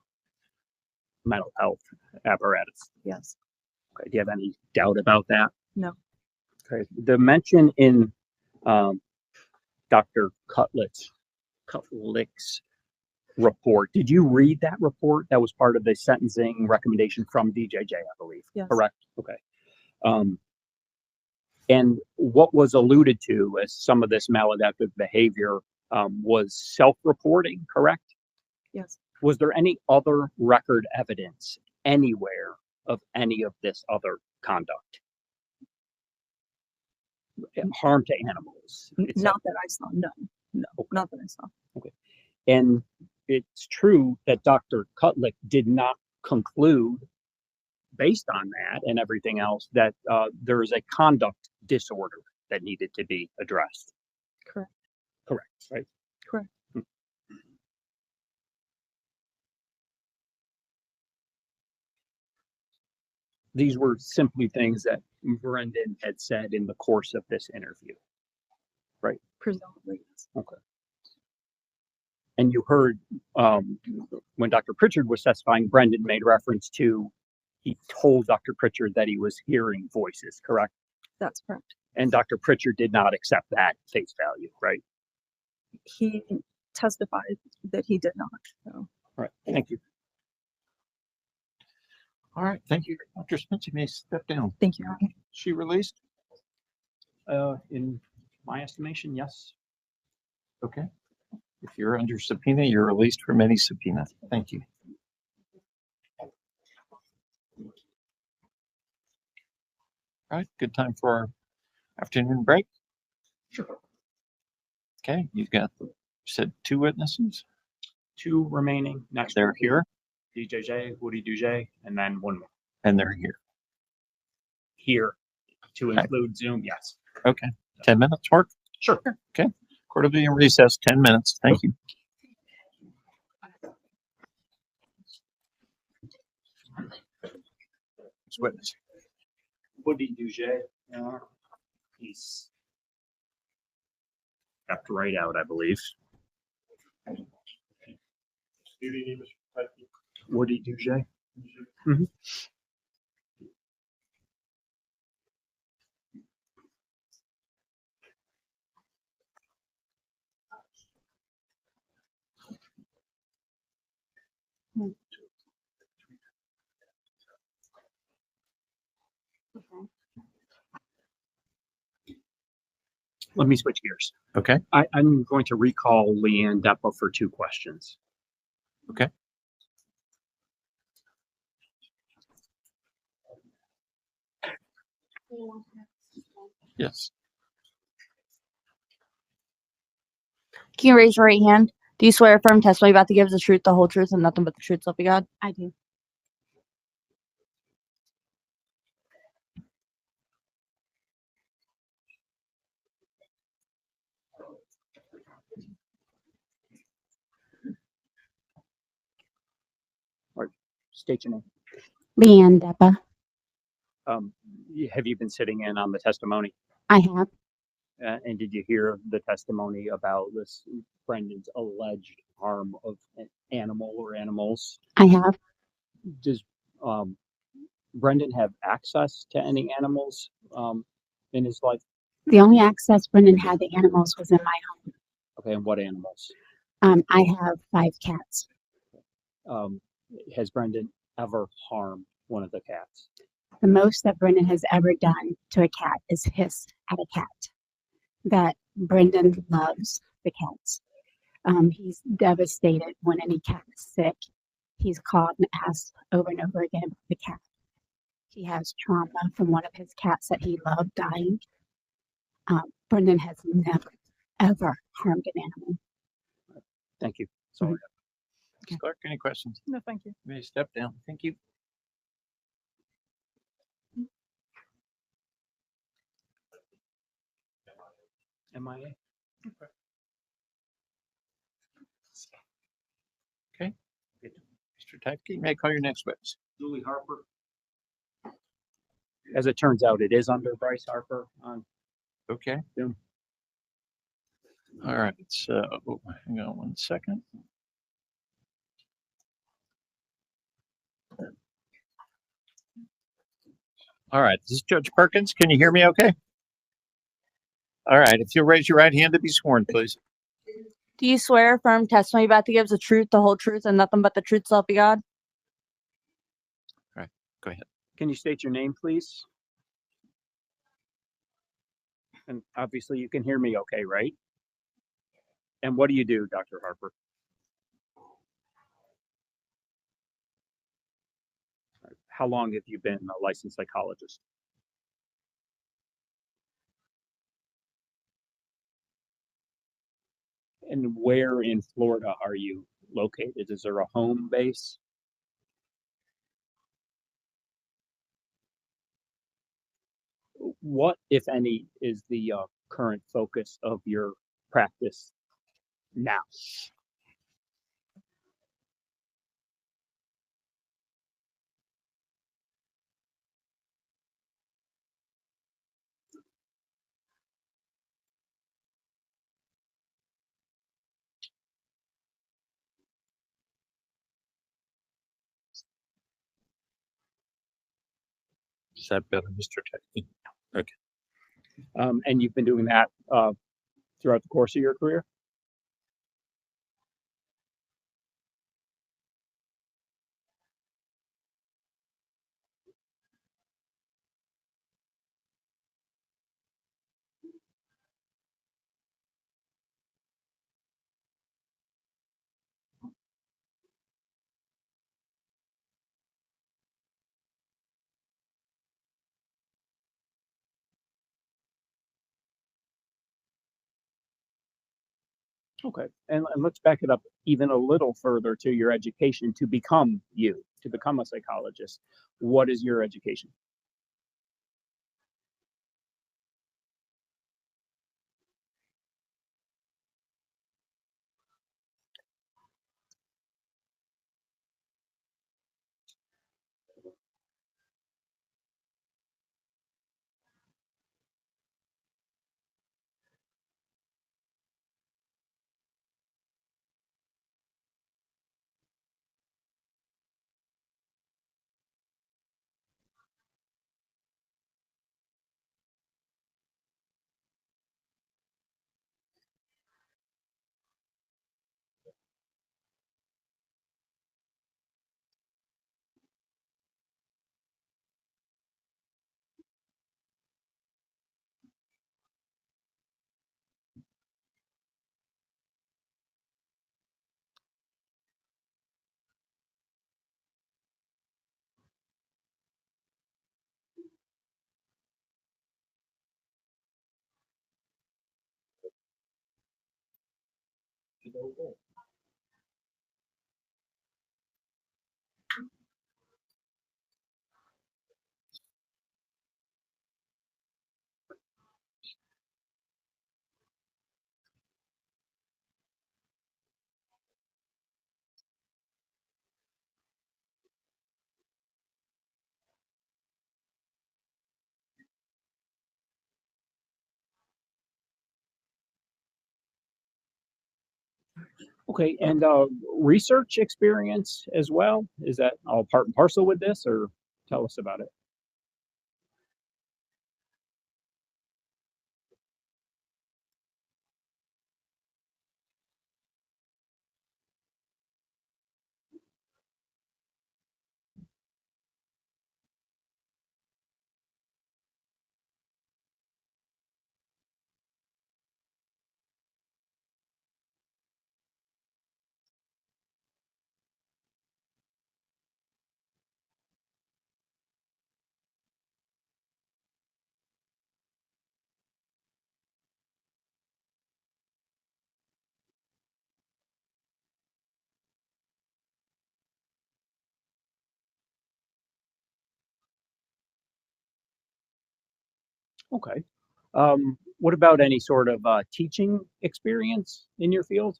mental health apparatus? Yes. Okay. Do you have any doubt about that? No. Okay. The mention in Dr. Cutlick's report. Did you read that report? That was part of the sentencing recommendation from DJJ, I believe. Yes. Correct. Okay. And what was alluded to as some of this maladaptive behavior was self-reporting, correct? Yes. Was there any other record evidence anywhere of any of this other conduct? Harm to animals? Not that I saw. No. Okay. Not that I saw. Okay. And it's true that Dr. Cutlick did not conclude, based on that and everything else, that there is a conduct disorder that needed to be addressed. Correct. Correct, right? Correct. These were simply things that Brendan had said in the course of this interview, right? Presumably, yes. Okay. And you heard when Dr. Pritchard was testifying, Brendan made reference to, he told Dr. Pritchard that he was hearing voices, correct? That's correct. And Dr. Pritchard did not accept that face value, right? He testified that he did not. So. All right. Thank you. All right. Thank you. Dr. Spence, you may step down. Thank you, Your Honor. She released? In my estimation, yes. Okay. If you're under subpoena, you're released from any subpoena. Thank you. All right. Good time for our afternoon break. Sure. Okay. You've got, you said 2 witnesses? 2 remaining. Next, They're here. DJJ, Woody Duje, and then 1 more. And they're here. Here to Okay. include Zoom, yes. Okay. 10 minutes work? Sure. Okay. Court will be in recess 10 minutes. Thank you. Witness. Woody Duje, he's kept right out, I believe. Woody Duje. Mm-hmm. Let me switch gears. Okay. I'm going to recall Leanne Depa for 2 questions. Okay. Yes. Can you raise your right hand? Do you swear affirm testimony about to give the truth, the whole truth, and nothing but the truth, so help you God? I do. State your name. Leanne Depa. Have you been sitting in on the testimony? I have. And did you hear the testimony about this Brendan's alleged harm of an animal or animals? I have. Does Brendan have access to any animals in his life? The only access Brendan had to animals was in my home. Okay, and what animals? I have 5 cats. Has Brendan ever harmed one of the cats? The most that Brendan has ever done to a cat is hiss at a cat. That Brendan loves the cats. He's devastated when any cat is sick. He's called and asked over and over again about the cat. He has trauma from one of his cats that he loved dying. Brendan has never, ever harmed an animal. Thank you. Sorry. Ms. Clark, any questions? No, thank you. May step down. Thank you. MIA. Okay. Mr. Tyke, you may call your next witness. Julie Harper. As it turns out, it is under Bryce Harper on Okay. Zoom. All right. So hang on one second. All right. This is Judge Perkins. Can you hear me okay? All right. If you'll raise your right hand to be sworn, please. Do you swear affirm testimony about to give is the truth, the whole truth, and nothing but the truth, so help you God? All right. Go ahead. Can you state your name, please? And obviously you can hear me okay, right? And what do you do, Dr. Harper? How long have you been a licensed psychologist? And where in Florida are you located? Is there a home base? What, if any, is the current focus of your practice now? Is that better, Mr. Tyke? Okay. And you've been doing that throughout the course of your career? Okay, and let's back it up even a little further to your education to become you, to become a psychologist. What is your education? Okay, and research experience as well? Is that all part and parcel with this, or tell us about it? Okay. What about any sort of teaching experience in your field?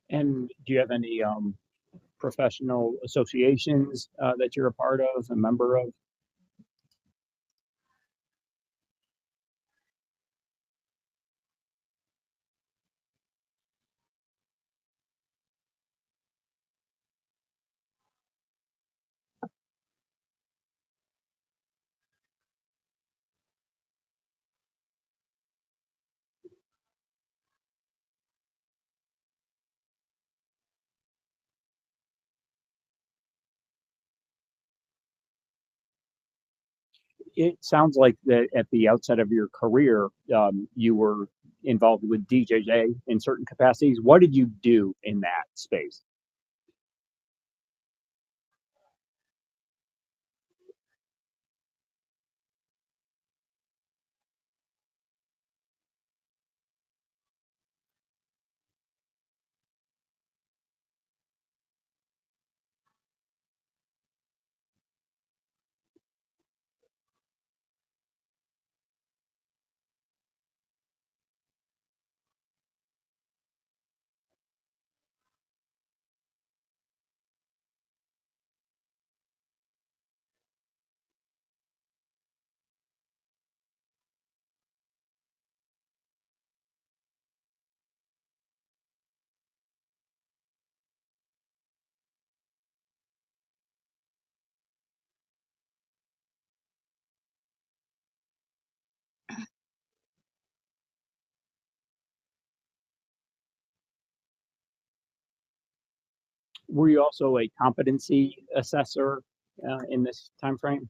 And do you have any professional associations that you're a part of, a member of? It sounds like that at the outset of your career, you were involved with DJJ in certain capacities. What did you do in that space? Were you also a competency assessor in this time frame?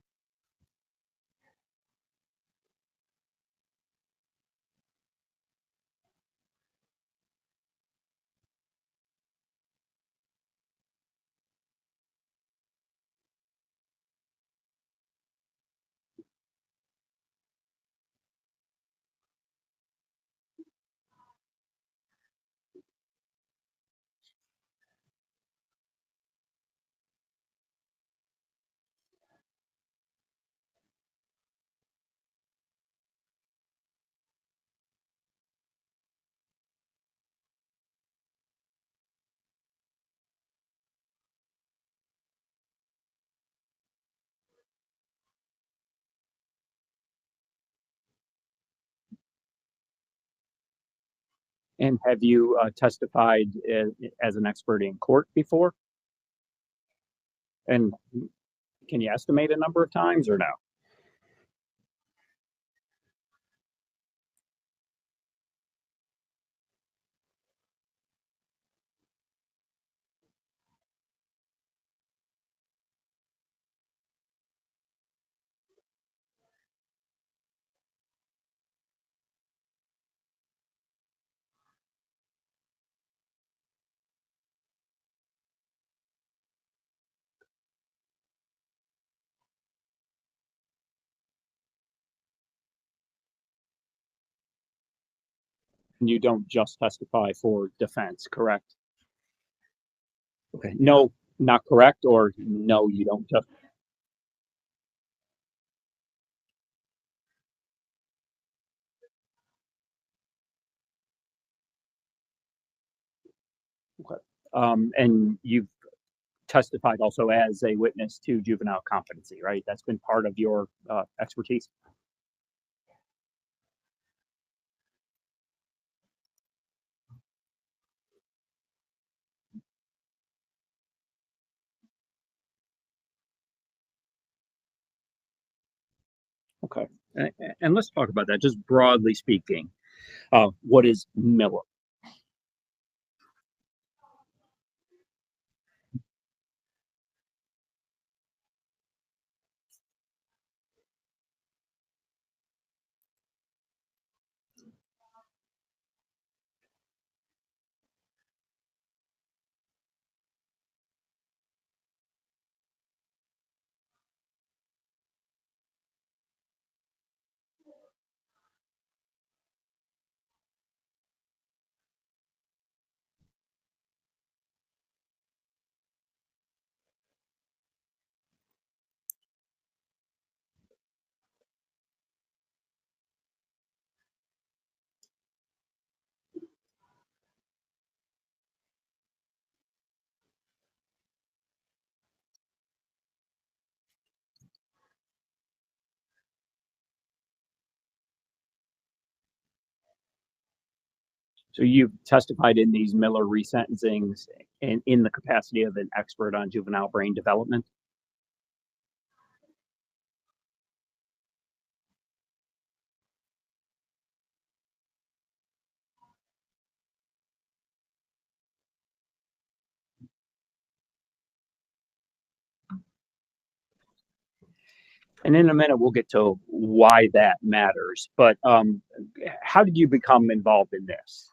And have you testified as an expert in court before? And can you estimate a number of times or no? And you don't just testify for defense, correct? Okay. No, not correct, or no, you don't just. Okay. And you've testified also as a witness to juvenile competency, right? That's been part of your expertise. Okay. And let's talk about that, just broadly speaking. What is Miller? So you've testified in these Miller resentencings and in the capacity of an expert on juvenile brain development. And in a minute, we'll get to why that matters. But how did you become involved in this?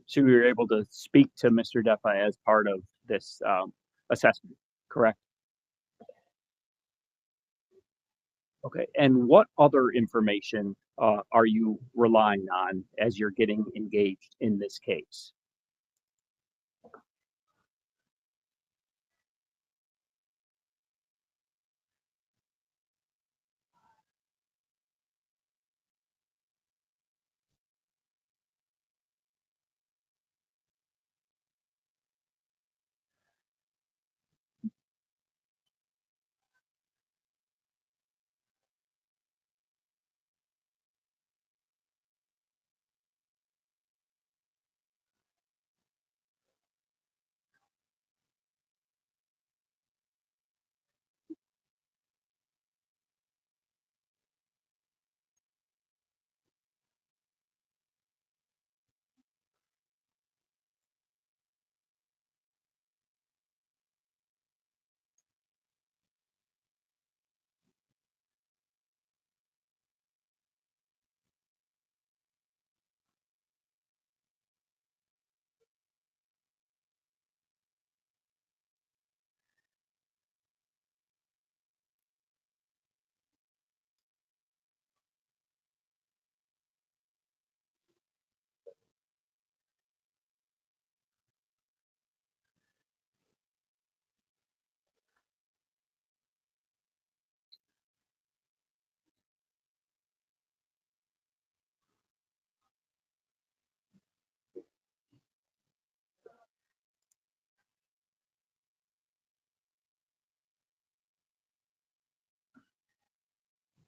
So you were able to speak to Mr. Depa as part of this assessment, correct? Okay. And what other information are you relying on as you're getting engaged in this case?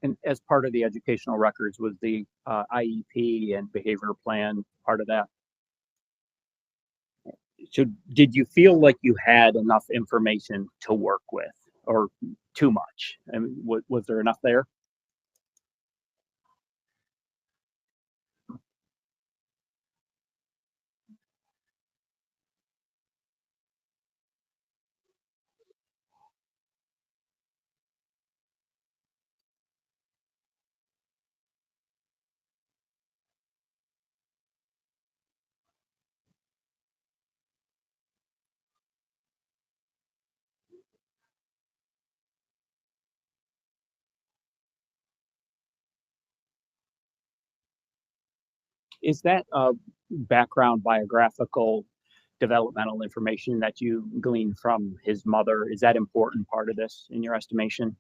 And as part of the educational records, was the IEP and behavior plan part of that? So did you feel like you had enough information to work with, or too much? I mean, was there enough there? Is that background biographical developmental information that you gleaned from his mother, is that important part of this in your estimation?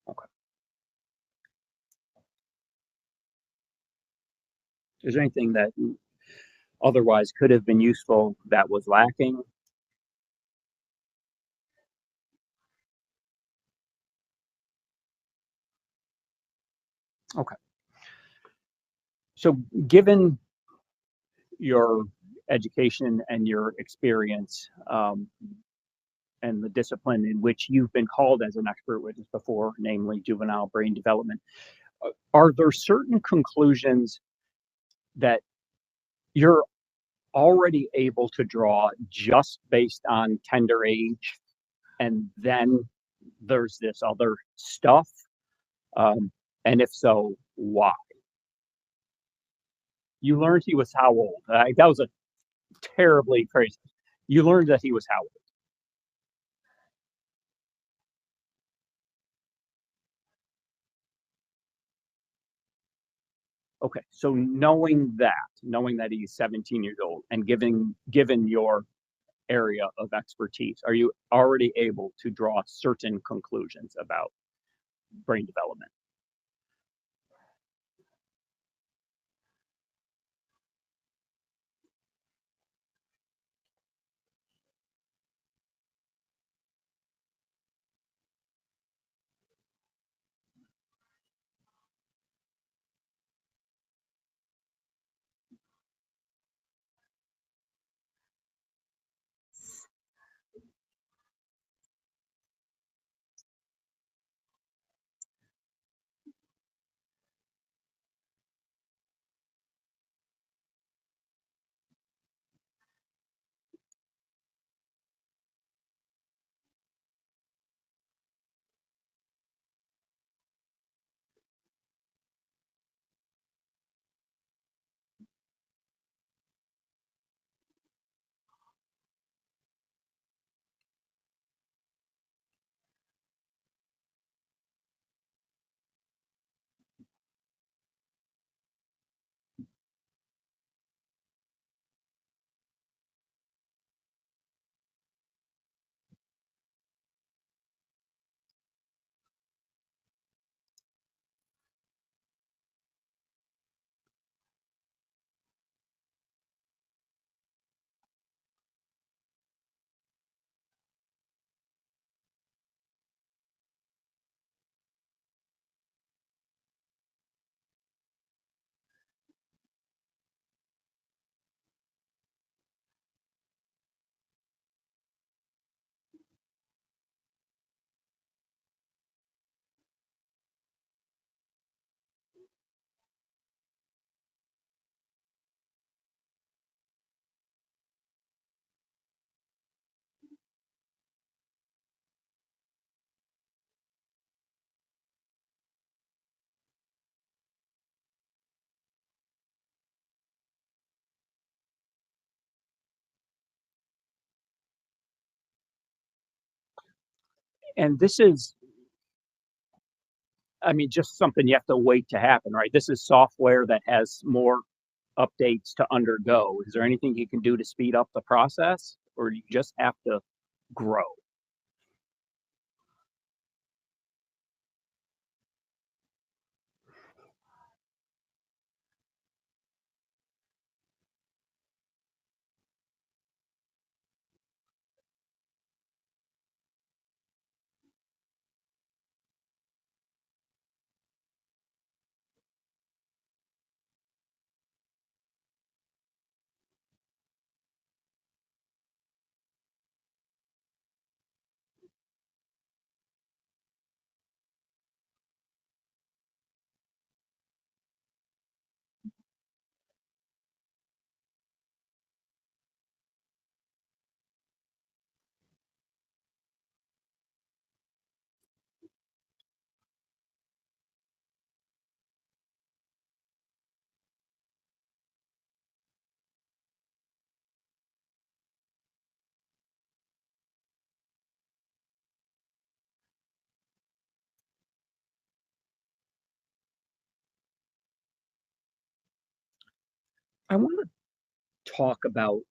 Okay. Is there anything that otherwise could have been useful that was lacking? Okay. So given your education and your experience and the discipline in which you've been called as an expert witness before, namely juvenile brain development, are there certain conclusions that you're already able to draw just based on tender age, and then there's this other stuff? And if so, why? You learned he was how old? That was a terribly crazy. You learned that he was how old? Okay, so knowing that he's 17 years old, and given your area of expertise, are you already able to draw certain conclusions about brain development? And this is, I mean, just something you have to wait to happen, right? This is software that has more updates to undergo. Is there anything you can do to speed up the process, or you just have to grow? I want to talk about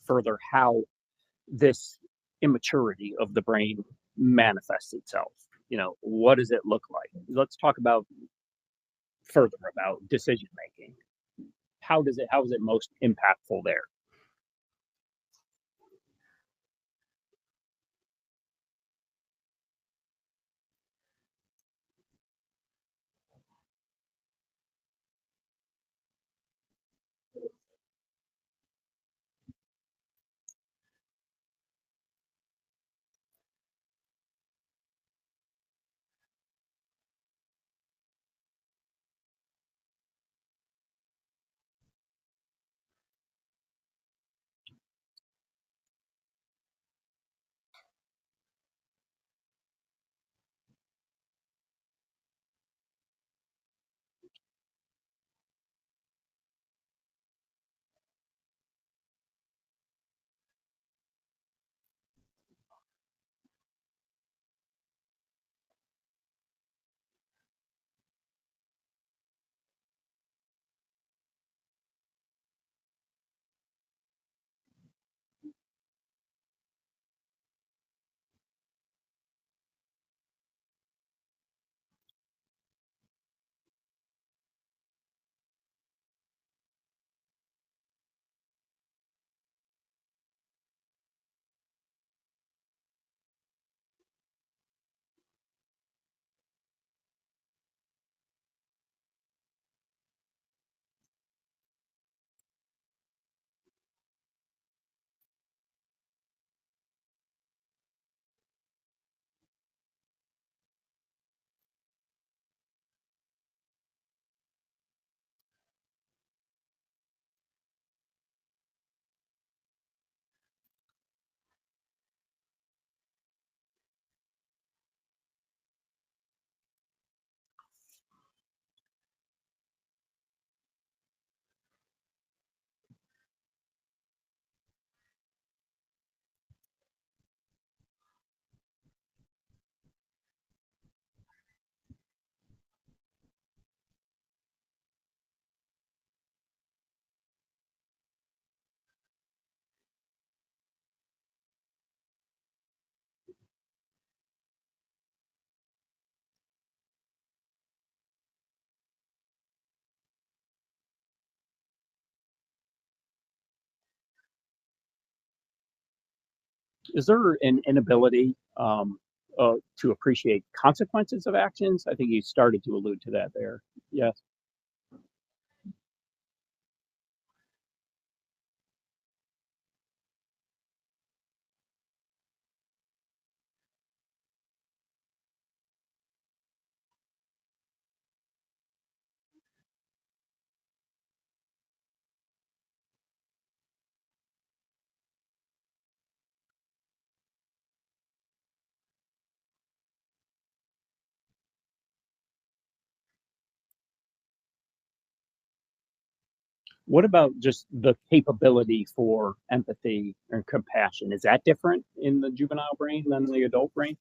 further how this immaturity of the brain manifests itself. You know, what does it look like? Let's talk about further about decision making. How is it most impactful there? Is there an inability to appreciate consequences of actions? I think you started to allude to that there. Yes. What about just the capability for empathy and compassion? Is that different in the juvenile brain than the adult brain?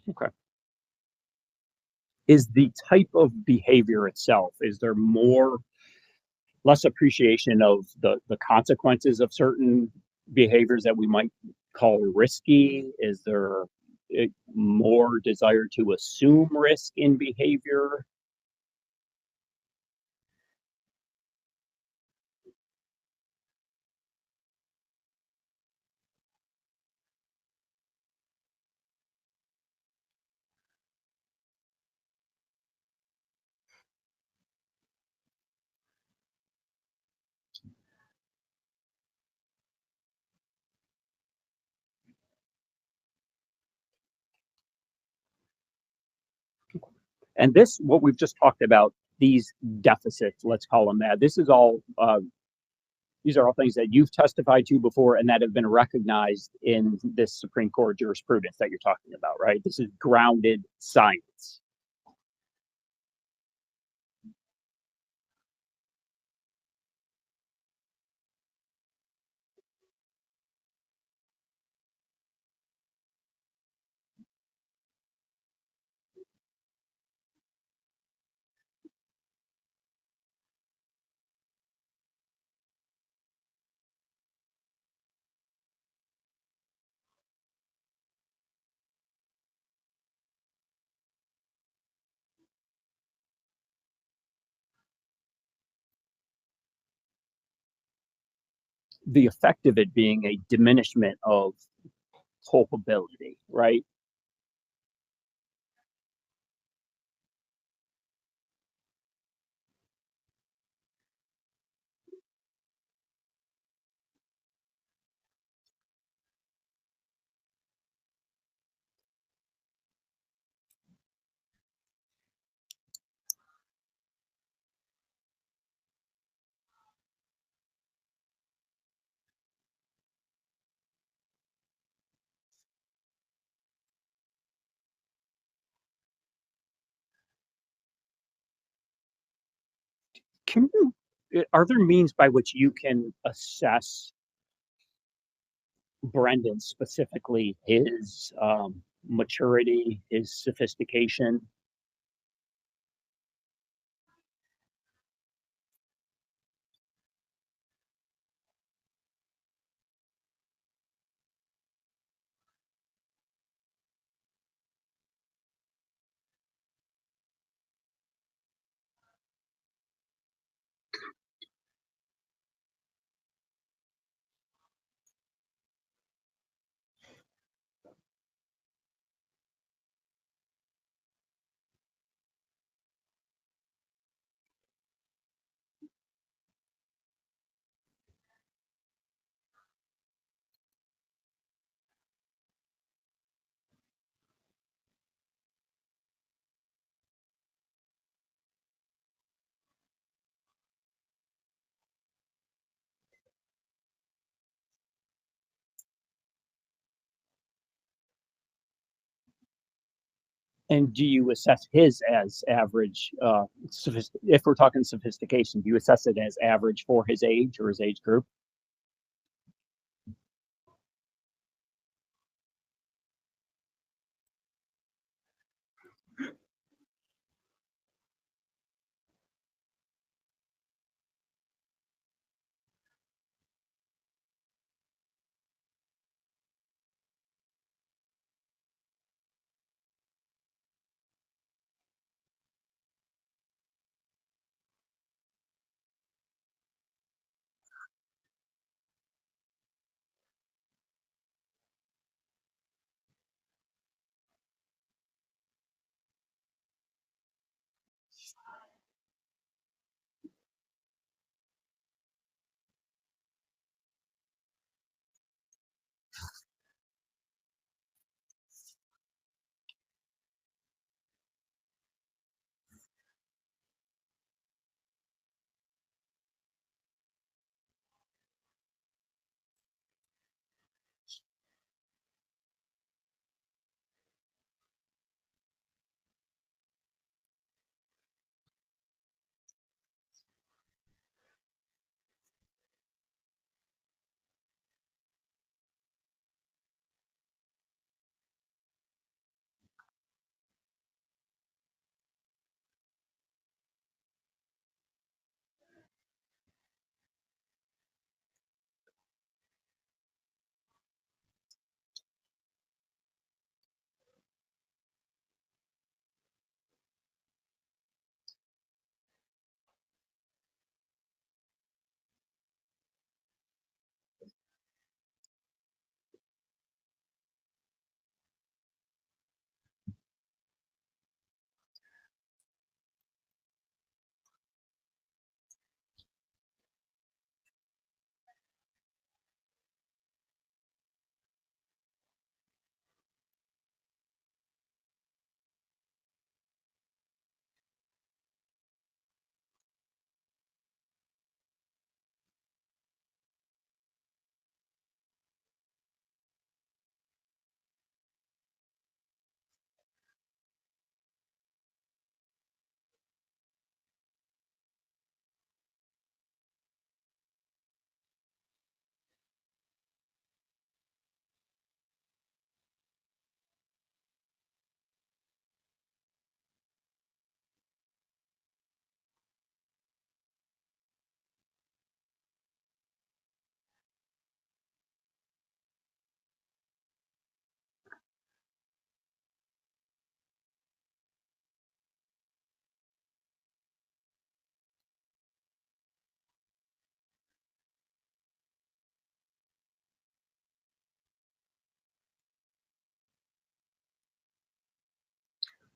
Okay. Is the type of behavior itself, is there less appreciation of the consequences of certain behaviors that we might call risky? Is there more desire to assume risk in behavior? And this, what we've just talked about, these deficits, let's call them that. These are all things that you've testified to before and that have been recognized in this Supreme Court jurisprudence that you're talking about, right? This is grounded science. The effect of it being a diminishment of culpability, right? Can are there means by which you can assess Brendan specifically, his maturity, his sophistication? And do you assess his as average? If we're talking sophistication, do you assess it as average for his age or his age group?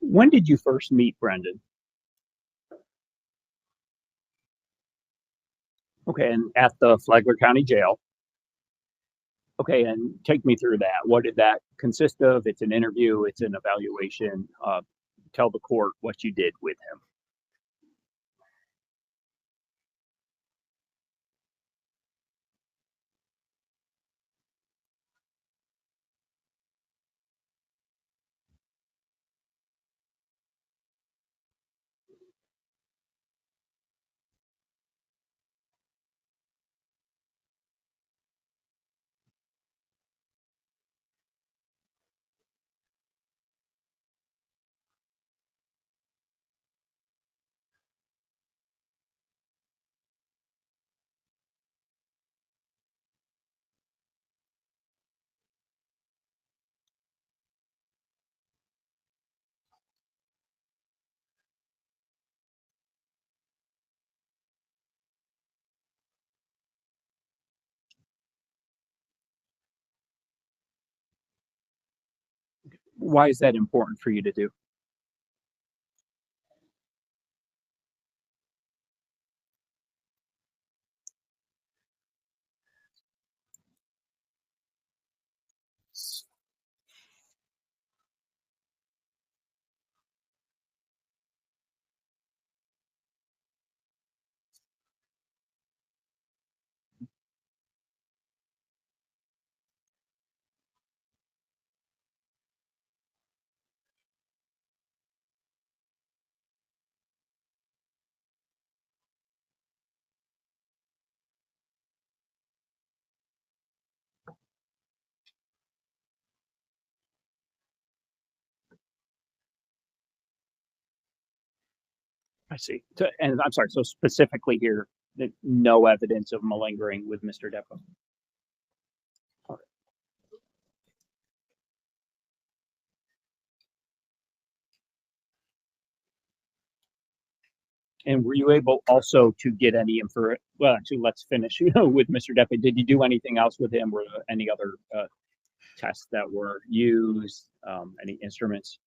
When did you first meet Brendan? Okay, and at the Flagler County Jail. Okay, and take me through that. What did that consist of? It's an interview, it's an evaluation. Tell the court what you did with him. Why is that important for you to do? I see. So, and I'm sorry. So specifically here, that no evidence of malingering with Mr. Depa. All right. And were you able also to get any info? Well, actually, let's finish. With Mr. Depa, did you do anything else with him? Were there any other tests that were used? Any instruments?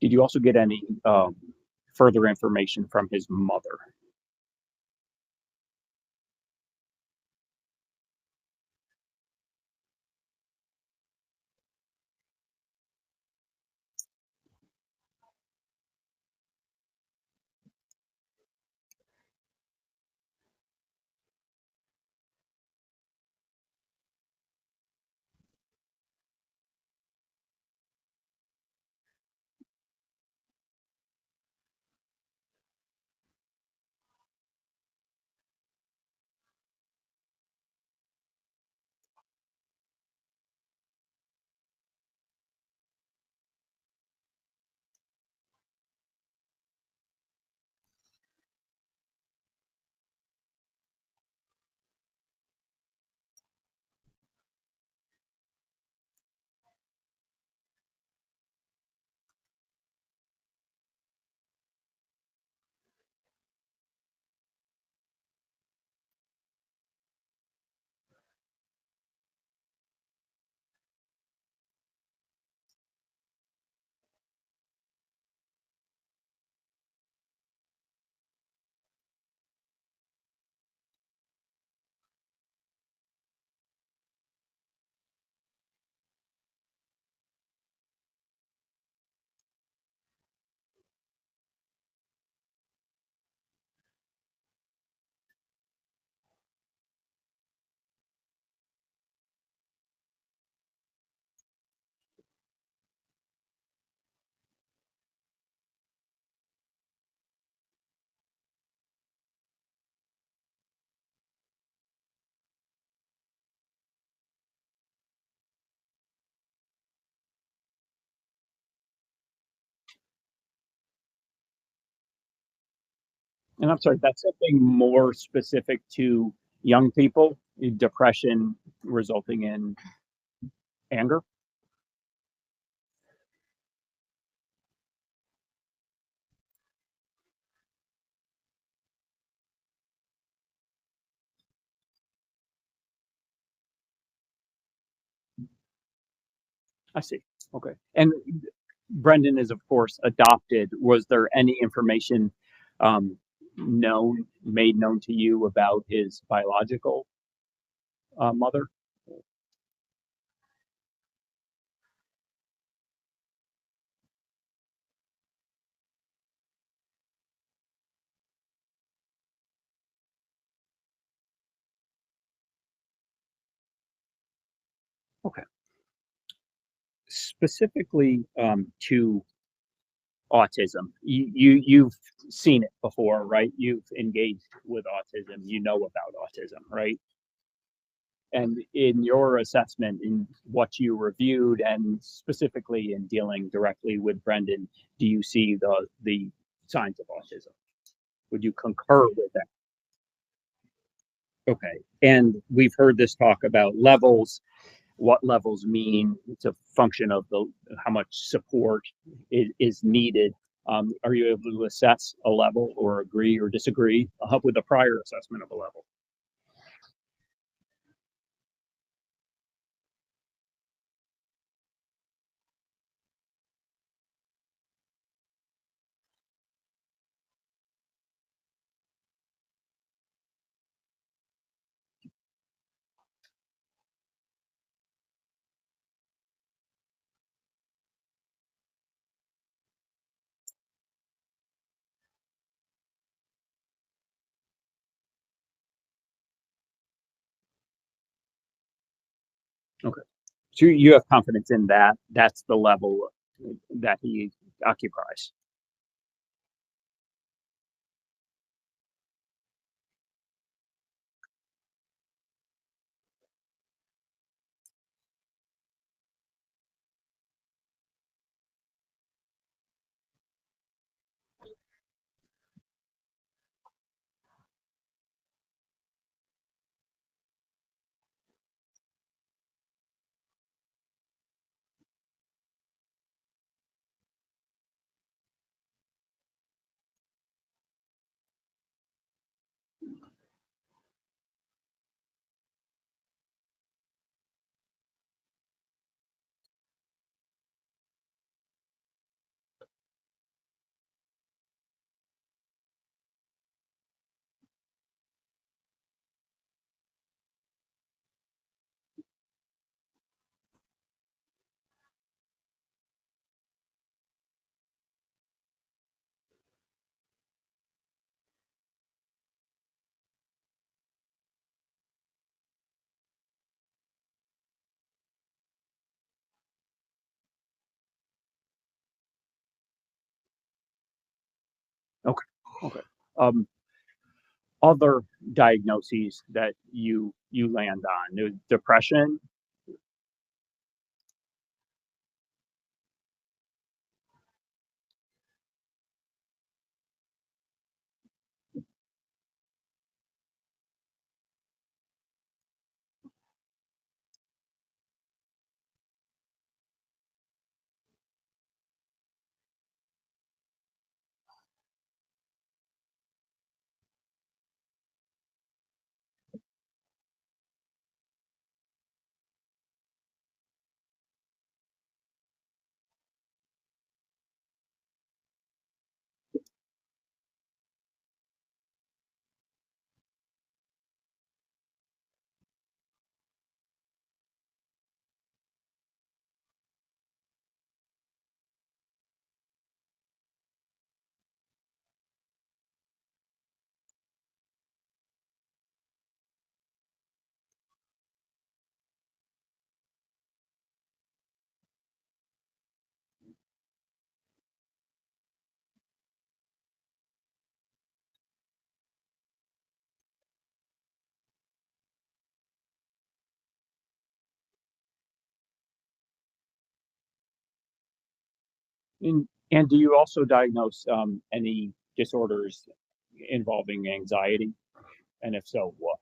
Did you also get any further information from his mother? And I'm sorry, that's something more specific to young people, depression resulting in anger. I see. Okay. And Brendan is, of course, adopted. Was there any information made known to you about his biological mother? Okay. Specifically to autism, you've seen it before, right? You've engaged with autism. You know about autism, right? And in your assessment, in what you reviewed, and specifically in dealing directly with Brendan, do you see the signs of autism? Would you concur with that? Okay. And we've heard this talk about levels, what levels mean. It's a function of the how much support is needed. Are you able to assess a level or agree or disagree with a prior assessment of a level? Okay. So you have confidence in that. That's the level that he occupies. Okay. Um, Other diagnoses that you land on, depression. And do you also diagnose any disorders involving anxiety? And if so, what?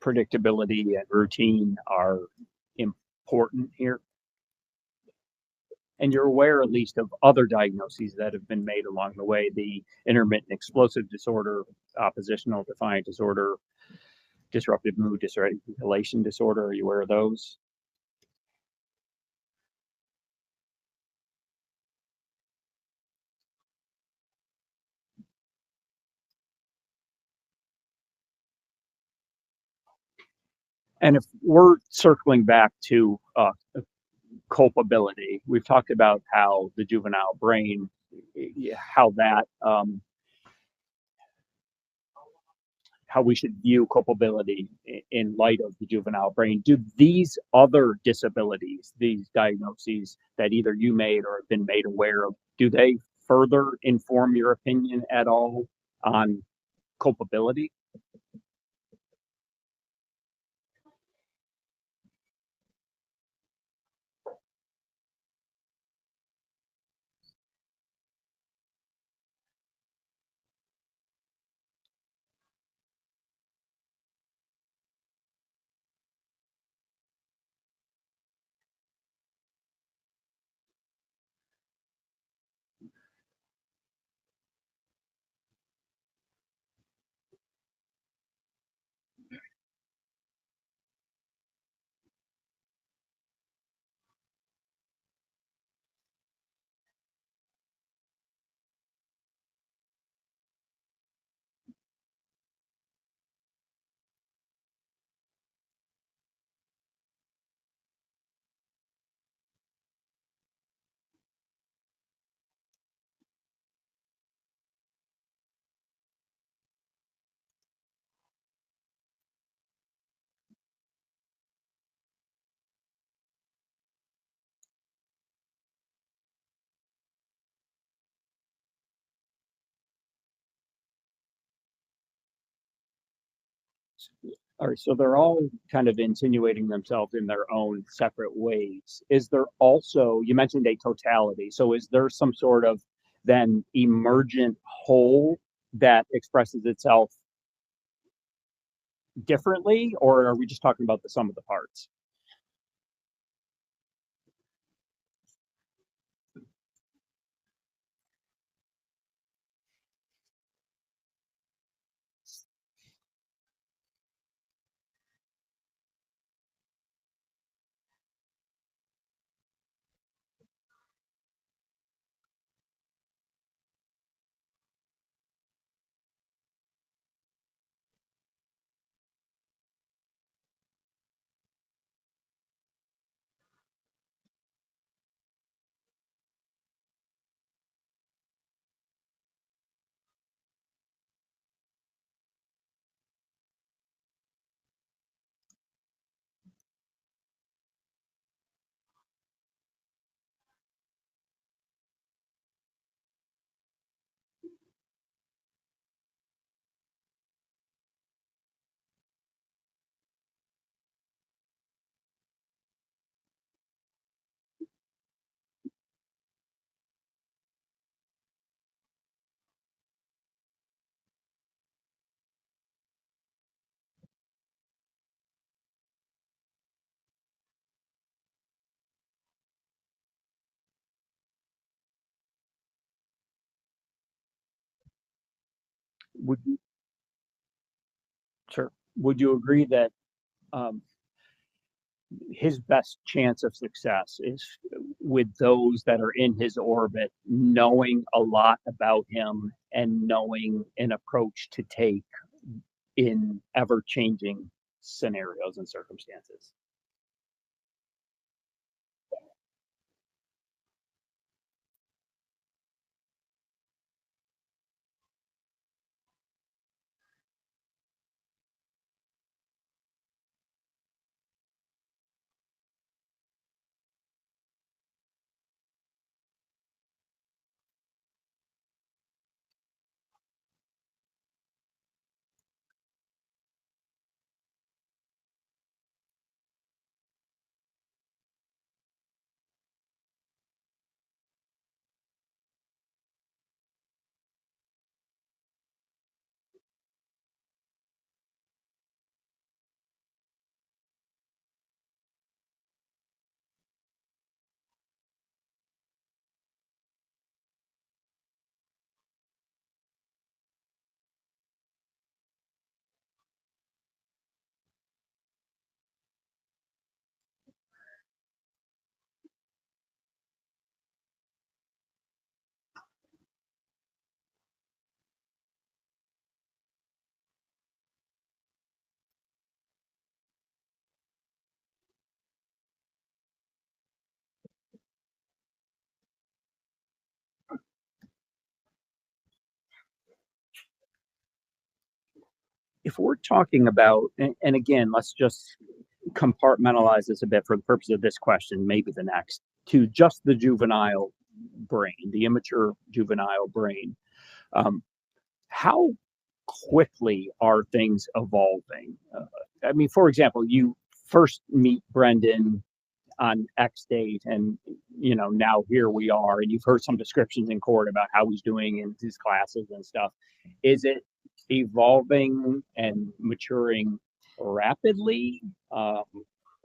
Predictability and routine are important here. And you're aware at least of other diagnoses that have been made along the way, the intermittent explosive disorder, oppositional defiant disorder, disruptive mood dysregulation disorder. Are you aware of those? And if we're circling back to culpability, we've talked about how the juvenile brain, how that, how we should view culpability in light of the juvenile brain. Do these other disabilities, these diagnoses that either you made or have been made aware of, do they further inform your opinion at all on culpability? All right, so they're all kind of insinuating themselves in their own separate ways. Is there also, you mentioned a totality, so is there some sort of then emergent whole that expresses itself differently, or are we just talking about the sum of the parts? Would you, sure. Would you agree that um, his best chance of success is with those that are in his orbit, knowing a lot about him and knowing an approach to take in ever changing scenarios and circumstances? If we're talking about, and again, let's just compartmentalize this a bit for the purpose of this question, maybe the next, to just the juvenile brain, the immature juvenile brain. Um, how quickly are things evolving? I mean, for example, you first meet Brendan on X date, and now here we are, and you've heard some descriptions in court about how he's doing in his classes and stuff. Is it evolving and maturing rapidly, um,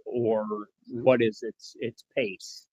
or what is its pace?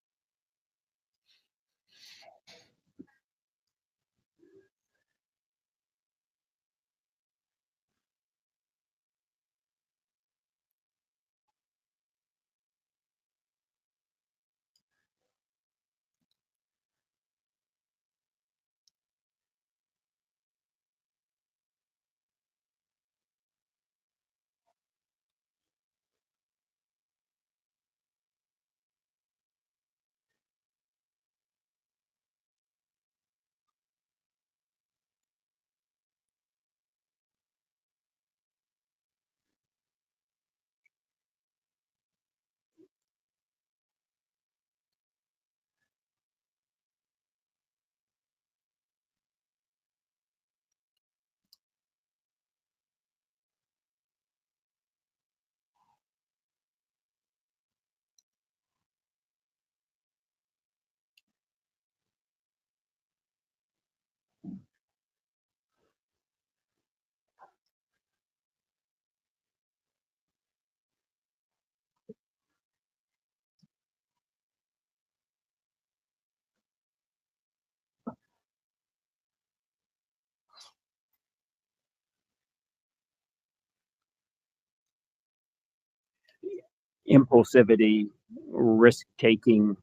impulsivity, risk-taking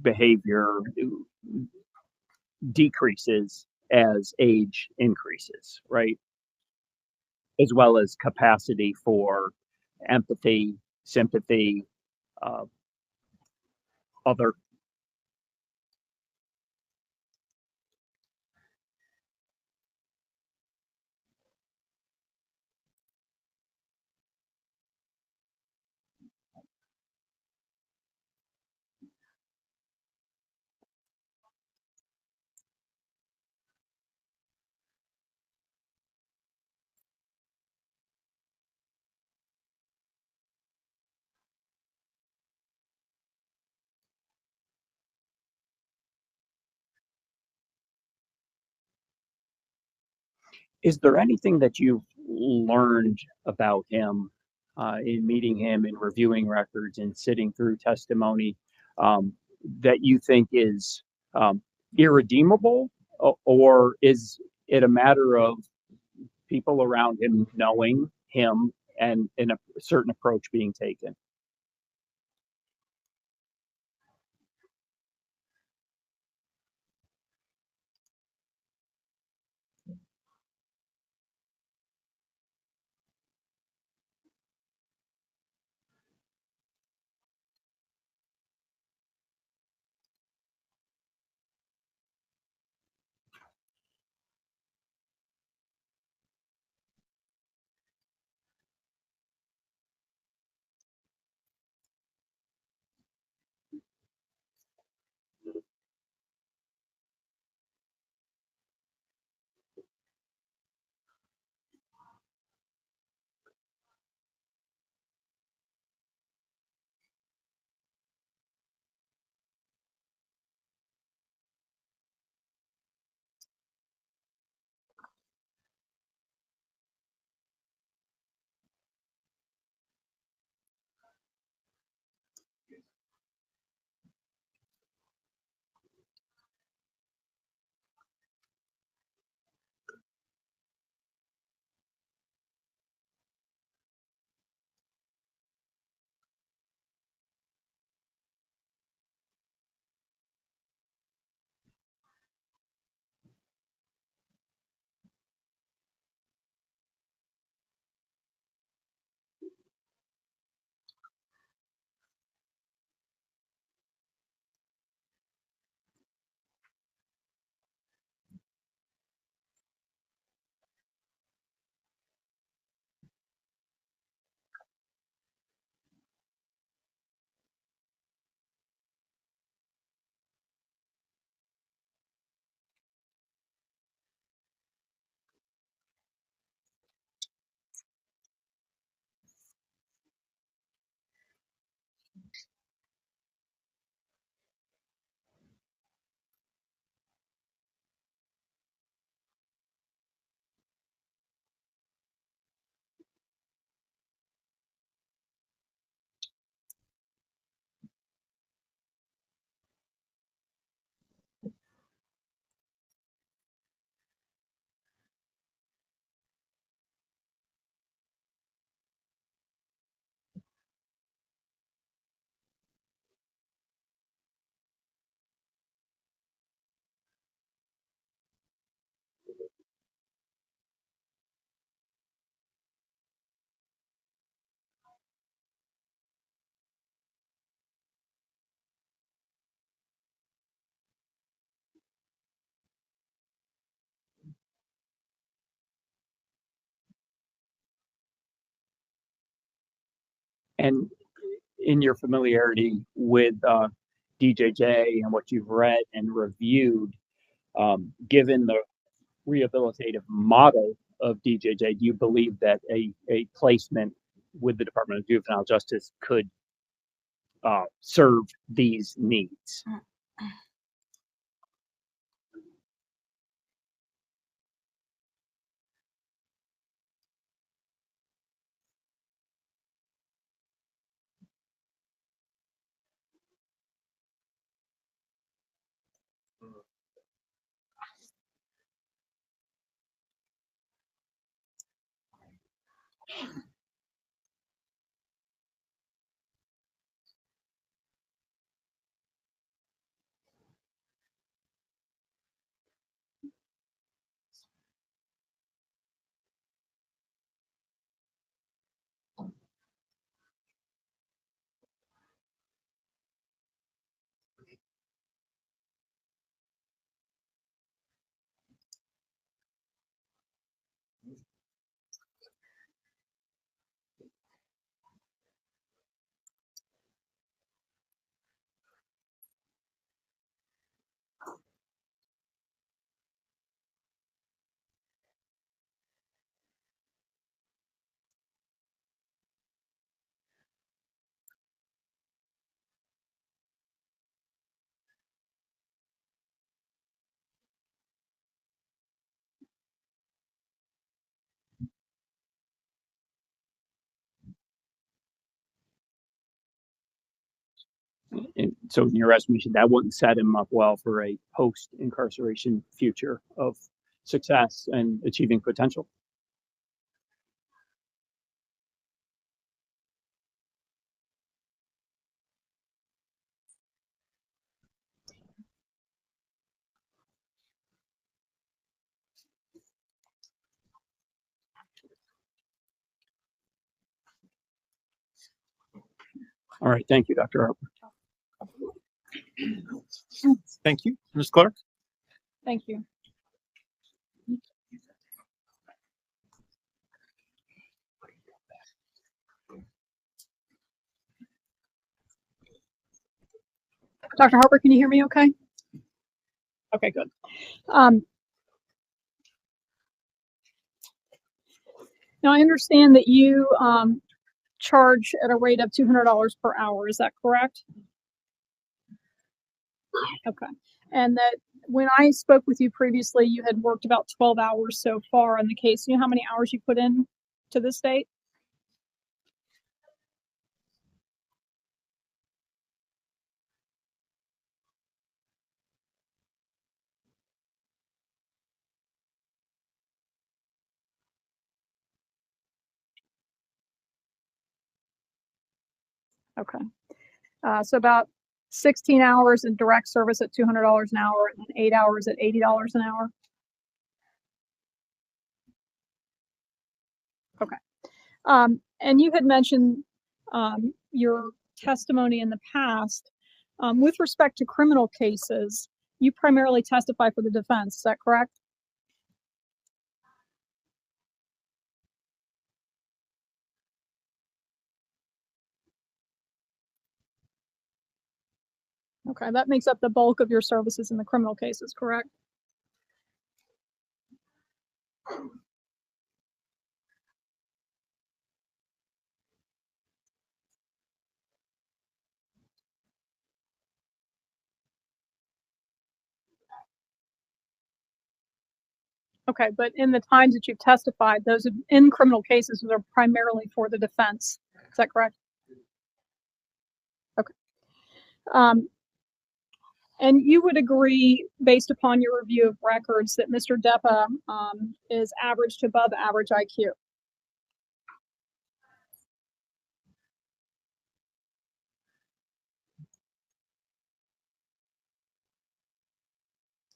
behavior decreases as age increases, right? As well as capacity for empathy, sympathy, uh, other. Is there anything that you've learned about him in meeting him, in reviewing records, and sitting through testimony um, that you think is irredeemable, or is it a matter of people around him knowing him and a certain approach being taken? And in your familiarity with DJJ and what you've read and reviewed, given the rehabilitative model of DJJ, do you believe that a placement with the Department of Juvenile Justice could serve these needs? And so, in your estimation, that wouldn't set him up well for a post incarceration future of success and achieving potential. All right. Thank you, Dr. Harper. Thank you, Ms. Clark. Thank you. Dr. Harper, can you hear me okay? Okay, good. Now I understand that you charge at a rate of $200 per hour. Is that correct? Okay. And that when I spoke with you previously, you had worked about 12 hours so far in the case. You know how many hours you put in to this date? Okay. So about 16 hours in direct service at $200 an hour and 8 hours at $80 an hour. Okay. And you had mentioned your testimony in the past. With respect to criminal cases, you primarily testify for the defense. Is that correct? Okay, that makes up the bulk of your services in the criminal cases, correct? Okay, but in the times that you've testified, those in criminal cases are primarily for the defense. Is that correct? Okay. And you would agree, based upon your review of records, that Mr. Depa is average to above average IQ.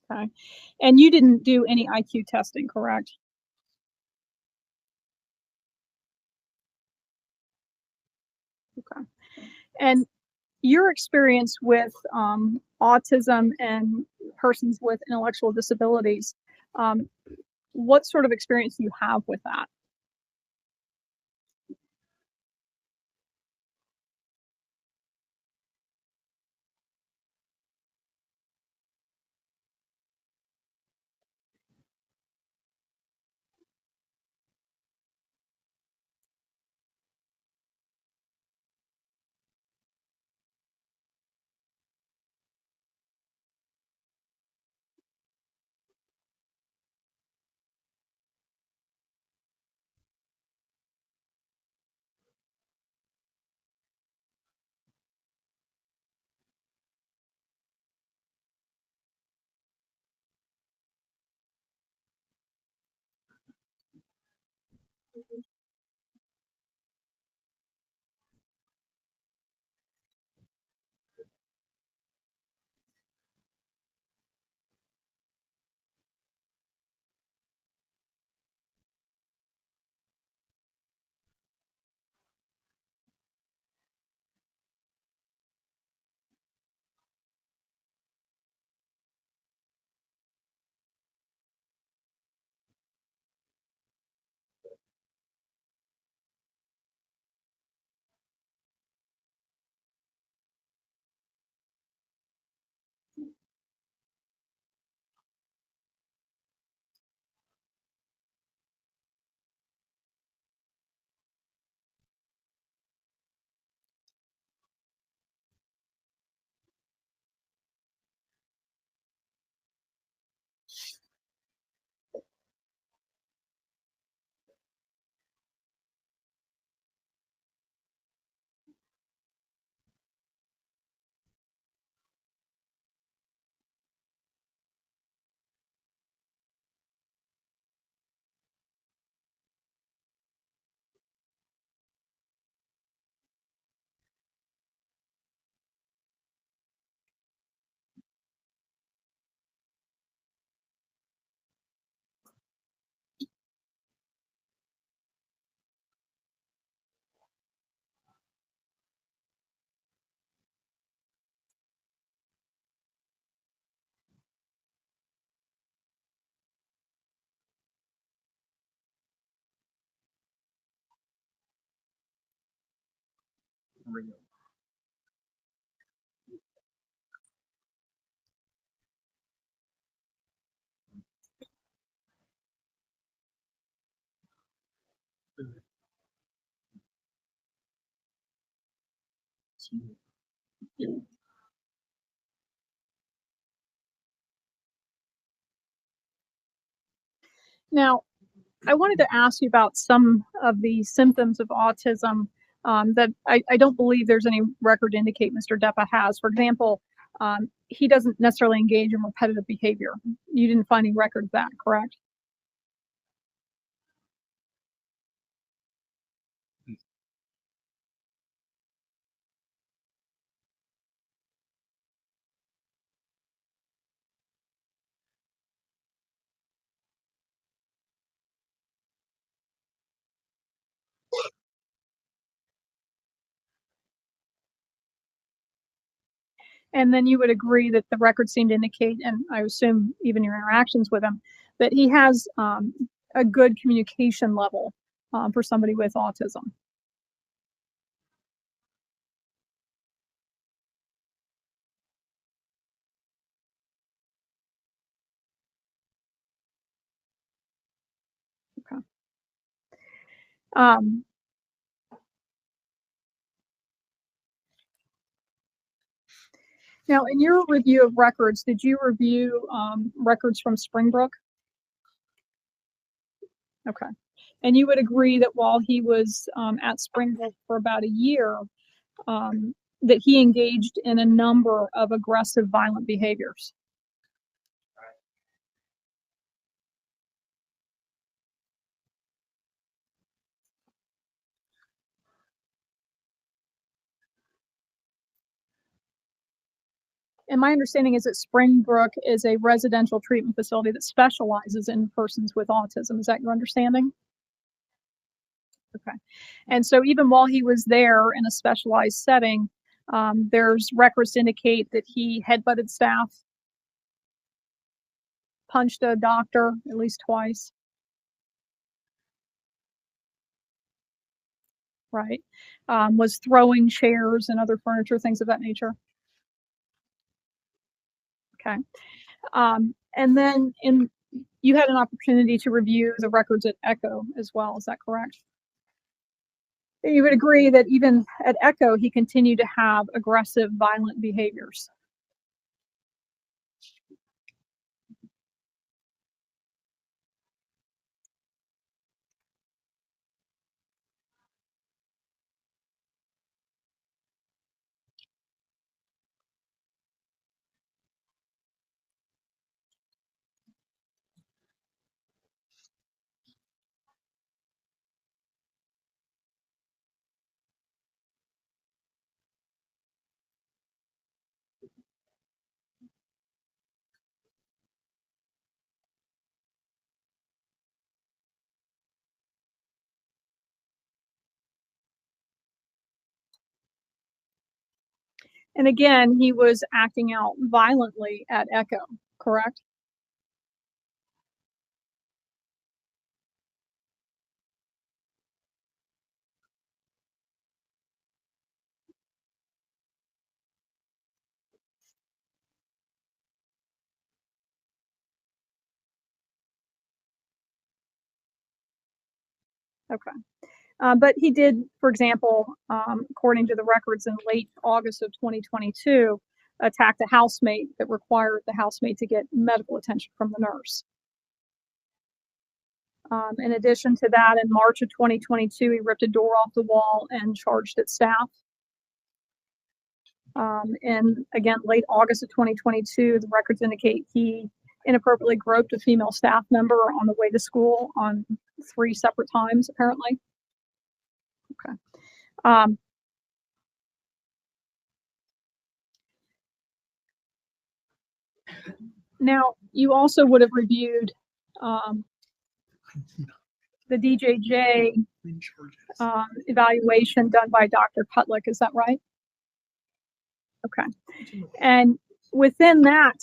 Okay. And you didn't do any IQ testing, correct? Okay. And your experience with autism and persons with intellectual disabilities, what sort of experience do you have with that? Now, I wanted to ask you about some of the symptoms of autism that I don't believe there's any record to indicate Mr. Depa has. For example, he doesn't necessarily engage in repetitive behavior. You didn't find any record of that, correct? And then you would agree that the records seem to indicate, and I assume even your interactions with him, that he has a good communication level for somebody with autism. Okay. Now, in your review of records, did you review records from Springbrook? Okay. And you would agree that while he was at Springbrook for about a year, that he engaged in a number of aggressive, violent behaviors? And my understanding is that Springbrook is a residential treatment facility that specializes in persons with autism. Is that your understanding? Okay. And so even while he was there in a specialized setting, there's records to indicate that he headbutted staff, punched a doctor at least twice. Right. Was throwing chairs and other furniture, things of that nature. Okay. And then you had an opportunity to review the records at ECHO as well. Is that correct? You would agree that even at ECHO, he continued to have aggressive, violent behaviors. And again, he was acting out violently at ECHO, correct? Okay. But he did, for example, according to the records in late August of 2022, attacked a housemate that required the housemate to get medical attention from the nurse. In addition to that, in March of 2022, he ripped a door off the wall and charged at staff. And again, late August of 2022, the records indicate he inappropriately groped a female staff member on the way to school on 3 separate times, apparently. Okay. Now, you also would have reviewed the DJJ evaluation done by Dr. Kutlick, is that right? Okay. And within that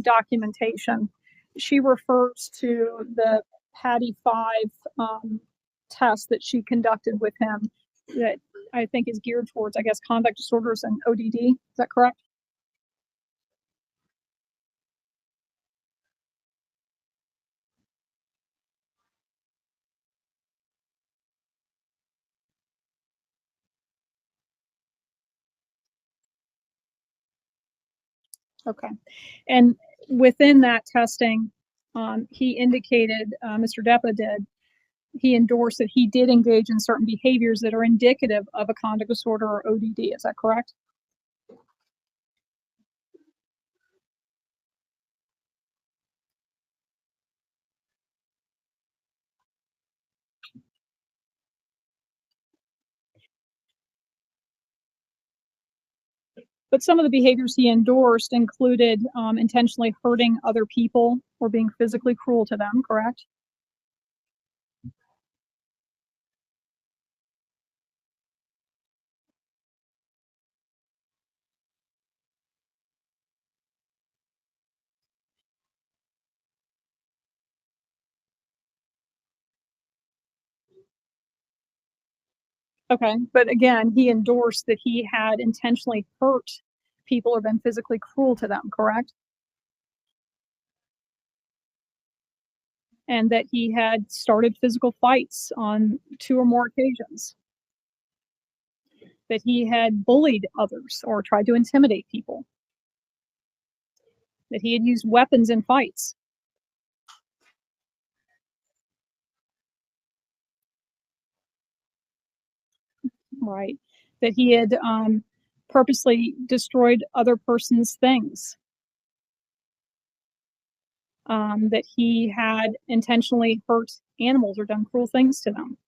documentation, she refers to the PADI 5 test that she conducted with him that I think is geared towards, I guess, conduct disorders and ODD. Is that correct? Okay. And within that testing, he indicated, Mr. Depa did, he endorsed that he did engage in certain behaviors that are indicative of a conduct disorder or ODD. Is that correct? But some of the behaviors he endorsed included intentionally hurting other people or being physically cruel to them, correct? Okay. But again, he endorsed that he had intentionally hurt people or been physically cruel to them, correct? And that he had started physical fights on 2 or more occasions. That he had bullied others or tried to intimidate people. That he had used weapons in fights. Right. That he had purposely destroyed other person's things. That he had intentionally hurt animals or done cruel things to them.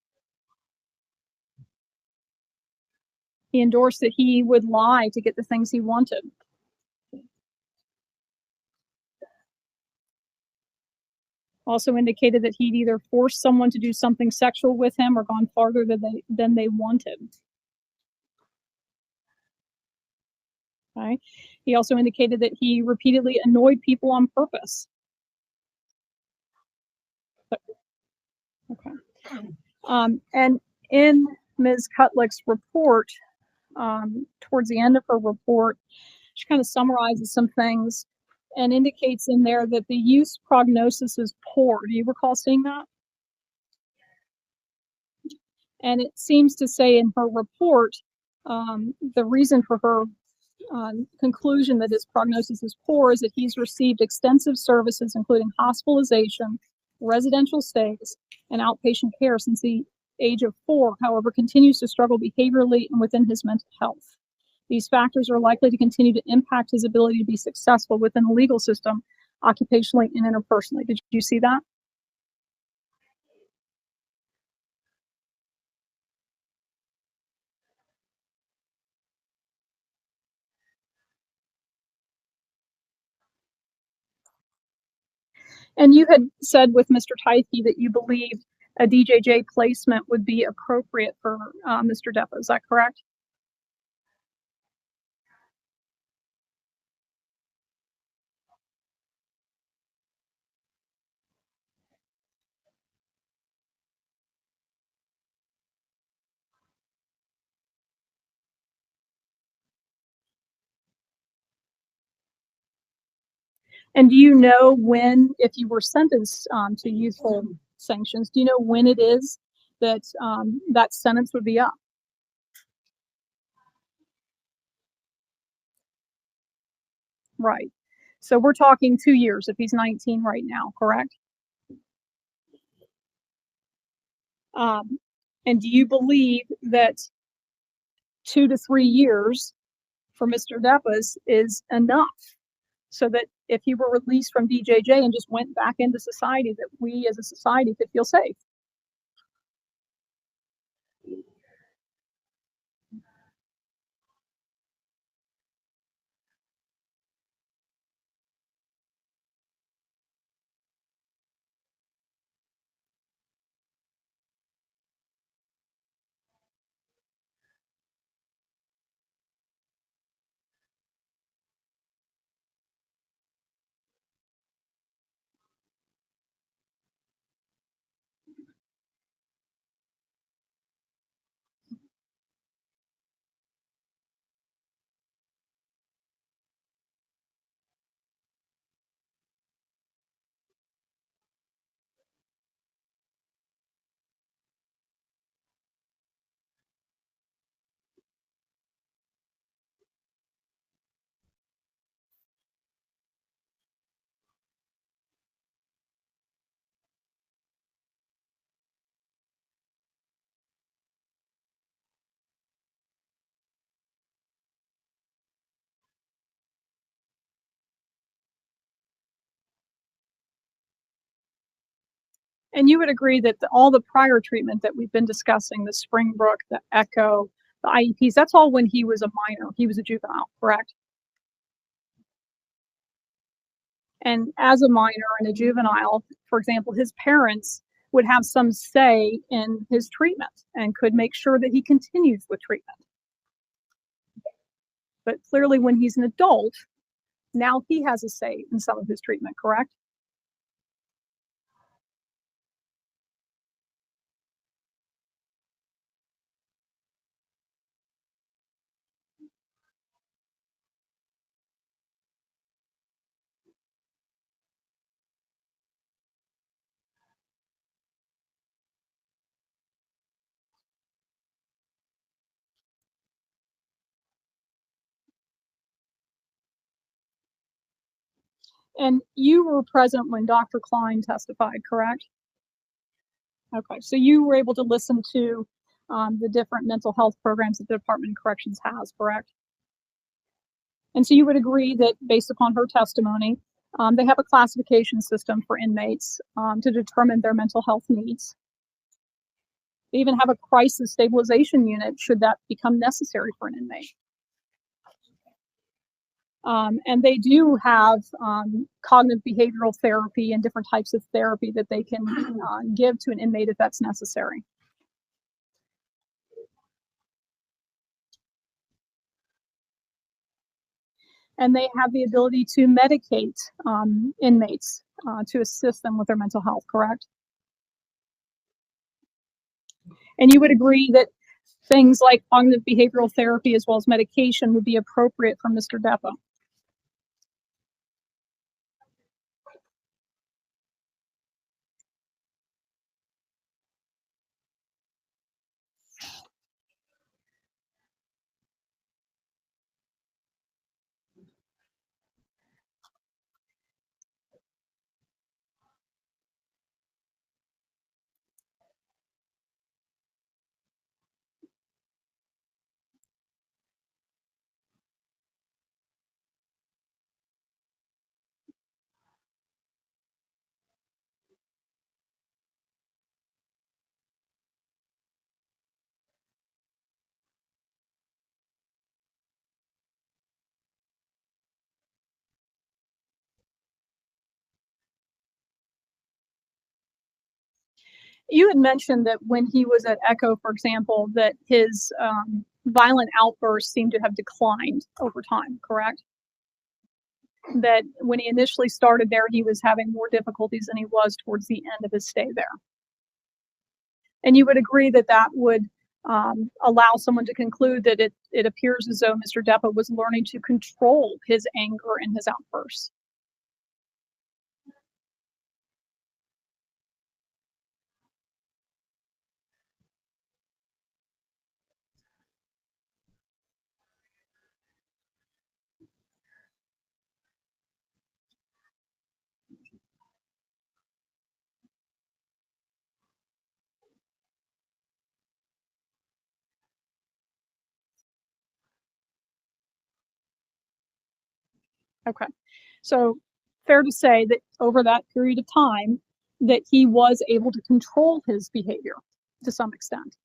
He endorsed that he would lie to get the things he wanted. Also indicated that he'd either forced someone to do something sexual with him or gone farther than they wanted. Okay. He also indicated that he repeatedly annoyed people on purpose. Okay. And in Ms. Cutlick's report, towards the end of her report, she kind of summarizes some things and indicates in there that the use prognosis is poor. Do you recall seeing that? And it seems to say in her report, the reason for her conclusion that his prognosis is poor is that he's received extensive services, including hospitalization, residential stays, and outpatient care since the age of 4, however, continues to struggle behaviorally and within his mental health. These factors are likely to continue to impact his ability to be successful within the legal system, occupationally and interpersonally. Did you see that? And you had said with Mr. Tyke that you believed a DJJ placement would be appropriate for Mr. Depa. Is that correct? And do you know when, if you were sentenced to youthful sanctions, do you know when it is that that sentence would be up? Right. So we're talking 2 years if he's 19 right now, correct? And do you believe that 2 to 3 years for Mr. Depas is enough so that if he were released from DJJ and just went back into society, that we as a society could feel safe? And you would agree that all the prior treatment that we've been discussing, the Springbrook, the Echo, the IEPs, that's all when he was a minor. He was a juvenile, correct? And as a minor and a juvenile, for example, his parents would have some say in his treatment and could make sure that he continues with treatment. But clearly, when he's an adult, now he has a say in some of his treatment, correct? And you were present when Dr. Klein testified, correct? Okay, so you were able to listen to the different mental health programs that the Department of Corrections has, correct? And so you would agree that based upon her testimony, they have a classification system for inmates to determine their mental health needs. They even have a crisis stabilization unit should that become necessary for an inmate. And they do have cognitive behavioral therapy and different types of therapy that they can give to an inmate if that's necessary. And they have the ability to medicate inmates to assist them with their mental health, correct? And you would agree that things like cognitive behavioral therapy as well as medication would be appropriate for Mr. Depa. You had mentioned that when he was at Echo, for example, that his violent outbursts seemed to have declined over time, correct? That when he initially started there, he was having more difficulties than he was towards the end of his stay there. And you would agree that that would allow someone to conclude that it appears as though Mr. Depa was learning to control his anger and his outbursts. Okay. So fair to say that over that period of time that he was able to control his behavior to some extent.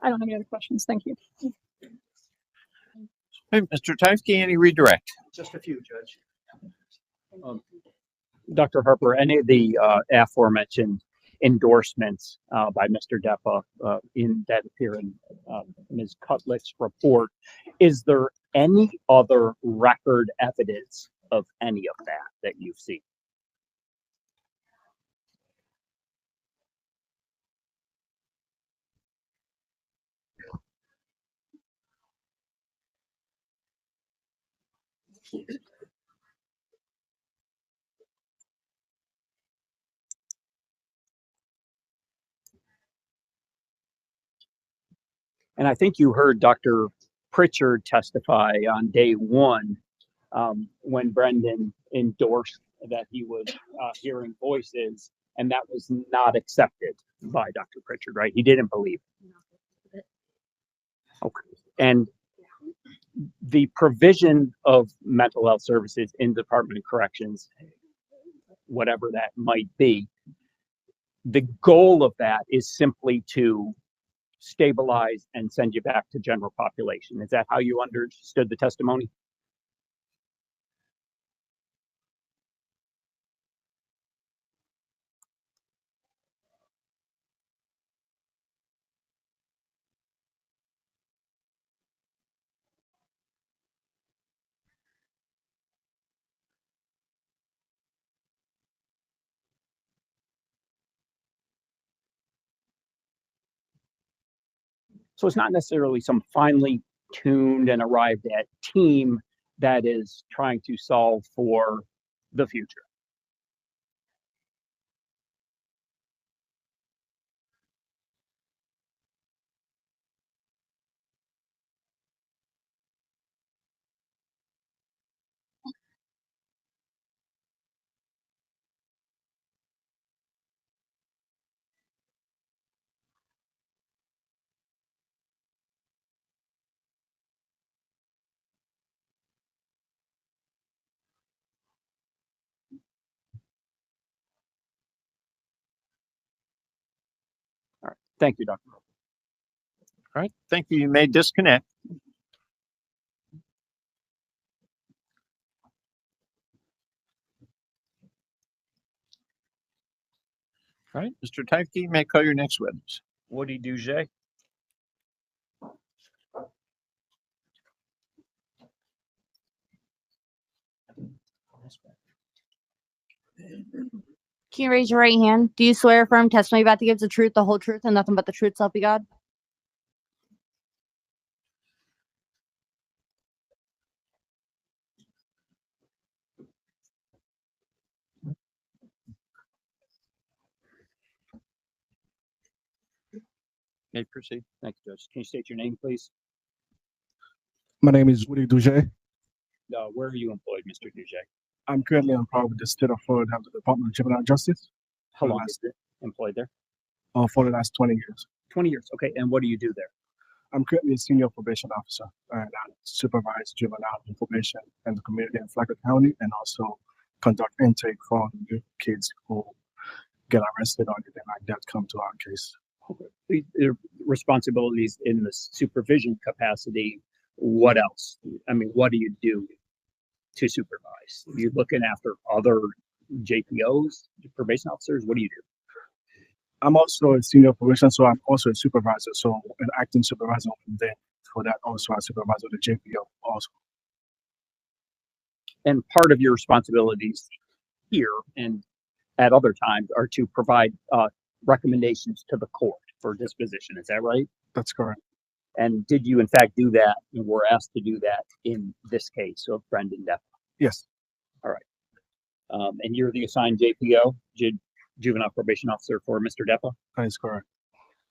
I don't have any other questions. Thank you. Hey, Mr. Tyfke, any redirect? Just a few, Judge. Dr. Harper, any of the aforementioned endorsements by Mr. Depa that appear in Ms. Cutlick's report, is there any other record evidence of any of that you've seen? And I think you heard Dr. Pritchard testify on day one when Brendan endorsed that he was hearing voices, and that was not accepted by Dr. Pritchard, right? He didn't believe it. Okay. And the provision of mental health services in the Department of Corrections, whatever that might be, the goal of that is simply to stabilize and send you back to general population. Is that how you understood the testimony? So it's not necessarily some finely tuned and arrived at team that is trying to solve for the future. All right. Thank you, Dr. All right. Thank you. You may disconnect. All right. Mr. Tyke, you may call your next witness. Woody Duget. Can you raise your right hand? Do you swear or affirm testimony you're about to give the truth, the whole truth, and nothing but the truth, so help you God? May proceed. Thank you, Judge. Can you state your name, please? My name is Woody Duget. Where are you employed, Mr. Duget? I'm currently employed with the state of Florida, the Department of Juvenile Justice. How long have you been employed there? For the last 20 years. 20 years. Okay. And what do you do there? I'm currently a senior probation officer, and I supervise juvenile probation in the community in Flagler County, and also conduct intake for new kids who get arrested or anything like that come to our case. Okay. The responsibilities in the supervision capacity. What else? I mean, what do you do to supervise? Are you looking after other JPOs, probation officers? What do you do? I'm also a senior probation, so I'm also a supervisor, so an acting supervisor. And then for that, also I supervise with the JPO also. And part of your responsibilities here and at other times are to provide recommendations to the court for disposition. Is that right? That's correct. And did you in fact do that and were asked to do that in this case of Brendan Depa? Yes. All right. And you're the assigned JPO, Juvenile Probation Officer for Mr. Depa? That is correct.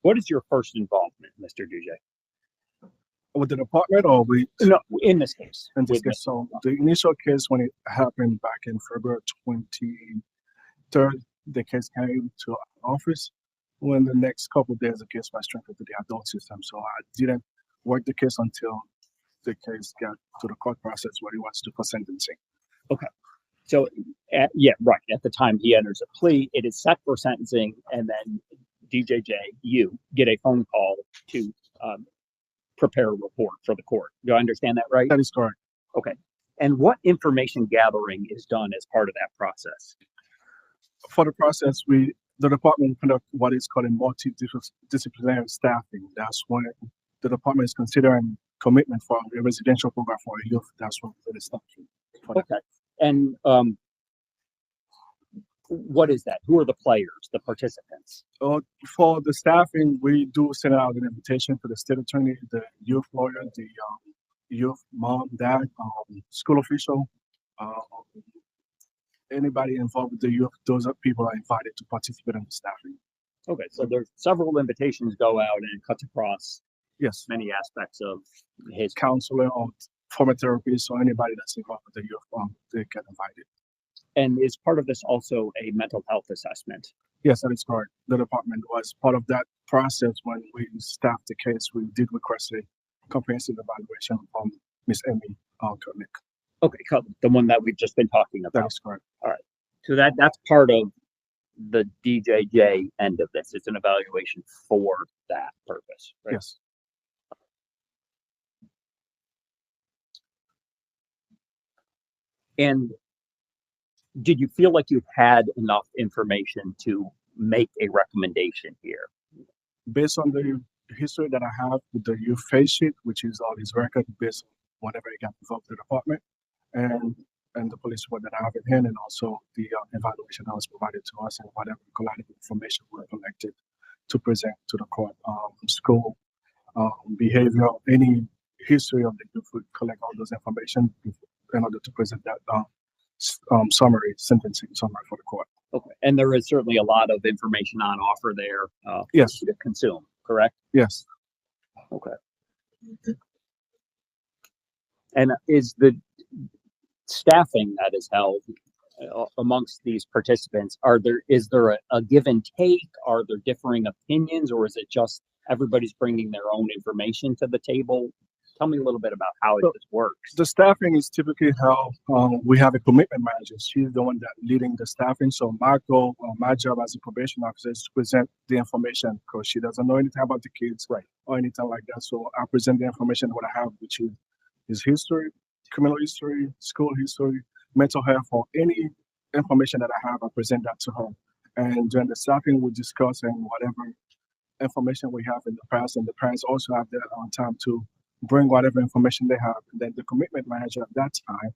What is your first involvement, Mr. Duget? With the department or with? No, in this case. In this case, so the initial case, when it happened back in February 23rd, the case came to our office. When the next couple of days, the case was transferred to the adult system. So I didn't work the case until the case got to the court process where it was to for sentencing. Okay. So, yeah, right. At the time he enters a plea, it is set for sentencing, and then DJJ, you get a phone call to prepare a report for the court. Do I understand that right? That is correct. Okay. And what information gathering is done as part of that process? For the process, the department conduct what is called a multidisciplinary staffing. That's when the department is considering commitment for a residential program for a youth. That's what the staffing. Okay. And what is that? Who are the players, the participants? For the staffing, we do send out an invitation to the state attorney, the youth lawyer, the youth, mom, dad, school official, um, anybody involved with the youth, those are people are invited to participate in the staffing. Okay, so there's several invitations go out and it cuts across Yes, many aspects of his. counselor or former therapist or anybody that's involved with the youth, they get invited. And is part of this also a mental health assessment? Yes, that is correct. The department was part of that process when we staffed the case. We did request a comprehensive evaluation from Miss Amy Koenig. Okay, the one that we've just been talking That about. is correct. All right. So that's part of the DJJ end of this. It's an evaluation for that purpose, right? Yes. And did you feel like you had enough information to make a recommendation here? Based on the history that I have with the youth face sheet, which is all his record based on whenever he got involved with the department, and the police report that I have in hand, and also the evaluation that was provided to us, and whatever collateral information we collected to present to the court, school behavior, any history of the youth, we collect all those information in order to present that sentencing summary for the court. Okay, and there is certainly a lot of information on offer there for Yes. you to consume, correct? Yes. Okay. And is the staffing that is held amongst these participants, is there a give and take? Are there differing opinions, or is it just everybody's bringing their own information to the table? Tell me a little bit about how this works. The staffing is typically how we have a commitment manager. She's the one that leading the staffing. So my goal, my job as a probation officer is to present the information because she doesn't know anything about the kids, right, or anything like that. So I present the information what I have, which is history, criminal history, school history, mental health, or any information that I have, I present that to her. And during the staffing, we discuss and whatever information we have in the past, and the parents also have their time to bring whatever information they have. And then the commitment manager at that time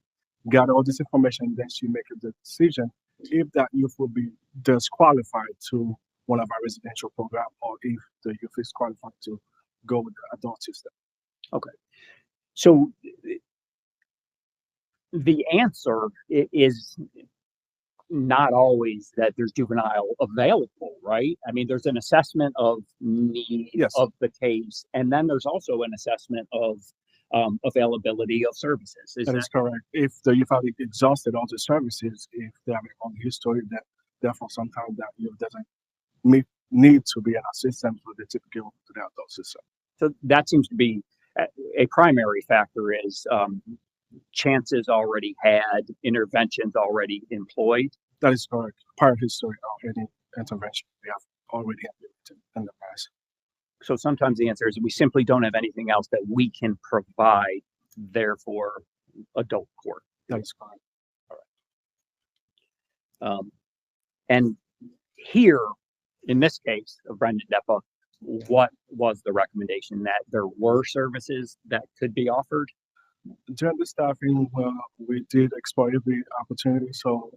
got all this information, then she makes the decision if that youth will be disqualified to one of our residential program, or if the youth is qualified to go with the adult system. Okay. So the answer is not always that there's juvenile available, right? I mean, there's an assessment of need of the case, and then there's also an assessment of availability of services. That is correct. If the youth have exhausted all the services, if they have a long history, that therefore sometimes that youth doesn't need to be an assistant for the typical to the adult system. So that seems to be a primary factor is chances already had, interventions already employed. That is correct. Prior history of any intervention we have already implemented in the past. So sometimes the answer is we simply don't have anything else that we can provide, therefore adult court. That is correct. All right. And here, in this case of Brendan Depa, what was the recommendation? That there were services that could be offered? During the staffing, we did explore every opportunity. So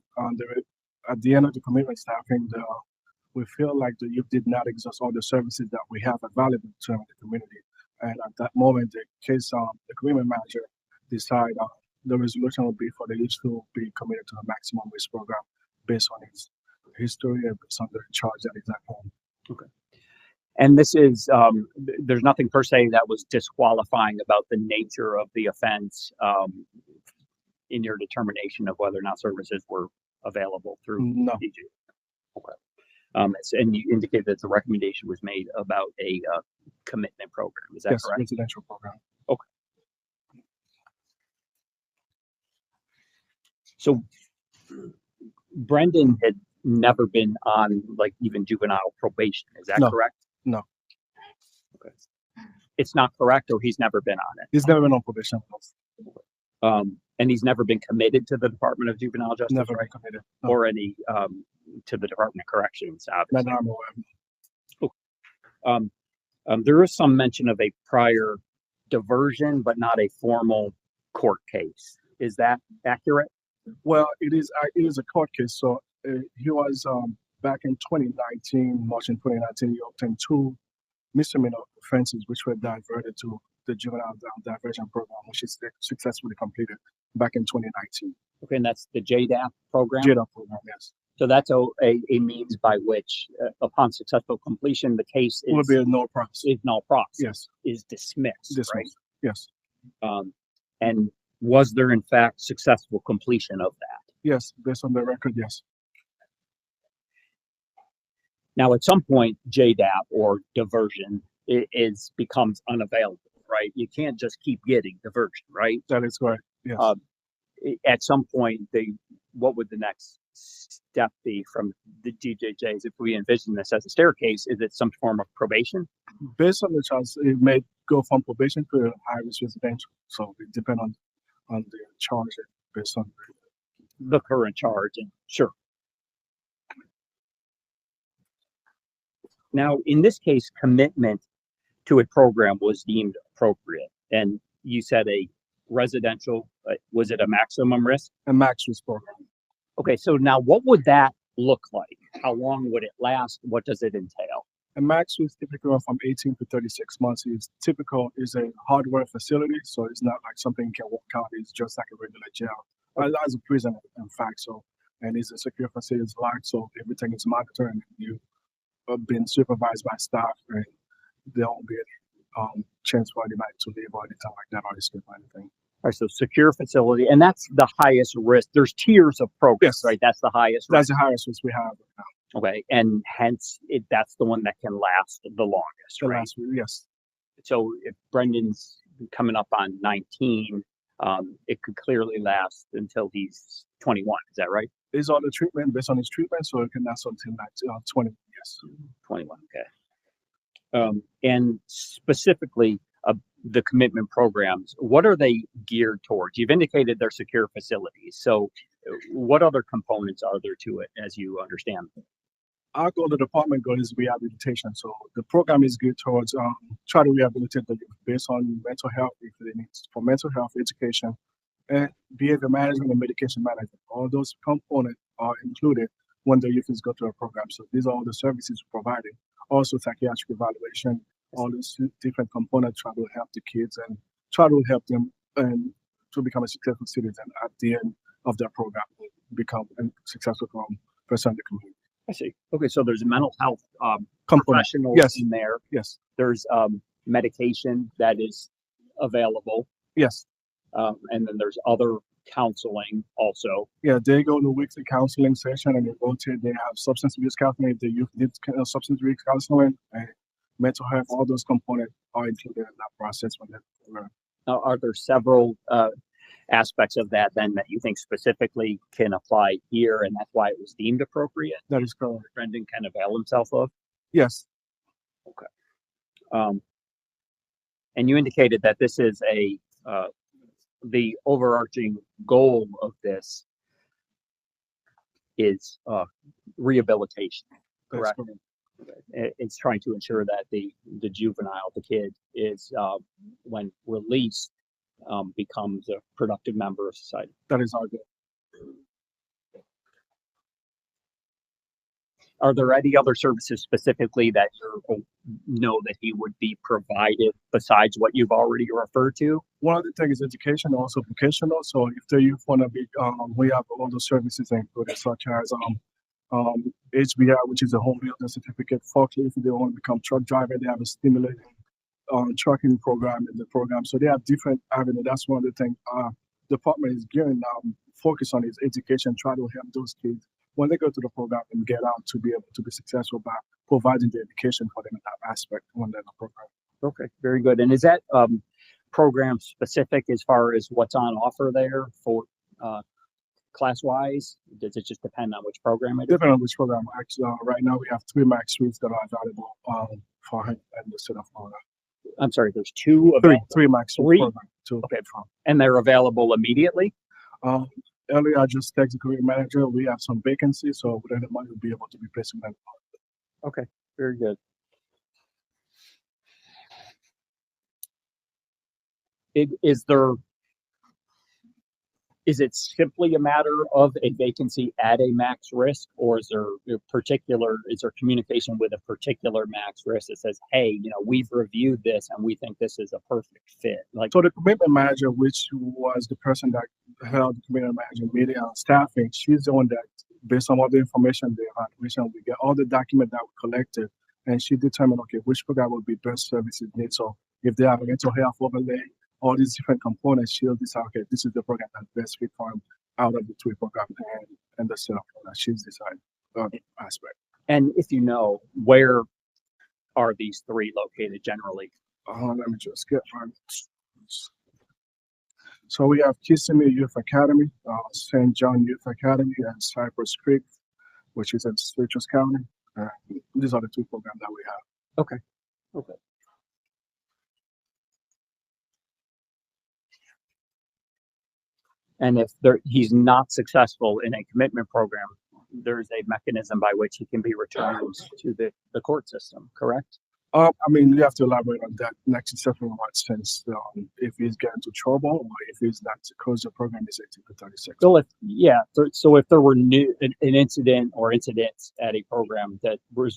at the end of the commitment staffing, we feel like the youth did not exhaust all the services that we have available to them in the community. And at that moment, the commitment manager decided the resolution would be for the youth to be committed to the maximum risk program based on his history and based on the charge that is at home. Okay. And this is, there's nothing per se that was disqualifying about the nature of the offense in your determination of whether or not services were available through DG. Okay. And you indicated that the recommendation was made about a commitment program. Is that correct? Residential program. Okay. So Brendan had never been on like even juvenile probation. Is that correct? No. Okay. It's not correct, or he's never been on it? He's never been on probation. And he's never been committed to the Department of Juvenile Justice, never right? Been committed. No. Or any to the Department of Corrections, obviously. Not that I'm aware of. There is some mention of a prior diversion, but not a formal court case. Is that accurate? Well, it is a court case. So he was back in 2019, March in 2019, he obtained 2 misdemeanor offenses which were diverted to the juvenile diversion program, which is successfully completed back in 2019. Okay, and that's the JDAP program? JDAP program, yes. So that's a means by which, upon successful completion, the case Will be a null process. is null process. Yes. Is dismissed, right? Yes. And was there in fact successful completion of that? Yes, based on the record, yes. Now, at some point, JDAP or diversion becomes unavailable, right? You can't just keep getting diversion, right? That is correct. Yes. At some point, what would the next step be from the DJJs? If we envision this as a staircase, is it some form of probation? Based on the charge, it may go from probation to high-risk residential. So it depends on the charge based on the current charge. And sure. Now, in this case, commitment to a program was deemed appropriate, and you said a residential. Was it a maximum risk? A max risk program. Okay, so now what would that look like? How long would it last? What does it entail? A max risk typically from 18 to 36 months is a hardware facility, so it's not like something you can walk out. It's just like a regular jail, as a prison, in fact. So, and it's a secure facility, it's locked, so everything is monitored, and you have been supervised by staff, and there won't be any chance for anybody to leave or anything like that or escape or anything. All right, so secure facility, and that's the highest risk. There's tiers of programs, yes. Right? That's the highest risk. That's the highest risk we have right now. Okay, and hence that's the one that can last the longest, the right? Last, yes. So if Brendan's coming up on 19, it could clearly last until he's 21. Is that right? It's on the treatment, based on his treatment, so it can last until 20. Yes. 21. Okay. And specifically, the commitment programs, what are they geared towards? You've indicated they're secure facilities. So what other components are there to it as you understand them? Our goal, the department goal, is rehabilitation. So the program is geared towards try to rehabilitate the youth based on mental health, if they need for mental health, education, and behavior management and medication management. All those components are included when the youth is go to a program. So these are all the services provided. Also psychiatric evaluation, all these different components try to help the kids and try to help them and to become a successful citizen at the end of their program, become a successful person in the community. I see. Okay, so there's a mental health professional in there. Yes. There's medication that is available. Yes. And then there's other counseling also. Yeah, they go to weekly counseling session and they rotate. They have substance abuse counseling. The youth need substance abuse counseling and mental health. All those components are included in that process. Now, are there several aspects of that then that you think specifically can apply here, and that's why it was deemed appropriate? That is correct. Brendan can avail himself of? Yes. Okay. And you indicated that this is the overarching goal of this is rehabilitation, correct? It's trying to ensure that the juvenile, the kid, is when released, becomes a productive member of society. That is our goal. Are there any other services specifically that you know that he would be provided besides what you've already referred to? One of the things is education, also vocational. So if the youth want to be, we have all the services included, such as HBI, which is a home builder certificate. Forklift, if they want to become truck driver, they have a stimulating trucking program in the program. So they have different avenues. That's one of the things the department is gearing focus on is education, try to help those kids when they go to the program and get out to be able to be successful by providing the education for them in that aspect when they're in the program. Okay, very good. And is that program specific as far as what's on offer there for class-wise? Does it just depend on which program it is? Depending on which program. Actually, right now we have 3 max suites that are available for him in the state of Florida. I'm sorry, there's 2 available? 3 max suite program. Okay, and they're available immediately? Earlier, I just texted the career manager. We have some vacancies, so within the month, we'll be able to be placing them. Okay, very good. Is there is it simply a matter of a vacancy at a max risk, or is there communication with a particular max risk that says, hey, we've reviewed this and we think this is a perfect fit? Like, So the commitment manager, which was the person that held the commitment manager meeting on staffing, she's the one that, based on all the information, the evaluation, we get all the documents that were collected, and she determined, okay, which program would be best services need. So if they have a mental health overlay, all these different components, she'll decide, okay, this is the program that's best fit for him out of the three programs and the setup that she's decided aspect. and if you know, where are these three located generally? Let me just get one. So we have Kissimmee Youth Academy, St. John Youth Academy, and Cypress Creek, which is in Citrus County. These are the two programs that we have. Okay. And if he's not successful in a commitment program, there's a mechanism by which he can be returned to the court system, correct? I mean, you have to elaborate on that next step in what sense, if he's getting into trouble or if he's not, because the program is 18 to 36. So if there were an incident or incidents at a program that were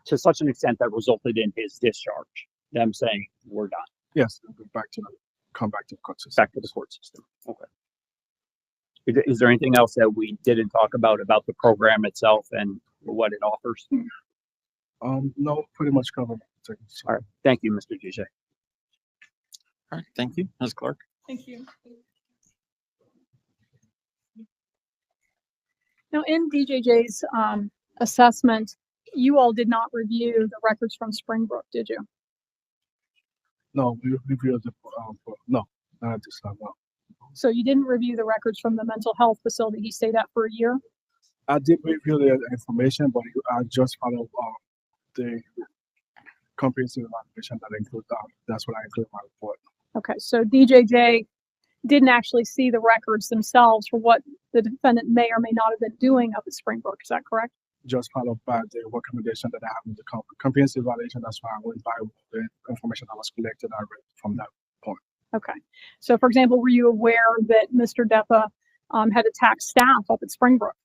to such an extent that resulted in his discharge, them saying we're done. Yes, come back to the court system. Back to the court system. Okay. Is there anything else that we didn't talk about the program itself and what it offers? No, pretty much covered. All right. Thank you, Mr. DJ. All right, thank you, Ms. Clark. Thank you. Now, in DJJ's assessment, you all did not review the records from Springbrook, did you? No, we reviewed no, not at this time, no. So you didn't review the records from the mental health facility he stayed at for a year? I did review the information, but I just followed the comprehensive evaluation that includes that. That's what I include in my report. Okay, so DJJ didn't actually see the records themselves for what the defendant may or may not have been doing up at Springbrook. Is that correct? Just followed by the recommendation that I have in the comprehensive evaluation. That's why I went by the information that was collected. I read from that point. Okay. So, for example, were you aware that Mr. Depa had attacked staff up at Springbrook?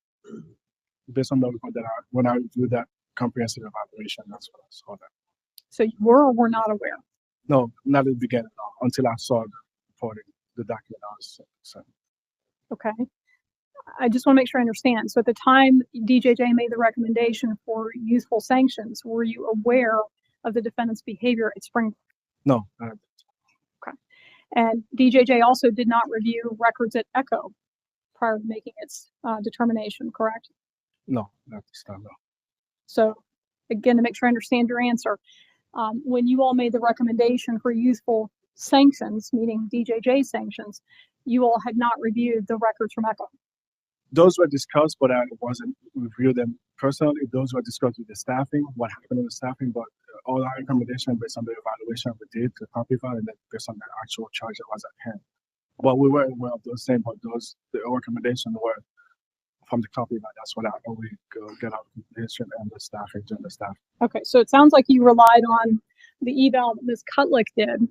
Based on the report that when I reviewed that comprehensive evaluation, that's what I saw that. So you were or were not aware? No, not at the beginning, until I saw the reporting, the document I was sent. Okay. I just want to make sure I understand. So at the time DJJ made the recommendation for youthful sanctions, were you aware of the defendant's behavior at Springbrook? No. Okay. And DJJ also did not review records at Echo prior to making its determination, correct? No, not this time, no. So again, to make sure I understand your answer, when you all made the recommendation for youthful sanctions, meaning DJJ sanctions, you all had not reviewed the records from Echo. Those were discussed, but I wasn't reviewing them personally. Those were discussed with the staffing, what happened in the staffing, but all our recommendation based on the evaluation we did, the copy file, and then based on the actual charge that was at hand. But we were aware of those same, but the recommendations were from the copy file. That's what I always get out of the district and the staffing and the staff. Okay, so it sounds like you relied on the eval that Ms. Kutlick did,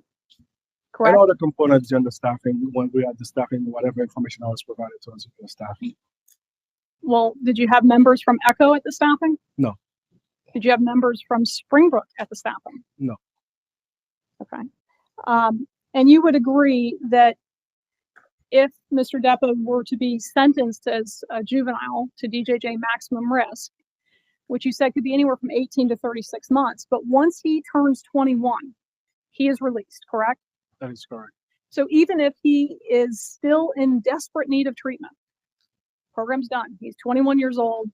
correct? And all the components in the staffing, when we had the staffing, whatever information I was provided to us in the staffing. Well, did you have members from Echo at the staffing? No. Did you have members from Springbrook at the staffing? No. Okay. And you would agree that if Mr. Depa were to be sentenced as a juvenile to DJJ maximum risk, which you said could be anywhere from 18 to 36 months, but once he turns 21, he is released, correct? That is correct. So even if he is still in desperate need of treatment, program's done. He's 21 years old.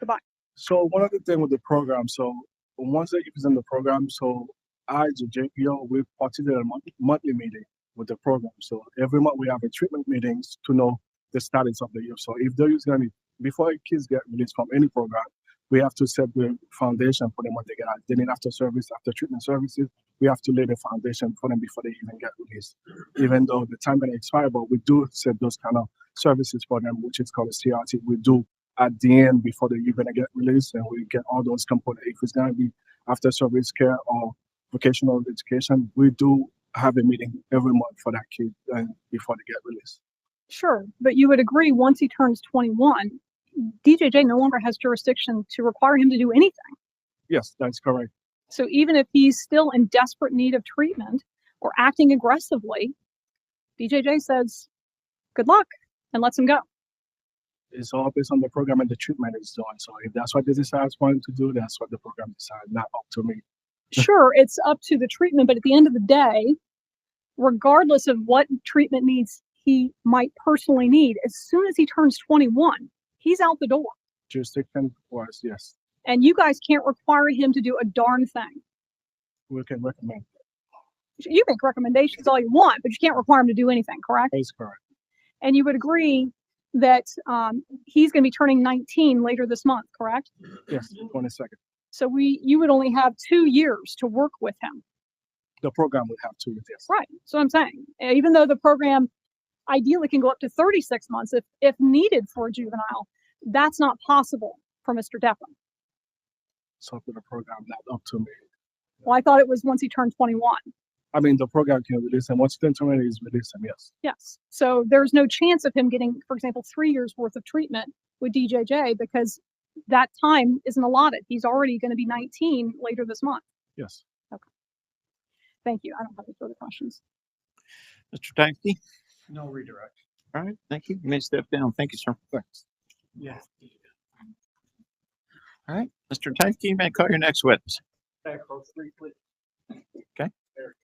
Goodbye. So one of the things with the program, so once the youth is in the program, so I, the JPO, we participate in a monthly meeting with the program. So every month we have a treatment meetings to know the status of the youth. So if the youth going to, before kids get released from any program, we have to set the foundation for them when they get out. They need after service, after treatment services. We have to lay the foundation for them before they even get released. Even though the time may expire, but we do set those kind of services for them, which is called a CRT. We do at the end before they're even get released, and we get all those components. If it's going to be after service care or vocational education, we do have a meeting every month for that kid before they get released. Sure, but you would agree once he turns 21, DJJ no longer has jurisdiction to require him to do anything. Yes, that's correct. So even if he's still in desperate need of treatment or acting aggressively, DJJ says, good luck, and lets him go. It's all based on the program and the treatment is doing. So if that's what they decide to do, that's what the program decides, not up to me. Sure, it's up to the treatment, but at the end of the day, regardless of what treatment needs he might personally need, as soon as he turns 21, he's out the door. Jurisdiction was, yes. And you guys can't require him to do a darn thing. We can recommend. You make recommendations all you want, but you can't require him to do anything, correct? That's correct. And you would agree that he's going to be turning 19 later this month, correct? Yes, 22nd. So you would only have 2 years to work with him. The program would have 2 years. Yes. Right. So I'm saying, even though the program ideally can go up to 36 months if needed for a juvenile, that's not possible for Mr. Depa. So for the program, not up to me. Well, I thought it was once he turned 21. I mean, the program can release him. Once he turns 21, he's released him, yes. Yes. So there's no chance of him getting, for example, 3 years worth of treatment with DJJ because that time isn't allotted. He's already going to be 19 later this month. Yes. Okay. Thank you. I don't have any further questions. Mr. Tyke? No redirect. All right, thank you. You may step down. Thank you, sir. Thanks. Yeah. All right, Mr. Tyke, you may call your next witness. Back row 3, please. Okay. There.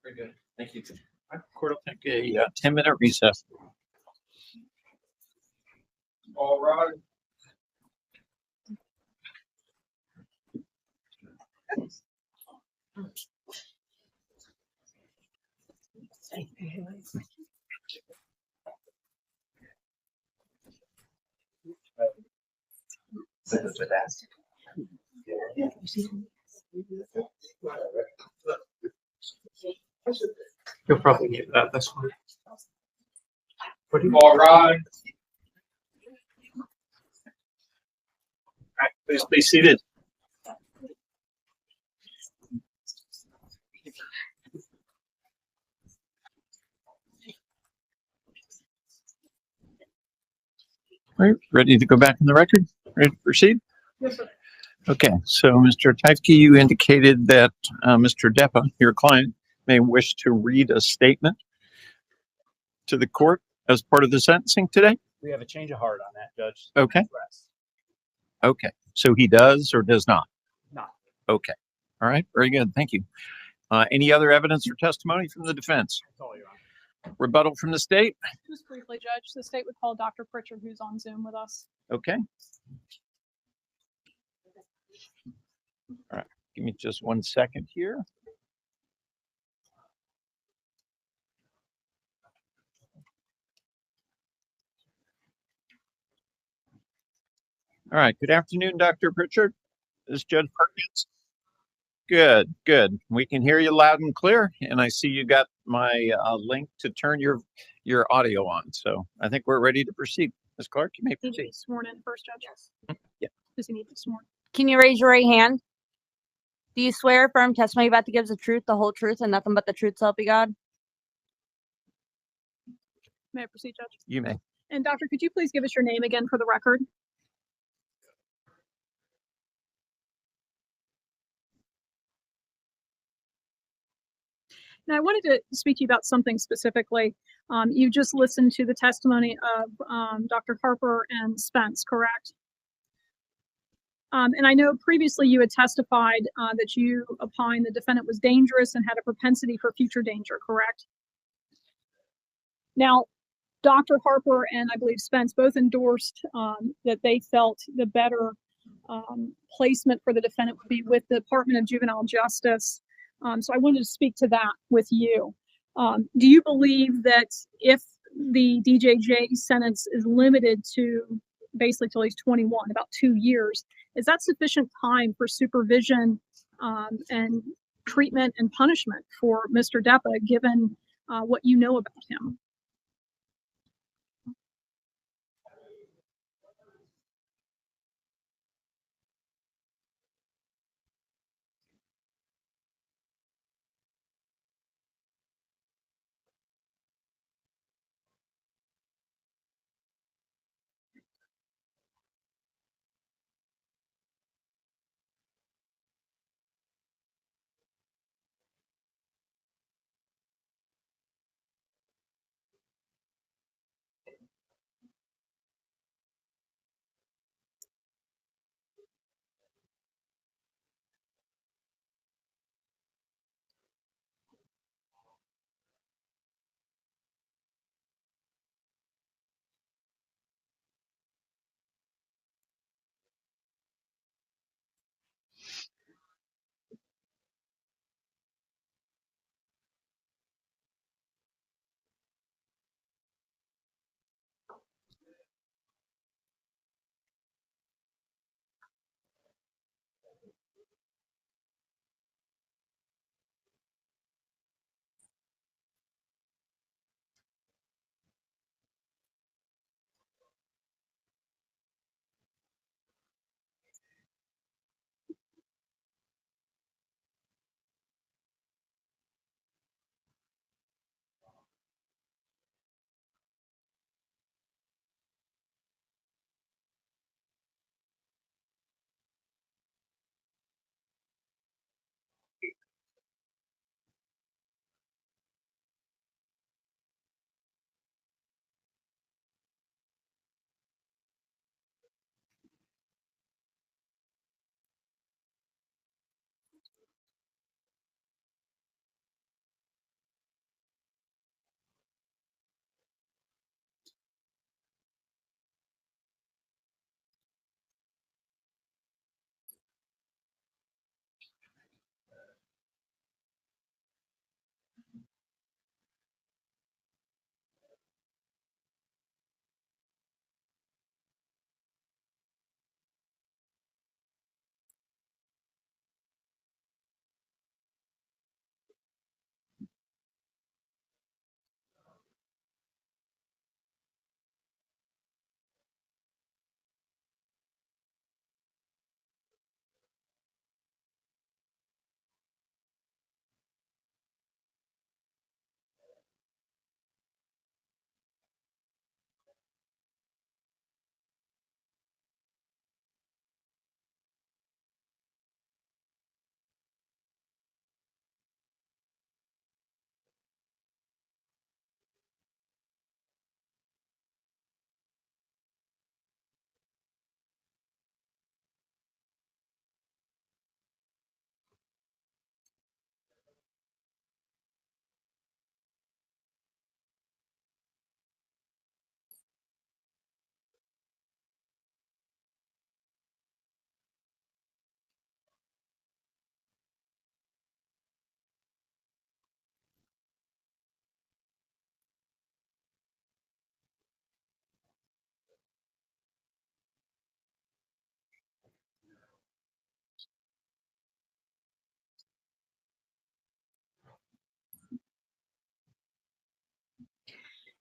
Very good. Thank you. Court will take a 10-minute recess. All right. You'll probably get that. That's fine. All right. Please be seated. All right, ready to go back in the record? Ready to proceed? Yes, sir. Okay, so Mr. Tyke, you indicated that Mr. Depa, your client, may wish to read a statement to the court as part of the sentencing today? We have a change of heart on that, Judge. Okay. Okay, so he does or does not? Not. Okay, all right, very good, thank you. Any other evidence or testimony from the defense? That's all, Your Honor. Rebuttal from the state? Just briefly, Judge, the state would call Dr. Pritchard, who's on Zoom with us. Okay. All right, give me just 1 second here. All right, good afternoon, Dr. Pritchard. This is Judge Perkins. Good, good. We can hear you loud and clear, and I see you got my link to turn your audio on. So I think we're ready to proceed. Ms. Clark, you may Does he need to proceed. be sworn in first, Judge? Yeah. Does he need to be sworn? Can you raise your right hand? Do you swear or affirm testimony you're about to give is the truth, the whole truth, and nothing but the truth, so help you God? May I proceed, Judge? You may. And doctor, could you please give us your name again for the record? Now, I wanted to speak to you about something specifically. You just listened to the testimony of Dr. Harper and Spence, correct? And I know previously you had testified that you opined the defendant was dangerous and had a propensity for future danger, correct? Now, Dr. Harper and I believe Spence both endorsed that they felt the better placement for the defendant would be with the Department of Juvenile Justice. So I wanted to speak to that with you. Do you believe that if the DJJ sentence is limited to basically till he's 21, about 2 years, is that sufficient time for supervision and treatment and punishment for Mr. Depa, given what you know about him?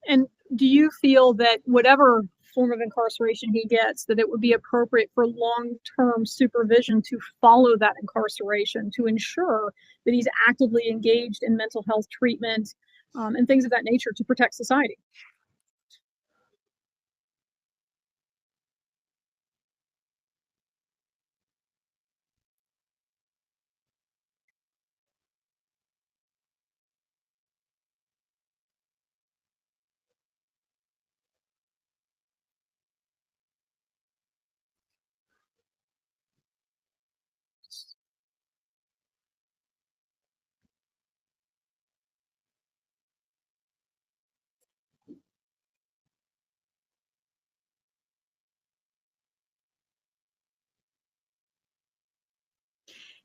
And do you feel that whatever form of incarceration he gets, that it would be appropriate for long-term supervision to follow that incarceration to ensure that he's actively engaged in mental health treatment and things of that nature to protect society.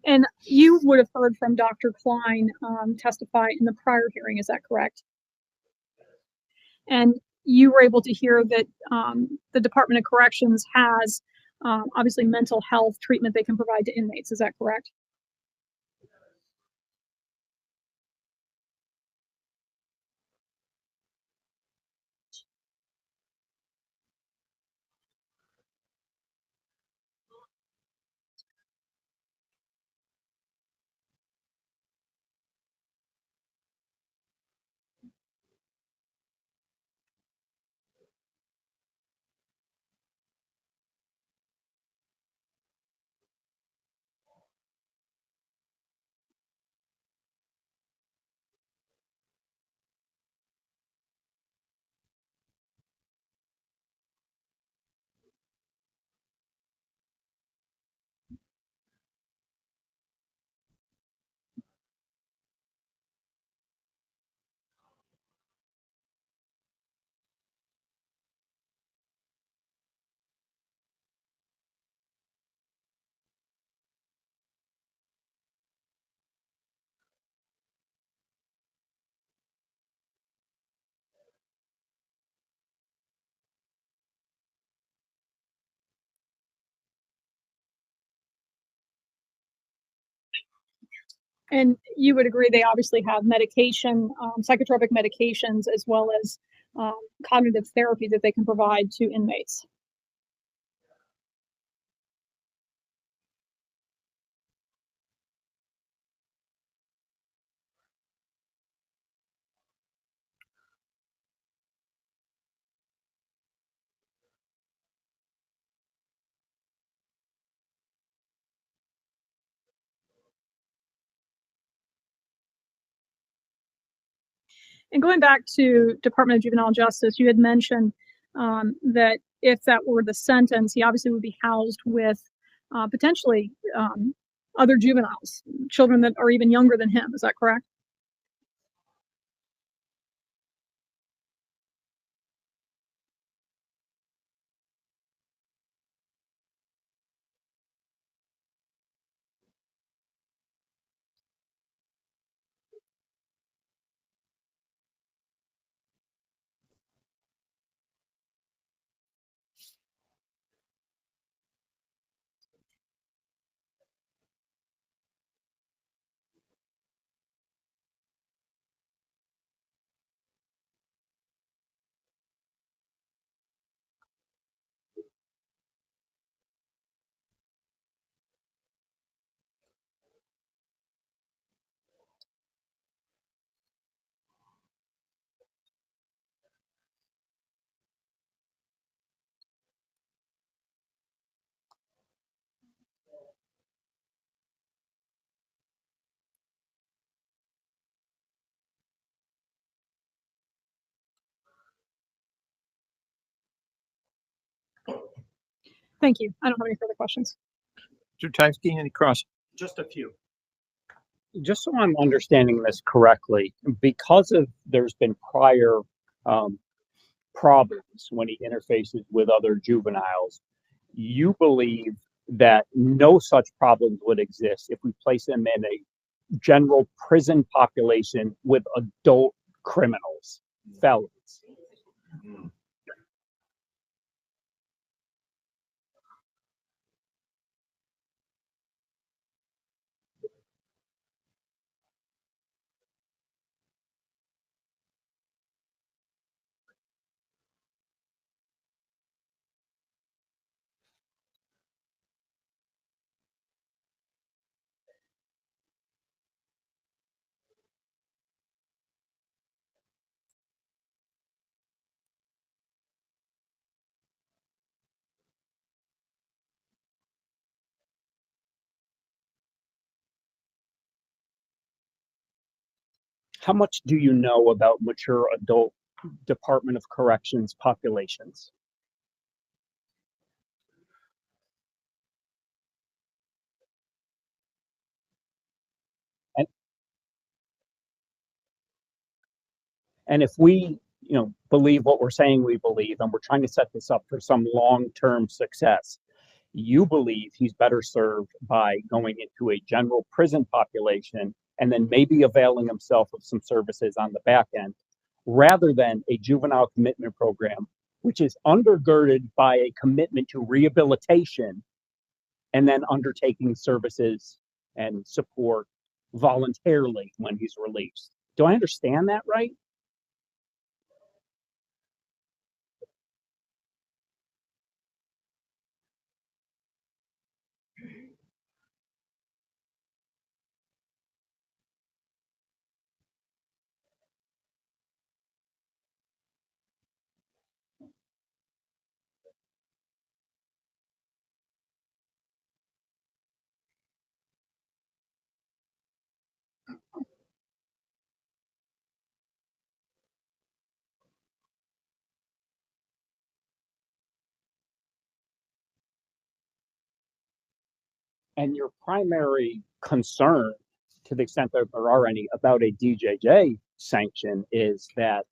And you would have heard from Dr. Klein testify in the prior hearing, is that correct? And you were able to hear that the Department of Corrections has obviously mental health treatment they can provide to inmates, is that correct? And you would agree they obviously have medication, psychotropic medications, as well as cognitive therapy that they can provide to inmates. And going back to Department of Juvenile Justice, you had mentioned that if that were the sentence, he obviously would be housed with potentially other juveniles, children that are even younger than him. Is that correct? Thank you. I don't have any further questions. Mr. Tyske, any cross? Just a few. Just so I'm understanding this correctly, because of there's been prior problems when he interfaces with other juveniles, you believe that no such problems would exist if we place him in a general prison population with adult criminals, felons. How much do you know about mature adult Department of Corrections populations? And, and if we, believe what we're saying we believe, and we're trying to set this up for some long-term success, you believe he's better served by going into a general prison population and then maybe availing himself of some services on the back end, rather than a juvenile commitment program, which is undergirded by a commitment to rehabilitation and then undertaking services and support voluntarily when he's released. Do I understand that right? And your primary concern, to the extent that there are any, about a DJJ sanction is that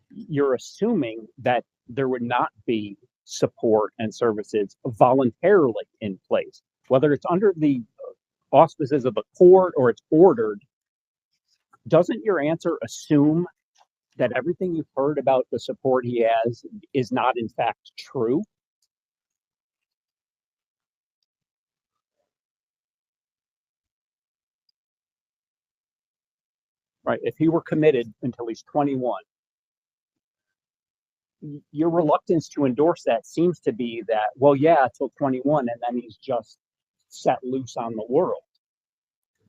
you're assuming that there would not be support and services voluntarily in place, whether it's under the auspices of a court or it's ordered. Doesn't your answer assume that everything you've heard about the support he has is not in fact true? Right? If he were committed until he's 21, your reluctance to endorse that seems to be that, well, yeah, till 21, and then he's just set loose on the world.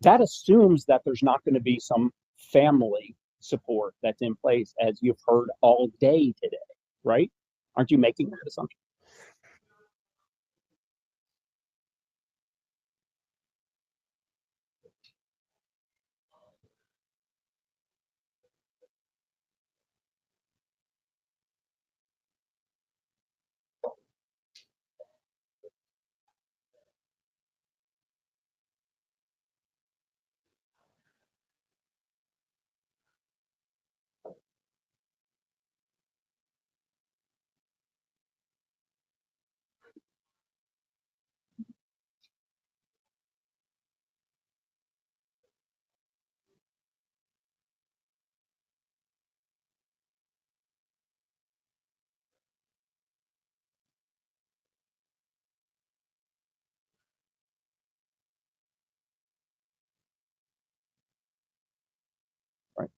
That assumes that there's not going to be some family support that's in place, as you've heard all day today, right? Aren't you making that assumption? Right.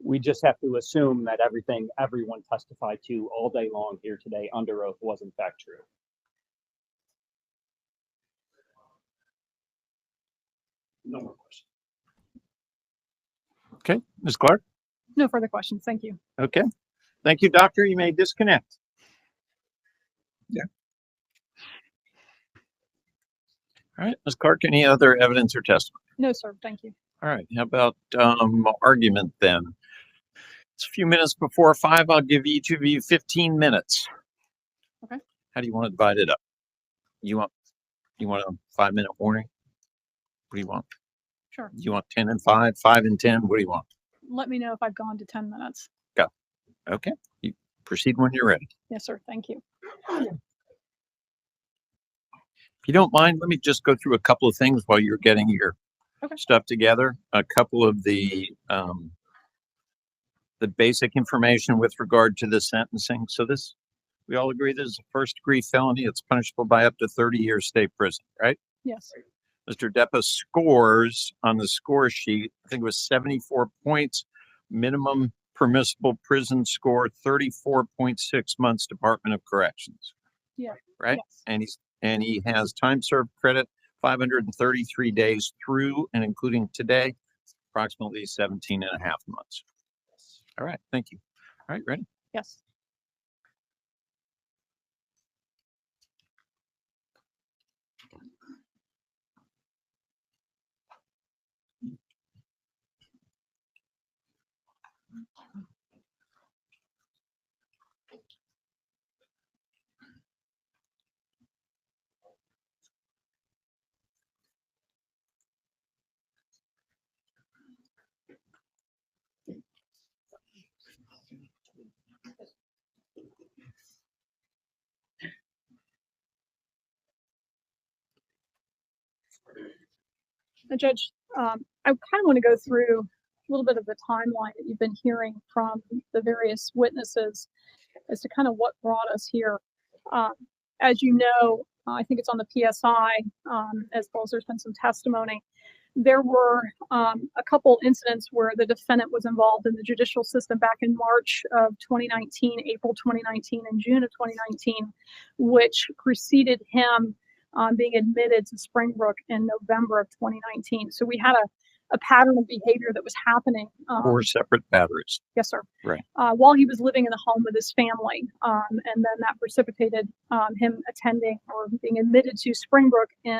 We just have to assume that everything everyone testified to all day long here today under oath was in fact true. No more questions. Okay, Ms. Clark? No further questions. Thank you. Okay. Thank you, doctor. You may disconnect. Yeah. All right, Ms. Clark, any other evidence or testimony? No, sir. Thank you. All right, how about argument then? It's a few minutes before 5. I'll give each of you 15 minutes. Okay. How do you want to divide it up? You want a 5-minute warning? What do you want? Sure. You want 10 and 5, 5 and 10? What do you want? Let me know if I've gone to 10 minutes. Go. Okay. You proceed when you're ready. Yes, sir. Thank you. If you don't mind, let me just go through a couple of things while you're getting your stuff together. A couple of the basic information with regard to the sentencing. So this, we all agree this is a first-degree felony. It's punishable by up to 30 years state prison, right? Yes. Mr. Depa scores on the score sheet, I think it was 74 points, minimum permissible prison score, 34.6 months Department of Corrections. Yeah. Right? Yes. And he has time served credit, 533 days through and including today, approximately 17 and a half months. All right, thank you. All right, ready? Yes. Judge, I kind of want to go through a little bit of the timeline that you've been hearing from the various witnesses as to kind of what brought us here. As you know, I think it's on the PSI, as well as there's been some testimony. There were a couple incidents where the defendant was involved in the judicial system back in March of 2019, April 2019, and June of 2019, which preceded him being admitted to Springbrook in November of 2019. So we had a pattern of behavior that was happening. 4 separate batteries. Yes, sir. Right. While he was living in the home with his family. And then that precipitated him attending or being admitted to Springbrook in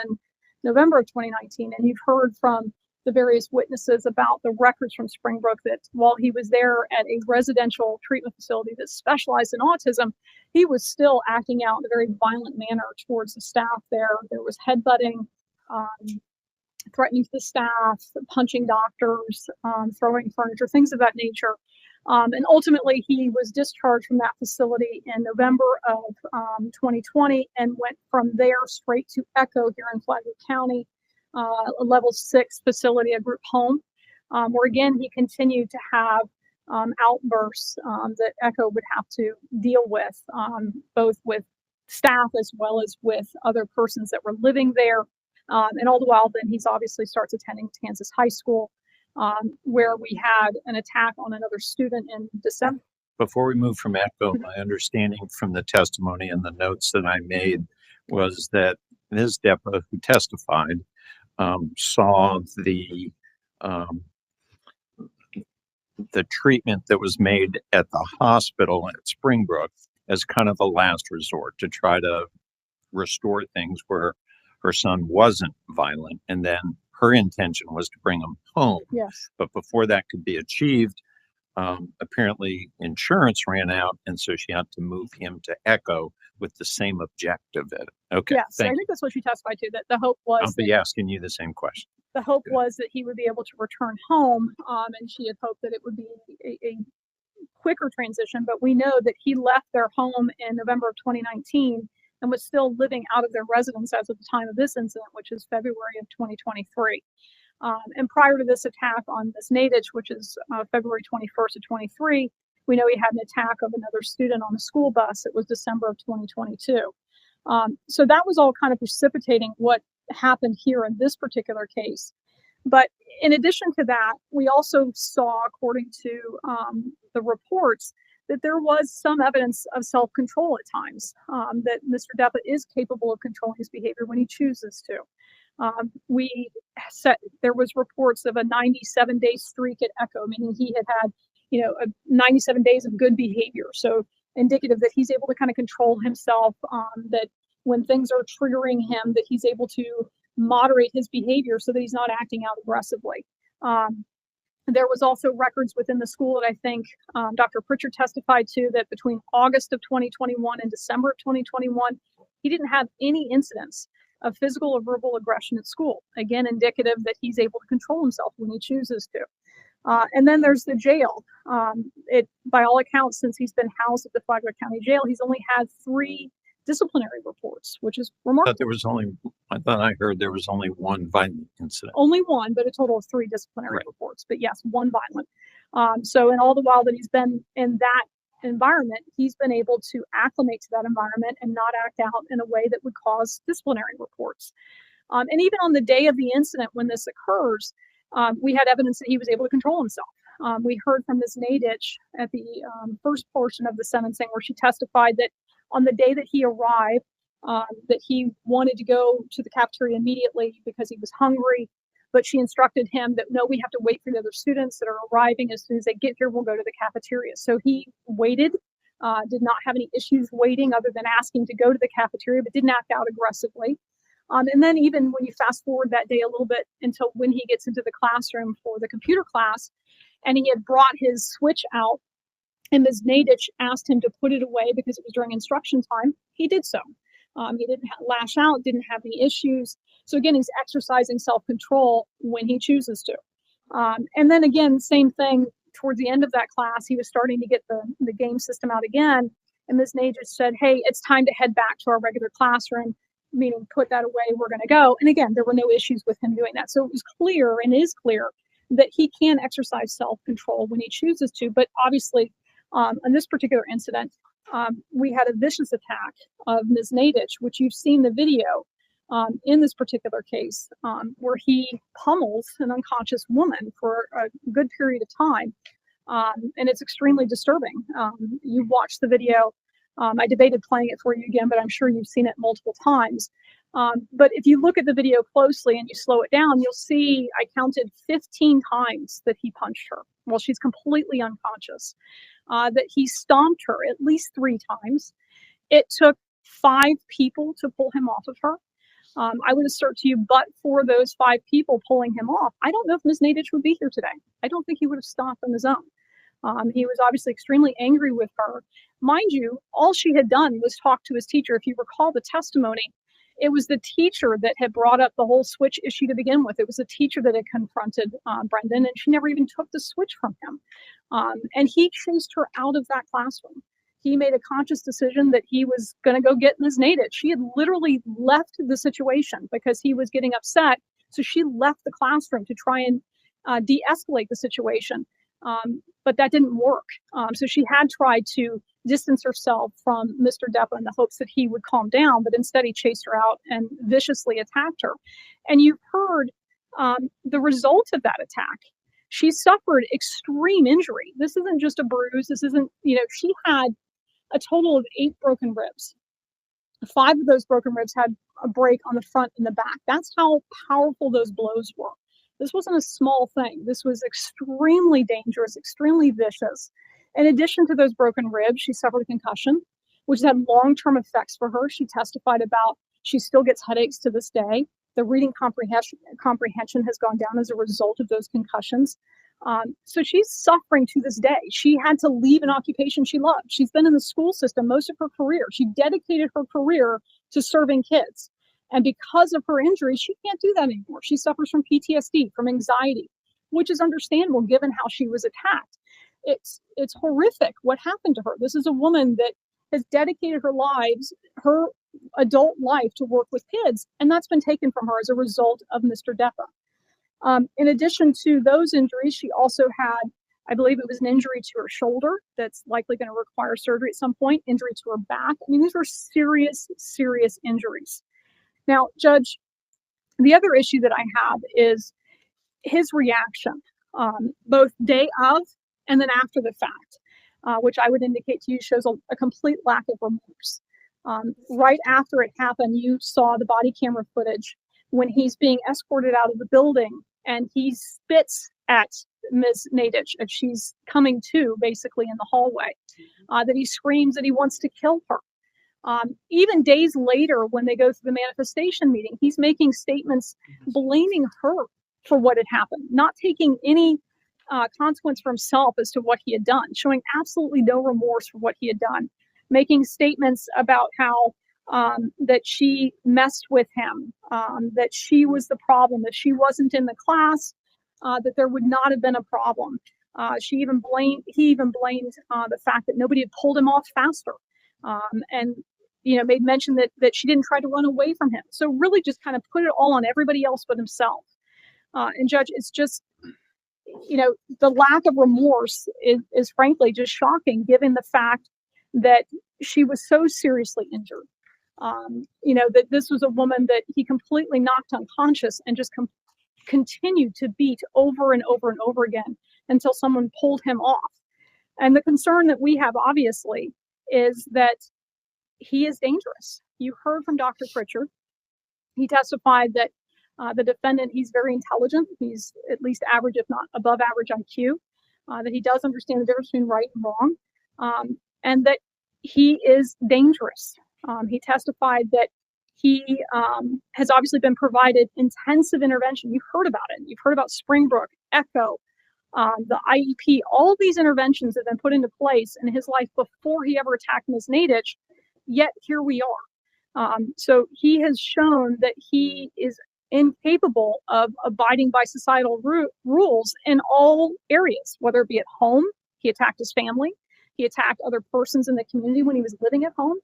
November of 2019. And you've heard from the various witnesses about the records from Springbrook that while he was there at a residential treatment facility that specialized in autism, he was still acting out in a very violent manner towards the staff there. There was headbutting, threatening the staff, punching doctors, throwing furniture, things of that nature. And ultimately, he was discharged from that facility in November of 2020 and went from there straight to ECHO here in Flagler County, a level 6 facility, a group home, where again, he continued to have outbursts that ECHO would have to deal with, both with staff as well as with other persons that were living there. And all the while, then he's obviously starts attending Kansas High School, where we had an attack on another student in December. Before we move from ECHO, my understanding from the testimony and the notes that I made was that Ms. Depa, who testified, saw the treatment that was made at the hospital at Springbrook as kind of a last resort to try to restore things where her son wasn't violent, and then her intention was to bring him home. Yes. But before that could be achieved, apparently insurance ran out, and so she had to move him to ECHO with the same objective. Okay. Yes, I think that's what she testified to. That the hope was. I'll be asking you the same question. The hope was that he would be able to return home, and she had hoped that it would be a quicker transition. But we know that he left their home in November of 2019 and was still living out of their residence as of the time of this incident, which is February of 2023. And prior to this attack on Ms. Nadich, which is February 21st of 23, we know he had an attack of another student on a school bus. It was December of 2022. So that was all kind of precipitating what happened here in this particular case. But in addition to that, we also saw, according to the reports, that there was some evidence of self-control at times, that Mr. Depa is capable of controlling his behavior when he chooses to. We said there was reports of a 97-day streak at ECHO, meaning he had 97 days of good behavior. So indicative that he's able to kind of control himself, that when things are triggering him, that he's able to moderate his behavior so that he's not acting out aggressively. There was also records within the school that I think Dr. Pritchard testified to, that between August of 2021 and December of 2021, he didn't have any incidents of physical or verbal aggression at school. Again, indicative that he's able to control himself when he chooses to. And then there's the jail. By all accounts, since he's been housed at the Flagler County Jail, he's only had 3 disciplinary reports, which is remarkable. I thought I heard there was only 1 violent incident. Only 1, but a total of 3 disciplinary reports. But yes, 1 violent. So in all the while that he's been in that environment, he's been able to acclimate to that environment and not act out in a way that would cause disciplinary reports. And even on the day of the incident when this occurs, we had evidence that he was able to control himself. We heard from Ms. Nadich at the first portion of the sentencing, where she testified that on the day that he arrived, that he wanted to go to the cafeteria immediately because he was hungry, but she instructed him that, no, we have to wait for the other students that are arriving. As soon as they get here, we'll go to the cafeteria. So he waited, did not have any issues waiting other than asking to go to the cafeteria, but didn't act out aggressively. And then even when you fast forward that day a little bit until when he gets into the classroom for the computer class, and he had brought his switch out, and Ms. Nadich asked him to put it away because it was during instruction time, he did so. He didn't lash out, didn't have any issues. So again, he's exercising self-control when he chooses to. And then again, same thing, towards the end of that class, he was starting to get the game system out again. And Ms. Nadich said, hey, it's time to head back to our regular classroom. meaning put that away, we're going to go. And again, there were no issues with him doing that. So it was clear and is clear that he can exercise self-control when he chooses to. But obviously, in this particular incident, we had a vicious attack of Ms. Nadich, which you've seen the video in this particular case, where he pummels an unconscious woman for a good period of time. And it's extremely disturbing. You watched the video. I debated playing it for you again, but I'm sure you've seen it multiple times. But if you look at the video closely and you slow it down, you'll see I counted 15 times that he punched her while she's completely unconscious, that he stomped her at least 3 times. It took 5 people to pull him off of her. I would assert to you, but for those 5 people pulling him off, I don't know if Ms. Nadich would be here today. I don't think he would have stopped on his own. He was obviously extremely angry with her. Mind you, all she had done was talk to his teacher. If you recall the testimony, it was the teacher that had brought up the whole switch issue to begin with. It was the teacher that had confronted Brendan, and she never even took the switch from him. And he chased her out of that classroom. He made a conscious decision that he was going to go get Ms. Nadich. She had literally left the situation because he was getting upset. So she left the classroom to try and de-escalate the situation. But that didn't work. So she had tried to distance herself from Mr. Depa in the hopes that he would calm down, but instead he chased her out and viciously attacked her. And you've heard the result of that attack. She suffered extreme injury. This isn't just a bruise. This isn't, she had a total of 8 broken ribs. 5 of those broken ribs had a break on the front and the back. That's how powerful those blows were. This wasn't a small thing. This was extremely dangerous, extremely vicious. In addition to those broken ribs, she suffered a concussion, which had long-term effects for her. She testified about she still gets headaches to this day. The reading comprehension has gone down as a result of those concussions. So she's suffering to this day. She had to leave an occupation she loved. She's been in the school system most of her career. She dedicated her career to serving kids. And because of her injury, she can't do that anymore. She suffers from PTSD, from anxiety, which is understandable given how she was attacked. It's horrific what happened to her. This is a woman that has dedicated her adult life to work with kids, and that's been taken from her as a result of Mr. Depa. In addition to those injuries, she also had, I believe it was an injury to her shoulder that's likely going to require surgery at some point, injury to her back. I mean, these were serious, serious injuries. Now, Judge, the other issue that I have is his reaction, both day of and then after the fact, which I would indicate to you shows a complete lack of remorse. Right after it happened, you saw the body camera footage when he's being escorted out of the building and he spits at Ms. Nadich as she's coming to basically in the hallway, that he screams that he wants to kill her. Even days later, when they go through the manifestation meeting, he's making statements blaming her for what had happened, not taking any consequence for himself as to what he had done, showing absolutely no remorse for what he had done, making statements about how that she messed with him, that she was the problem, that she wasn't in the class, that there would not have been a problem. He even blamed the fact that nobody had pulled him off faster. And made mention that she didn't try to run away from him. So really just kind of put it all on everybody else but himself. And Judge, it's just, the lack of remorse is frankly just shocking given the fact that she was so seriously injured. That this was a woman that he completely knocked unconscious and just continued to beat over and over and over again until someone pulled him off. And the concern that we have, obviously, is that he is dangerous. You heard from Dr. Pritchard. He testified that the defendant, he's very intelligent. He's at least average, if not above average IQ, that he does understand the difference between right and wrong, and that he is dangerous. He testified that he has obviously been provided intensive intervention. You've heard about it. You've heard about Springbrook, ECHO, the IEP. All of these interventions have been put into place in his life before he ever attacked Ms. Nadich, yet here we are. So he has shown that he is incapable of abiding by societal rules in all areas, whether it be at home. He attacked his family. He attacked other persons in the community when he was living at home.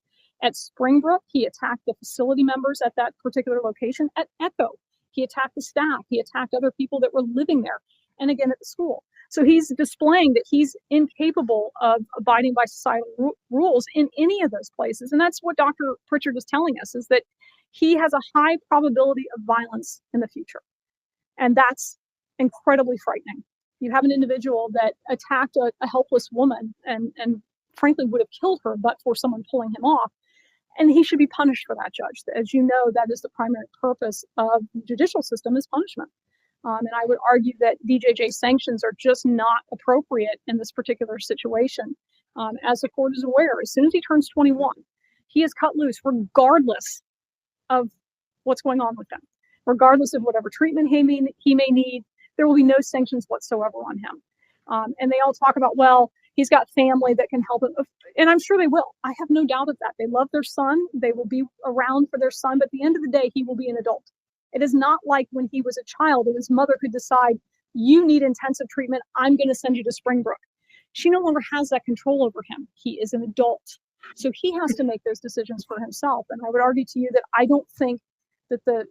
At Springbrook, he attacked the facility members at that particular location. At Echo, he attacked the staff. He attacked other people that were living there. And again, at the school. So he's displaying that he's incapable of abiding by societal rules in any of those places. And that's what Dr. Pritchard is telling us, is that he has a high probability of violence in the future. And that's incredibly frightening. You have an individual that attacked a helpless woman and frankly would have killed her but for someone pulling him off. And he should be punished for that, Judge. As you know, that is the primary purpose of the judicial system, is punishment. And I would argue that DJJ sanctions are just not appropriate in this particular situation. As the court is aware, as soon as he turns 21, he is cut loose regardless of what's going on with them. Regardless of whatever treatment he may need, there will be no sanctions whatsoever on him. And they all talk about, well, he's got family that can help him. And I'm sure they will. I have no doubt of that. They love their son. They will be around for their son. But at the end of the day, he will be an adult. It is not like when he was a child and his mother could decide, you need intensive treatment, I'm going to send you to Springbrook. She no longer has that control over him. He is an adult. So he has to make those decisions for himself. And I would argue to you that I don't think that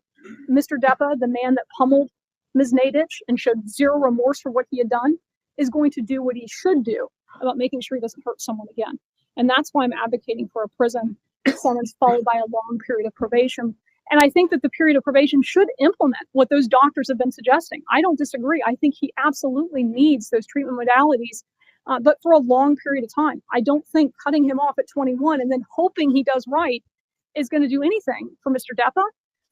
Mr. Depa, the man that pummeled Ms. Nadich and showed zero remorse for what he had done, is going to do what he should do about making sure he doesn't hurt someone again. And that's why I'm advocating for a prison sentence followed by a long period of probation. And I think that the period of probation should implement what those doctors have been suggesting. I don't disagree. I think he absolutely needs those treatment modalities, but for a long period of time. I don't think cutting him off at 21 and then hoping he does right is going to do anything for Mr. Depa,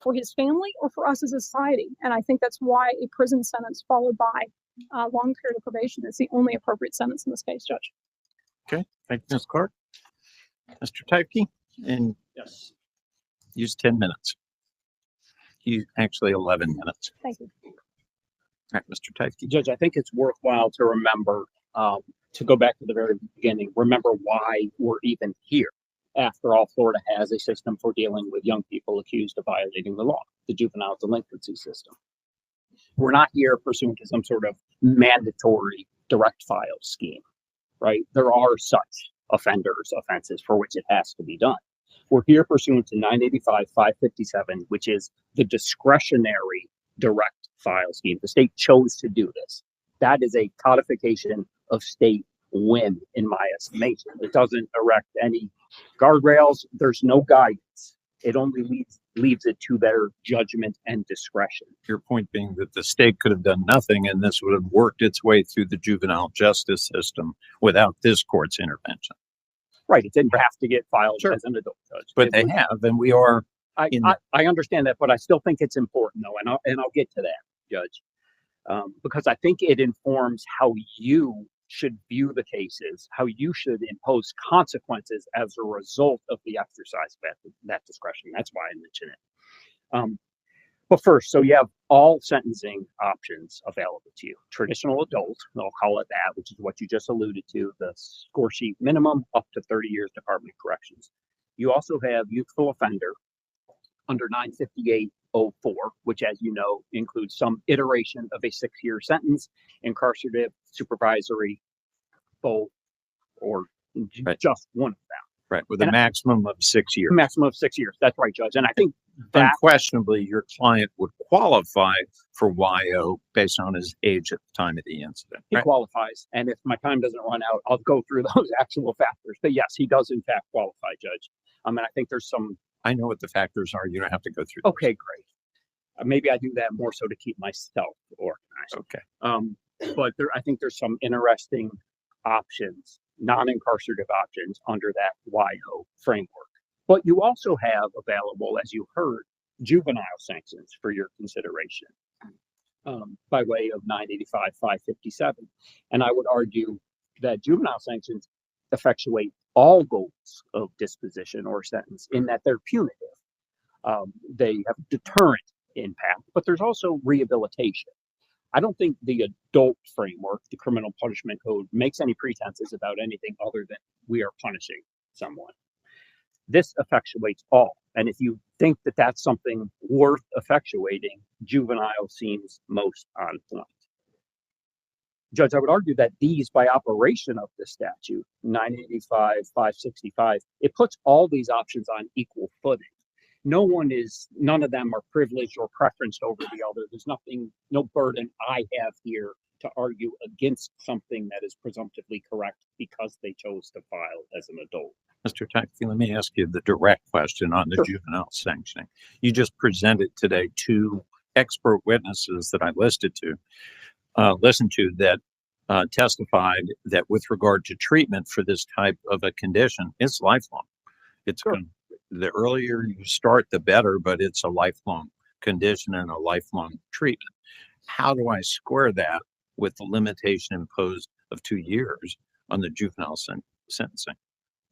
for his family, or for us as a society. And I think that's why a prison sentence followed by a long period of probation is the only appropriate sentence in this case, Judge. Okay, thank you, Ms. Clark. Mr. Typke, and Yes. use 10 minutes. You actually 11 minutes. Thank you. All right, Mr. Typke. Judge, I think it's worthwhile to remember, to go back to the very beginning, remember why we're even here. After all, Florida has a system for dealing with young people accused of violating the law, the juvenile delinquency system. We're not here pursuant to some sort of mandatory direct file scheme, right? There are such offenses for which it has to be done. We're here pursuant to 985-557, which is the discretionary direct file scheme. The state chose to do this. That is a codification of state whim, in my estimation. It doesn't erect any guardrails. There's no guidance. It only leaves it to their judgment and discretion. Your point being that the state could have done nothing and this would have worked its way through the juvenile justice system without this court's intervention. Right. It didn't have to get filed as an adult judge. But they have, and we are. I understand that, but I still think it's important, though, and I'll get to that, Judge, because I think it informs how you should view the cases, how you should impose consequences as a result of the exercise of that discretion. That's why I mention it. But first, so you have all sentencing options available to you. Traditional adult, they'll call it that, which is what you just alluded to, the score sheet minimum up to 30 years Department of Corrections. You also have youthful offender under 958-04, which, as you know, includes some iteration of a 6-year sentence, incarcerative, supervisory, both, or just one of them. Right, with a maximum of 6 years. Maximum of 6 years. That's right, Judge. And I think that unquestionably your client would qualify for YO based on his age at the time of the incident. He qualifies. And if my time doesn't run out, I'll go through those actual factors. But yes, he does in fact qualify, Judge. And I think there's some. I know what the factors are. You don't have to go through those. Okay, great. Maybe I do that more so to keep myself organized. Okay. But I think there's some interesting options, non-incarcerative options under that YO framework. But you also have available, as you heard, juvenile sanctions for your consideration by way of 985-557. And I would argue that juvenile sanctions effectuate all goals of disposition or sentence in that they're punitive. They have deterrent impact, but there's also rehabilitation. I don't think the adult framework, the criminal punishment code, makes any pretenses about anything other than we are punishing someone. This effectuates all. And if you think that that's something worth effectuating, juvenile seems most on point. Judge, I would argue that these, by operation of the statute, 985, 565, it puts all these options on equal footing. None of them are privileged or preferenced over the other. There's no burden I have here to argue against something that is presumptively correct because they chose to file as an adult. Mr. Tackey, let me ask you the direct question on the Sure. juvenile sanctioning. You just presented today two expert witnesses that I listened to that testified that with regard to treatment for this type of a condition, it's lifelong. It's Sure. The earlier you start, the better, but it's a lifelong condition and a lifelong treatment. How do I square that with the limitation imposed of 2 years on the juvenile sentencing?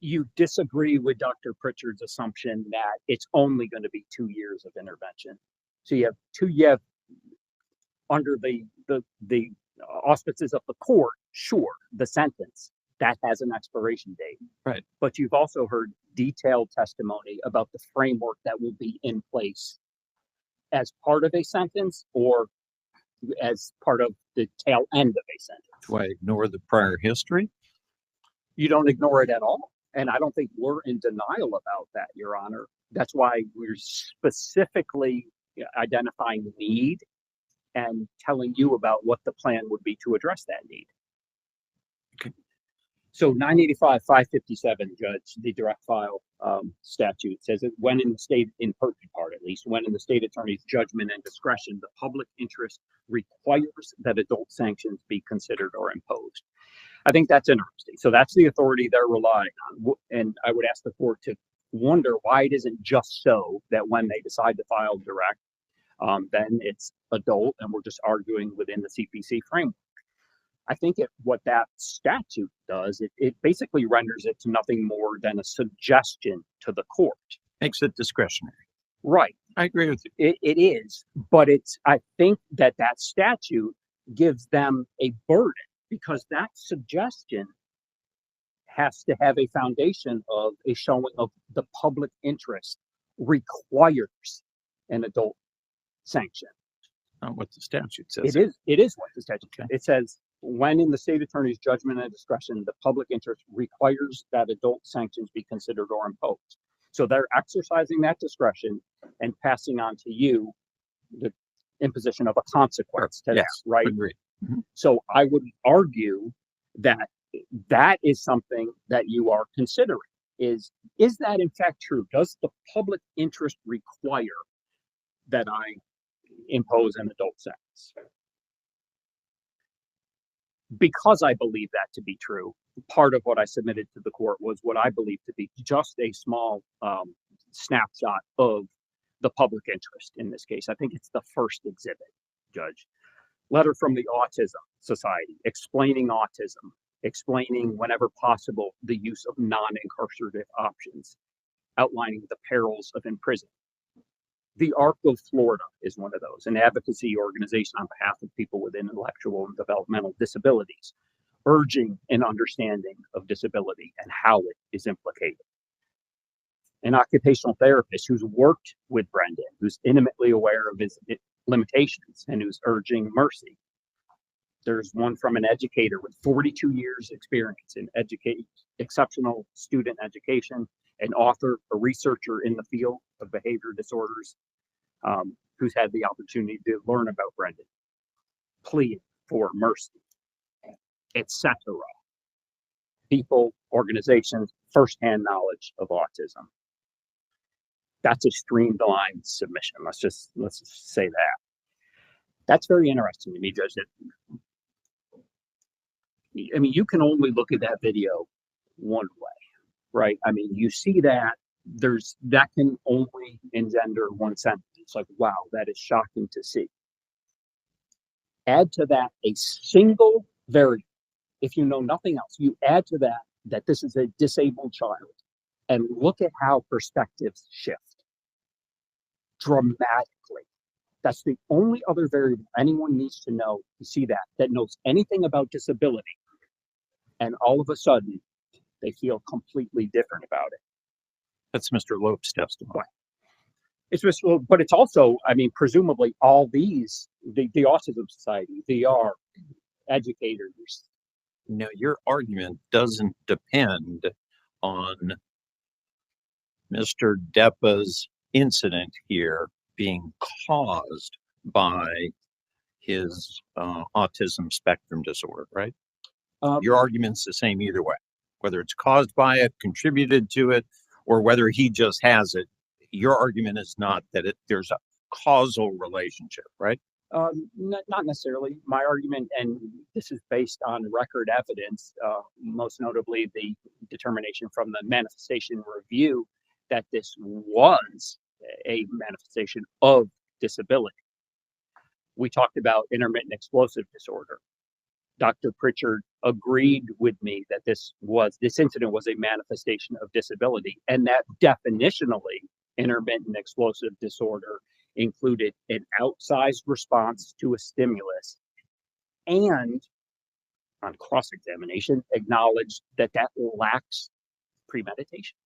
You disagree with Dr. Pritchard's assumption that it's only going to be 2 years of intervention. So you have under the auspices of the court, sure, the sentence that has an expiration date. Right. But you've also heard detailed testimony about the framework that will be in place as part of a sentence or as part of the tail end of a sentence. Do I ignore the prior history? You don't ignore it at all. And I don't think we're in denial about that, Your Honor. That's why we're specifically identifying need and telling you about what the plan would be to address that need. Okay. So 985, 557, Judge, the direct file statute says that when in the state, in pertinent part at least, when in the state attorney's judgment and discretion, the public interest requires that adult sanctions be considered or imposed. I think that's interesting. So that's the authority they're relying on. And I would ask the court to wonder why it isn't just so that when they decide to file direct, then it's adult and we're just arguing within the CPC framework. I think what that statute does, it basically renders it to nothing more than a suggestion to the court. Makes it discretionary. Right. I agree with you. It is, but I think that statute gives them a burden because that suggestion has to have a foundation of a showing of the public interest requires an adult sanction. Not what the statute says. It is what the statute says. Okay. It says, when in the state attorney's judgment and discretion, the public interest requires that adult sanctions be considered or imposed. So they're exercising that discretion and passing on to you the imposition of a consequence to that, right? Agreed. Mm-hmm. So I would argue that that is something that you are considering. Is that in fact true? Does the public interest require that I impose an adult sentence? Because I believe that to be true, part of what I submitted to the court was what I believe to be just a small snapshot of the public interest in this case. I think it's the first exhibit, Judge. Letter from the Autism Society explaining autism, explaining whenever possible the use of non-incarcerative options, outlining the perils of imprisonment. The ARC of Florida is one of those, an advocacy organization on behalf of people with intellectual and developmental disabilities, urging an understanding of disability and how it is implicated. An occupational therapist who's worked with Brendan, who's intimately aware of his limitations and who's urging mercy. There's one from an educator with 42 years experience in exceptional student education, an author, a researcher in the field of behavior disorders, who's had the opportunity to learn about Brendan, pleading for mercy, etc. People, organizations, firsthand knowledge of autism. That's a streamlined submission. Let's just say that. That's very interesting to me, Judge. I mean, you can only look at that video one way, right? I mean, you see that that can only engender one sentence. It's like, wow, that is shocking to see. Add to that a single variable. If you know nothing else, you add to that this is a disabled child, and look at how perspectives shift dramatically. That's the only other variable anyone needs to know to see that knows anything about disability. And all of a sudden, they feel completely different about it. That's Mr. Lope's testimony. But it's also, I mean, presumably all these, the Autism Society, the ARC, educators. No, your argument doesn't depend on Mr. Depa's incident here being caused by his autism spectrum disorder, right? Your argument's the same either way, whether it's caused by it, contributed to it, or whether he just has it. Your argument is not that there's a causal relationship, right? Not necessarily. My argument, and this is based on record evidence, most notably the determination from the manifestation review that this was a manifestation of disability. We talked about intermittent explosive disorder. Dr. Pritchard agreed with me that this incident was a manifestation of disability, and that definitionally intermittent explosive disorder included an outsized response to a stimulus, and on cross-examination acknowledged that lacks premeditation.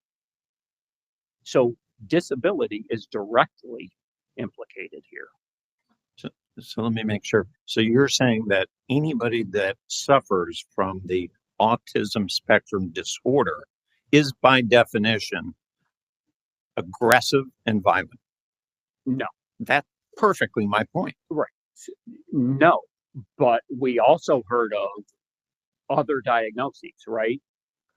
So disability is directly implicated here. So let me make sure. So you're saying that anybody that suffers from the autism spectrum disorder is by definition aggressive and violent? No. That's perfectly my point. Right. No, but we also heard of other diagnoses, right?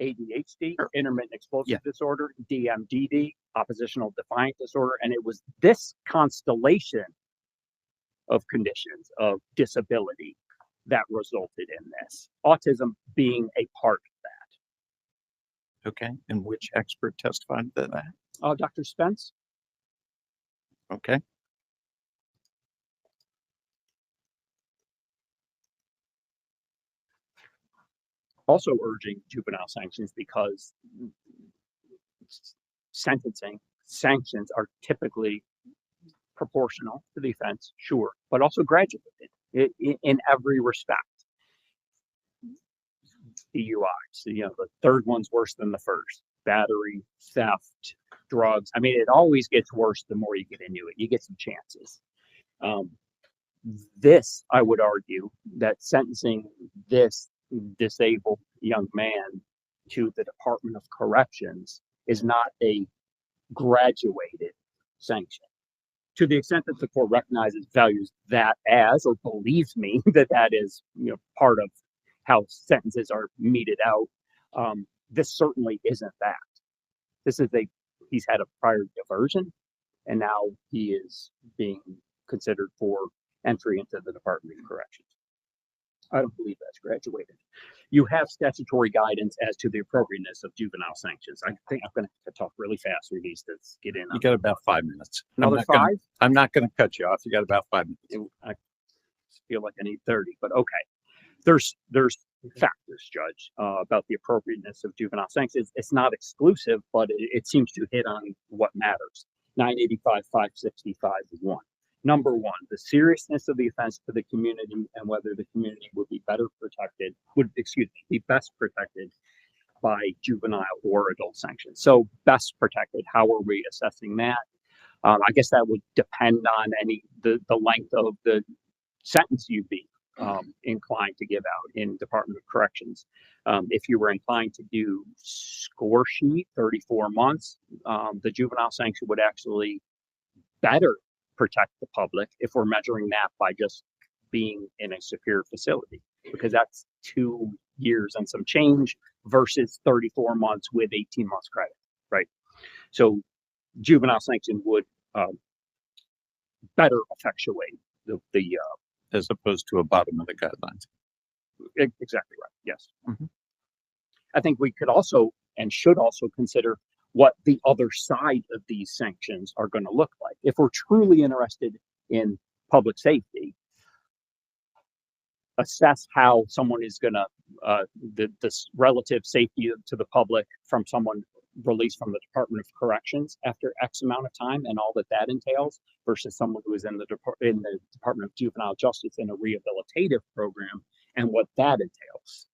ADHD, Sure. intermittent explosive disorder, DMDD, oppositional defiant disorder, and it was this constellation of conditions of disability that resulted in this. Autism being a part of that. Okay. And which expert testified to that? Dr. Spence? Okay. Also urging juvenile sanctions because sanctions are typically proportional to the offense, sure, but also graduated in every respect. DUIs, the third one's worse than the first. Battery, theft, drugs. I mean, it always gets worse the more you get into it. You get some chances. This, I would argue, that sentencing this disabled young man to the Department of Corrections is not a graduated sanction. To the extent that the court recognizes, values that as, or believes me that is, part of how sentences are meted out, this certainly isn't that. This is he's had a prior diversion, and now he is being considered for entry into the Department of Corrections. I don't believe that's graduated. You have statutory guidance as to the appropriateness of juvenile sanctions. I think I'm going to talk really fast for these to get in. You got about 5 minutes. Another 5? I'm not going to cut you off. You got about 5 minutes. I feel like I need 30, but okay. There's factors, Judge, about the appropriateness of juvenile sanctions. It's not exclusive, but it seems to hit on what matters. 985, 565 is one. Number one, the seriousness of the offense to the community and whether the community would be best protected by juvenile or adult sanctions. So best protected, how are we assessing that? I guess that would depend on the length of the sentence you'd be inclined to give out in Department of Corrections. If you were inclined to do score sheet, 34 months, the juvenile sanction would actually better protect the public if we're measuring that by just being in a secure facility, because that's 2 years and some change versus 34 months with 18 months credit, right? So juvenile sanction would better effectuate the as opposed to a bottom of the guidelines. Exactly right. Yes. Mm-hmm. I think we could also and should also consider what the other side of these sanctions are going to look like. If we're truly interested in public safety, assess how someone is going to, this relative safety to the public from someone released from the Department of Corrections after X amount of time and all that entails versus someone who is in the Department of Juvenile Justice in a rehabilitative program and what that entails.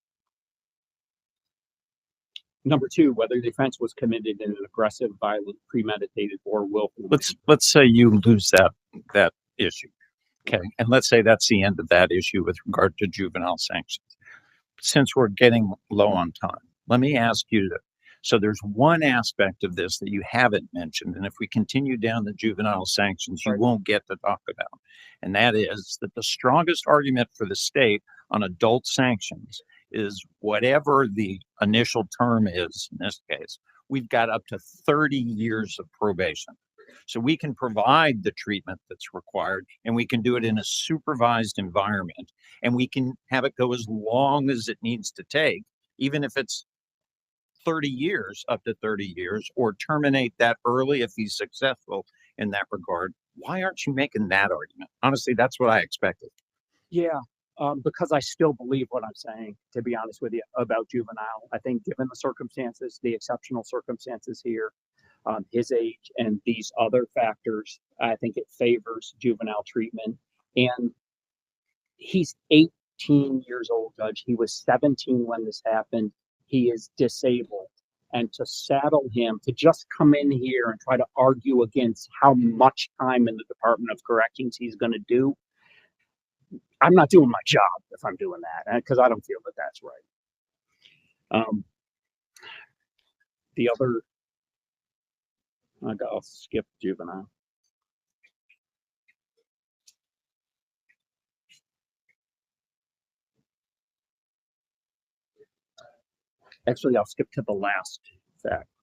Number two, whether the offense was committed in an aggressive, violent, premeditated, or willful. Let's say you lose that issue. Okay, and let's say that's the end of that issue with regard to juvenile sanctions. Since we're getting low on time, let me ask you so there's one aspect of this that you haven't mentioned, and if we continue down the juvenile sanctions, you won't get to talk about. And that is that the strongest argument for the state on adult sanctions is whatever the initial term is, in this case, we've got up to 30 years of probation. So we can provide the treatment that's required, and we can do it in a supervised environment, and we can have it go as long as it needs to take, even if it's 30 years, up to 30 years, or terminate that early if he's successful in that regard. Why aren't you making that argument? Honestly, that's what I expected. Yeah, because I still believe what I'm saying, to be honest with you, about juvenile. I think given the circumstances, the exceptional circumstances here, his age and these other factors, I think it favors juvenile treatment. And he's 18 years old, Judge. He was 17 when this happened. He is disabled. And to saddle him, to just come in here and try to argue against how much time in the Department of Corrections he's going to do, I'm not doing my job if I'm doing that, because I don't feel that that's right. The other, I'll skip juvenile. Actually, I'll skip to the last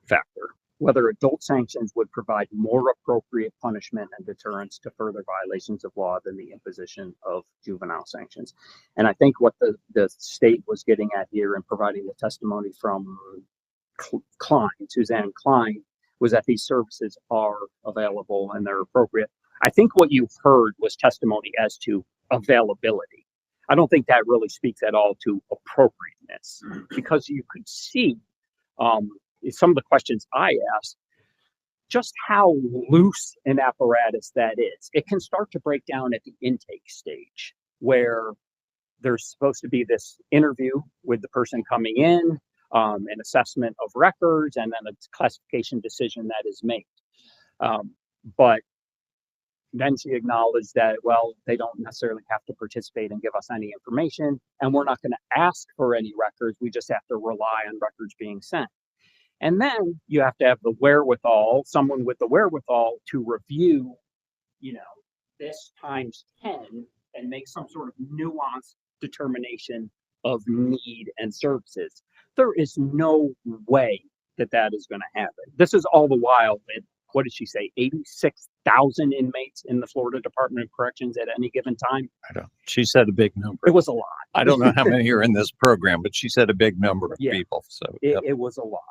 factor, whether adult sanctions would provide more appropriate punishment and deterrence to further violations of law than the imposition of juvenile sanctions. And I think what the state was getting at here in providing the testimony from Suzanne Klein, was that these services are available and they're appropriate. I think what you've heard was testimony as to availability. I don't think that really speaks at all to appropriateness, because you could see some of the questions I asked, just how loose an apparatus that is. It can start to break down at the intake stage, where there's supposed to be this interview with the person coming in, an assessment of records, and then a classification decision that is made. But then she acknowledged that, well, they don't necessarily have to participate and give us any information, and we're not going to ask for any records. We just have to rely on records being sent. And then you have to have the wherewithal, someone with the wherewithal to review, this times 10 and make some sort of nuanced determination of need and services. There is no way that is going to happen. This is all the while with, what did she say, 86,000 inmates in the Florida Department of Corrections at any given time? I don't. She said a big number. It was a lot. I don't know how many are in this program, but she said a big number of people. So it was a lot.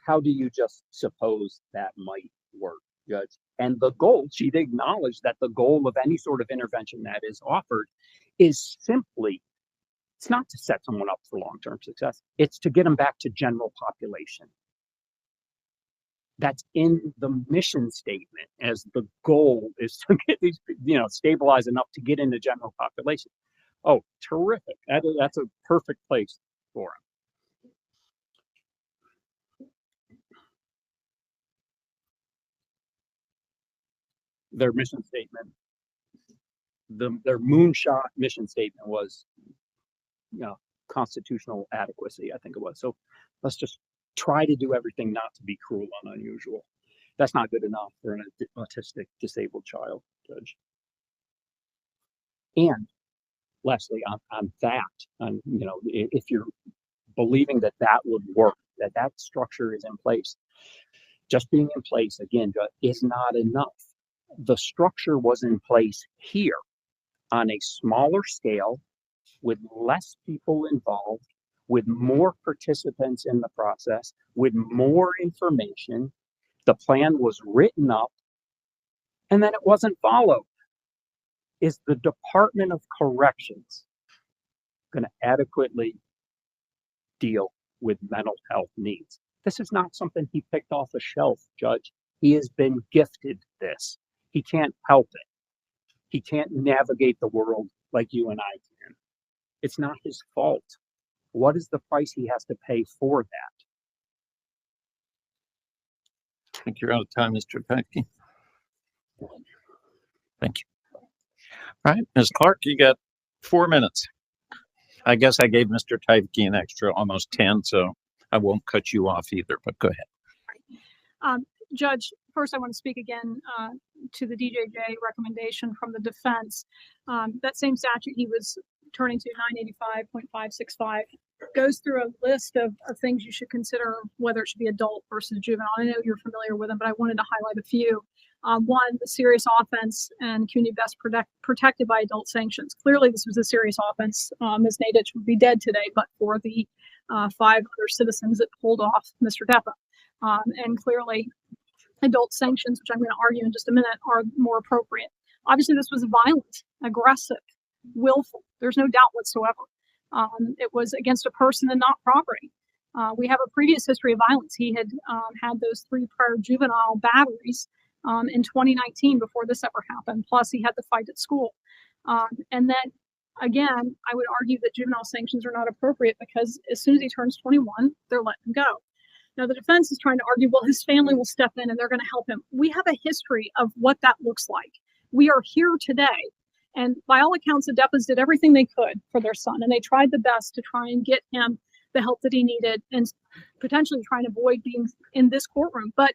How do you just suppose that might work, Judge? And the goal, she'd acknowledged that the goal of any sort of intervention that is offered is simply, it's not to set someone up for long-term success. It's to get them back to general population. That's in the mission statement, as the goal is to get these, stabilize enough to get into general population. Oh, terrific. That's a perfect place for them. Their mission statement, their moonshot mission statement was, constitutional adequacy, I think it was. So let's just try to do everything not to be cruel and unusual. That's not good enough for an autistic disabled child, Judge. And lastly, on that, if you're believing that would work, that structure is in place, just being in place, again, is not enough. The structure was in place here on a smaller scale, with less people involved, with more participants in the process, with more information. The plan was written up, and then it wasn't followed. Is the Department of Corrections going to adequately deal with mental health needs? This is not something he picked off a shelf, Judge. He has been gifted this. He can't help it. He can't navigate the world like you and I can. It's not his fault. What is the price he has to pay for that? I think you're out of time, Mr. Tyke. Thank you. All right, Ms. Clark, you got 4 minutes. I guess I gave Mr. Tyveke an extra almost 10, so I won't cut you off either, but go ahead. Judge, first I want to speak again to the DJJ recommendation from the defense. That same statute he was turning to, 985.565, goes through a list of things you should consider, whether it should be adult versus juvenile. I know you're familiar with them, but I wanted to highlight a few. One, the serious offense and community best protected by adult sanctions. Clearly, this was a serious offense. Ms. Nadich would be dead today, but for the 5 other citizens that pulled off Mr. Depa. And clearly, adult sanctions, which I'm going to argue in just a minute, are more appropriate. Obviously, this was violent, aggressive, willful. There's no doubt whatsoever. It was against a person and not property. We have a previous history of violence. He had had those 3 prior juvenile batteries in 2019 before this ever happened. Plus, he had the fight at school. And then, again, I would argue that juvenile sanctions are not appropriate because as soon as he turns 21, they're letting him go. Now, the defense is trying to argue, well, his family will step in and they're going to help him. We have a history of what that looks like. We are here today. And by all accounts, the Depas did everything they could for their son, and they tried the best to try and get him the help that he needed and potentially try and avoid being in this courtroom. But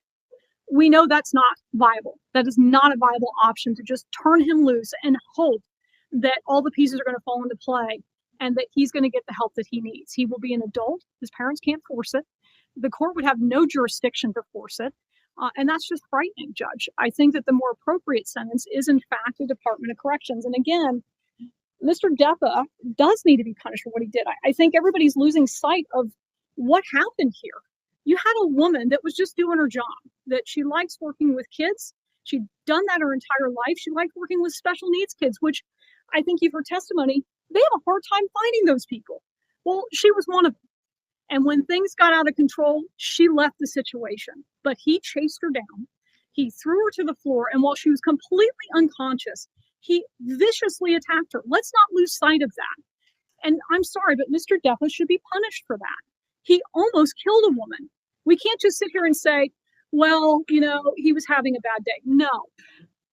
we know that's not viable. That is not a viable option to just turn him loose and hope that all the pieces are going to fall into play and that he's going to get the help that he needs. He will be an adult. His parents can't force it. The court would have no jurisdiction to force it. And that's just frightening, Judge. I think that the more appropriate sentence is, in fact, the Department of Corrections. And again, Mr. Depa does need to be punished for what he did. I think everybody's losing sight of what happened here. You had a woman that was just doing her job, that she likes working with kids. She'd done that her entire life. She liked working with special needs kids, which I think you've heard testimony. They have a hard time finding those people. Well, she was one of them. And when things got out of control, she left the situation. But he chased her down. He threw her to the floor. And while she was completely unconscious, he viciously attacked her. Let's not lose sight of that. And I'm sorry, but Mr. Depa should be punished for that. He almost killed a woman. We can't just sit here and say, well, he was having a bad day. No,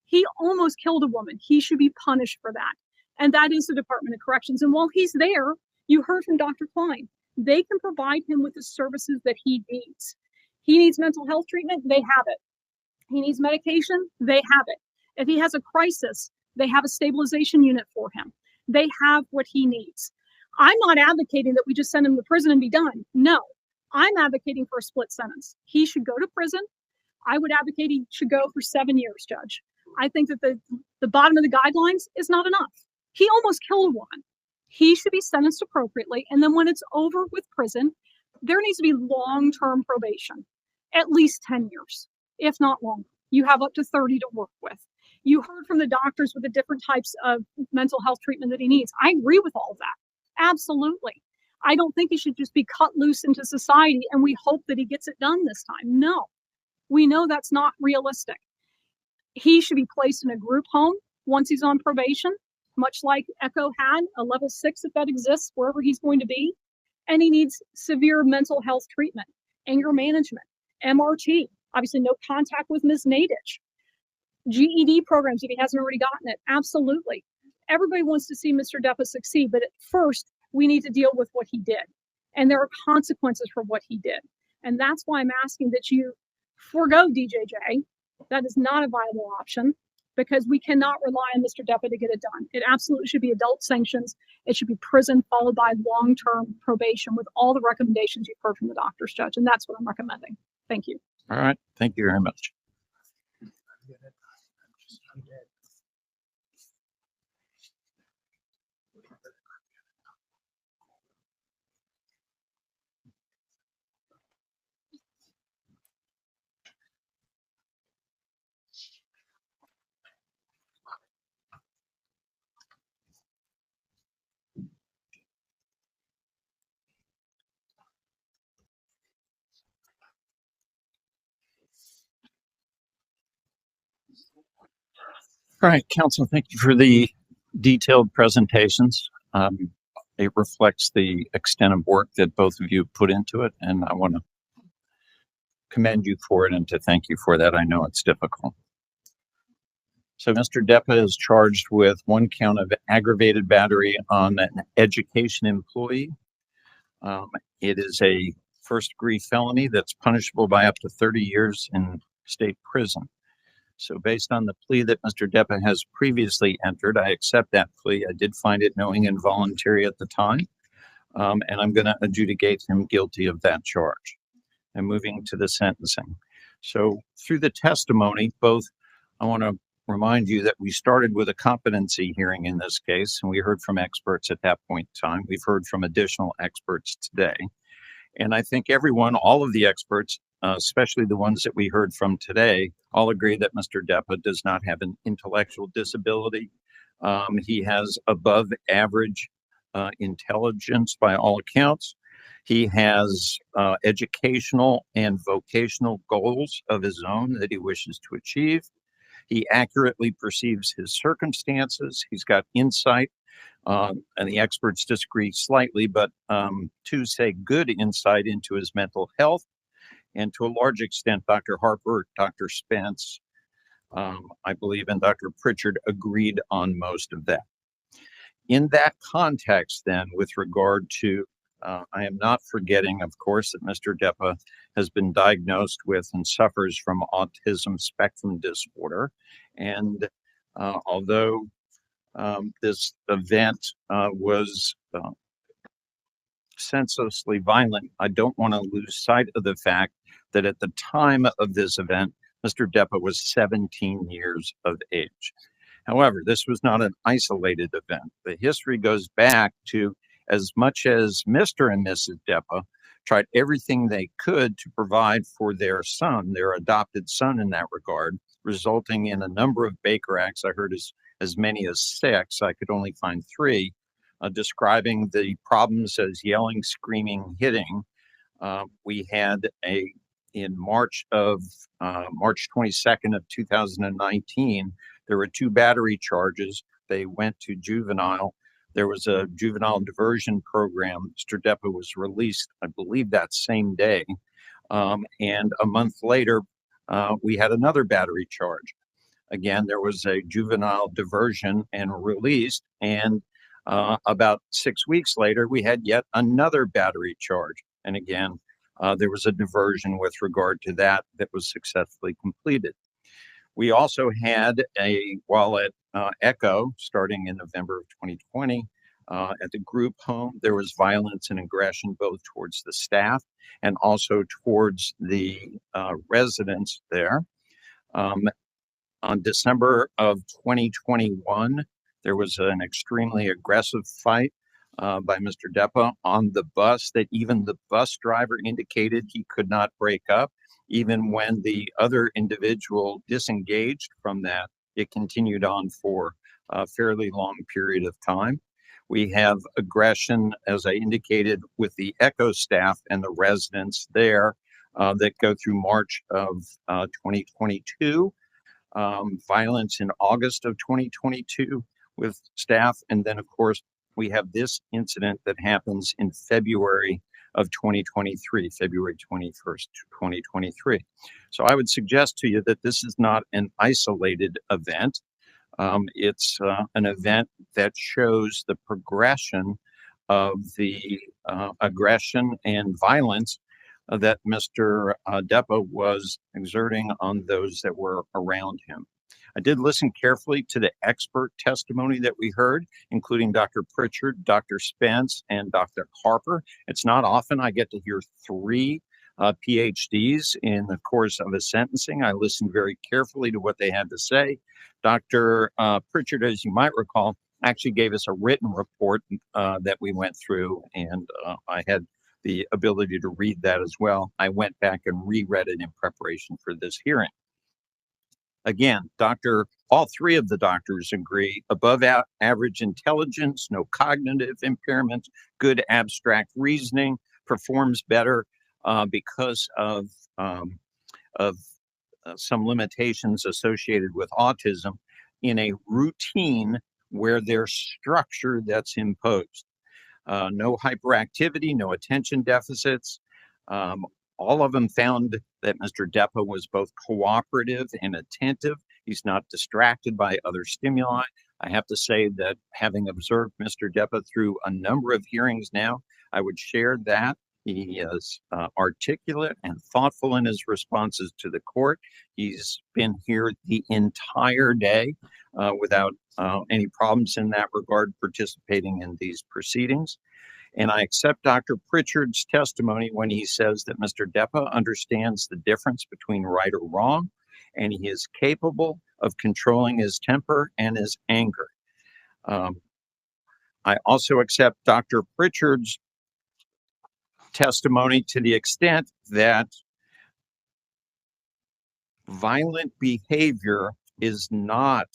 he almost killed a woman. He should be punished for that. And that is the Department of Corrections. And while he's there, you heard from Dr. Klein. They can provide him with the services that he needs. He needs mental health treatment, they have it. He needs medication, they have it. If he has a crisis, they have a stabilization unit for him. They have what he needs. I'm not advocating that we just send him to prison and be done. No, I'm advocating for a split sentence. He should go to prison. I would advocate he should go for 7 years, Judge. I think that the bottom of the guidelines is not enough. He almost killed a woman. He should be sentenced appropriately. And then when it's over with prison, there needs to be long-term probation, at least 10 years, if not longer. You have up to 30 to work with. You heard from the doctors with the different types of mental health treatment that he needs. I agree with all of that. Absolutely. I don't think he should just be cut loose into society and we hope that he gets it done this time. No, we know that's not realistic. He should be placed in a group home once he's on probation, much like Echo had, a level 6 if that exists, wherever he's going to be. And he needs severe mental health treatment, anger management, MRT, obviously no contact with Ms. Nadich. GED programs if he hasn't already gotten it, absolutely. Everybody wants to see Mr. Depa succeed, but at first we need to deal with what he did. And there are consequences for what he did. And that's why I'm asking that you forego DJJ. That is not a viable option, because we cannot rely on Mr. Depa to get it done. It absolutely should be adult sanctions. It should be prison followed by long-term probation with all the recommendations you've heard from the doctors, Judge. And that's what I'm recommending. Thank you. All right. Thank you very much. All right, counsel, thank you for the detailed presentations. It reflects the extent of work that both of you put into it, and I want to commend you for it and to thank you for that. I know it's difficult. So Mr. Depa is charged with one count of aggravated battery on an education employee. It is a first-degree felony that's punishable by up to 30 years in state prison. So based on the plea that Mr. Depa has previously entered, I accept that plea. I did find it knowing and voluntary at the time, and I'm going to adjudicate him guilty of that charge. And moving to the sentencing. So through the testimony, I want to remind you that we started with a competency hearing in this case, and we heard from experts at that point in time. We've heard from additional experts today. And I think all of the experts, especially the ones that we heard from today, all agree that Mr. Depa does not have an intellectual disability. He has above average intelligence by all accounts. He has educational and vocational goals of his own that he wishes to achieve. He accurately perceives his circumstances. He's got insight, and the experts disagree slightly, but to say good insight into his mental health. And to a large extent, Dr. Harper, Dr. Spence, I believe, and Dr. Pritchard agreed on most of that. In that context, then, with regard to I am not forgetting, of course, that Mr. Depa has been diagnosed with and suffers from autism spectrum disorder. And although this event was senselessly violent, I don't want to lose sight of the fact that at the time of this event, Mr. Depa was 17 years of age. However, this was not an isolated event. The history goes back to as much as Mr. and Mrs. Depa tried everything they could to provide for their son, their adopted son in that regard, resulting in a number of Baker Acts. I heard as many as 6. I could only find 3, describing the problems as yelling, screaming, hitting. We had in March 22nd of 2019, there were 2 battery charges. They went to juvenile. There was a juvenile diversion program. Mr. Depa was released, I believe, that same day. And a month later, we had another battery charge. Again, there was a juvenile diversion and released. And about 6 weeks later, we had yet another battery charge. And again, there was a diversion with regard to that was successfully completed. We also had while at ECHO, starting in November of 2020, at the group home, there was violence and aggression both towards the staff and also towards the residents there. On December of 2021, there was an extremely aggressive fight by Mr. Depa on the bus that even the bus driver indicated he could not break up. Even when the other individual disengaged from that, it continued on for a fairly long period of time. We have aggression, as I indicated, with the ECHO staff and the residents there that go through March of 2022. Violence in August of 2022 with staff. And then, of course, we have this incident that happens in February of 2023, February 21st, 2023. So I would suggest to you that this is not an isolated event. It's an event that shows the progression of the aggression and violence that Mr. Depa was exerting on those that were around him. I did listen carefully to the expert testimony that we heard, including Dr. Pritchard, Dr. Spence, and Dr. Harper. It's not often I get to hear 3 PhDs in the course of a sentencing. I listened very carefully to what they had to say. Dr. Pritchard, as you might recall, actually gave us a written report that we went through, and I had the ability to read that as well. I went back and reread it in preparation for this hearing. Again, all 3 of the doctors agree above average intelligence, no cognitive impairments, good abstract reasoning, performs better because of some limitations associated with autism in a routine where there's structure that's imposed. No hyperactivity, no attention deficits. All of them found that Mr. Depa was both cooperative and attentive. He's not distracted by other stimuli. I have to say that having observed Mr. Depa through a number of hearings now, I would share that. He is articulate and thoughtful in his responses to the court. He's been here the entire day without any problems in that regard, participating in these proceedings. And I accept Dr. Pritchard's testimony when he says that Mr. Depa understands the difference between right or wrong, and he is capable of controlling his temper and his anger. I also accept Dr. Pritchard's testimony to the extent that violent behavior is not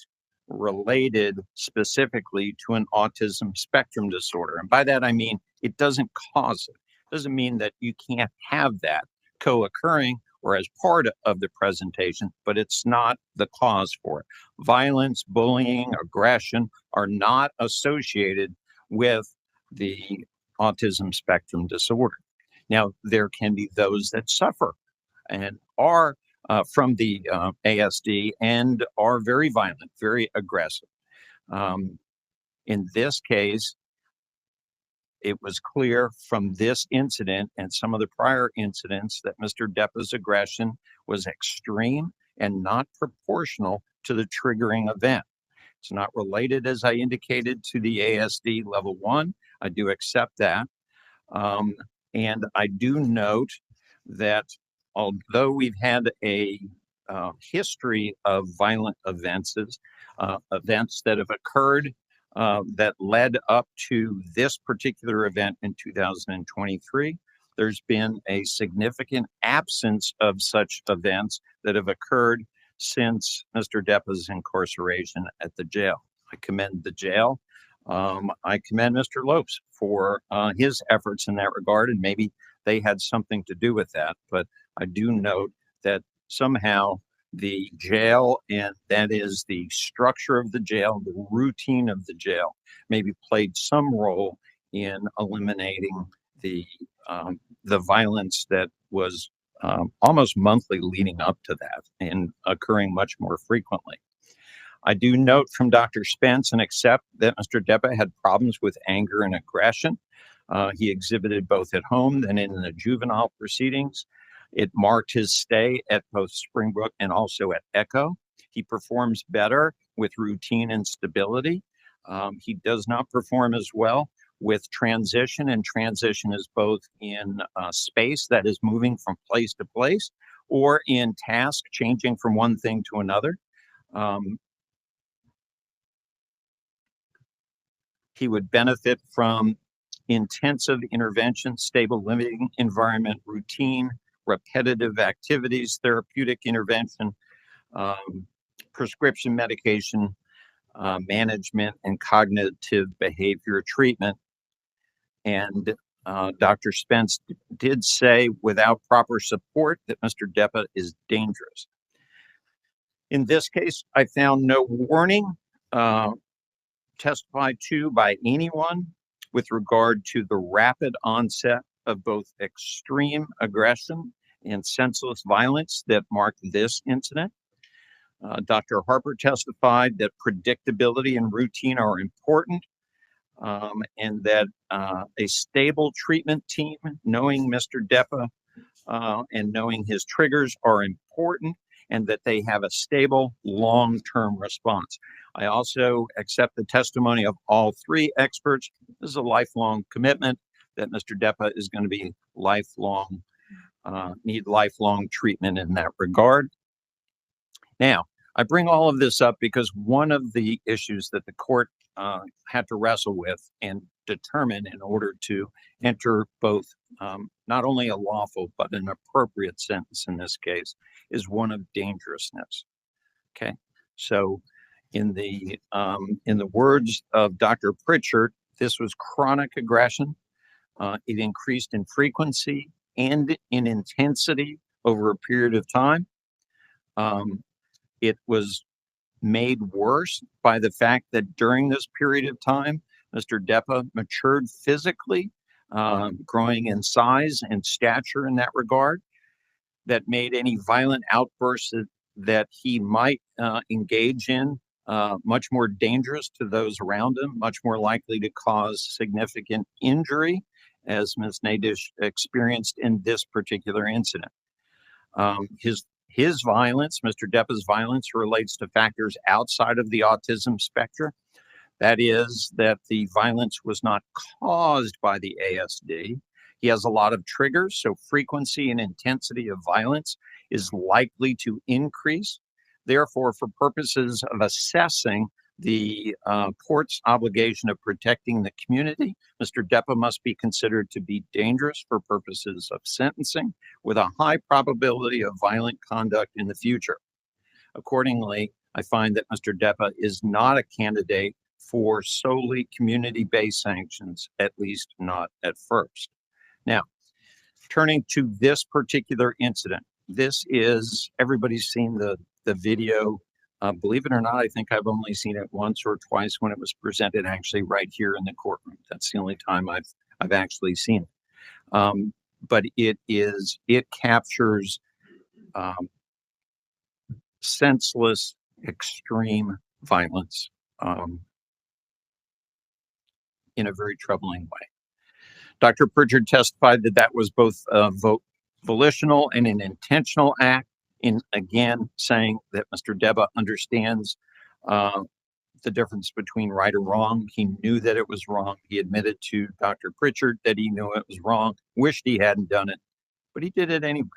related specifically to an autism spectrum disorder. And by that, I mean, it doesn't cause it. It doesn't mean that you can't have that co-occurring or as part of the presentation, but it's not the cause for it. Violence, bullying, aggression are not associated with the autism spectrum disorder. Now, there can be those that suffer and are from the ASD and are very violent, very aggressive. In this case, it was clear from this incident and some of the prior incidents that Mr. Depa's aggression was extreme and not proportional to the triggering event. It's not related, as I indicated, to the ASD level 1. I do accept that. And I do note that although we've had a history of violent events that have occurred that led up to this particular event in 2023, there's been a significant absence of such events that have occurred since Mr. Depa's incarceration at the jail. I commend the jail. I commend Mr. Lopes for his efforts in that regard, and maybe they had something to do with that. But I do note that somehow the jail, and that is the structure of the jail, the routine of the jail, maybe played some role in eliminating the violence that was almost monthly leading up to that and occurring much more frequently. I do note from Dr. Spence and accept that Mr. Depa had problems with anger and aggression. He exhibited both at home and in the juvenile proceedings. It marked his stay at both Springbrook and also at Echo. He performs better with routine and stability. He does not perform as well with transition, and transition is both in space, that is moving from place to place, or in task, changing from one thing to another. He would benefit from intensive intervention, stable living environment, routine, repetitive activities, therapeutic intervention, prescription medication, management, and cognitive behavior treatment. And Dr. Spence did say without proper support that Mr. Depa is dangerous. In this case, I found no warning testified to by anyone with regard to the rapid onset of both extreme aggression and senseless violence that marked this incident. Dr. Harper testified that predictability and routine are important, and that a stable treatment team, knowing Mr. Depa and knowing his triggers are important, and that they have a stable long-term response. I also accept the testimony of all three experts. This is a lifelong commitment that Mr. Depa is going to be lifelong, need lifelong treatment in that regard. Now, I bring all of this up because one of the issues that the court had to wrestle with and determine in order to enter both not only a lawful but an appropriate sentence in this case is one of dangerousness. Okay, so in the words of Dr. Pritchard, this was chronic aggression. It increased in frequency and in intensity over a period of time. It was made worse by the fact that during this period of time, Mr. Depa matured physically, growing in size and stature in that regard, that made any violent outbursts that he might engage in much more dangerous to those around him, much more likely to cause significant injury, as Ms. Nadish experienced in this particular incident. His violence, Mr. Depa's violence, relates to factors outside of the autism spectrum. That is, that the violence was not caused by the ASD. He has a lot of triggers, so frequency and intensity of violence is likely to increase. Therefore, for purposes of assessing the court's obligation of protecting the community, Mr. Depa must be considered to be dangerous for purposes of sentencing, with a high probability of violent conduct in the future. Accordingly, I find that Mr. Depa is not a candidate for solely community-based sanctions, at least not at first. Now, turning to this particular incident, this is, everybody's seen the video. Believe it or not, I think I've only seen it once or twice when it was presented actually right here in the courtroom. That's the only time I've actually seen it. But it captures senseless, extreme violence in a very troubling way. Dr. Pritchard testified that that was both volitional and an intentional act, in again saying that Mr. Depa understands the difference between right or wrong. He knew that it was wrong. He admitted to Dr. Pritchard that he knew it was wrong, wished he hadn't done it, but he did it anyway.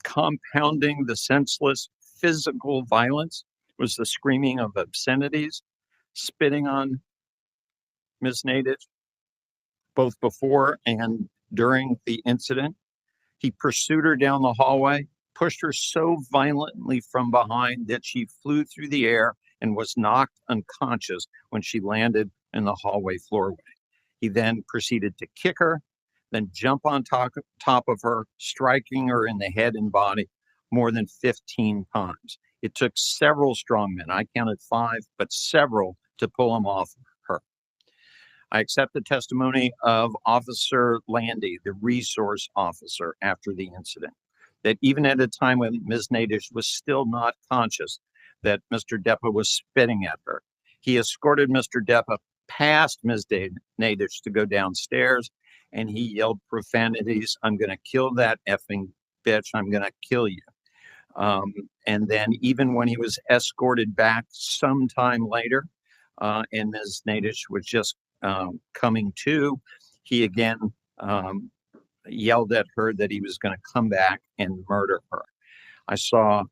Compounding the senseless physical violence was the screaming of obscenities, spitting on Ms. Nadish, both before and during the incident. He pursued her down the hallway, pushed her so violently from behind that she flew through the air and was knocked unconscious when she landed in the hallway floorway. He then proceeded to kick her, then jump on top of her, striking her in the head and body more than 15 times. It took several strong men, I counted 5, but several, to pull him off her. I accept the testimony of Officer Landy, the resource officer, after the incident, that even at a time when Ms. Nadish was still not conscious, that Mr. Depa was spitting at her. He escorted Mr. Depa past Ms. Nadish to go downstairs, and he yelled profanities, "I'm going to kill that effing bitch, I'm going to kill you." And then even when he was escorted back sometime later, and Ms. Nadish was just coming to, he again yelled at her that he was going to come back and murder her. I saw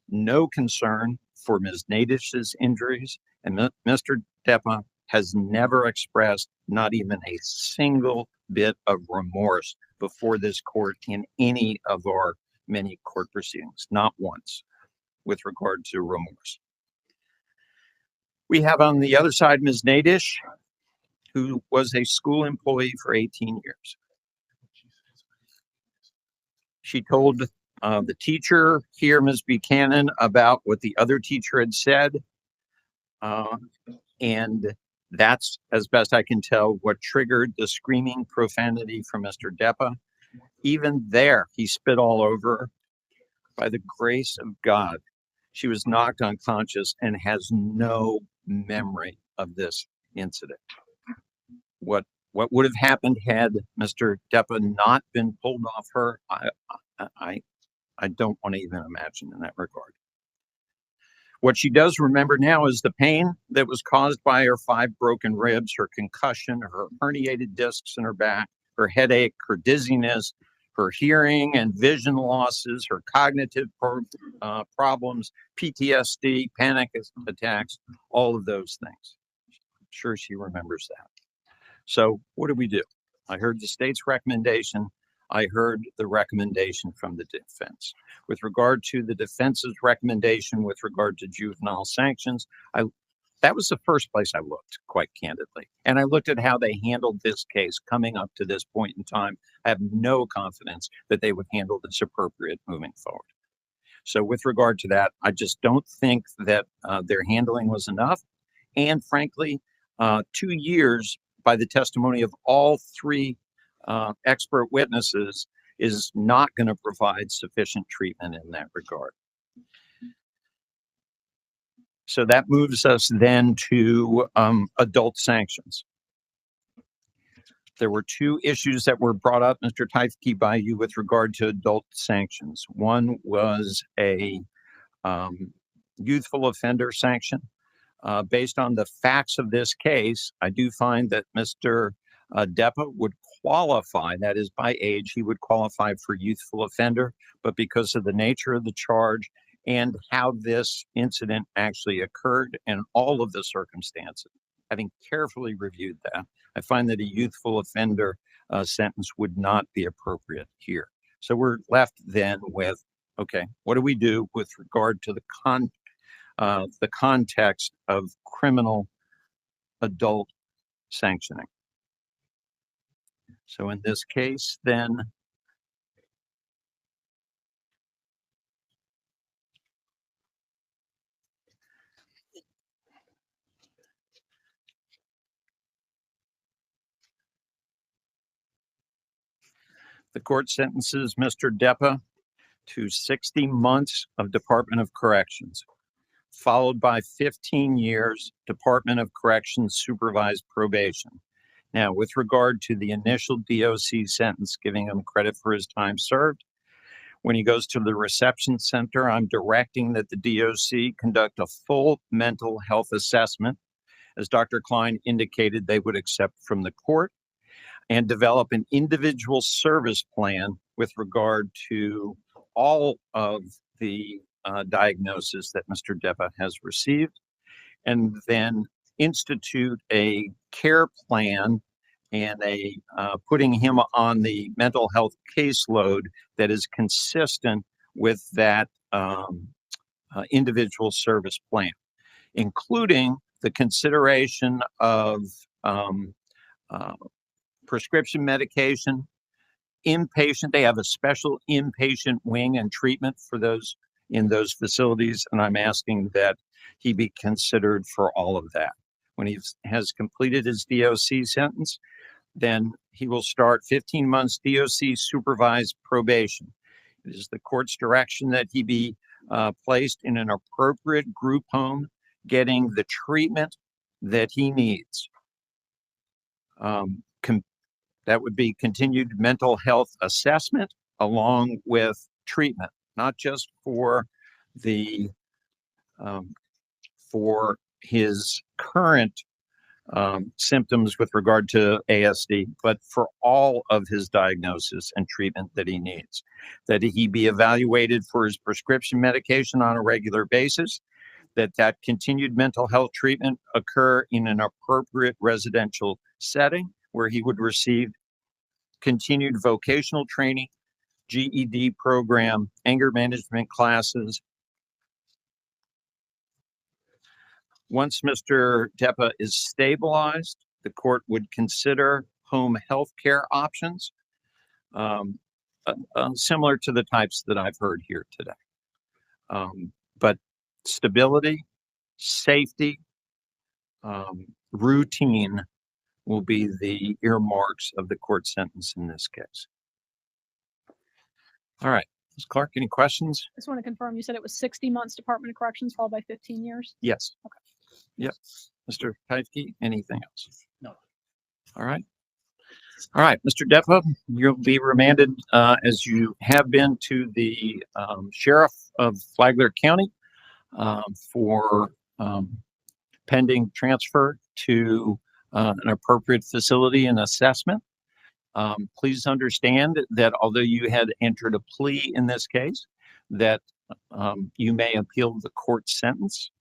no concern for Ms. Nadish's injuries, and Mr. Depa has never expressed not even a single bit of remorse before this court in any of our many court proceedings, not once, with regard to remorse. We have on the other side Ms. Nadish, who was a school employee for 18 years. She told the teacher here, Ms. Buchanan, about what the other teacher had said. And that's, as best I can tell, what triggered the screaming profanity from Mr. Depa. Even there, he spit all over her. By the grace of God, she was knocked unconscious and has no memory of this incident. What would have happened had Mr. Depa not been pulled off her? I don't want to even imagine in that regard. What she does remember now is the pain that was caused by her 5 broken ribs, her concussion, her herniated discs in her back, her headache, her dizziness, her hearing and vision losses, her cognitive problems, PTSD, panic attacks, all of those things. I'm sure she remembers that. So what do? I heard the state's recommendation. I heard the recommendation from the defense. With regard to the defense's recommendation with regard to juvenile sanctions, that was the first place I looked, quite candidly. And I looked at how they handled this case coming up to this point in time. I have no confidence that they would handle this appropriate moving forward. So with regard to that, I just don't think that their handling was enough. And frankly, 2 years by the testimony of all 3 expert witnesses is not going to provide sufficient treatment in that regard. So that moves us then to adult sanctions. There were two issues that were brought up, Mr. Teifke, by you with regard to adult sanctions. One was a youthful offender sanction. Based on the facts of this case, I do find that Mr. Depa would qualify, that is by age, he would qualify for youthful offender, but because of the nature of the charge and how this incident actually occurred and all of the circumstances, having carefully reviewed that, I find that a youthful offender sentence would not be appropriate here. So we're left then with, okay, what do we do with regard to the context of criminal adult sanctioning? So in this case, then, the court sentences Mr. Depa to 60 months of Department of Corrections, followed by 15 years Department of Corrections supervised probation. Now, with regard to the initial DOC sentence, giving him credit for his time served, when he goes to the reception center, I'm directing that the DOC conduct a full mental health assessment, as Dr. Klein indicated they would accept from the court, and develop an individual service plan with regard to all of the diagnosis that Mr. Depa has received, and then institute a care plan and a putting him on the mental health caseload that is consistent with that individual service plan, including the consideration of prescription medication, inpatient. They have a special inpatient wing and treatment for those in those facilities, and I'm asking that he be considered for all of that. When he has completed his DOC sentence, then he will start 15 months DOC supervised probation. It is the court's direction that he be placed in an appropriate group home, getting the treatment that he needs. That would be continued mental health assessment along with treatment, not just for the for his current symptoms with regard to ASD, but for all of his diagnosis and treatment that he needs. That he be evaluated for his prescription medication on a regular basis, that continued mental health treatment occur in an appropriate residential setting where he would receive continued vocational training, GED program, anger management classes. Once Mr. Depa is stabilized, the court would consider home health care options, similar to the types that I've heard here today. But stability, safety, routine will be the earmarks of the court sentence in this case. All right, Ms. Clark, any questions? I just want to confirm, you said it was 60 months Department of Corrections followed by 15 years? Yes. Okay. Yep. Mr. Teifke, anything else? No. All right. All right, Mr. Depa, you'll be remanded as you have been to the Sheriff of Flagler County for pending transfer to an appropriate facility and assessment. Please understand that although you had entered a plea in this case, that you may appeal the court sentence.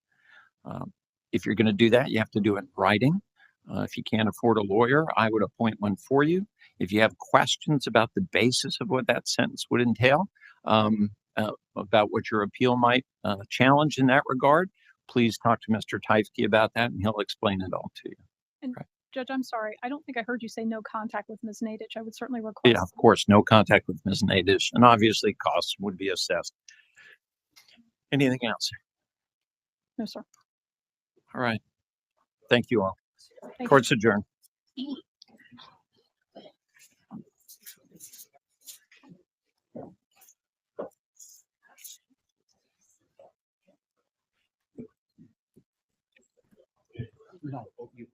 If you're going to do that, you have to do it in writing. If you can't afford a lawyer, I would appoint one for you. If you have questions about the basis of what that sentence would entail, about what your appeal might challenge in that regard, please talk to Mr. Teifke about that and he'll explain it all to you. And Right. Judge, I'm sorry, I don't think I heard you say no contact with Ms. Nadich. I would certainly request. Yeah, of course, no contact with Ms. Nadish, and obviously costs would be assessed. Anything else? No, sir. All right. Thank you all. Thank Court's adjourned. No, you.